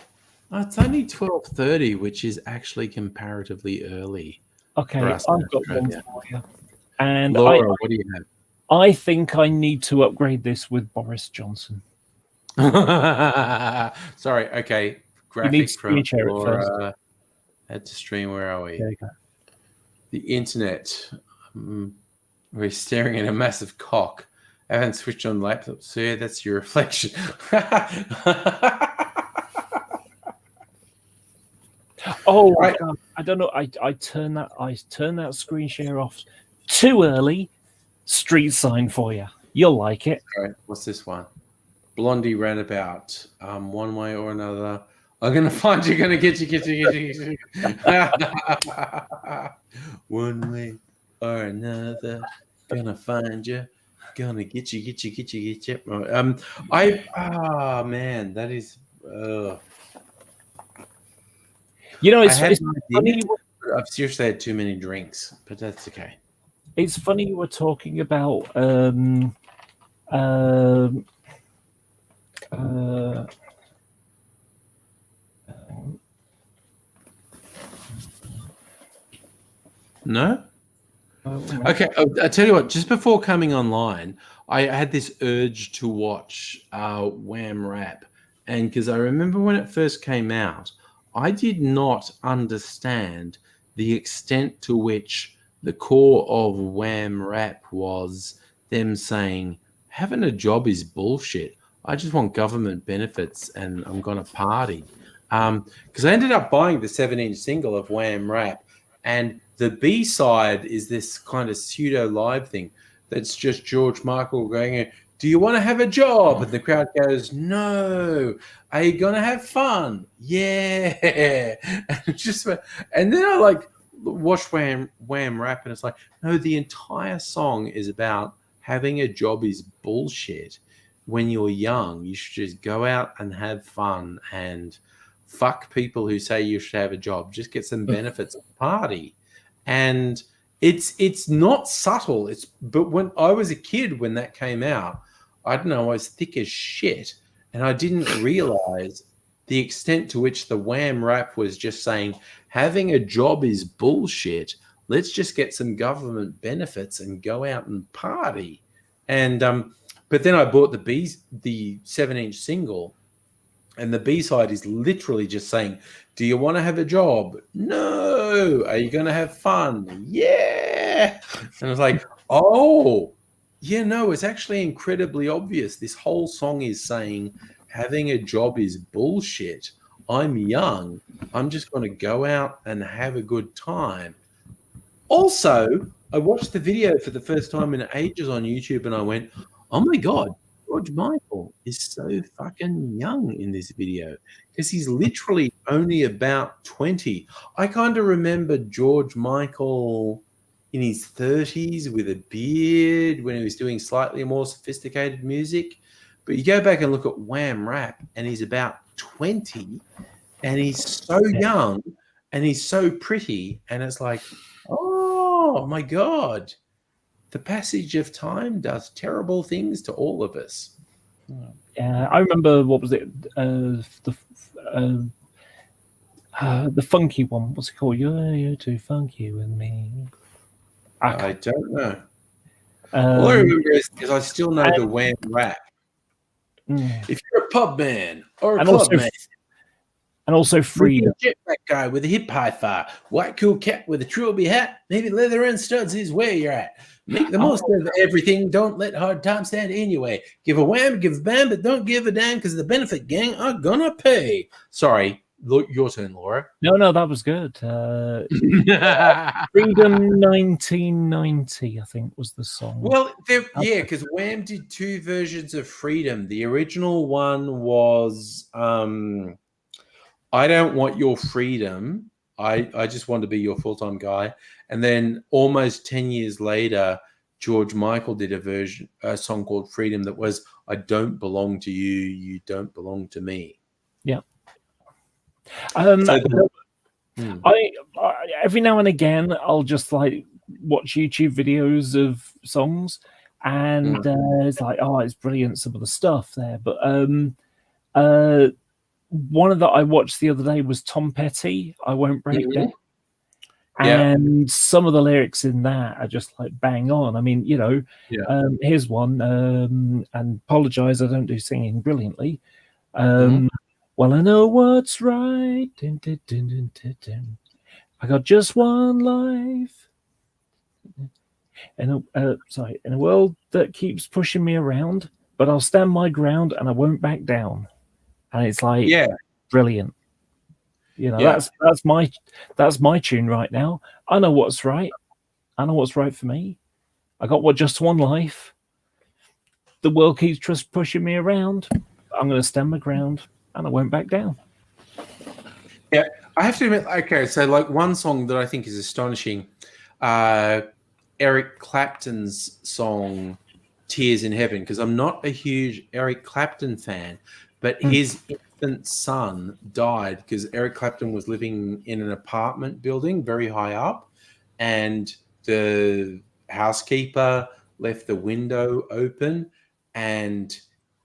it's only 12:30, which is actually comparatively early. Okay, I've got one for you. And Laura, what do you have? I think I need to upgrade this with Boris Johnson. Sorry. Okay. Graphic from Laura. Add to stream. Where are we? There you go. The internet. We're staring at a massive cock. I haven't switched on the laptop. So yeah, that's your reflection. Oh my God. I don't know. I turn that screen share off too early. Street sign for you. You'll like it. All right. What's this one? Blondie ran about one way or another. I'm gonna find you. Gonna get you. One way or another. Gonna find you. Gonna get you. Man, that is. You know, it's funny. I've seriously had too many drinks, but that's okay. It's funny you were talking about no? Okay, I'll tell you what, just before coming online, I had this urge to watch Wham Rap. And because I remember when it first came out, I did not understand the extent to which the core of Wham Rap was them saying, having a job is bullshit. I just want government benefits and I'm going to party. Because I ended up buying the 7-inch single of Wham Rap, and the B-side is this kind of pseudo live thing that's just George Michael going, do you want to have a job? And the crowd goes, no. Are you going to have fun? Yeah. And then I watch Wham Rap, and it's like, no, the entire song is about having a job is bullshit. When you're young, you should just go out and have fun and fuck people who say you should have a job. Just get some benefits at the party. And it's not subtle. But when I was a kid when that came out, I don't know, I was thick as shit. And I didn't realize the extent to which the Wham rap was just saying having a job is bullshit. Let's just get some government benefits and go out and party. And but then I bought the 7-inch single, and the B-side is literally just saying, do you want to have a job? No. Are you going to have fun? Yeah. And I was like, oh, yeah, no, it's actually incredibly obvious. This whole song is saying having a job is bullshit. I'm young. I'm just going to go out and have a good time. Also, I watched the video for the first time in ages on YouTube, and I went, oh my God, George Michael is so fucking young in this video, because he's literally only about 20. I kind of remember George Michael in his 30s with a beard when he was doing slightly more sophisticated music. But you go back and look at Wham Rap, and he's about 20, and he's so young, and he's so pretty, and it's like, oh my God, the passage of time does terrible things to all of us. Yeah, I remember, what was it? The funky one. What's it called? You're too funky with me. I don't know. All I remember is I still know the Wham Rap. If you're a pub man or a club man, and also Freedom. Jetpack guy with a hip hi-fi, white cool cap with a trilby hat, maybe leather and studs is where you're at. Make the most of everything. Don't let hard times stand in your way. Give a wham, give a bam, but don't give a damn, because the benefit gang are gonna pay. Sorry, your turn, Laura. No, that was good. Freedom 1990, I think, was the song. Well, yeah, because Wham did two versions of Freedom. The original one was I Don't Want Your Freedom. I Just Want to Be Your Full-Time Guy. And then almost 10 years later, George Michael did a song called Freedom that was I Don't Belong to You, You Don't Belong to Me. Yeah. I every now and again I'll just like watch YouTube videos of songs, and it's like, oh, it's brilliant, some of the stuff there. But one of that I watched the other day was Tom Petty, I Won't Break Down. And some of the lyrics in that are just like bang on. I mean, you know, here's one, and apologize, I don't do singing brilliantly. Well, I know what's right. Dun, dun, dun, dun, dun, dun. I got just one life. In a world that keeps pushing me around, but I'll stand my ground and I won't back down. And it's like, brilliant. You know, that's my tune right now. I know what's right. I know what's right for me. I got just one life. The world keeps just pushing me around. I'm going to stand my ground. And I went back down. Yeah, I have to admit, okay, so like one song that I think is astonishing, Eric Clapton's song, Tears in Heaven, because I'm not a huge Eric Clapton fan, but his infant son died because Eric Clapton was living in an apartment building very high up, and the housekeeper left the window open, and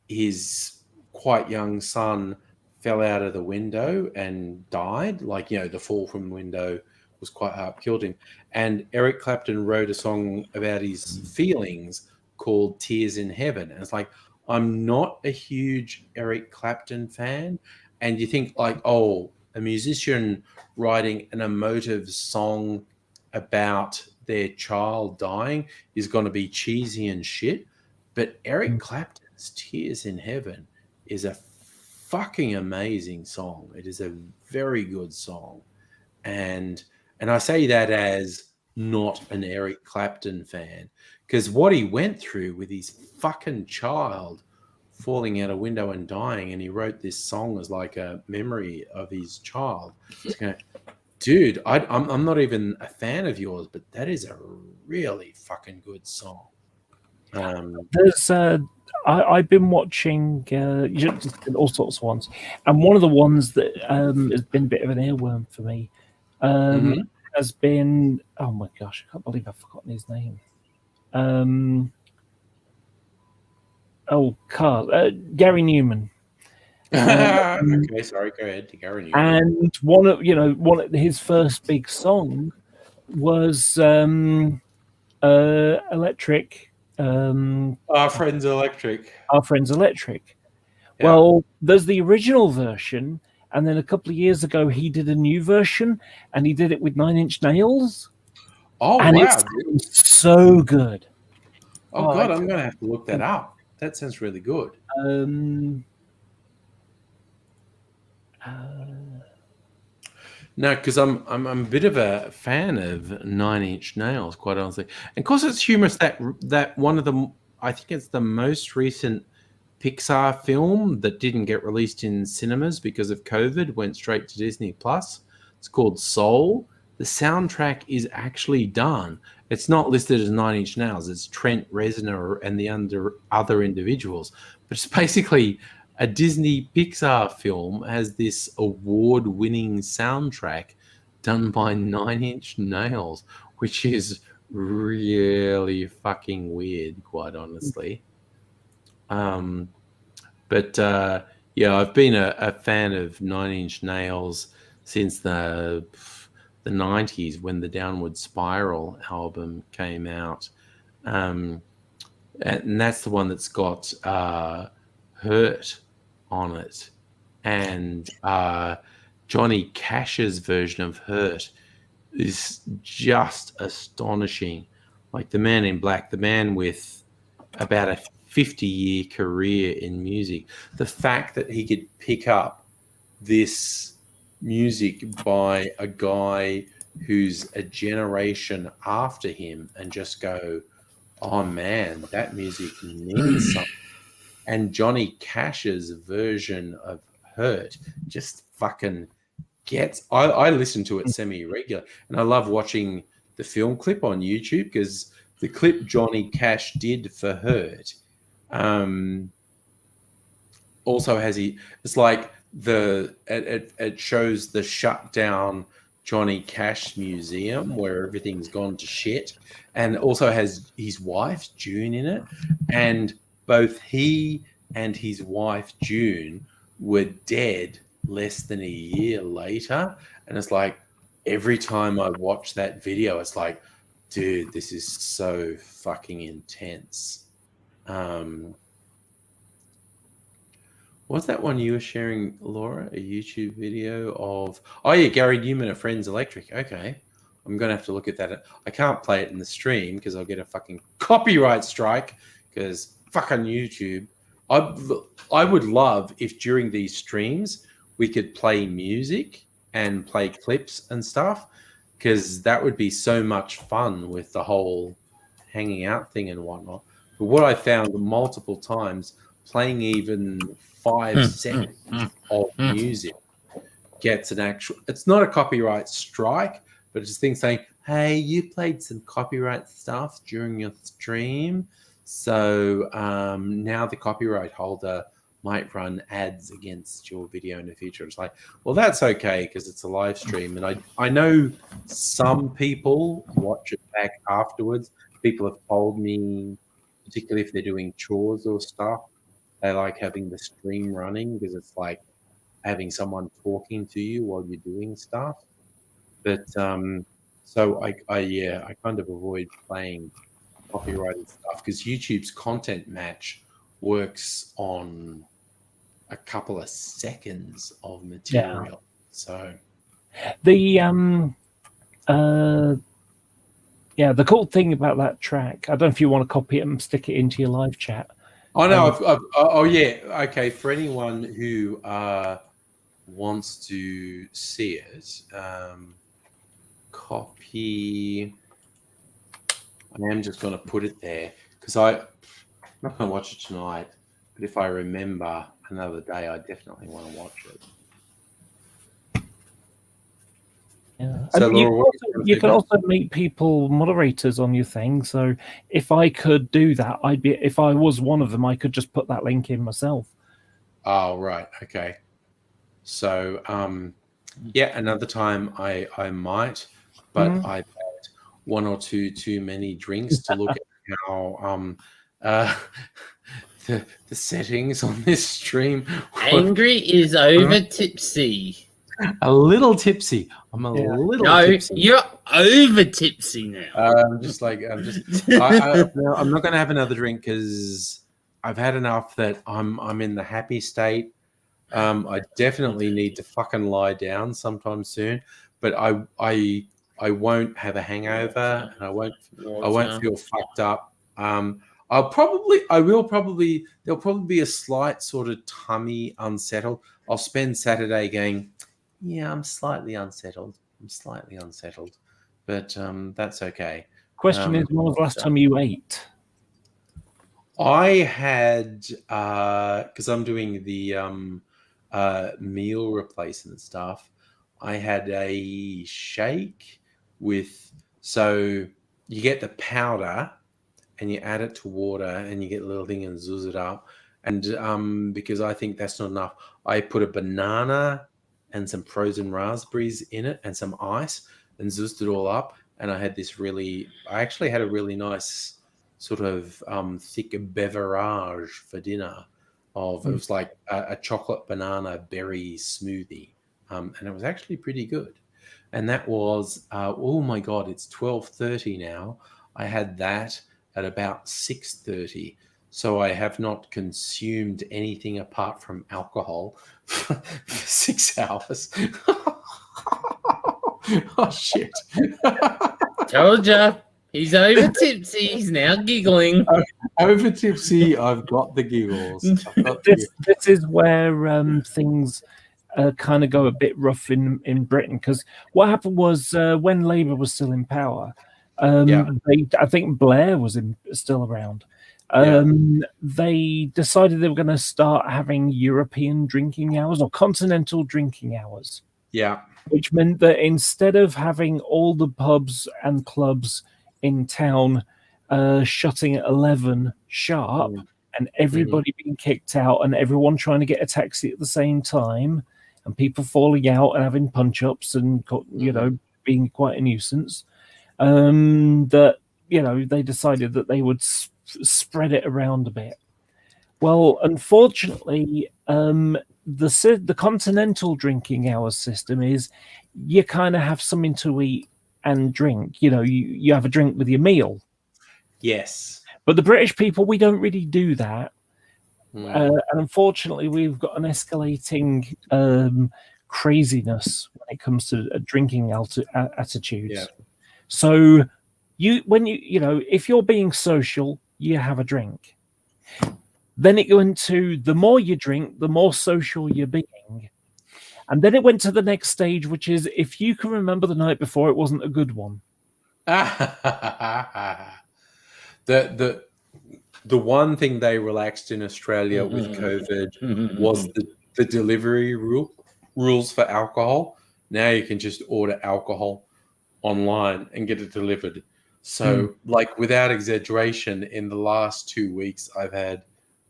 his quite young son fell out of the window and died. Like, you know, the fall from the window was quite hard, killed him. And Eric Clapton wrote a song about his feelings called Tears in Heaven. And it's like, I'm not a huge Eric Clapton fan. And you think like, oh, a musician writing an emotive song about their child dying is going to be cheesy and shit. But Eric Clapton's Tears in Heaven is a fucking amazing song. It is a very good song. And I say that as not an Eric Clapton fan, because what he went through with his fucking child falling out a window and dying, and he wrote this song as like a memory of his child. Dude, I'm not even a fan of yours, but that is a really fucking good song. There's I've been watching all sorts of ones, and one of the ones that has been a bit of an earworm for me has been, oh my gosh, I can't believe I've forgotten his name. Gary Newman. Okay, sorry, go ahead, Gary Newman. And one of his first big song was Electric. Our Friends Electric. Our Friends Electric. Yeah. Well, there's the original version, and then a couple of years ago he did a new version, and he did it with 9 Inch Nails. Oh, and wow. It's so good. Oh, God, I'm going to have to look that up. That sounds really good. No, because I'm a bit of a fan of 9 Inch Nails, quite honestly. And of course, it's humorous that one of them, I think it's the most recent Pixar film that didn't get released in cinemas because of COVID, went straight to Disney Plus. It's called Soul. The soundtrack is actually done. It's not listed as 9 Inch Nails. It's Trent Reznor and the other individuals. But it's basically a Disney Pixar film has this award-winning soundtrack done by 9 Inch Nails, which is really fucking weird, quite honestly. But I've been a fan of 9 Inch Nails since the 90s when the Downward Spiral album came out. And that's the one that's got Hurt on it. And Johnny Cash's version of Hurt is just astonishing. Like The Man in Black, the man with about a 50-year career in music, the fact that he could pick up this music by a guy who's a generation after him and just go, oh man, that music means something. And Johnny Cash's version of Hurt just fucking gets... I listen to it semi-regular, and I love watching the film clip on YouTube because the clip Johnny Cash did for Hurt also has... It's like it shows the shut down Johnny Cash museum where everything's gone to shit, and also has his wife June in it, and both he and his wife June were dead less than a year later. And it's like every time I watch that video, it's like, dude, this is so fucking intense. What's that one you were sharing, Laura? A YouTube video of... Oh, yeah, Gary Newman of Friends Electric. Okay. I'm going to have to look at that. I can't play it in the stream because I'll get a fucking copyright strike because fucking YouTube. I would love if during these streams we could play music and play clips and stuff, because that would be so much fun with the whole hanging out thing and whatnot. But what I found multiple times, playing even 5 seconds of music gets an actual... It's not a copyright strike, but it's just things saying, hey, you played some copyright stuff during your stream, so now the copyright holder might run ads against your video in the future. It's like, well, that's okay because it's a live stream. And I know some people watch it back afterwards. People have told me, particularly if they're doing chores or stuff, they like having the stream running because it's like having someone talking to you while you're doing stuff. But so I kind of avoid playing copyrighted stuff because YouTube's content match works on a couple of seconds of material. So the the cool thing about that track, I don't know if you want to copy it and stick it into your live chat. Oh no, oh yeah, okay. For anyone who wants to see it, copy. I am just going to put it there because I'm not going to watch it tonight. But if I remember another day, I definitely want to watch it. Yeah. So And Laura, you can also make people moderators on your thing. So if I could do that, if I was one of them, I could just put that link in myself. Oh, right. Okay. So, yeah, another time I might, but I've had one or two too many drinks to look at how the settings on this stream. Angry is over tipsy. A little tipsy. I'm a little tipsy. You're over tipsy now. I'm not going to have another drink because I've had enough that I'm in the happy state. I definitely need to fucking lie down sometime soon, but I won't have a hangover and I won't feel fucked up. There'll probably be a slight sort of tummy unsettled. I'll spend Saturday going, yeah, I'm slightly unsettled, but that's okay. Question is, when was the last time you ate? I had, because I'm doing the meal replacement stuff, I had a shake so you get the powder and you add it to water and you get a little thing and zuzz it up. And because I think that's not enough, I put a banana and some frozen raspberries in it and some ice and zuzzed it all up. And I actually had a really nice sort of thick beverage for dinner. It was like a chocolate banana berry smoothie. And it was actually pretty good. And that was, oh my God, it's 12:30 now. I had that at about 6:30. So I have not consumed anything apart from alcohol for 6 hours. Oh, shit. Told ya. He's over tipsy. He's now giggling. Over tipsy. I've got the giggles. This is where things kind of go a bit rough in Britain, because what happened was when Labour was still in power, I think Blair was still around. They decided they were going to start having European drinking hours or continental drinking hours. Yeah. Which meant that instead of having all the pubs and clubs in town shutting at 11 sharp and everybody being kicked out and everyone trying to get a taxi at the same time and people falling out and having punch-ups and, being quite a nuisance, that, they decided that they would spread it around a bit. Well, unfortunately, the continental drinking hours system is you kind of have something to eat and drink. You have a drink with your meal. Yes. But the British people, we don't really do that. And unfortunately, we've got an escalating craziness when it comes to drinking attitudes. Yeah. So if you're being social, you have a drink. Then it went to the more you drink, the more social you're being. And then it went to the next stage, which is if you can remember the night before, it wasn't a good one. The one thing they relaxed in Australia with COVID was the delivery rules for alcohol. Now you can just order alcohol online and get it delivered. So, without exaggeration, in the last 2 weeks, I've had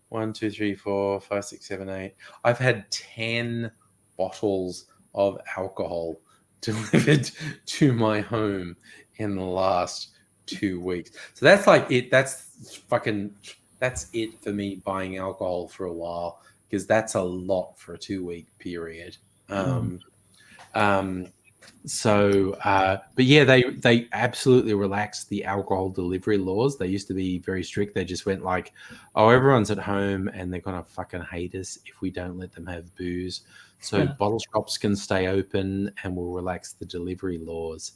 1, 2, 3, 4, 5, 6, 7, 8. I've had 10 bottles of alcohol delivered to my home in the last 2 weeks. So that's it. That's it for me buying alcohol for a while, because that's a lot for a 2-week period. But yeah, they absolutely relaxed the alcohol delivery laws. They used to be very strict. They just went like, oh, everyone's at home and they're going to fucking hate us if we don't let them have booze. So bottle shops can stay open and we'll relax the delivery laws.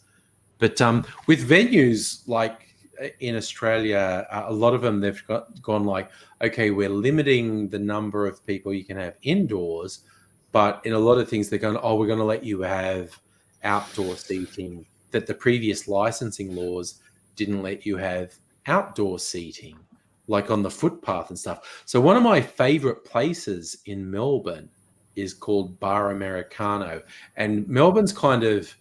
But with venues like in Australia, a lot of them, they've gone like, okay, we're limiting the number of people you can have indoors. But in a lot of things, they're going, oh, we're going to let you have outdoor seating, that the previous licensing laws didn't let you have outdoor seating, like on the footpath and stuff. So one of my favorite places in Melbourne is called Bar Americano. And Melbourne's kind of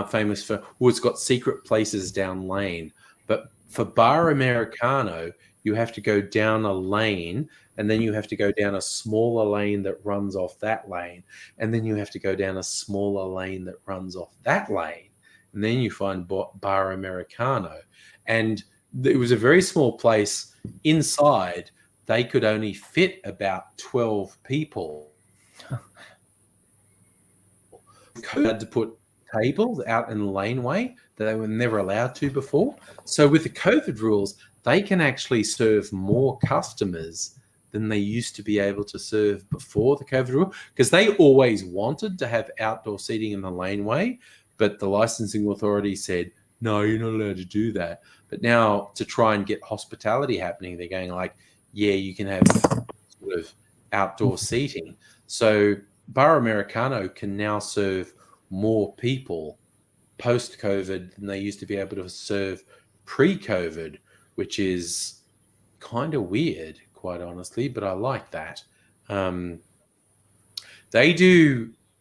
famous for, well, it's got secret places down lane. But for Bar Americano, you have to go down a lane, and then you have to go down a smaller lane that runs off that lane, and then you have to go down a smaller lane that runs off that lane, and then you find Bar Americano. And it was a very small place. Inside, they could only fit about 12 people. They had to put tables out in the laneway that they were never allowed to before. So with the COVID rules, they can actually serve more customers than they used to be able to serve before the COVID rule, because they always wanted to have outdoor seating in the laneway, but the licensing authority said, no, you're not allowed to do that. But now to try and get hospitality happening, they're going like, yeah, you can have sort of outdoor seating. So Bar Americano can now serve more people post-COVID than they used to be able to serve pre-COVID, which is kind of weird, quite honestly, but I like that.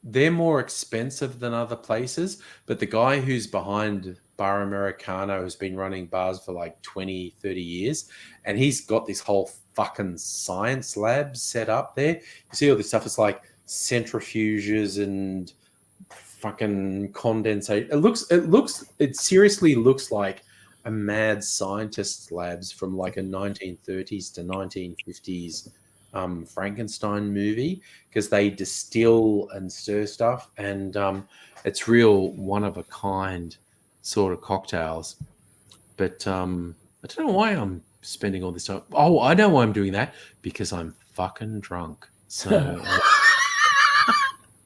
They're more expensive than other places, but the guy who's behind Bar Americano has been running bars for like 20, 30 years, and he's got this whole fucking science lab set up there. You see all this stuff, it's like centrifuges and fucking condensate. It seriously looks like a mad scientist's labs from like a 1930s to 1950s Frankenstein movie, because they distill and stir stuff, and it's real one of a kind sort of cocktails. But I don't know why I'm spending all this time. Oh, I know why I'm doing that, because I'm fucking drunk. So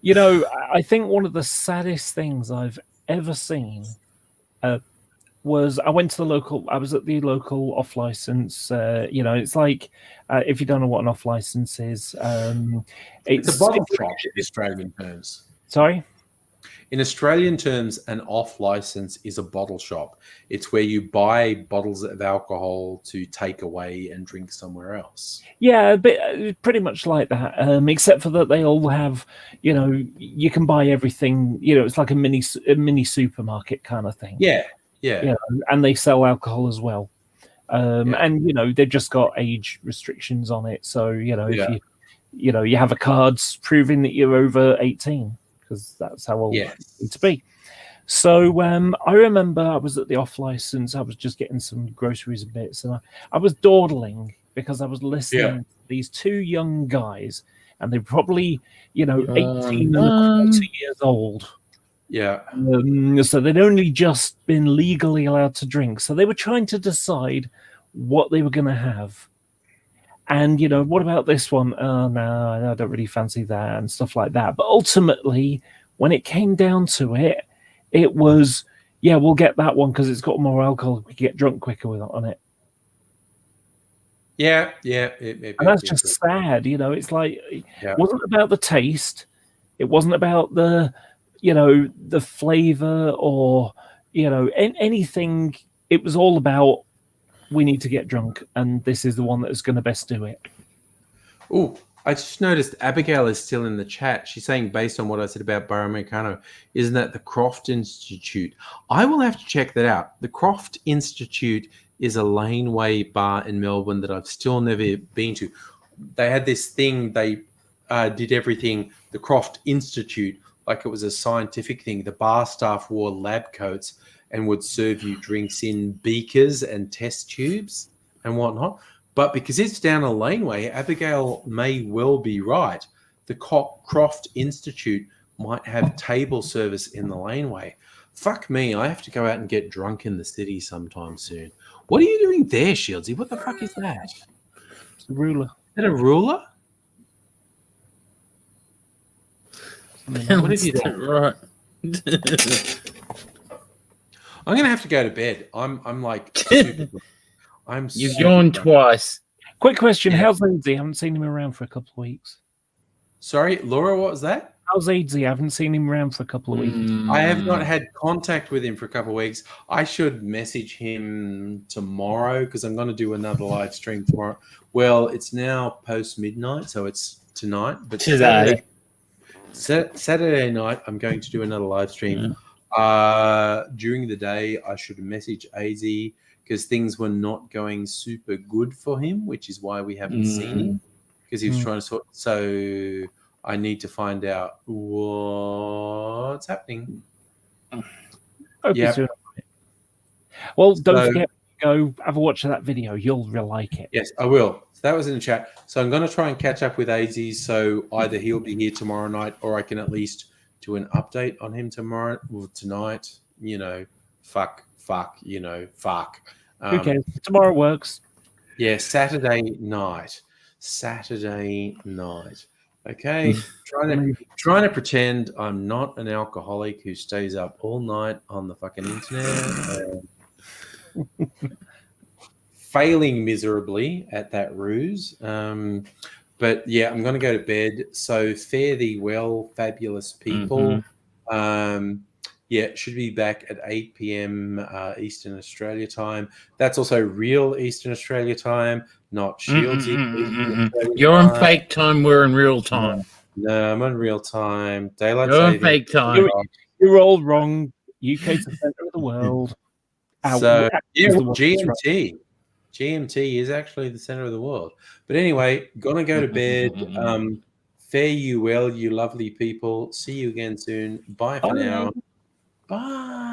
you know, I think one of the saddest things I've ever seen was I was at the local off license. You know, it's like, if you don't know what an off license is, it's a bottle shop in Australian terms. Sorry? In Australian terms, an off license is a bottle shop. It's where you buy bottles of alcohol to take away and drink somewhere else. Yeah, pretty much like that, except for that they all have, you know, you can buy everything. You know, it's like a mini supermarket kind of thing. Yeah. You know, and they sell alcohol as well. And, you know, they've just got age restrictions on it. So, you know, if you have a card proving that you're over 18, because that's how old you need to be. So I remember I was at the off license. I was just getting some groceries and bits, and I was dawdling because I was listening to these two young guys, and they're probably, you know, 18 and 20 years old. Yeah. So they'd only just been legally allowed to drink. So they were trying to decide what they were going to have. And, you know, what about this one? Oh, no, I don't really fancy that and stuff like that. But ultimately, when it came down to it, it was, yeah, we'll get that one because it's got more alcohol. We can get drunk quicker with it on it. Yeah. And that's just sad, you know. It's like, it wasn't about the taste. It wasn't about the, you know, the flavor or, you know, anything. It was all about, we need to get drunk, and this is the one that is going to best do it. Oh, I just noticed Abigail is still in the chat. She's saying, based on what I said about Bar Americano, isn't that the Croft Institute? I will have to check that out. The Croft Institute is a laneway bar in Melbourne that I've still never been to. They had this thing, they did everything, the Croft Institute, like it was a scientific thing. The bar staff wore lab coats and would serve you drinks in beakers and test tubes and whatnot. But because it's down a laneway, Abigail may well be right. The Croft Institute might have table service in the laneway. Fuck me, I have to go out and get drunk in the city sometime soon. What are you doing there, Shieldsy? What the fuck is that? It's a ruler. Is that a ruler? What have you done? Right. I'm gonna have to go to bed. I'm like You've yawned twice. Quick question: how's Aidsy? I haven't seen him around for a couple of weeks. Sorry, Laura, what was that? How's Aidsy? I haven't seen him around for a couple of weeks. I have not had contact with him for a couple of weeks. I should message him tomorrow because I'm going to do another live stream tomorrow. Well, it's now post midnight, so it's tonight. But today. Saturday night, I'm going to do another live stream. During the day, I should message AZ because things were not going super good for him, which is why we haven't seen him, because he was trying to sort. So I need to find out what's happening. Hope he's doing all right. Well, don't forget, go have a watch of that video. You'll like it. Yes, I will. So that was in the chat. So I'm going to try and catch up with AZ. So either he'll be here tomorrow night, or I can at least do an update on him tomorrow or tonight. You know, fuck. Who cares? Tomorrow works. Yeah, Saturday night. Okay, trying to pretend I'm not an alcoholic who stays up all night on the fucking internet. Failing miserably at that ruse. But yeah, I'm going to go to bed. So fare thee well, fabulous people. Yeah, should be back at 8 p.m. Eastern Australia time. That's also real Eastern Australia time, not Shieldsy. You're on fake time. We're in real time. No, I'm on real time. Daylight You're on saving. fake time. You're all wrong. UK's the centre of the world. So GMT. GMT is actually the center of the world. But anyway, gonna go to bed. Fare you well, you lovely people. See you again soon. Bye for now. Bye.